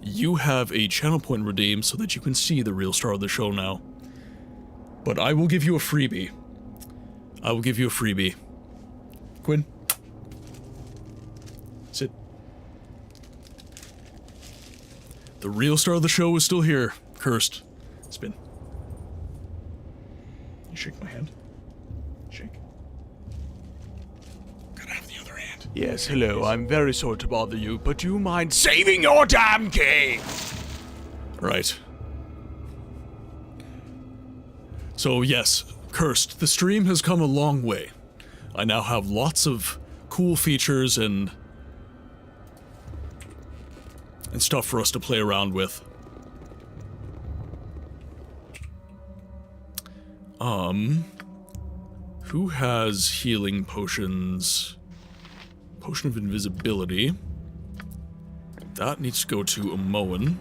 you have a channel point redeemed so that you can see the real star of the show now. But I will give you a freebie. I will give you a freebie. Quinn. Sit. The real star of the show is still here. Cursed. Spin. You shake my hand. Shake. Gotta have the other hand. Yes, hello, I'm very sorry to bother you, but do you mind saving your damn king? Right. So yes, Cursed, the stream has come a long way. I now have lots of cool features and stuff for us to play around with. Who has healing potions? Potion of invisibility. That needs to go to Moen.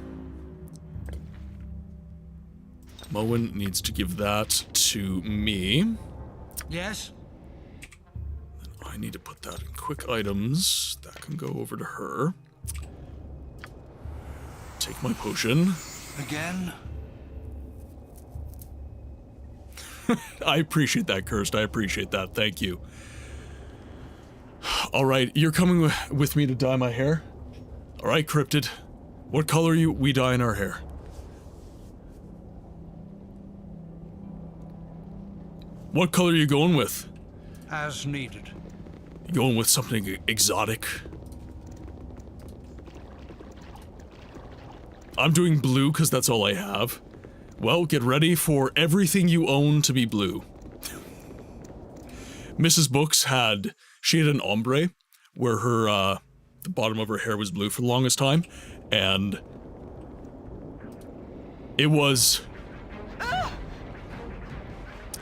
Moen needs to give that to me. Yes? I need to put that in quick items. That can go over to her. Take my potion. Again? I appreciate that, Cursed. I appreciate that. Thank you. Alright, you're coming with me to dye my hair? Alright, Cryptid. What color we dye in our hair? What color are you going with? As needed. You going with something exotic? I'm doing blue because that's all I have. Well, get ready for everything you own to be blue. Mrs. Books she had an ombre where her, the bottom of her hair was blue for the longest time, and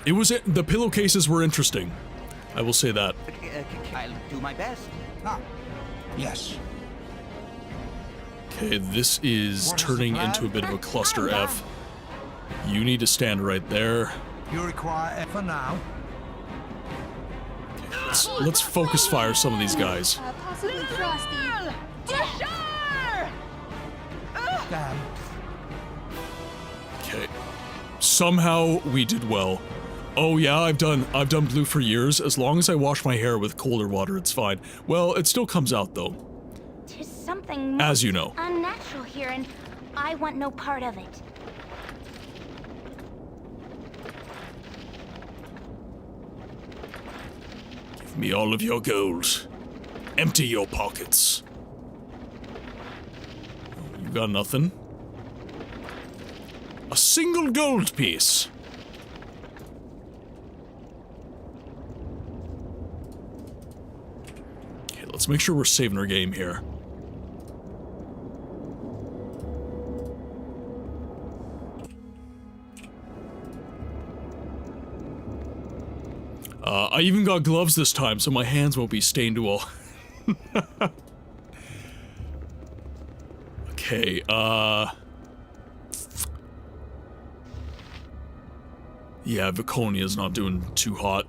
the pillowcases were interesting. I will say that. I'll do my best. Yes. Okay, this is turning into a bit of a cluster F. You need to stand right there. You require F for now. Okay, let's focus fire some of these guys. Possibly Frosty. Damn. Okay. Somehow we did well. Oh yeah, I've done blue for years. As long as I wash my hair with colder water, it's fine. Well, it still comes out though. There's something As you know. unnatural here, and I want no part of it. Give me all of your gold. Empty your pockets. You got nothing? A single gold piece. Okay, let's make sure we're saving our game here. I even got gloves this time, so my hands won't be stained to all. Okay, yeah, Viconia's not doing too hot.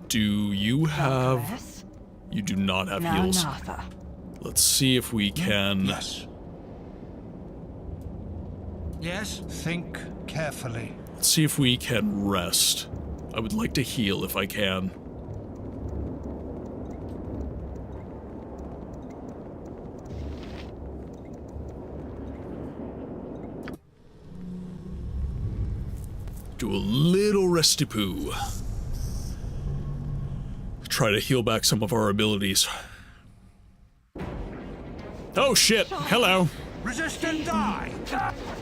Do you have... You do not have heals. Let's see if we can... Yes. Yes, think carefully. Let's see if we can rest. I would like to heal if I can. Do a little resty poo. Try to heal back some of our abilities. Oh shit! Hello! Resist and die!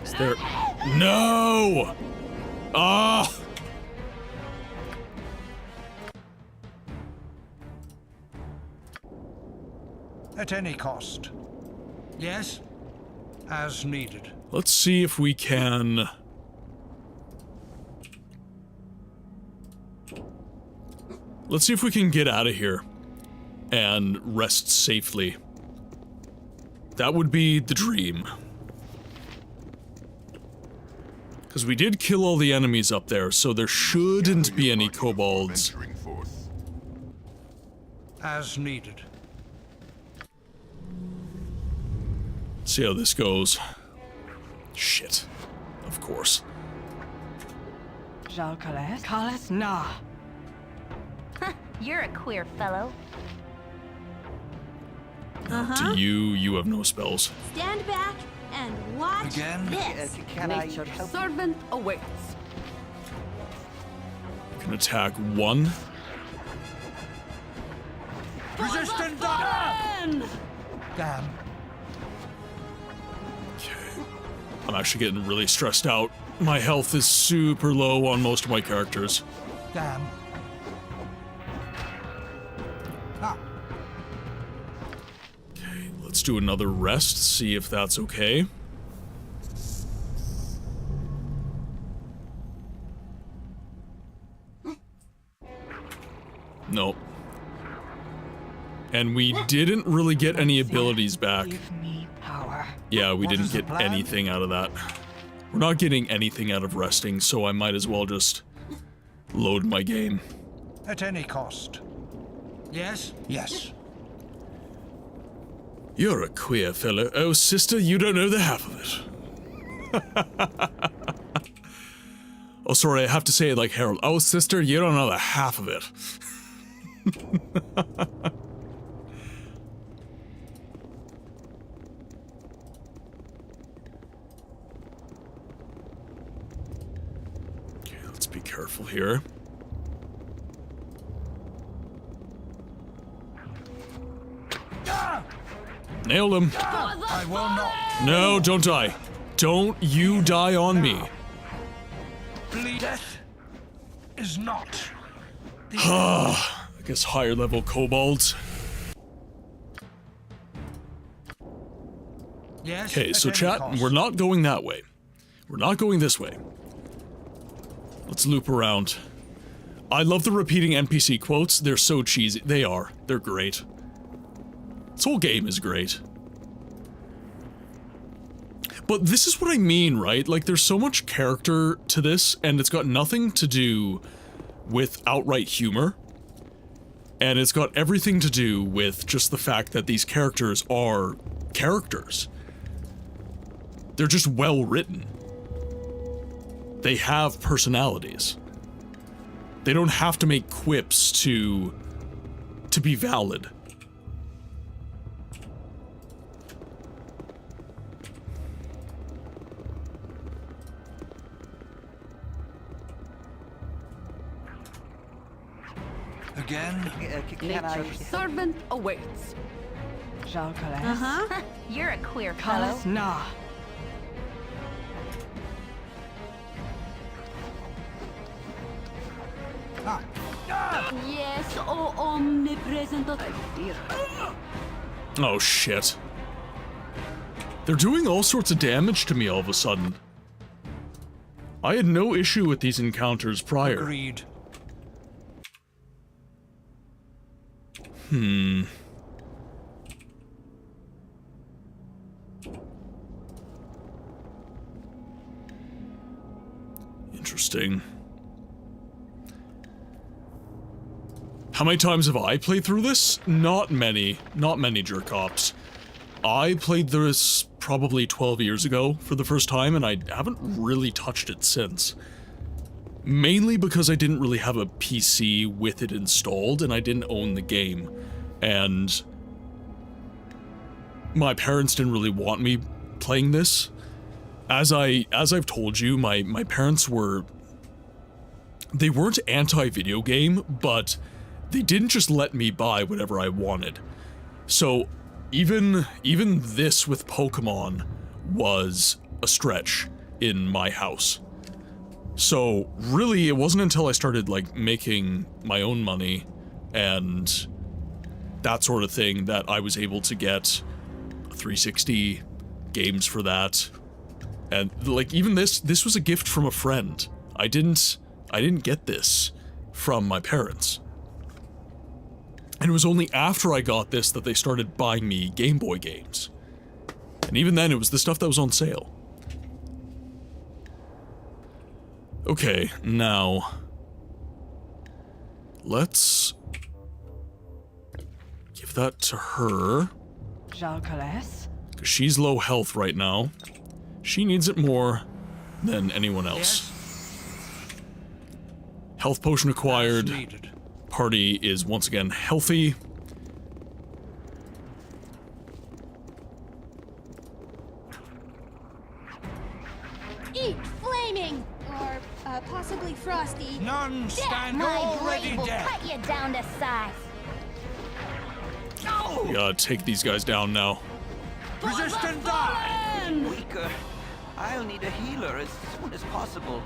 Is there... No! Ah! At any cost. Yes? As needed. Let's see if we can... Let's see if we can get out of here and rest safely. That would be the dream. Because we did kill all the enemies up there, so there shouldn't be any kobolds. As needed. See how this goes. Shit. Of course. Nah. You're a queer fellow. To you have no spells. Stand back and watch this. Nature's servant awaits. Can attack one. Resist and die! Damn. Okay. I'm actually getting really stressed out. My health is super low on most of my characters. Damn. Okay, let's do another rest, see if that's okay. Nope. And we didn't really get any abilities back. Yeah, we didn't get anything out of that. We're not getting anything out of resting, so I might as well just load my game. At any cost. Yes? Yes. You're a queer fellow. Oh, sister, you don't know the half of it. Oh, sorry, I have to say it like Harold. Oh, sister, you don't know the half of it. Okay, let's be careful here. Nailed him. I will not. No, don't die. Don't you die on me. Death is not. I guess higher level kobolds. Yes. Okay, so at any chat, cost. we're not going that way. We're not going this way. Let's loop around. I love the repeating NPC quotes. They're so cheesy. They are. They're great. This whole game is great. But this is what I mean, right? Like, there's so much character to this, and it's got nothing to do with outright humor. And it's got everything to do with just the fact that these characters are characters. They're just well written. They have personalities. They don't have to make quips to be valid. Again? Nature's servant awaits. Uh-huh. You're a queer fellow. Nah. Yes, oh omnipresent dear. Oh shit. They're doing all sorts of damage to me all of a sudden. I had no issue with these encounters prior. Agreed. Interesting. How many times have I played through this? Not many. Not many jerk-offs. I played this probably 12 years ago for the first time, and I haven't really touched it since. Mainly because I didn't really have a PC with it installed, and I didn't own the game. And my parents didn't really want me playing this. As I've told you, my parents they weren't anti-video game, but they didn't just let me buy whatever I wanted. So even this with Pokemon was a stretch in my house. So really, it wasn't until I started like making my own money and that sort of thing that I was able to get 360 games for that. And like even this was a gift from a friend. I didn't get this from my parents. And it was only after I got this that they started buying me Game Boy games. And even then, it was the stuff that was on sale. Okay, now let's give that to her. Because she's low health right now. She needs it more than anyone else. Health potion acquired. Party is once again healthy. Eat flaming! Or possibly frosty. None stand My already blade will dead. cut you down to size. We gotta take these guys down now. Resist and die! Weaker. I'll need a healer as soon as possible.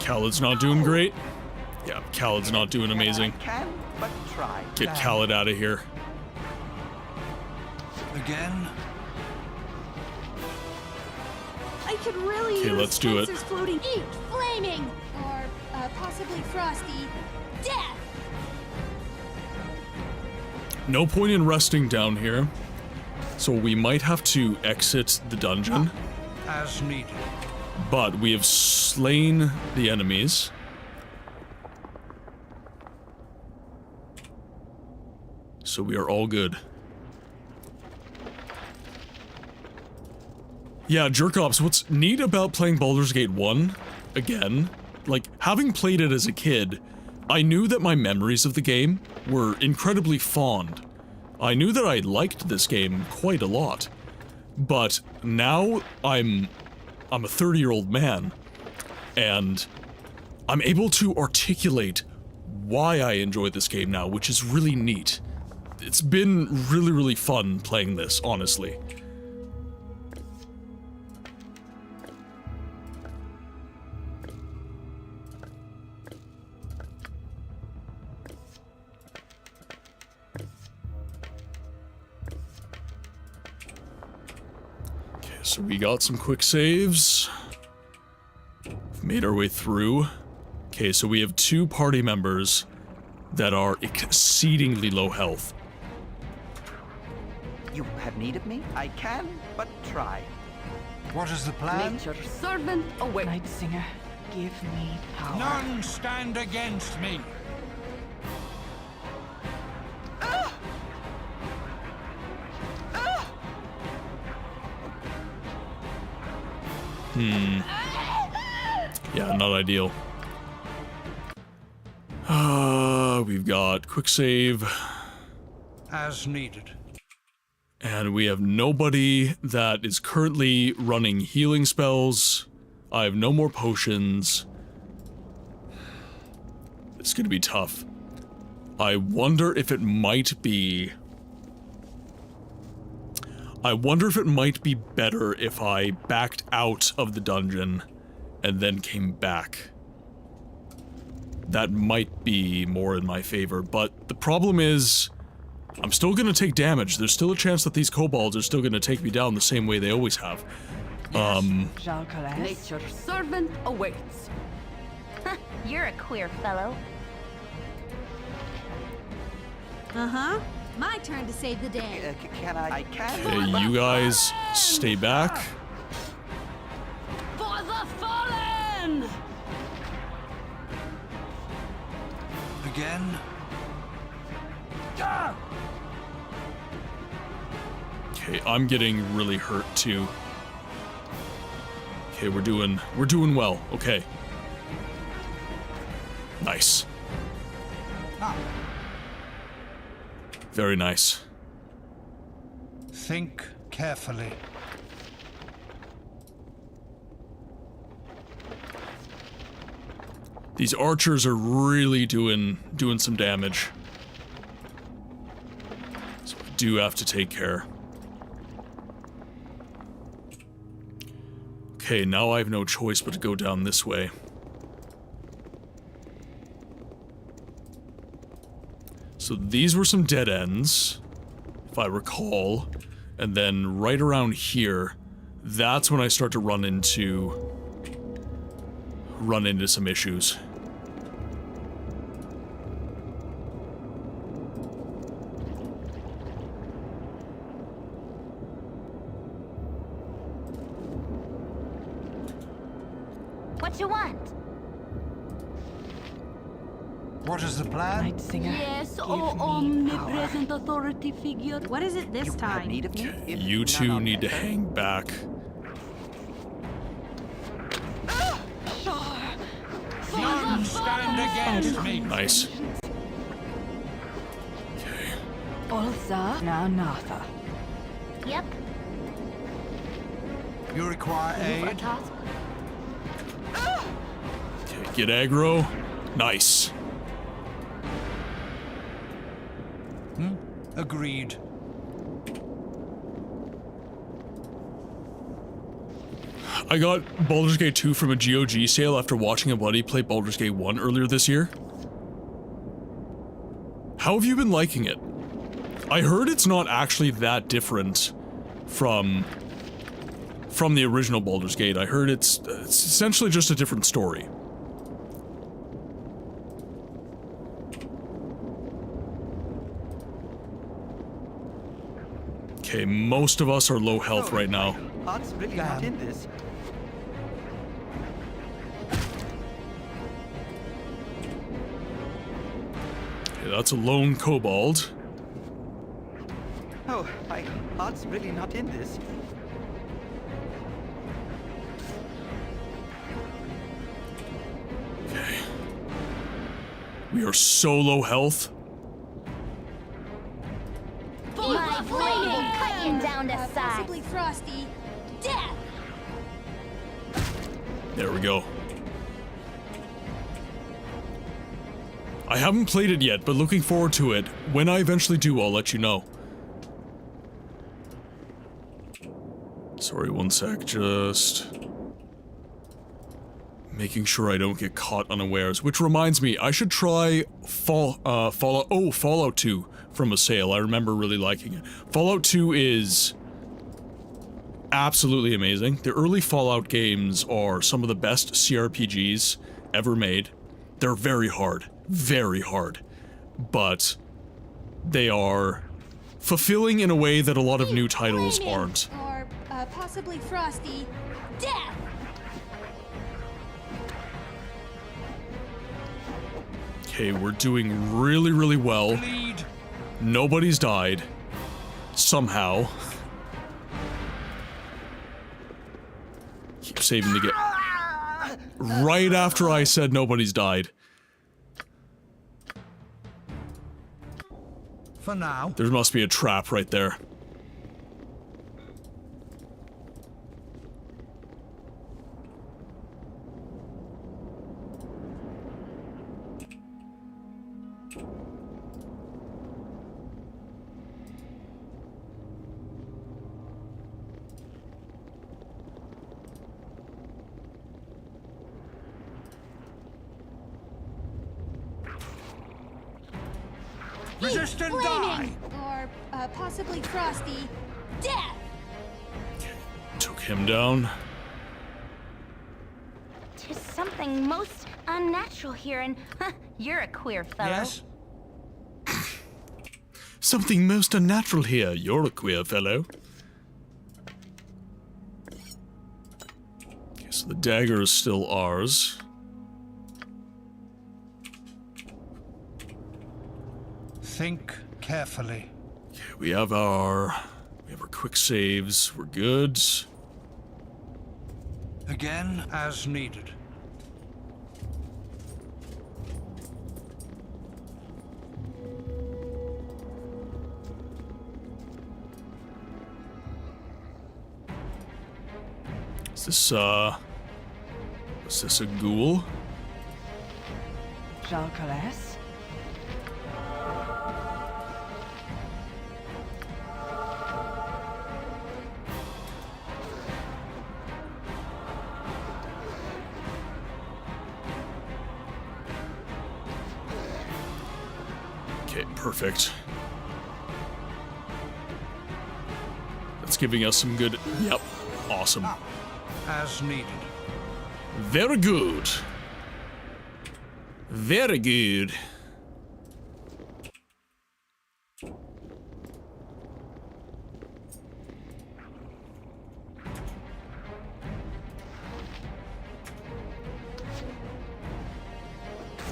Khaled's not doing great. Yeah, Khaled's not doing amazing. Can but try. Get Khaled out of here. Again? I could really Okay, use let's do it. Spencer's floating. Eat flaming, or possibly frosty, death. No point in resting down here. So we might have to exit the dungeon. As needed. But we have slain the enemies. So we are all good. Yeah, Jerkops, what's neat about playing Baldur's Gate 1, again, like, having played it as a kid, I knew that my memories of the game were incredibly fond. I knew that I liked this game quite a lot. But now I'm a 30-year-old man, and I'm able to articulate why I enjoy this game now, which is really neat. It's been really, really fun playing this, honestly. Okay, so we got some quick saves. We've made our way through. Okay, so we have 2 party members that are exceedingly low health. You have need of me? I can but try. What is the plan? Nature's servant awaits. Night Singer, give me power. None stand against me. Yeah, not ideal. We've got quick save. As needed. And we have nobody that is currently running healing spells. I have no more potions. It's gonna be tough. I wonder if it might be... I wonder if it might be better if I backed out of the dungeon and then came back. That might be more in my favor, but the problem is... I'm still gonna take damage. There's still a chance that these kobolds are still gonna take me down the same way they always have. Nature's servant awaits. You're a queer fellow. Uh-huh. My turn to save the day. Can I can. Okay, you guys stay back. For the fallen! Again? Okay, I'm getting really hurt too. Okay, we're doing well. Okay. Nice. Very nice. Think carefully. These archers are really doing some damage. So I do have to take care. Okay, now I have no choice but to go down this way. So these were some dead ends, if I recall. And then right around here, that's when I start to run into some issues. What you want? What is the plan? Night Singer, Yes, give oh me omnipresent authority figure. What is it this time? Need of me? If You none two are need to better. hang back. None stand against me. Nice. Ulza Nanatha. Yep. You require aid? Okay, get aggro. Nice. Agreed. I got Baldur's Gate 2 from a GOG sale after watching a buddy play Baldur's Gate 1 earlier this year. How have you been liking it? I heard it's not actually that different from the original Baldur's Gate. I heard it's essentially just a different story. Okay, most of us are low health right now. Heart's really not in this. Okay, that's a lone kobold. Oh, my heart's really not in this. Okay. We are so low health. My blade will cut you down to size. Possibly frosty. Death! There we go. I haven't played it yet, but looking forward to it. When I eventually do, I'll let you know. Sorry, one sec, just making sure I don't get caught unawares. Which reminds me, I should try Fallout 2 from a sale. I remember really liking it. Fallout 2 is absolutely amazing. The early Fallout games are some of the best CRPGs ever made. They're very hard, but they are fulfilling in a way that a lot of new titles aren't. Or possibly frosty. Death! Okay, we're doing really, really well. Nobody's died. Somehow. Keep saving to get... Right after I said nobody's died. For now. There must be a trap right there. Resist and die! Or possibly frosty. Death! Took him down. There's something most unnatural here, and you're a queer fellow. Yes? Something most unnatural here. You're a queer fellow. Okay, so the dagger is still ours. Think carefully. Okay, we have our quick saves. We're good. Again, as needed. Is this a ghoul? Jalcales? Okay, perfect. That's giving us some good... Yep, awesome. As needed. Very good. Very good.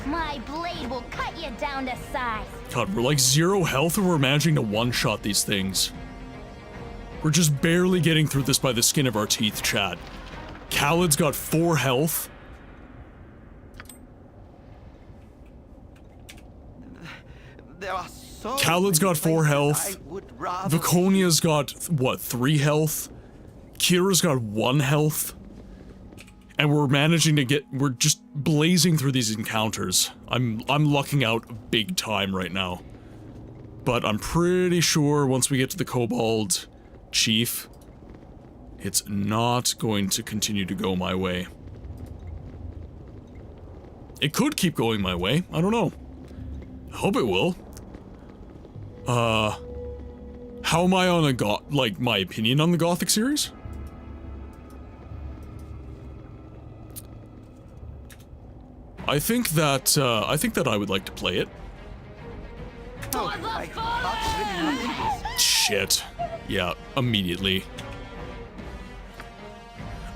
My blade will cut you down to size. God, we're like 0 health and we're managing to one-shot these things. We're just barely getting through this by the skin of our teeth, chat. Khaled's got 4 health. There are so Khaled's got 4 health. Viconia's got, what, 3 health? Kira's got 1 health. And we're managing to get, we're just blazing through these encounters. I'm lucking out big time right now. But I'm pretty sure once we get to the Kobold Chief, it's not going to continue to go my way. It could keep going my way. I don't know. I hope it will. How am I on a my opinion on the Gothic series? I think that I would like to play it. Shit. Yeah, immediately.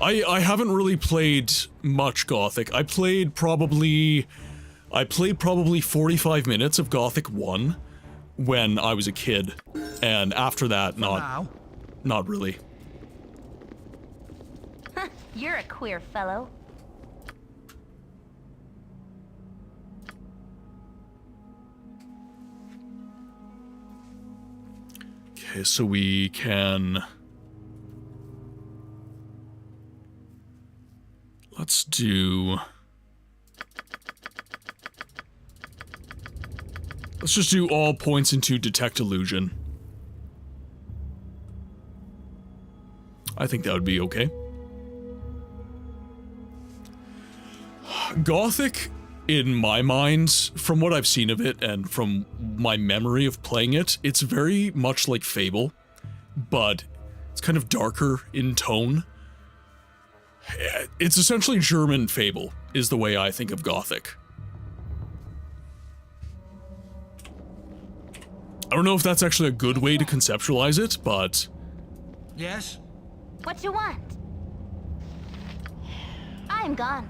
I haven't really played much Gothic. I played probably 45 minutes of Gothic 1 when I was a kid, and after that, not really. You're a queer fellow. Okay, so we can... Let's just do all points into Detect Illusion. I think that would be okay. Gothic, in my mind, from what I've seen of it and from my memory of playing it, it's very much like Fable, but it's kind of darker in tone. It's essentially German Fable, is the way I think of Gothic. I don't know if that's actually a good way to conceptualize it, but... Yes? What you want? I'm gone.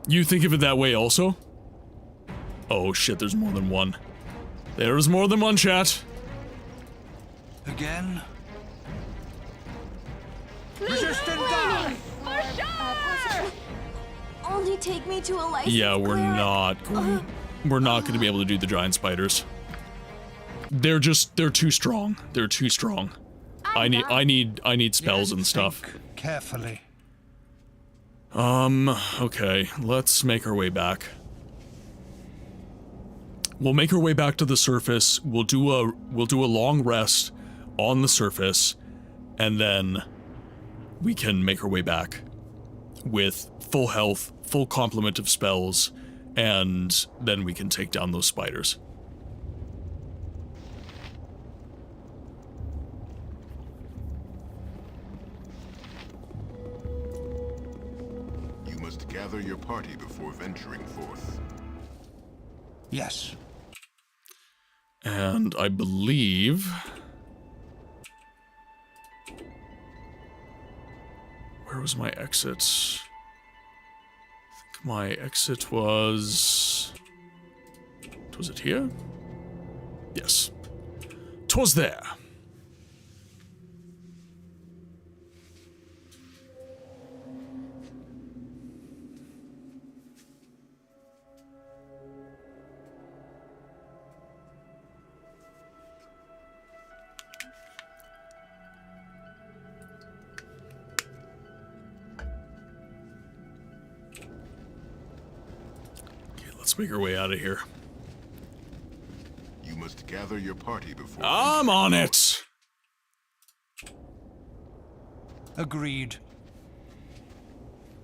You think of it that way also? Oh shit, there's more than one. There's more than one, chat. Again? Resist and die! For sure! Only take me to a license. Yeah, we're not going to be able to do the giant spiders. They're too strong. They're too strong. I need spells and stuff. Carefully. Okay, let's make our way back. We'll make our way back to the surface. We'll do a long rest on the surface, and then we can make our way back with full health, full complement of spells, and then we can take down those spiders. You must gather your party before venturing forth. Yes. And I believe... Where was my exit? I think my exit was... Was it here? Yes. 'Twas there. Let's make our way out of here. You must gather your party before... I'm on it! Agreed.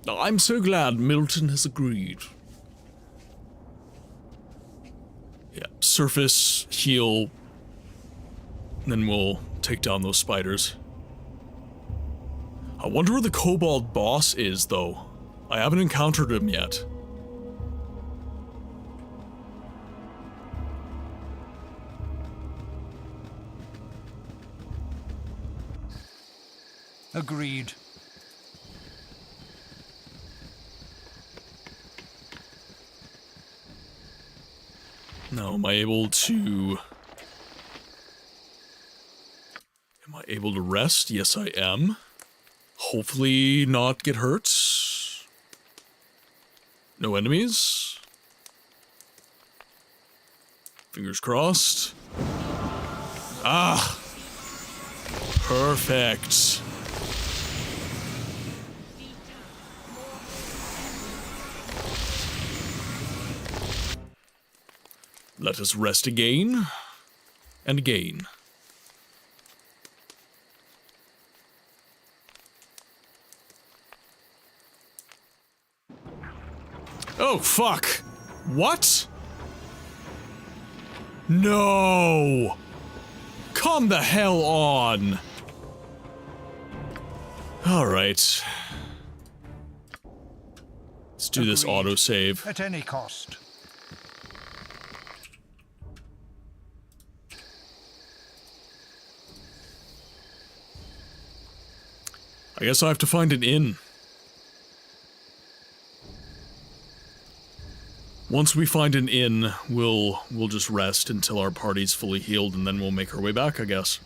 I'm so glad Milton has agreed. Yeah, surface, heal, then we'll take down those spiders. I wonder where the kobold boss is, though. I haven't encountered him yet. Agreed. Now, am I able to rest? Yes, I am. Hopefully not get hurt. No enemies. Fingers crossed. Ah! Perfect. Let us rest again. And again. Oh, fuck! What? No! Come the hell on! Alright. Let's do this autosave. At any cost. I guess I have to find an inn. Once we find an inn, we'll just rest until our party's fully healed, and then we'll make our way back, I guess.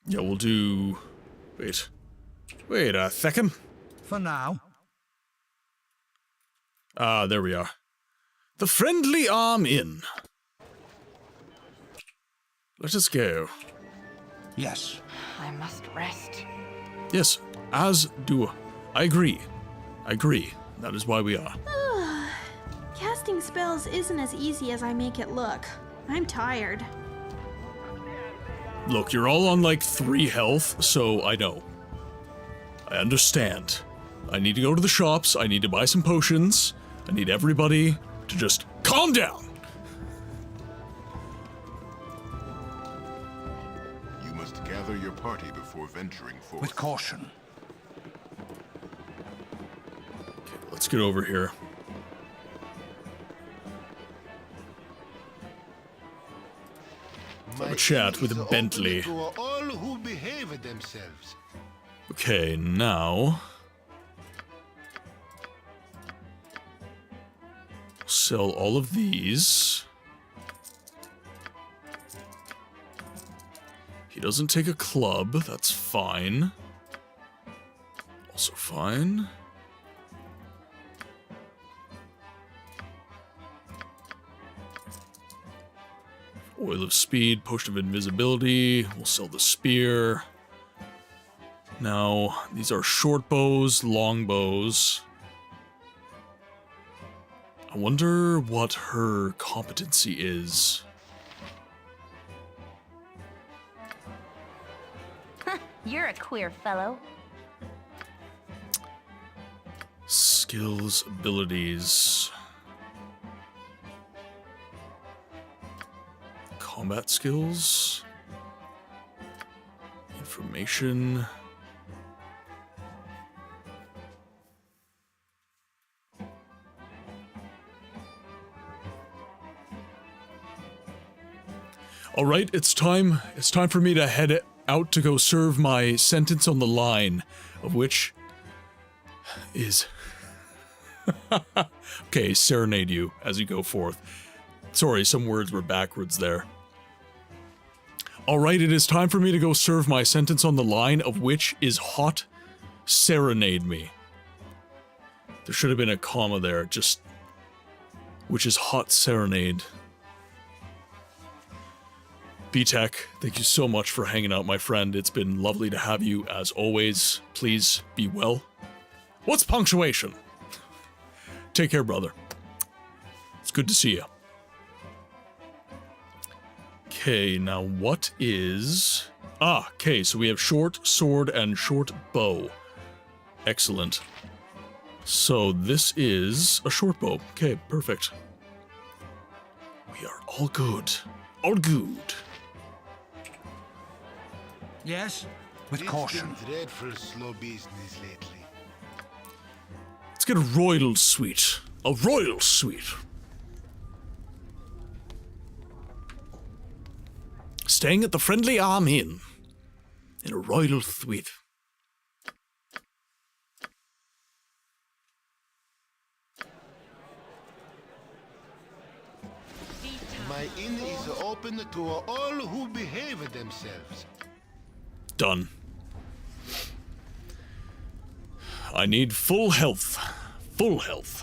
Yeah, we'll do... Wait a second. For now. Ah, there we are. The Friendly Arm Inn. Let us go. Yes. I must rest. Yes, as do I agree. I agree. That is why we are. Casting spells isn't as easy as I make it look. I'm tired. Look, you're all on like 3 health, so I know. I understand. I need to go to the shops, I need to buy some potions, I need everybody to just calm down! You must gather your party before venturing forth. With caution. Okay, let's get over here. Have a chat with Bentley. To all who behave themselves. Okay, now... sell all of these. He doesn't take a club, that's fine. Also fine. Oil of Speed, Potion of Invisibility, we'll sell the Spear. Now, these are short bows, long bows. I wonder what her competency is. You're a queer fellow. Skills, abilities. Combat skills. Information. All right, it's time for me to head out to go serve my sentence on the line, of which is okay, serenade you as you go forth. Sorry, some words were backwards there. All right, it is time for me to go serve my sentence on the line, of which is hot serenade me. There should have been a comma there, just which is hot serenade. B-Tech, thank you so much for hanging out, my friend. It's been lovely to have you, as always. Please be well. What's punctuation? Take care, brother. It's good to see you. Okay, now what is... Ah, okay, so we have short sword and short bow. Excellent. So this is a short bow. Okay, perfect. We are all good. All good. Yes, with caution. Dreadful slow business lately. Let's get a royal suite. A royal suite. Staying at the Friendly Arm Inn. In a royal suite. My inn is open to all who behave themselves. Done. I need full health. Full health.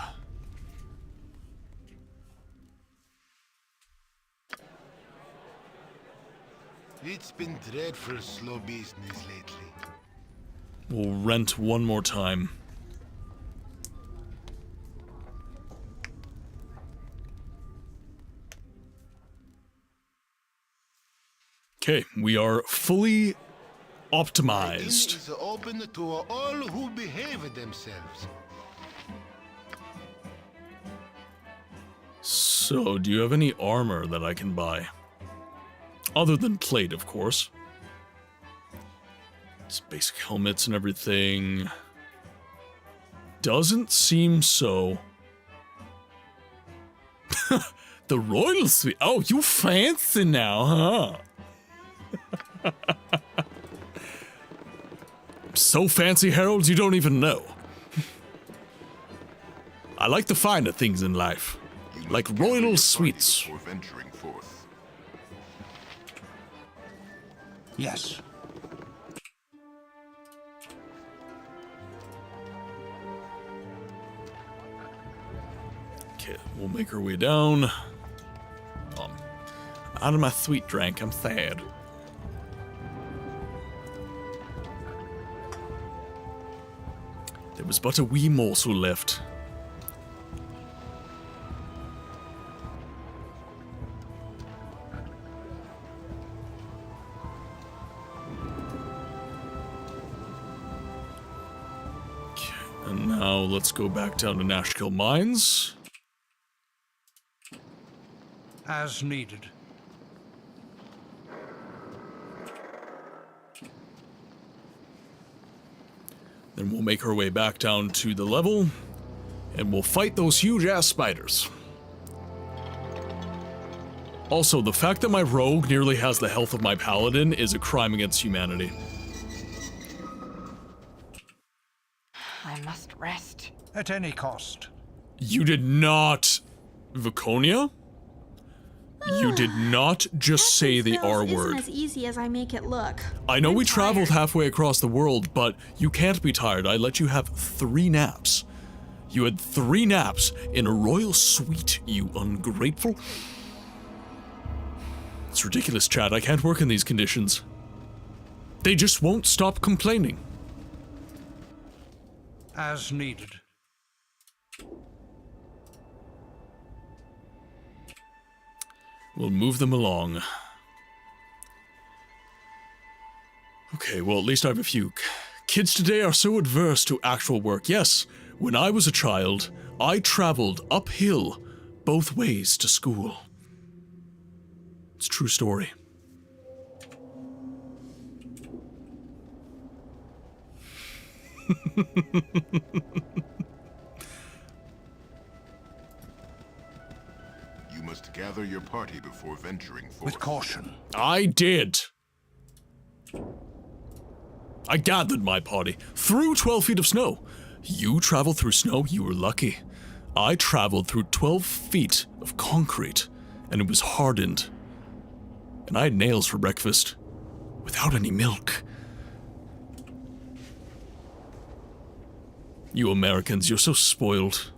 It's been dreadful slow business lately. We'll rent one more time. Okay, we are fully optimized. Inn is open to all who behave themselves. So, do you have any armor that I can buy? Other than plate, of course. It's basic helmets and everything. Doesn't seem so. The royal suite. Oh, you fancy now, huh? So fancy, Harold, you don't even know. I like the finer things in life, like royal suites. Before venturing forth. Yes. Okay, we'll make our way down. Out of my sweet drink, I'm sad. There was but a wee morsel left. Okay, and now let's go back down to Nashkill Mines. As needed. Then we'll make our way back down to the level, and we'll fight those huge-ass spiders. Also, the fact that my rogue nearly has the health of my paladin is a crime against humanity. I must rest. At any cost. You did not... Viconia? You did not just say the R word. Isn't as easy as I make it look. I know we traveled halfway across the world, but you can't be tired. I let you have 3 naps. You had 3 naps in a royal suite, you ungrateful. It's ridiculous, Chad. I can't work in these conditions. They just won't stop complaining. As needed. We'll move them along. Okay, well, at least I have a few. Kids today are so adverse to actual work. Yes, when I was a child, I traveled uphill both ways to school. It's a true story. You must gather your party before venturing forth. With caution. I did. I gathered my party through 12 feet of snow. You traveled through snow, you were lucky. I traveled through 12 feet of concrete, and it was hardened. And I had nails for breakfast, without any milk. You Americans, you're so spoiled.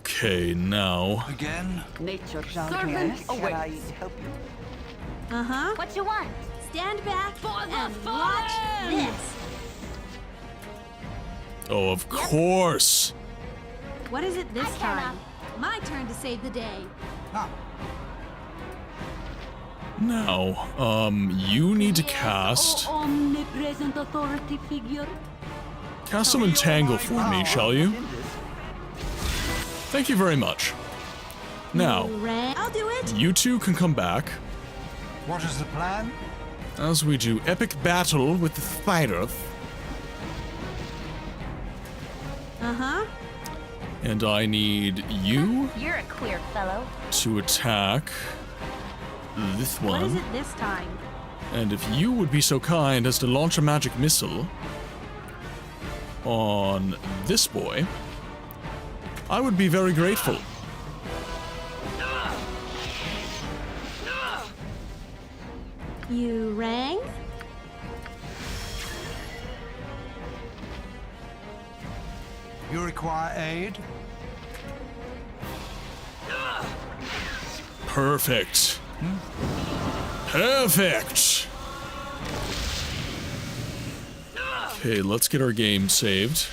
Okay, now... Again? Nature's Jean-Pierre, servant can I awaits. help you? Uh-huh. What you want? Stand back For the and fun! watch this. Oh, of course! What is it this I cannot. time? My turn to save the day. Ah, Now, you need to cast... Omnipresent authority figure. Cast some Entangle for me, shall you? Thank you very much. Now, I'll do it. you two can come back what is the plan? as we do epic battle with the spider. Uh-huh. And I need you You're a queer fellow. to attack this one. What is it this time? And if you would be so kind as to launch a magic missile on this boy, I would be very grateful. You rang? You require aid? Perfect. Perfect. Okay, let's get our game saved.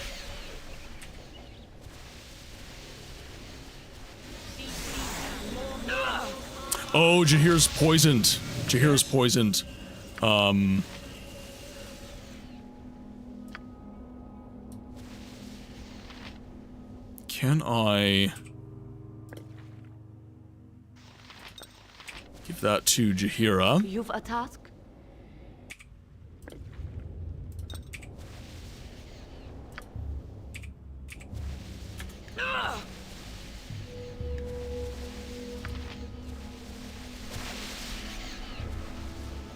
Oh, Jahir's poisoned. Jahir's poisoned. Can I give that to Jahira? You've a task?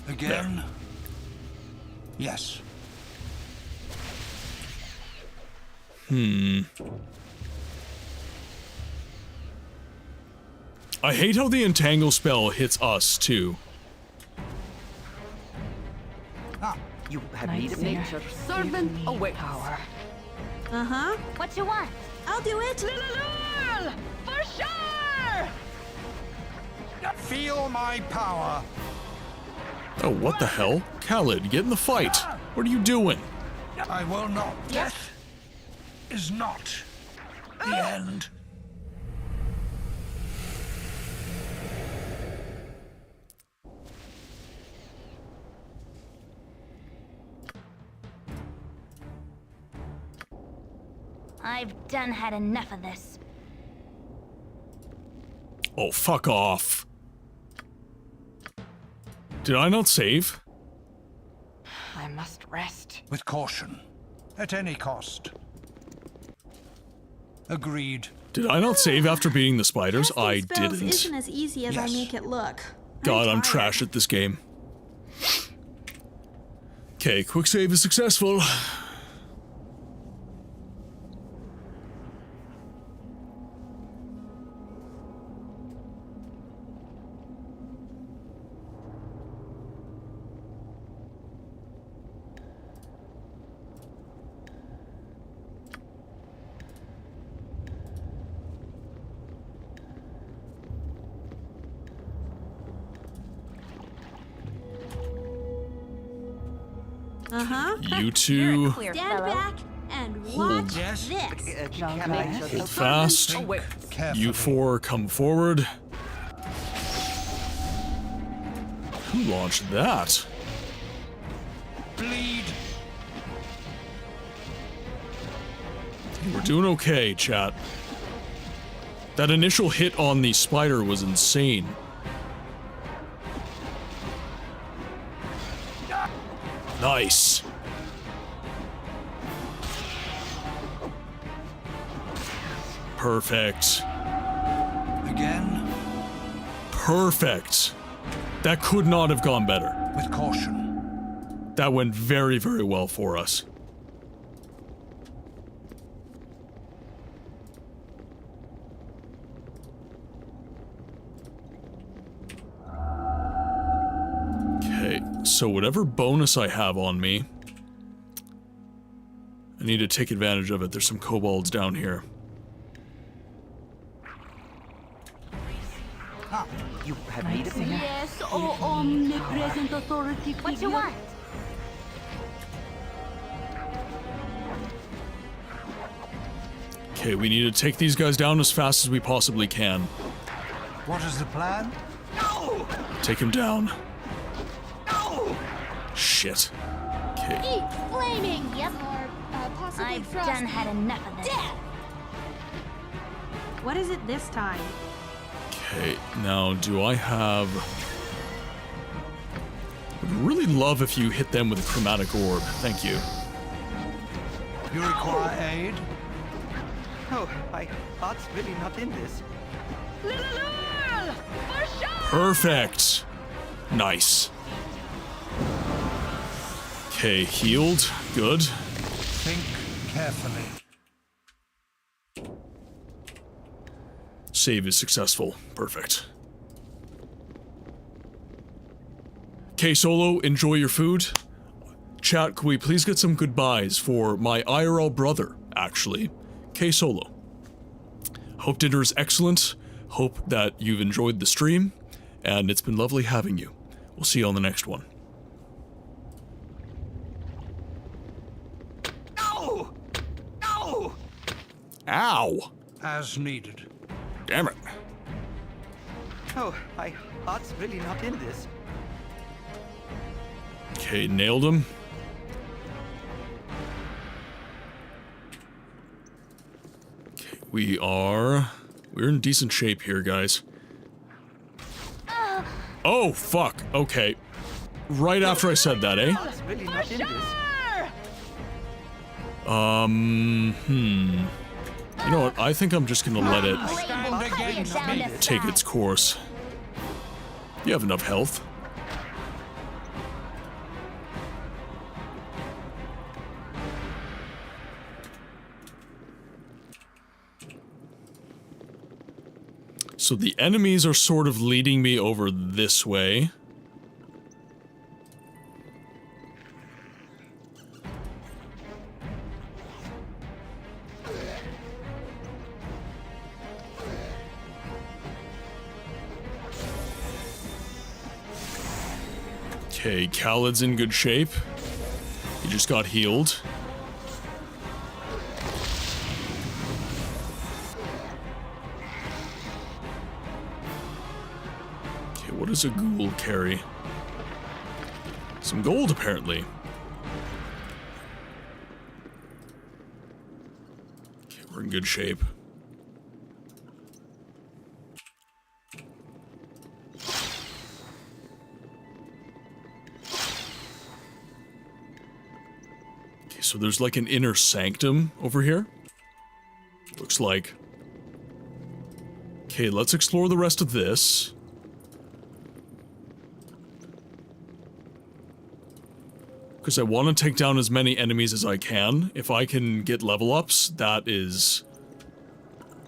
Again? There. Yes. I hate how the entangle spell hits us too. You have Night need of Singer, nature. Servant give me awaits. power. Uh-huh. What you want? I'll do it. For sure! Feel my power. Oh, what the hell? Khalid, get in the fight. What are you doing? I will not. Death is not the end. I've done had enough of this. Oh, fuck off. Did I not save? I must rest. With caution. At any cost. Agreed. Did I not save after beating the spiders? Casting I spells didn't. isn't as easy as I make it look. God, I'm tired. trash at this game. Okay, quick save is successful. Uh-huh. You two Queer Stand fellow. back and Hold. watch Yes. this. hold fast. You four come forward. Who launched that? Bleed. We're doing okay, chat. That initial hit on the spider was insane. Nice. Perfect. Again. Perfect. That could not have gone better. With caution. That went very, very well for us. Okay, so whatever bonus I have on me, I need to take advantage of it. There's some kobolds down here. You have need of nature. Yes, oh omnipresent authority. What you want? Okay, we need to take these guys down as fast as we possibly can. What is the plan? No! Take him down. No! Shit. Okay. Keep flaming. Yep. I've done had enough of this. What is it this time? Okay, now do I have... Would really love if you hit them with a chromatic orb. Thank you. You require aid? Oh, my heart's really not in this. Perfect. Nice. Okay, healed. Good. Think carefully. Save is successful. Perfect. Okay, Solo, enjoy your food. Chat, could we please get some goodbyes for my IRL brother, actually. Okay, Solo. Hope dinner is excellent. Hope that you've enjoyed the stream. And it's been lovely having you. We'll see you on the next one. No! No! Ow! As needed. Damn it. Oh, my heart's really not in this. Okay, nailed him. Okay, we're in decent shape here, guys. Oh, fuck. Okay. Right after I said that, eh? Heart's really not in this. You know what? I think I'm just gonna let it Stand against me. take its course. You have enough health. So the enemies are sort of leading me over this way. Okay, Khaled's in good shape. He just got healed. Okay, what does a ghoul carry? Some gold, apparently. Okay, we're in good shape. So there's like an inner sanctum over here. Looks like. Okay, let's explore the rest of this. Because I want to take down as many enemies as I can. If I can get level ups, that is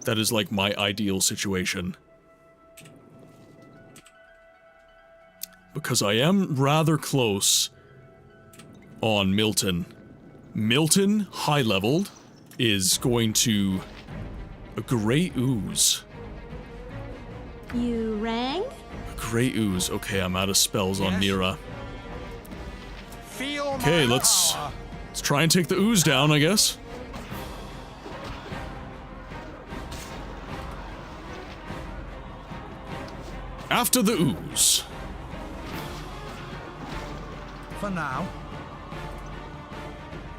like my ideal situation. Because I am rather close on Milton. Milton, high-leveled, is going to a gray ooze. You rang? A gray ooze. Okay, I'm out of spells on Mira. Feel Okay, let's try and take the ooze down, I guess. After the ooze. For now.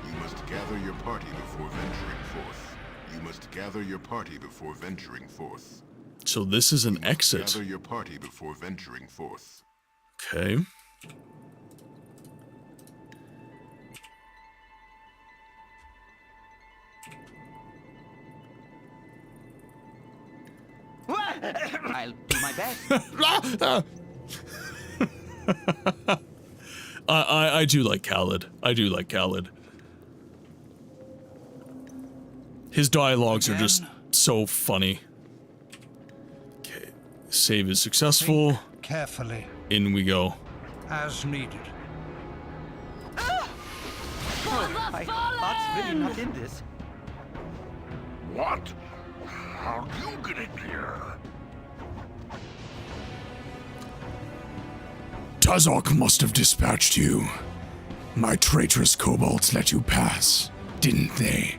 You must gather your party before venturing forth. You must gather your party before venturing forth. So this is an exit. Gather your party before venturing forth. Okay. I'll do my best. I do like Khaled. I do like Khaled. His dialogues are just so funny. Okay, save is successful. Think carefully. In we go. As needed. My heart's really not in this. What? How'd you get in here? Tazok must have dispatched you. My traitorous kobolds let you pass, didn't they?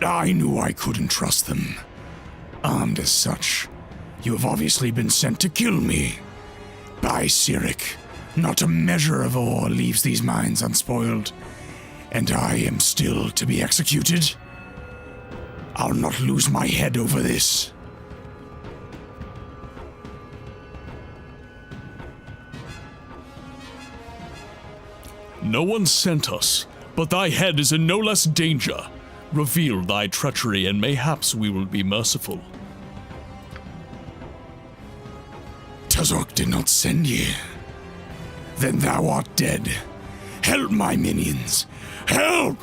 I knew I couldn't trust them. Armed as such, you have obviously been sent to kill me. By Cyric, not a measure of ore leaves these mines unspoiled, and I am still to be executed. I'll not lose my head over this. No one sent us, but thy head is in no less danger. Reveal thy treachery, and mayhaps we will be merciful. Tazok did not send ye. Then thou art dead. Help my minions. Help!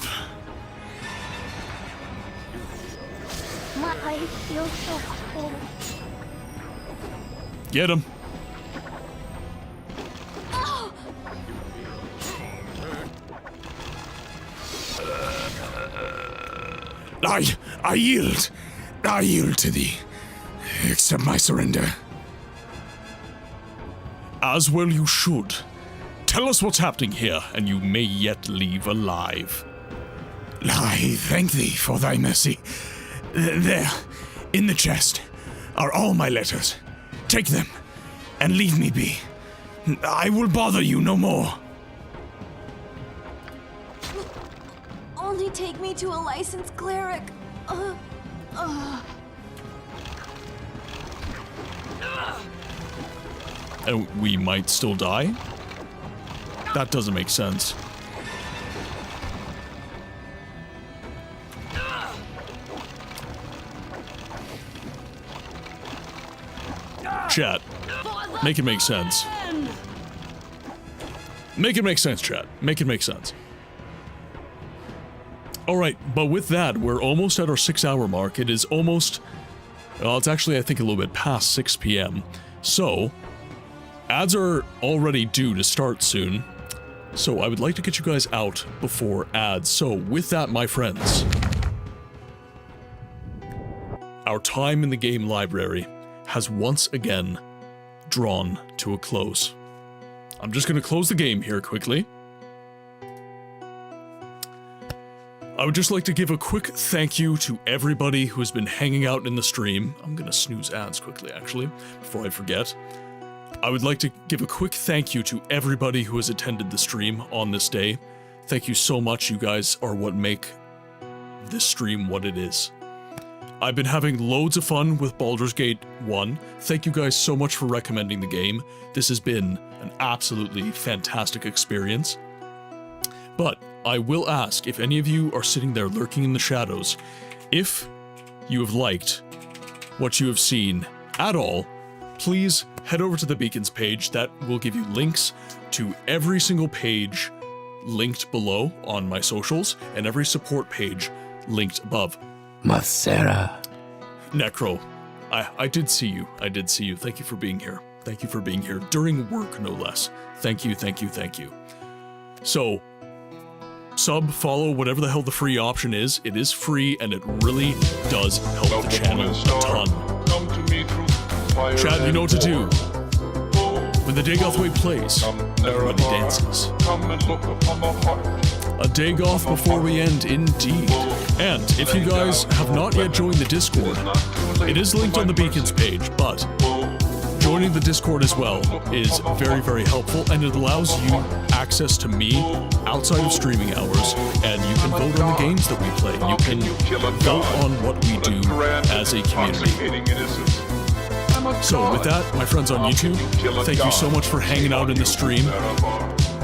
My eyes feel so cold. Get him. I yield. I yield to thee. Accept my surrender. As well you should. Tell us what's happening here, and you may yet leave alive. I thank thee for thy mercy. There, in the chest, are all my letters. Take them, and leave me be. I will bother you no more. Only take me to a licensed cleric. And we might still die? That doesn't make sense. Chat, make it make sense. Make it make sense, chat. Make it make sense. Alright, but with that, we're almost at our 6-hour mark. It is almost... Well, it's actually, I think, a little bit past 6 p.m. So, ads are already due to start soon. So I would like to get you guys out before ads. So with that, my friends, our time in the game library has once again drawn to a close. I'm just going to close the game here quickly. I would just like to give a quick thank you to everybody who has been hanging out in the stream. I'm going to snooze ads quickly, actually, before I forget. I would like to give a quick thank you to everybody who has attended the stream on this day. Thank you so much. You guys are what make this stream what it is. I've been having loads of fun with Baldur's Gate 1. Thank you guys so much for recommending the game. This has been an absolutely fantastic experience. But I will ask, if any of you are sitting there lurking in the shadows, if you have liked what you have seen at all, please head over to the Beacons page. That will give you links to every single page linked below on my socials, and every support page linked above. Masera. Necro, I did see you. I did see you. Thank you for being here. Thank you for being here. During work, no less. Thank you, thank you, thank you. So, sub, follow, whatever the hell the free option is. It is free, and it really does help the channel a ton. Chad, you know what to do. When the Dagoth plays, everybody dances. A Dagoth before we end, indeed. And if you guys have not yet joined the Discord, it is linked on the Beacons page, but joining the Discord as well is very, very helpful, and it allows you access to me outside of streaming hours, and you can vote on the games that we play. You can vote on what we do as a community. So with that, my friends on YouTube, thank you so much for hanging out in the stream.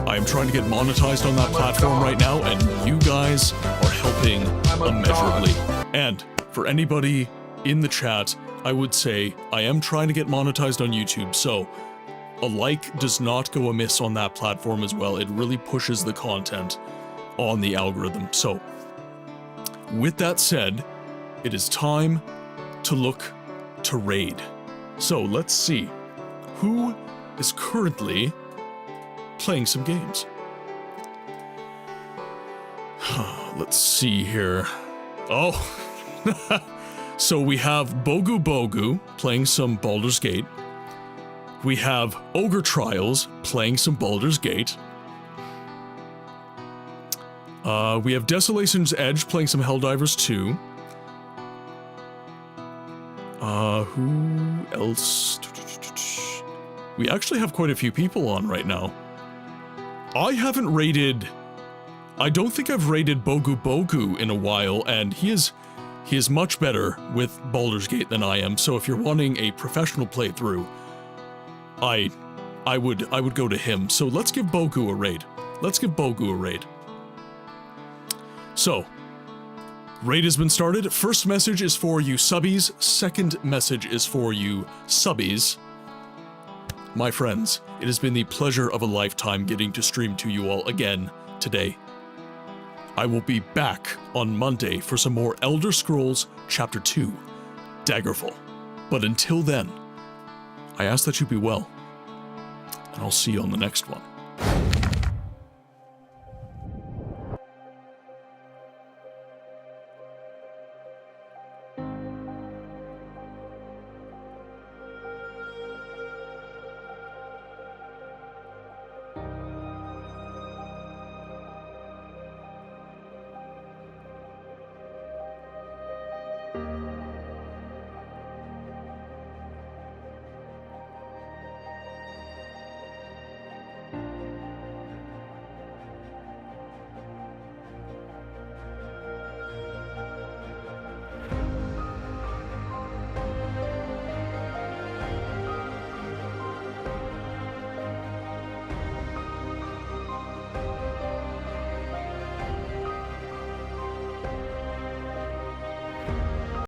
I am trying to get monetized on that platform right now, and you guys are helping immeasurably. And for anybody in the chat, I would say I am trying to get monetized on YouTube, so a like does not go amiss on that platform as well. It really pushes the content on the algorithm. So with that said, it is time to look to raid. So let's see who is currently playing some games. Let's see here. Oh, so we have Bogu Bogu playing some Baldur's Gate. We have Ogre Trials playing some Baldur's Gate. We have Desolation's Edge playing some Helldivers 2. Who else? We actually have quite a few people on right now. I haven't raided... I don't think I've raided Bogu Bogu in a while, and he is much better with Baldur's Gate than I am, so if you're wanting a professional playthrough, I would go to him. So let's give Bogu a raid. Let's give Bogu a raid. So, Raid has been started. First message is for you subbies. Second message is for you subbies. My friends, it has been the pleasure of a lifetime getting to stream to you all again today. I will be back on Monday for some more Elder Scrolls Chapter 2, Daggerfall. But until then, I ask that you be well, and I'll see you on the next one.